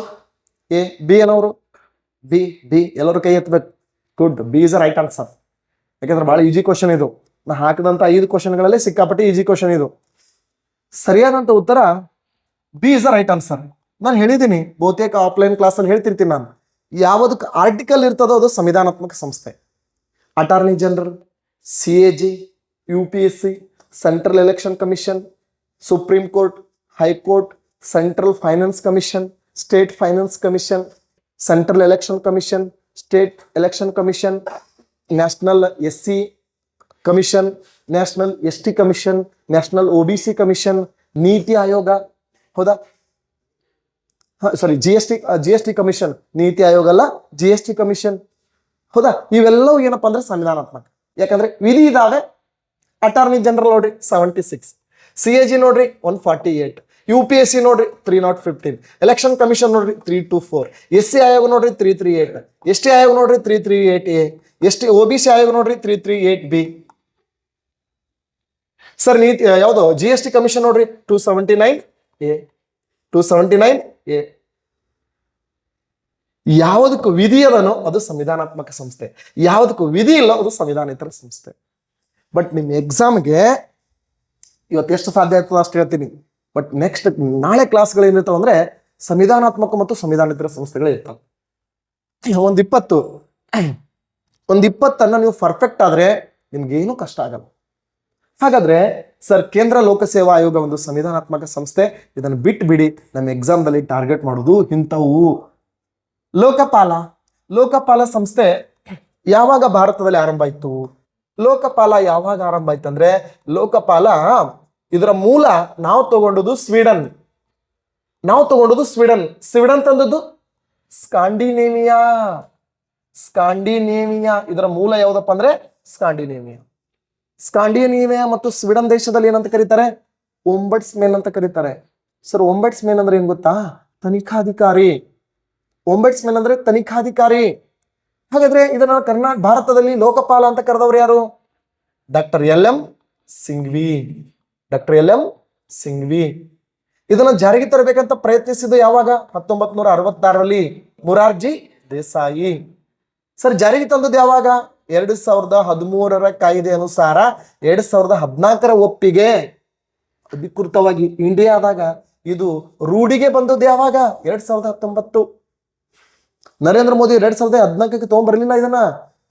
A, B ಏನವರು B ಎಲ್ಲರೂ ಕೈ ಎತ್ತಬೇಕು. Good, B is right answer. ಯಾಕಂದ್ರೆ ಬಹಳ ಈಜಿ ಕ್ವಶನ್ ಇದು. ನಾ ಹಾಕಿದಂತ 5 ಕ್ವಶನ್ಗಳಲ್ಲೇ ಸಿಕ್ಕಾಪಟ್ಟೆ ಈಜಿ ಕ್ವಶನ್ ಇದು. ಸರಿಯಾದಂತ ಉತ್ತರ B ಇಸ್ ರೈಟ್ ಆನ್ಸರ್. ನಾನು ಹೇಳಿದ್ದೀನಿ, ಬಹುತೇಕ ಆಫ್ಲೈನ್ ಕ್ಲಾಸಲ್ಲಿ ಹೇಳ್ತಿರ್ತೀನಿ ನಾನು. ಯಾವುದಕ್ಕೆ ಆರ್ಟಿಕಲ್ ಇರ್ತದೋ ಅದು ಸಂವಿಧಾನಾತ್ಮಕ ಸಂಸ್ಥೆ. Attorney general, CAG, UPSC, central election commission, supreme court, high court, central finance commission, state finance commission, central election commission, state election commission, national SC commission, national ST commission, national OBC commission, NITI Aayog, ಹೌದಾ? ಸಾರಿ, GST ಕಮಿಷನ್, ನೀತಿ ಆಯೋಗ ಅಲ್ಲ, GST ಕಮಿಷನ್, ಹೌದಾ? ಇವೆಲ್ಲವೂ ಏನಪ್ಪಾ ಅಂದ್ರೆ ಸಂವಿಧಾನಾತ್ಮಕ. ಯಾಕಂದ್ರೆ ವಿಧಿ ಇದಾವೆ. ಅಟಾರ್ನಿ ಜನರಲ್ ನೋಡ್ರಿ 76, CAG ನೋಡ್ರಿ 148, UPSC ನೋಡ್ರಿ 315, ಎಲೆಕ್ಷನ್ ಕಮಿಷನ್ ನೋಡ್ರಿ 324, SC ಆಯೋಗ ನೋಡ್ರಿ 338, ST ಆಯೋಗ ನೋಡ್ರಿ 338A, OBC ಆಯೋಗ ನೋಡ್ರಿ 338B. ಸರ್ ನೀತಿ ಯಾವುದು GST ಕಮಿಷನ್ ನೋಡ್ರಿ 279A. ಯಾವುದಕ್ಕೂ ವಿಧಿ ಅದನೋ ಅದು ಸಂವಿಧಾನಾತ್ಮಕ ಸಂಸ್ಥೆ, ಯಾವುದಕ್ಕೂ ವಿಧಿ ಇಲ್ಲ ಅದು ಸಂವಿಧಾನೇತರ ಸಂಸ್ಥೆ. ಬಟ್ ನಿಮ್ಮ ಎಕ್ಸಾಮ್ಗೆ ಇವತ್ತು ಎಷ್ಟು ಸಾಧ್ಯ ಆಗ್ತದೆ ಅಷ್ಟು ಹೇಳ್ತೀನಿ. ಬಟ್ ನೆಕ್ಸ್ಟ್ ನಾಳೆ ಕ್ಲಾಸ್ಗಳು ಏನಿರ್ತಾವ ಅಂದ್ರೆ ಸಂವಿಧಾನಾತ್ಮಕ ಮತ್ತು ಸಂವಿಧಾನೇತರ ಸಂಸ್ಥೆಗಳು ಇರ್ತಾವೆ. ಒಂದು 20 ನೀವು ಪರ್ಫೆಕ್ಟ್ ಆದ್ರೆ ನಿಮ್ಗೇನು ಕಷ್ಟ ಆಗಲ್ಲ. ಹಾಗಾದ್ರೆ ಸರ್ ಕೇಂದ್ರ ಲೋಕಸೇವಾ ಆಯೋಗ ಒಂದು ಸಂವಿಧಾನಾತ್ಮಕ ಸಂಸ್ಥೆ, ಇದನ್ನು ಬಿಟ್ಟು ಬಿಡಿ. ನಮ್ಮ ಎಕ್ಸಾಮ್ದಲ್ಲಿ ಟಾರ್ಗೆಟ್ ಮಾಡೋದು ಇಂಥವು. ಲೋಕಪಾಲ ಸಂಸ್ಥೆ ಯಾವಾಗ ಭಾರತದಲ್ಲಿ ಆರಂಭ ಆಯ್ತು? ಲೋಕಪಾಲ ಯಾವಾಗ ಆರಂಭ ಆಯ್ತು ಅಂದ್ರೆ ಲೋಕಪಾಲ ಇದರ ಮೂಲ ನಾವು ತಗೊಂಡದ್ದು ಸ್ವೀಡನ್. ಸ್ವೀಡನ್ ತಂದದ್ದು ಸ್ಕಾಂಡಿನೇವಿಯಾ. ಇದರ ಮೂಲ ಯಾವ್ದಪ್ಪ ಅಂದ್ರೆ ಸ್ಕಾಂಡಿನೇವಿಯಾ ಮತ್ತು ಸ್ವೀಡನ್ ದೇಶದಲ್ಲಿ ಏನಂತ ಕರೀತಾರೆ? ಒಂಬಟ್ಸ್ಮೇನ್ ಅಂತ ಕರೀತಾರೆ. ಸರ್ ಒಂಬಟ್ಸ್ಮೇನ್ ಅಂದ್ರೆ ಏನ್ ಗೊತ್ತಾ? ತನಿಖಾಧಿಕಾರಿ. ಹಾಗಾದ್ರೆ ಇದನ್ನ ಭಾರತದಲ್ಲಿ ಲೋಕಪಾಲ ಅಂತ ಕರೆದವ್ರು ಯಾರು? Doctor L M Singhvi. ಇದನ್ನ ಜಾರಿಗೆ ತರಬೇಕಂತ ಪ್ರಯತ್ನಿಸಿದ್ದು ಯಾವಾಗ? 1966ರಲ್ಲಿ ಮೊರಾರ್ಜಿ ದೇಸಾಯಿ. ಸರ್ ಜಾರಿಗೆ ತಂದದ್ದು ಯಾವಾಗ? 2013ರ ಕಾಯ್ದೆ ಅನುಸಾರ 2014ರ ಒಪ್ಪಿಗೆ ಅಧಿಕೃತವಾಗಿ ಇಂಡಿಯಾದಾಗ ಇದು ರೂಢಿಗೆ ಬಂದದ್ದು ಯಾವಾಗ? 2019. ನರೇಂದ್ರ ಮೋದಿ 2014ಕ್ಕೆ ತಗೊಂಡ್ಬರ್ಲಿಲ್ಲ, ಇದನ್ನ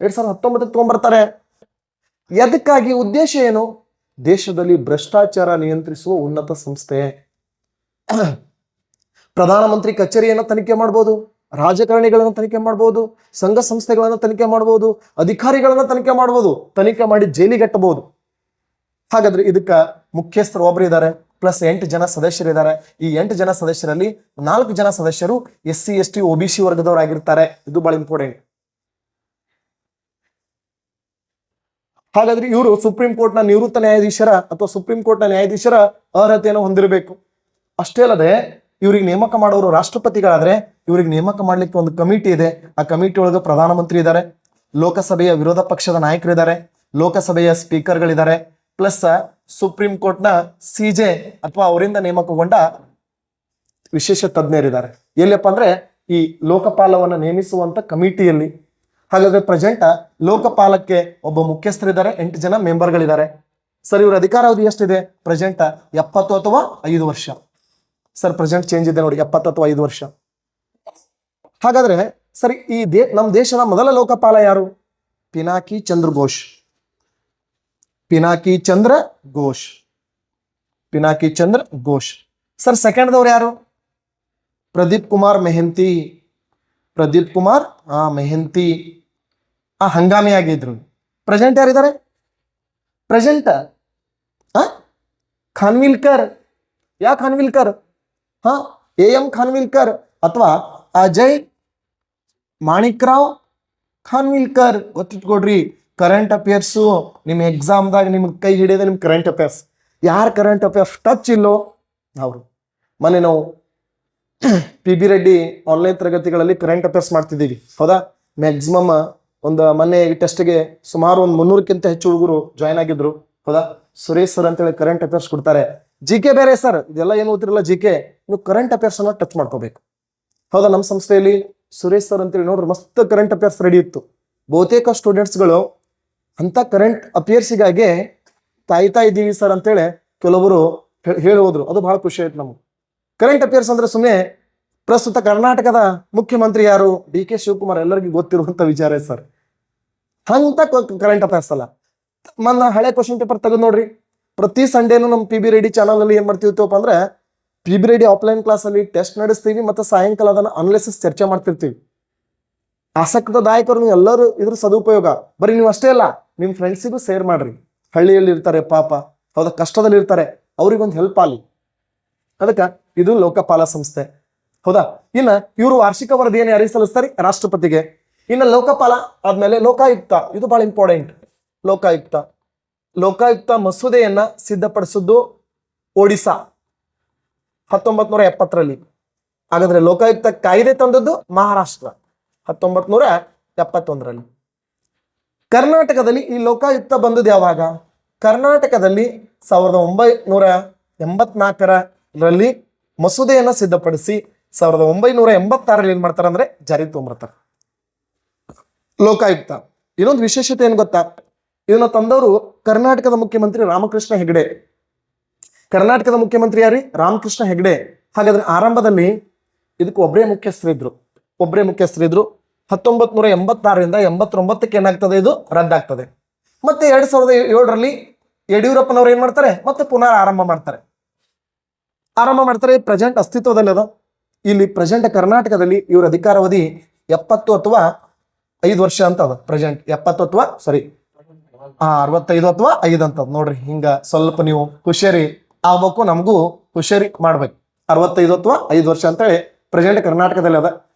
2019ಕ್ಕೆ ತಗೊಂಡ್ಬರ್ತಾರೆ. ಎದಕ್ಕಾಗಿ? ಉದ್ದೇಶ ಏನು? ದೇಶದಲ್ಲಿ ಭ್ರಷ್ಟಾಚಾರ ನಿಯಂತ್ರಿಸುವ ಉನ್ನತ ಸಂಸ್ಥೆ. ಪ್ರಧಾನಮಂತ್ರಿ ಕಚೇರಿಯನ್ನು ತನಿಖೆ ಮಾಡಬಹುದು, ರಾಜಕಾರಣಿಗಳನ್ನು ತನಿಖೆ ಮಾಡಬಹುದು, ಸಂಘ ಸಂಸ್ಥೆಗಳನ್ನು ತನಿಖೆ ಮಾಡಬಹುದು, ಅಧಿಕಾರಿಗಳನ್ನು ತನಿಖೆ ಮಾಡಬಹುದು, ತನಿಖೆ ಮಾಡಿ ಜೈಲಿಗಟ್ಟಬಹುದು. ಹಾಗಾದ್ರೆ ಇದಕ್ಕ ಮುಖ್ಯಸ್ಥರು ಒಬ್ರು ಇದ್ದಾರೆ, ಪ್ಲಸ್ 8 ಜನ ಸದಸ್ಯರಿದ್ದಾರೆ. ಈ 8 ಜನ ಸದಸ್ಯರಲ್ಲಿ 4 ಜನ ಸದಸ್ಯರು SC ST OBC ವರ್ಗದವರಾಗಿರ್ತಾರೆ. ಇದು ಬಹಳ ಇಂಪಾರ್ಟೆಂಟ್. ಹಾಗಾದ್ರೆ ಇವರು ಸುಪ್ರೀಂ ಕೋರ್ಟ್ನ ನಿವೃತ್ತ ನ್ಯಾಯಾಧೀಶರ ಅಥವಾ ಸುಪ್ರೀಂ ಕೋರ್ಟ್ನ ನ್ಯಾಯಾಧೀಶರ ಅರ್ಹತೆಯನ್ನು ಹೊಂದಿರಬೇಕು. ಅಷ್ಟೇ ಅಲ್ಲದೆ ಇವ್ರಿಗೆ ನೇಮಕ ಮಾಡೋರು ರಾಷ್ಟ್ರಪತಿಗಳಾದ್ರೆ ಇವ್ರಿಗೆ ನೇಮಕ ಮಾಡ್ಲಿಕ್ಕೆ ಒಂದು ಕಮಿಟಿ ಇದೆ. ಆ ಕಮಿಟಿ ಒಳಗೆ ಪ್ರಧಾನಮಂತ್ರಿ ಇದ್ದಾರೆ, ಲೋಕಸಭೆಯ ವಿರೋಧ ಪಕ್ಷದ ನಾಯಕರಿದ್ದಾರೆ, ಲೋಕಸಭೆಯ ಸ್ಪೀಕರ್ಗಳಿದ್ದಾರೆ, ಪ್ಲಸ್ ಸುಪ್ರೀಂ ಕೋರ್ಟ್ನ CJ ಅಥವಾ ಅವರಿಂದ ನೇಮಕಗೊಂಡ ವಿಶೇಷ ತಜ್ಞರಿದ್ದಾರೆ. ಎಲ್ಲಪ್ಪ ಅಂದ್ರೆ ಈ ಲೋಕಪಾಲವನ್ನು ನೇಮಿಸುವಂತ ಕಮಿಟಿಯಲ್ಲಿ. ಹಾಗಾದ್ರೆ ಪ್ರೆಸೆಂಟ್ ಲೋಕಪಾಲಕ್ಕೆ ಒಬ್ಬ ಮುಖ್ಯಸ್ಥರಿದ್ದಾರೆ, 8 ಜನ ಮೆಂಬರ್ಗಳಿದ್ದಾರೆ. ಸರ್ ಇವ್ರ ಅಧಿಕಾರಾವಧಿ ಎಷ್ಟಿದೆ? ಪ್ರೆಸೆಂಟ್ 70 ಅಥವಾ 5 ವರ್ಷ. ಸರ್ ಪ್ರೆಸೆಂಟ್ ಚೇಂಜ್ ಇದೆ ನೋಡಿ, 70 ಅಥವಾ 5 ವರ್ಷ. ಹಾಗಾದ್ರೆ ಸರಿ, ನಮ್ಮ ದೇಶದ ಮೊದಲ ಲೋಕಪಾಲ ಯಾರು? ಪಿನಾಕಿ ಚಂದ್ರ ಘೋಷ್. ಸರ್ ಸೆಕೆಂಡ್ದವ್ರು ಯಾರು? ಪ್ರದೀಪ್ ಕುಮಾರ್ ಮೆಹಂತಿ. ಹಂಗಾಮಿ ಆಗಿದ್ರು. ಪ್ರೆಸೆಂಟ್ ಯಾರಿದ್ದಾರೆ? ಖಾನ್ವಿಲ್ಕರ್. AM ಖಾನ್ವಿಲ್ಕರ್ ಅಥವಾ ಅಜಯ್ ಮಾಣಿಕ್ರಾವ್ ಖಾನ್ವಿಲ್ಕರ್. ಗೊತ್ತಿಟ್ಕೊಡ್ರಿ, ಕರೆಂಟ್ ಅಫೇರ್ಸು ನಿಮ್ಮ ಎಕ್ಸಾಮ್ದಾಗ ನಿಮ್ಗೆ ಕೈ ಹಿಡಿಯೋದು ನಿಮ್ ಕರೆಂಟ್ ಅಫೇರ್ಸ್. ಯಾರು ಕರೆಂಟ್ ಅಫೇರ್ಸ್ ಟಚ್ ಇಲ್ಲೋ ಅವರು. ಮೊನ್ನೆ ನಾವು PB ರೆಡ್ಡಿ ಆನ್ಲೈನ್ ತರಗತಿಗಳಲ್ಲಿ ಕರೆಂಟ್ ಅಫೇರ್ಸ್ ಮಾಡ್ತಿದ್ದೀವಿ, ಹೌದಾ? ಮ್ಯಾಕ್ಸಿಮಮ್ ಮೊನ್ನೆ ಈ ಟೆಸ್ಟ್ಗೆ ಸುಮಾರು 300ಕ್ಕಿಂತ ಹೆಚ್ಚು ಹುಡುಗರು ಜಾಯ್ನ್ ಆಗಿದ್ರು, ಹೌದಾ? ಸುರೇಶ್ ಸರ್ ಅಂತೇಳಿ ಕರೆಂಟ್ ಅಫೇರ್ಸ್ ಕೊಡ್ತಾರೆ. GK ಬೇರೆ ಸರ್, ಇದೆಲ್ಲ ಏನು ಓದ್ತಿರಲ್ಲ GK, ನೀವು ಕರೆಂಟ್ ಅಫೇರ್ಸ್ ಅನ್ನ ಟಚ್ ಮಾಡ್ಕೋಬೇಕು, ಹೌದಾ? ನಮ್ಮ ಸಂಸ್ಥೆಯಲ್ಲಿ ಸುರೇಶ್ ಸರ್ ಅಂತೇಳಿ ನೋಡ್ರಿ ಮಸ್ತ್ ಕರೆಂಟ್ ಅಫೇರ್ಸ್ ರೆಡಿ ಇತ್ತು. ಬಹುತೇಕ ಸ್ಟೂಡೆಂಟ್ಸ್ಗಳು ಅಂತ ಕರೆಂಟ್ ಅಫೇರ್ಸಿಗಾಗಿ ಕಾಯ್ತಾ ಇದ್ದೀವಿ ಸರ್ ಅಂತೇಳಿ ಕೆಲವರು ಹೇಳಿ ಹೋದ್ರು. ಅದು ಬಹಳ ಖುಷಿ ಆಯ್ತು ನಮ್ಗೆ. ಕರೆಂಟ್ ಅಫೇರ್ಸ್ ಅಂದ್ರೆ ಸುಮ್ಮನೆ ಪ್ರಸ್ತುತ ಕರ್ನಾಟಕದ ಮುಖ್ಯಮಂತ್ರಿ ಯಾರು? DK ಶಿವಕುಮಾರ್, ಎಲ್ಲರಿಗೂ ಗೊತ್ತಿರುವಂತ ವಿಚಾರ ಸರ್. ಅಂತ ಕರೆಂಟ್ ಅಫೇರ್ಸ್ ಅಲ್ಲ. ಹಳೆ ಕ್ವಶನ್ ಪೇಪರ್ ತೆಗೆದು ನೋಡ್ರಿ. ಪ್ರತಿ ಸಂಡೇನು ನಮ್ಮ PB ರೆಡ್ಡಿ ಚಾನಲ್ ಅಲ್ಲಿ ಏನ್ ಮಾಡ್ತಿರ್ತೀವಪ್ಪ ಅಂದ್ರೆ PB ರೆಡ್ಡಿ ಆಫ್ಲೈನ್ ಕ್ಲಾಸ್ ಅಲ್ಲಿ ಟೆಸ್ಟ್ ನಡೆಸ್ತೀವಿ, ಮತ್ತೆ ಸಾಯಂಕಾಲ ಅದನ್ನ ಅನಾಲಿಸಿಸ್ ಚರ್ಚೆ ಮಾಡ್ತಿರ್ತೀವಿ. ಆಸಕ್ತದಾಯಕರು ನೀವು ಎಲ್ಲರೂ ಇದ್ರ ಸದುಪಯೋಗ. ಬರೀ ನೀವು ಅಷ್ಟೇ ಅಲ್ಲ, ನಿಮ್ಮ ಫ್ರೆಂಡ್ಸಿಗೂ ಶೇರ್ ಮಾಡ್ರಿ. ಹಳ್ಳಿಯಲ್ಲಿ ಇರ್ತಾರೆ ಪಾಪ, ಹೌದಾ, ಕಷ್ಟದಲ್ಲಿ ಇರ್ತಾರೆ, ಅವ್ರಿಗೊಂದು ಹೆಲ್ಪ್ ಆಗಲಿ. ಅದಕ್ಕೆ ಇದು ಲೋಕಪಾಲ ಸಂಸ್ಥೆ. ಹೌದಾ. ಇನ್ನ ಇವರು ವಾರ್ಷಿಕ ವರದಿಯನ್ನು ಯಾರಿಗೆ ಸಲ್ಲಿಸ್ತಾರೆ? ರಾಷ್ಟ್ರಪತಿಗೆ. ಇನ್ನು ಲೋಕಪಾಲ ಆದ್ಮೇಲೆ ಲೋಕಾಯುಕ್ತ, ಇದು ಬಹಳ ಇಂಪಾರ್ಟೆಂಟ್. ಲೋಕಾಯುಕ್ತ ಲೋಕಾಯುಕ್ತ ಮಸೂದೆಯನ್ನ ಸಿದ್ಧಪಡಿಸಿದ್ದು ಒಡಿಶಾ 1970ರಲ್ಲಿ. ಹಾಗಾದ್ರೆ ಲೋಕಾಯುಕ್ತ ಕಾಯ್ದೆ ತಂದದ್ದು ಮಹಾರಾಷ್ಟ್ರ 1971ರಲ್ಲಿ. ಕರ್ನಾಟಕದಲ್ಲಿ ಈ ಲೋಕಾಯುಕ್ತ ಬಂದದ್ದು ಯಾವಾಗ? ಕರ್ನಾಟಕದಲ್ಲಿ 1984ರಲ್ಲಿ ಮಸೂದೆಯನ್ನ ಸಿದ್ಧಪಡಿಸಿ 1986ರಲ್ಲಿ ಏನ್ ಮಾಡ್ತಾರೆ ಅಂದ್ರೆ ಜಾರಿ ತಗೊಂಡ್ಬರ್ತಾರೆ ಲೋಕಾಯುಕ್ತ. ಇನ್ನೊಂದು ವಿಶೇಷತೆ ಏನ್ ಗೊತ್ತಾ? ಇದನ್ನ ತಂದವರು ಕರ್ನಾಟಕದ ಮುಖ್ಯಮಂತ್ರಿ ರಾಮಕೃಷ್ಣ ಹೆಗಡೆ. ಕರ್ನಾಟಕದ ಮುಖ್ಯಮಂತ್ರಿ ಯಾರಿ? ರಾಮಕೃಷ್ಣ ಹೆಗಡೆ. ಹಾಗಾದ್ರೆ ಆರಂಭದಲ್ಲಿ ಇದಕ್ಕೆ ಒಬ್ಬರೇ ಮುಖ್ಯಸ್ಥರಿದ್ರು. 1986ರಿಂದ 89ಕ್ಕೆ ಏನಾಗ್ತದೆ? ಇದು ರದ್ದಾಗ್ತದೆ. ಮತ್ತೆ 2007ರಲ್ಲಿ ಯಡಿಯೂರಪ್ಪನವ್ರು ಏನ್ ಮಾಡ್ತಾರೆ? ಮತ್ತೆ ಪುನಃ ಆರಂಭ ಮಾಡ್ತಾರೆ. ಪ್ರೆಸೆಂಟ್ ಅಸ್ತಿತ್ವದಲ್ಲಿ ಅದ. ಇಲ್ಲಿ ಪ್ರೆಸೆಂಟ್ ಕರ್ನಾಟಕದಲ್ಲಿ ಇವ್ರ ಅಧಿಕಾರಾವಧಿ 70 ಅಥವಾ 5 ವರ್ಷ ಅಂತ ಅದ. ಪ್ರೆಸೆಂಟ್ 70 ಅಥವಾ 65 ಅಥವಾ 5 ಅಂತ ನೋಡ್ರಿ. ಹಿಂಗ ಸ್ವಲ್ಪ ನೀವು ಹುಷಾರಿ ಆಗ್ಬೇಕು, ನಮಗೂ ಹುಷಾರಿ ಮಾಡ್ಬೇಕು. 65 ಅಥವಾ 5 ವರ್ಷ ಅಂತ ಹೇಳಿ ಪ್ರೆಸೆಂಟ್ ಕರ್ನಾಟಕದಲ್ಲಿ ಅದ.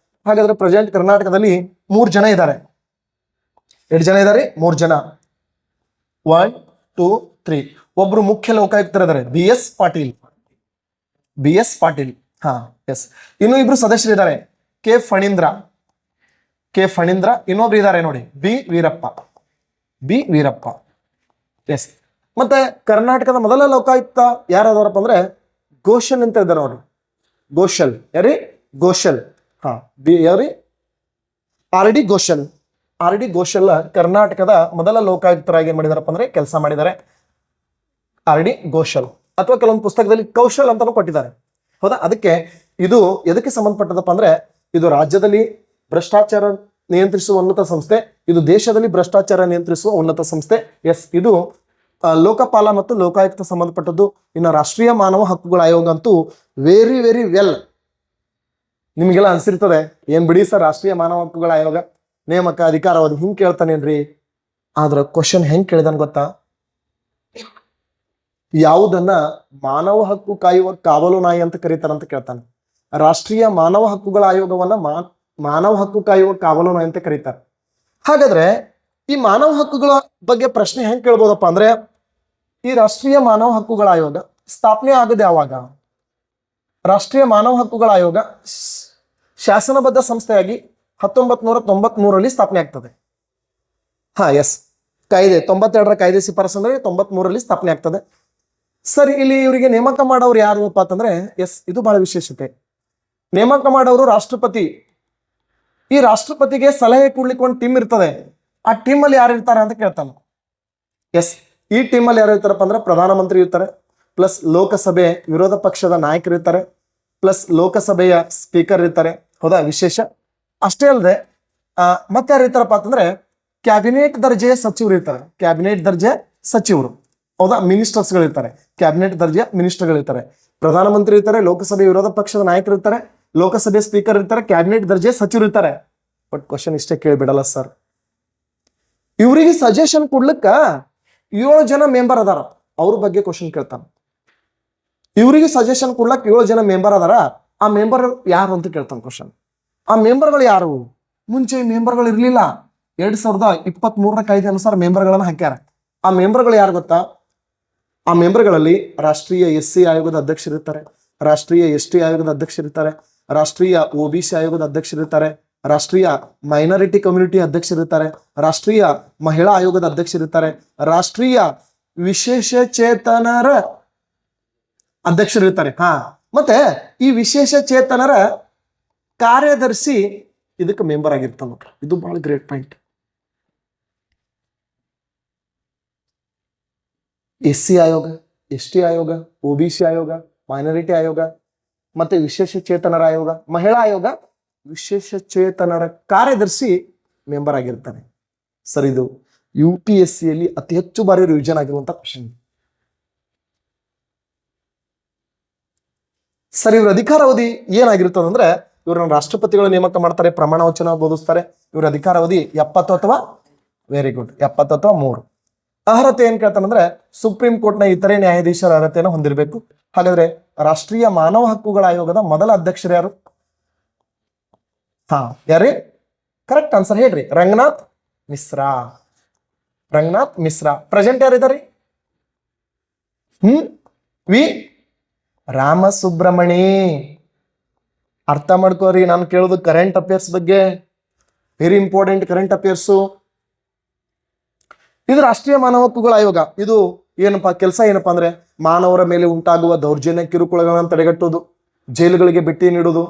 ಹಾಗಾದ್ರೆ ಪ್ರೆಸೆಂಟ್ ಕರ್ನಾಟಕದಲ್ಲಿ 3 ಜನ ಇದ್ದಾರೆ. 2 ಜನ ಇದ್ದಾರೆ, 3 ಜನ. 1 2 3. ಒಬ್ರು ಮುಖ್ಯ ಲೋಕಾಯುಕ್ತರಿದ್ದಾರೆ, BS ಪಾಟೀಲ್. ಹಾ, ಎಸ್. ಇನ್ನು ಇಬ್ರು ಸದಸ್ಯರಿದ್ದಾರೆ, ಕೆ ಫಣೀಂದ್ರ. ಇನ್ನೊಬ್ರು ಇದ್ದಾರೆ ನೋಡಿ, ಬಿ ವೀರಪ್ಪ. ಎಸ್. ಮತ್ತೆ ಕರ್ನಾಟಕದ ಮೊದಲ ಲೋಕಾಯುಕ್ತ ಯಾರಾದವರಪ್ಪ ಅಂದ್ರೆ ಘೋಷಲ್ ಅಂತ ಇದ್ದಾರೆ ನೋಡಿ. ಘೋಷಲ್. ಹಾ, ಆರ್ ಡಿ ಘೋಷಲ್ ಕರ್ನಾಟಕದ ಮೊದಲ ಲೋಕಾಯುಕ್ತರಾಗಿ ಏನ್ ಮಾಡಿದಾರಪ್ಪ ಅಂದ್ರೆ ಕೆಲಸ ಮಾಡಿದ್ದಾರೆ. ಆರ್ ಡಿ ಘೋಷಲ್, ಅಥವಾ ಕೆಲವೊಂದು ಪುಸ್ತಕದಲ್ಲಿ ಕೌಶಲ್ ಅಂತಾನು ಕೊಟ್ಟಿದ್ದಾರೆ. ಹೌದಾ. ಅದಕ್ಕೆ ಇದು ಎದಕ್ಕೆ ಸಂಬಂಧಪಟ್ಟದಪ್ಪ ಅಂದ್ರೆ ಇದು ರಾಜ್ಯದಲ್ಲಿ ಭ್ರಷ್ಟಾಚಾರ ನಿಯಂತ್ರಿಸುವ ಉನ್ನತ ಸಂಸ್ಥೆ, ಇದು ದೇಶದಲ್ಲಿ ಭ್ರಷ್ಟಾಚಾರ ನಿಯಂತ್ರಿಸುವ ಉನ್ನತ ಸಂಸ್ಥೆ. ಎಸ್, ಇದು ಲೋಕಪಾಲ ಮತ್ತು ಲೋಕಾಯುಕ್ತ ಸಂಬಂಧಪಟ್ಟದ್ದು. ಇನ್ನು ರಾಷ್ಟ್ರೀಯ ಮಾನವ ಹಕ್ಕುಗಳ ಆಯೋಗ ಅಂತೂ ವೆರಿ ವೆರಿ ವೆಲ್. ನಿಮಗೆಲ್ಲ ಅನ್ಸಿರ್ತದೆ, ಏನ್ ಬಿಡಿ ಸರ್ ರಾಷ್ಟ್ರೀಯ ಮಾನವ ಹಕ್ಕುಗಳ ಆಯೋಗ ನೇಮಕ ಅಧಿಕಾರಾವಧಿ ಹಿಂಗ್ ಕೇಳ್ತಾನೇನ್ರಿ? ಆದ್ರ ಕ್ವಶನ್ ಹೆಂಗ್ ಕೇಳಿದಾನ ಗೊತ್ತಾ? ಯಾವುದನ್ನ ಮಾನವ ಹಕ್ಕು ಕಾಯುವ ಕಾವಲು ನಾಯಿ ಅಂತ ಕರೀತಾರಂತ ಕೇಳ್ತಾನೆ. ರಾಷ್ಟ್ರೀಯ ಮಾನವ ಹಕ್ಕುಗಳ ಆಯೋಗವನ್ನ ಮಾನವ ಹಕ್ಕು ಕಾಯುವ ಕಾವಲು ನಾಯಿ ಅಂತ ಕರೀತಾರೆ. ಹಾಗಾದ್ರೆ ಈ ಮಾನವ ಹಕ್ಕುಗಳ ಬಗ್ಗೆ ಪ್ರಶ್ನೆ ಹೆಂಗ್ ಕೇಳ್ಬೋದಪ್ಪ ಅಂದ್ರೆ, ಈ ರಾಷ್ಟ್ರೀಯ ಮಾನವ ಹಕ್ಕುಗಳ ಆಯೋಗ ಸ್ಥಾಪನೆ ಆಗದೆ ಯಾವಾಗ? ರಾಷ್ಟ್ರೀಯ ಮಾನವ ಹಕ್ಕುಗಳ ಆಯೋಗ ಶಾಸನಬದ್ಧ ಸಂಸ್ಥೆಯಾಗಿ 1993ರಲ್ಲಿ ಸ್ಥಾಪನೆ ಆಗ್ತದೆ. ಹಾ, ಎಸ್. ಕಾಯ್ದೆ 92ರ ಕಾಯ್ದೆ ಶಿಫಾರಸು ಅಂದ್ರೆ 93ರಲ್ಲಿ ಸ್ಥಾಪನೆ ಆಗ್ತದೆ. ಸರಿ, ಇಲ್ಲಿ ಇವರಿಗೆ ನೇಮಕ ಮಾಡೋರು ಯಾರಪ್ಪ ಅಂತಂದ್ರೆ, ಎಸ್, ಇದು ಬಹಳ ವಿಶೇಷತೆ. ನೇಮಕ ಮಾಡೋರು ರಾಷ್ಟ್ರಪತಿ. ಈ ರಾಷ್ಟ್ರಪತಿಗೆ ಸಲಹೆ ಕೊಡ್ಲಿಕ್ಕೆ ಒಂದು ಟೀಮ್ ಇರ್ತದೆ. ಆ ಟೀಮ್ ಅಲ್ಲಿ ಯಾರು ಇರ್ತಾರೆ ಅಂತ ಕೇಳ್ತಾನೆ. ಎಸ್, ಈ ಟೀಮ್ ಅಲ್ಲಿ ಯಾರು ಇರ್ತಾರಪ್ಪ ಅಂದ್ರೆ ಪ್ರಧಾನಮಂತ್ರಿ ಇರ್ತಾರೆ, ಪ್ಲಸ್ ಲೋಕಸಭೆ ವಿರೋಧ ಪಕ್ಷದ ನಾಯಕರು ಇರ್ತಾರೆ, ಪ್ಲಸ್ ಲೋಕಸಭೆಯ ಸ್ಪೀಕರ್ ಇರ್ತಾರೆ. ಹೌದಾ, ವಿಶೇಷ. ಅಷ್ಟೇ ಅಲ್ಲದೆ ಮತ್ತೆ ಯಾರು ಇರ್ತಾರಪ್ಪ ಅಂತಂದ್ರೆ ಕ್ಯಾಬಿನೆಟ್ ದರ್ಜೆಯ ಸಚಿವರು ಇರ್ತಾರೆ. ಹೌದಾ, ಮಿನಿಸ್ಟರ್ಸ್ಗಳು ಇರ್ತಾರೆ. ಕ್ಯಾಬಿನೆಟ್ ದರ್ಜೆಯ ಮಿನಿಸ್ಟರ್ಗಳು ಇರ್ತಾರೆ. ಪ್ರಧಾನಮಂತ್ರಿ ಇರ್ತಾರೆ, ಲೋಕಸಭೆ ವಿರೋಧ ಪಕ್ಷದ ನಾಯಕರು ಇರ್ತಾರೆ, ಲೋಕಸಭೆ ಸ್ಪೀಕರ್ ಇರ್ತಾರೆ, ಕ್ಯಾಬಿನೆಟ್ ದರ್ಜೆ ಸಚಿವರು ಇರ್ತಾರೆ. ಬಟ್ ಕ್ವಶನ್ ಇಷ್ಟೇ ಕೇಳಿಬಿಡಲ್ಲ ಸರ್. ಇವರಿಗೆ ಸಜೆಷನ್ ಕೊಡ್ಲಿಕ್ಕ 7 ಜನ ಮೆಂಬರ್ ಅದಾರ, ಅವ್ರ ಬಗ್ಗೆ ಕ್ವಶನ್ ಕೇಳ್ತಾನ. ಇವರಿಗೆ ಸಜೆಷನ್ ಕೊಡ್ಲಕ್ 7 ಜನ ಮೆಂಬರ್ ಅದಾರ, ಆ ಮೆಂಬರ್ ಯಾರು ಅಂತ ಕೇಳ್ತಾನ ಕ್ವಶನ್. ಆ ಮೆಂಬರ್ಗಳು ಯಾರು? ಮುಂಚೆ ಮೆಂಬರ್ಗಳು ಇರ್ಲಿಲ್ಲ. 2023ರ ಕಾಯ್ದೆ ಅನುಸಾರ ಮೆಂಬರ್ಗಳನ್ನ ಹಾಕ್ಯಾರ. ಆ ಮೆಂಬರ್ಗಳು ಯಾರು ಗೊತ್ತಾ? ಆ ಮೆಂಬರ್ಗಳಲ್ಲಿ ರಾಷ್ಟ್ರೀಯ SC ಆಯೋಗದ ಅಧ್ಯಕ್ಷರಿರ್ತಾರೆ, ರಾಷ್ಟ್ರೀಯ ST ಆಯೋಗದ ಅಧ್ಯಕ್ಷರಿರ್ತಾರೆ, ರಾಷ್ಟ್ರೀಯ OBC ಆಯೋಗದ ಅಧ್ಯಕ್ಷರಿರ್ತಾರೆ, ರಾಷ್ಟ್ರೀಯ ಮೈನಾರಿಟಿ ಕಮ್ಯುನಿಟಿ ಅಧ್ಯಕ್ಷರಿರ್ತಾರೆ, ರಾಷ್ಟ್ರೀಯ ಮಹಿಳಾ ಆಯೋಗದ ಅಧ್ಯಕ್ಷರಿರ್ತಾರೆ, ರಾಷ್ಟ್ರೀಯ ವಿಶೇಷಚೇತನರ ಅಧ್ಯಕ್ಷರಿರ್ತಾರೆ. ಹಾ, ಮತ್ತೆ ಈ ವಿಶೇಷಚೇತನರ ಕಾರ್ಯದರ್ಶಿ ಇದಕ್ಕೆ ಮೆಂಬರ್ ಆಗಿರ್ತಾನ. ಇದು ಬಹಳ ಗ್ರೇಟ್ ಪಾಯಿಂಟ್. SC ಆಯೋಗ, ST ಆಯೋಗ, OBC ಆಯೋಗ, ಮೈನಾರಿಟಿ ಆಯೋಗ, ಮತ್ತೆ ವಿಶೇಷಚೇತನರ ಆಯೋಗ, ಮಹಿಳಾ ಆಯೋಗ, ವಿಶೇಷಚೇತನರ ಕಾರ್ಯದರ್ಶಿ ಮೆಂಬರ್ ಆಗಿರ್ತಾನೆ. ಸರ್, ಇದು UPSCಯಲ್ಲಿ ಅತಿ ಹೆಚ್ಚು ಬಾರಿ ರಿವಿಷನ್ ಆಗಿರುವಂತ ಕ್ವಶನ್. ಸರ್, ಇವ್ರ ಅಧಿಕಾರಾವಧಿ ಏನಾಗಿರ್ತದಂದ್ರೆ ಇವ್ರನ್ನ ರಾಷ್ಟ್ರಪತಿಗಳು ನೇಮಕ ಮಾಡ್ತಾರೆ, ಪ್ರಮಾಣ ವಚನ ಬೋಧಿಸ್ತಾರೆ. ಇವ್ರ ಅಧಿಕಾರಾವಧಿ 70 ಅಥವಾ ವೆರಿ ಗುಡ್ 70 ಅಥವಾ 3. ಅರ್ಹತೆ ಏನ್ ಕೇಳ್ತಾನಂದ್ರೆ ಸುಪ್ರೀಂ ಕೋರ್ಟ್ನ ಇತರೆ ನ್ಯಾಯಾಧೀಶರ ಅರ್ಹತೆಯನ್ನು ಹೊಂದಿರಬೇಕು. ಹಾಗಾದ್ರೆ ರಾಷ್ಟ್ರೀಯ ಮಾನವ ಹಕ್ಕುಗಳ ಆಯೋಗದ ಮೊದಲ ಅಧ್ಯಕ್ಷರು ಯಾರು? ಯಾರೇ ಕರೆಕ್ಟ್ ಆನ್ಸರ್ ಹೇಳ್ರಿ. ರಂಗನಾಥ್ ಮಿಶ್ರಾ. ರಂಗನಾಥ್ ಮಿಶ್ರಾ. ಪ್ರೆಸೆಂಟ್ ಯಾರಿದ್ದಾರೆ? ವಿ ರಾಮಸುಬ್ರಮಣಿ. ಅರ್ಥ ಮಾಡ್ಕೋರಿ, ನಾನು ಕೇಳೋದು ಕರೆಂಟ್ ಅಫೇರ್ಸ್ ಬಗ್ಗೆ, ವೆರಿ ಇಂಪಾರ್ಟೆಂಟ್ ಕರೆಂಟ್ ಅಫೇರ್ಸು. ಇದು ರಾಷ್ಟ್ರೀಯ ಮಾನವ ಹಕ್ಕುಗಳ ಆಯೋಗ. ಇದು ಏನಪ್ಪಾ ಕೆಲಸ ಏನಪ್ಪಾ ಅಂದ್ರೆ ಮಾನವರ ಮೇಲೆ ಉಂಟಾಗುವ ದೌರ್ಜನ್ಯ ಕಿರುಕುಳಗಳನ್ನು ತಡೆಗಟ್ಟುವುದು, ಜೈಲುಗಳಿಗೆ ಭೇಟಿ ನೀಡುವುದು,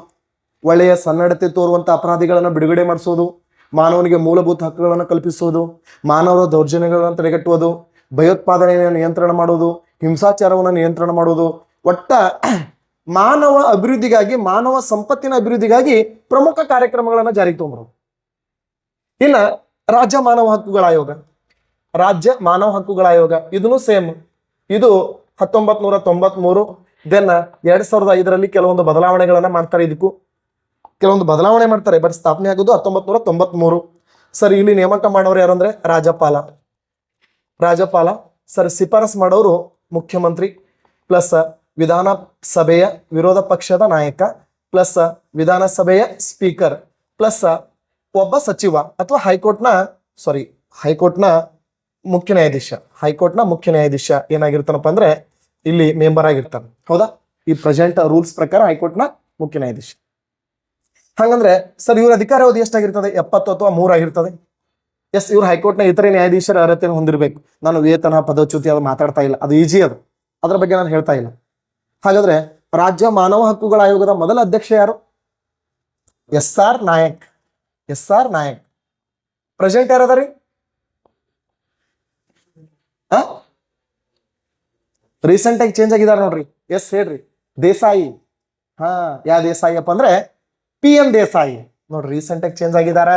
ಒಳ್ಳೆಯ ಸನ್ನಡತೆ ತೋರುವಂತ ಅಪರಾಧಿಗಳನ್ನು ಬಿಡುಗಡೆ ಮಾಡಿಸೋದು, ಮಾನವನಿಗೆ ಮೂಲಭೂತ ಹಕ್ಕುಗಳನ್ನು ಕಲ್ಪಿಸುವುದು, ಮಾನವರ ದೌರ್ಜನ್ಯಗಳನ್ನು ತಡೆಗಟ್ಟುವುದು, ಭಯೋತ್ಪಾದನೆಯನ್ನು ನಿಯಂತ್ರಣ ಮಾಡುವುದು, ಹಿಂಸಾಚಾರವನ್ನು ನಿಯಂತ್ರಣ ಮಾಡುವುದು, ಒಟ್ಟ ಮಾನವ ಅಭಿವೃದ್ಧಿಗಾಗಿ, ಮಾನವ ಸಂಪತ್ತಿನ ಅಭಿವೃದ್ಧಿಗಾಗಿ ಪ್ರಮುಖ ಕಾರ್ಯಕ್ರಮಗಳನ್ನು ಜಾರಿಗೆ ತಗೊಂಡ್ಬರೋದು. ಇನ್ನ ರಾಜ್ಯ ಮಾನವ ಹಕ್ಕುಗಳ ಆಯೋಗ, ರಾಜ್ಯ ಮಾನವ ಹಕ್ಕುಗಳ ಆಯೋಗ ಇದನ್ನು ಸೇಮ್. ಇದು 1993. ದೆನ್ 2005ರಲ್ಲಿ ಕೆಲವೊಂದು ಬದಲಾವಣೆಗಳನ್ನ ಮಾಡ್ತಾರೆ. ಇದಕ್ಕೂ ಕೆಲವೊಂದು ಬದಲಾವಣೆ ಮಾಡ್ತಾರೆ, ಬಟ್ ಸ್ಥಾಪನೆ ಆಗೋದು 1993. ಸರ್ ಇಲ್ಲಿ ನೇಮಕ ಮಾಡೋರು ಯಾರು ಅಂದ್ರೆ ರಾಜ್ಯಪಾಲ. ಸರ್ ಶಿಫಾರಸ್ ಮಾಡೋರು ಮುಖ್ಯಮಂತ್ರಿ ಪ್ಲಸ್ ವಿಧಾನಸಭೆಯ ವಿರೋಧ ಪಕ್ಷದ ನಾಯಕ ಪ್ಲಸ್ ವಿಧಾನಸಭೆಯ ಸ್ಪೀಕರ್ ಪ್ಲಸ್ ಒಬ್ಬ ಸಚಿವ ಅಥವಾ ಹೈಕೋರ್ಟ್ನ ಮುಖ್ಯ ನ್ಯಾಯಾಧೀಶ ಏನಾಗಿರ್ತಾನಪ್ಪ ಅಂದ್ರೆ ಇಲ್ಲಿ ಮೆಂಬರ್ ಆಗಿರ್ತಾನೆ. ಹೌದಾ? ಈ ಪ್ರೆಸೆಂಟ್ ರೂಲ್ಸ್ ಪ್ರಕಾರ ಹೈಕೋರ್ಟ್ನ ಮುಖ್ಯ ನ್ಯಾಯಾಧೀಶ. ಹಾಗಂದ್ರೆ ಸರ್ ಇವ್ರ ಅಧಿಕಾರಾವಧಿ ಎಷ್ಟಾಗಿರ್ತದೆ? 70 ಅಥವಾ 3 ಆಗಿರ್ತದೆ. ಎಸ್, ಇವ್ರು ಹೈಕೋರ್ಟ್ನ ಇತರೆ ನ್ಯಾಯಾಧೀಶರ ಅರ್ಹತೆಯನ್ನು ಹೊಂದಿರಬೇಕು. ನಾನು ವೇತನ ಪದಚ್ಯುತಿ ಅದು ಮಾತಾಡ್ತಾ ಇಲ್ಲ, ಅದು ಈಜಿ, ಅದ್ರ ಬಗ್ಗೆ ನಾನು ಹೇಳ್ತಾ ಇಲ್ಲ. ಹಾಗಾದ್ರೆ ರಾಜ್ಯ ಮಾನವ ಹಕ್ಕುಗಳ ಆಯೋಗದ ಮೊದಲ ಅಧ್ಯಕ್ಷ ಯಾರು? SR ನಾಯಕ್. ಪ್ರೆಸೆಂಟ್ ಯಾರದಾರಿ? ರೀಸೆಂಟ್ ಆಗಿ ಚೇಂಜ್ ಆಗಿದಾರೆ ನೋಡ್ರಿ. ಎಸ್ ಹೇಳ್ರಿ. ದೇಸಾಯಿ. ಯಾ ದೇಸಾಯಿ ಅಪ್ಪ ಅಂದ್ರೆ PN ದೇಸಾಯಿ ನೋಡ್ರಿ. ರೀಸೆಂಟ್ ಆಗಿ ಚೇಂಜ್ ಆಗಿದಾರ,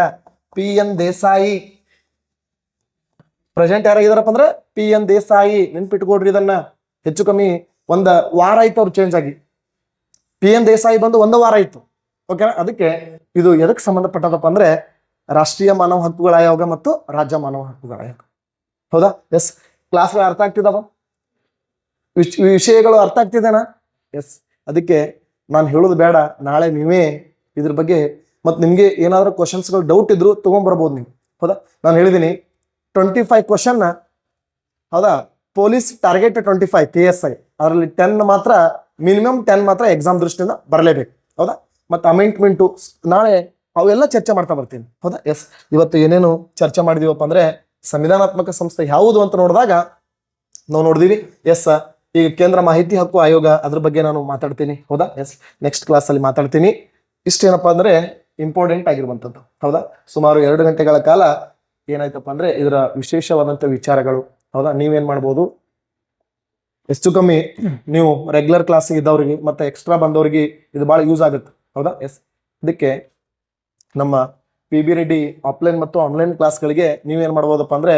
PN ದೇಸಾಯಿ. ಪ್ರೆಸೆಂಟ್ ಯಾರಾಗಿದಾರಪ್ಪ ಅಂದ್ರೆ PN ದೇಸಾಯಿ. ನೆನ್ಪಿಟ್ಕೊಡ್ರಿ ಇದನ್ನ. ಹೆಚ್ಚು ಕಮ್ಮಿ 1 ವಾರ ಆಯ್ತು ಅವ್ರು ಚೇಂಜ್ ಆಗಿ. PN ದೇಸಾಯಿ ಬಂದು 1 ವಾರ ಆಯ್ತು. ಓಕೆನಾ? ಅದಕ್ಕೆ ಇದು ಎದಕ್ಕೆ ಸಂಬಂಧಪಟ್ಟದಪ್ಪ ಅಂದ್ರೆ ರಾಷ್ಟ್ರೀಯ ಮಾನವ ಹಕ್ಕುಗಳ ಆಯೋಗ ಮತ್ತು ರಾಜ್ಯ ಮಾನವ ಹಕ್ಕುಗಳ ಆಯೋಗ. ಹೌದಾ? ಎಸ್, ಕ್ಲಾಸ್ಗಳು ಅರ್ಥ ಆಗ್ತಿದಾವ? ವಿಷಯಗಳು ಅರ್ಥ ಆಗ್ತಿದೇನಾ? ಎಸ್, ಅದಕ್ಕೆ ನಾನು ಹೇಳೋದು ಬೇಡ, ನಾಳೆ ನೀವೇ ಇದ್ರ ಬಗ್ಗೆ ಮತ್ತು ನಿಮ್ಗೆ ಏನಾದ್ರೂ ಕ್ವಶನ್ಸ್ಗಳು ಡೌಟ್ ಇದ್ರು ತಗೊಂಡ್ಬರ್ಬೋದು ನೀವು. ಹೌದಾ? ನಾನು ಹೇಳಿದ್ದೀನಿ 25 ಕ್ವಶನ್. ಹೌದಾ? ಪೊಲೀಸ್ ಟಾರ್ಗೆಟ್ 25 PSI, ಅದರಲ್ಲಿ 10 ಮಾತ್ರ, ಮಿನಿಮಮ್ 10 ಮಾತ್ರ ಎಕ್ಸಾಮ್ ದೃಷ್ಟಿಯಿಂದ ಬರಲೇಬೇಕು. ಹೌದಾ? ಮತ್ತು ಅಮೆಂಟ್ಮೆಂಟು ನಾಳೆ ಅವೆಲ್ಲ ಚರ್ಚೆ ಮಾಡ್ತಾ ಬರ್ತೀನಿ. ಹೌದಾ? ಎಸ್, ಇವತ್ತು ಏನೇನು ಚರ್ಚೆ ಮಾಡಿದೀವಪ್ಪ ಅಂದ್ರೆ ಸಂವಿಧಾನಾತ್ಮಕ ಸಂಸ್ಥೆ ಯಾವುದು ಅಂತ ನೋಡಿದಾಗ ನಾವು ನೋಡಿದೀವಿ. ಎಸ್, ಈಗ ಕೇಂದ್ರ ಮಾಹಿತಿ ಹಕ್ಕು ಆಯೋಗ, ಅದ್ರ ಬಗ್ಗೆ ನಾನು ಮಾತಾಡ್ತೀನಿ. ಹೌದಾ? ಎಸ್, ನೆಕ್ಸ್ಟ್ ಕ್ಲಾಸಲ್ಲಿ ಮಾತಾಡ್ತೀನಿ. ಇಷ್ಟೇನಪ್ಪ ಅಂದ್ರೆ ಇಂಪಾರ್ಟೆಂಟ್ ಆಗಿರುವಂಥದ್ದು. ಹೌದಾ? ಸುಮಾರು 2 ಗಂಟೆಗಳ ಕಾಲ ಏನಾಯ್ತಪ್ಪ ಅಂದ್ರೆ ಇದರ ವಿಶೇಷವಾದಂಥ ವಿಚಾರಗಳು. ಹೌದಾ? ನೀವೇನ್ ಮಾಡ್ಬೋದು, ಹೆಚ್ಚು ಕಮ್ಮಿ ನೀವು ರೆಗ್ಯುಲರ್ ಕ್ಲಾಸಿಗೆ ಇದ್ದವ್ರಿಗೆ ಮತ್ತೆ ಎಕ್ಸ್ಟ್ರಾ ಬಂದವ್ರಿಗೆ ಇದು ಭಾಳ ಯೂಸ್ ಆಗುತ್ತೆ. ಹೌದಾ? ಎಸ್, ಇದಕ್ಕೆ ನಮ್ಮ PB ರೆಡ್ಡಿ ಆಫ್ಲೈನ್ ಮತ್ತು ಆನ್ಲೈನ್ ಕ್ಲಾಸ್ಗಳಿಗೆ ನೀವೇನ್ ಮಾಡ್ಬೋದಪ್ಪ ಅಂದ್ರೆ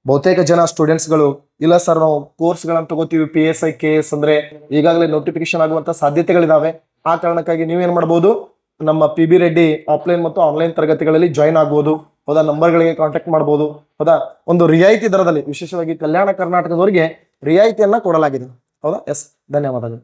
ಬಹುತೇಕ ಜನ ಸ್ಟೂಡೆಂಟ್ಸ್ಗಳು ಇಲ್ಲ ಸರ್ ನಾವು ಕೋರ್ಸ್ಗಳನ್ನು ತಗೋತೀವಿ, PSI KS ಅಂದ್ರೆ ಈಗಾಗಲೇ ನೋಟಿಫಿಕೇಶನ್ ಆಗುವಂತ ಸಾಧ್ಯತೆಗಳಿದಾವೆ. ಆ ಕಾರಣಕ್ಕಾಗಿ ನೀವೇನ್ ಮಾಡ್ಬೋದು, ನಮ್ಮ PB ರೆಡ್ಡಿ ಆಫ್ಲೈನ್ ಮತ್ತು ಆನ್ಲೈನ್ ತರಗತಿಗಳಲ್ಲಿ ಜಾಯಿನ್ ಆಗ್ಬೋದು. ಹೌದಾ? ನಂಬರ್ಗಳಿಗೆ ಕಾಂಟ್ಯಾಕ್ಟ್ ಮಾಡ್ಬೋದು. ಹೌದಾ? ಒಂದು ರಿಯಾಯಿತಿ ದರದಲ್ಲಿ, ವಿಶೇಷವಾಗಿ ಕಲ್ಯಾಣ ಕರ್ನಾಟಕದವರಿಗೆ ರಿಯಾಯಿತಿಯನ್ನ ಕೊಡಲಾಗಿದೆ. ಹೌದಾ? ಎಸ್, ಧನ್ಯವಾದಗಳು.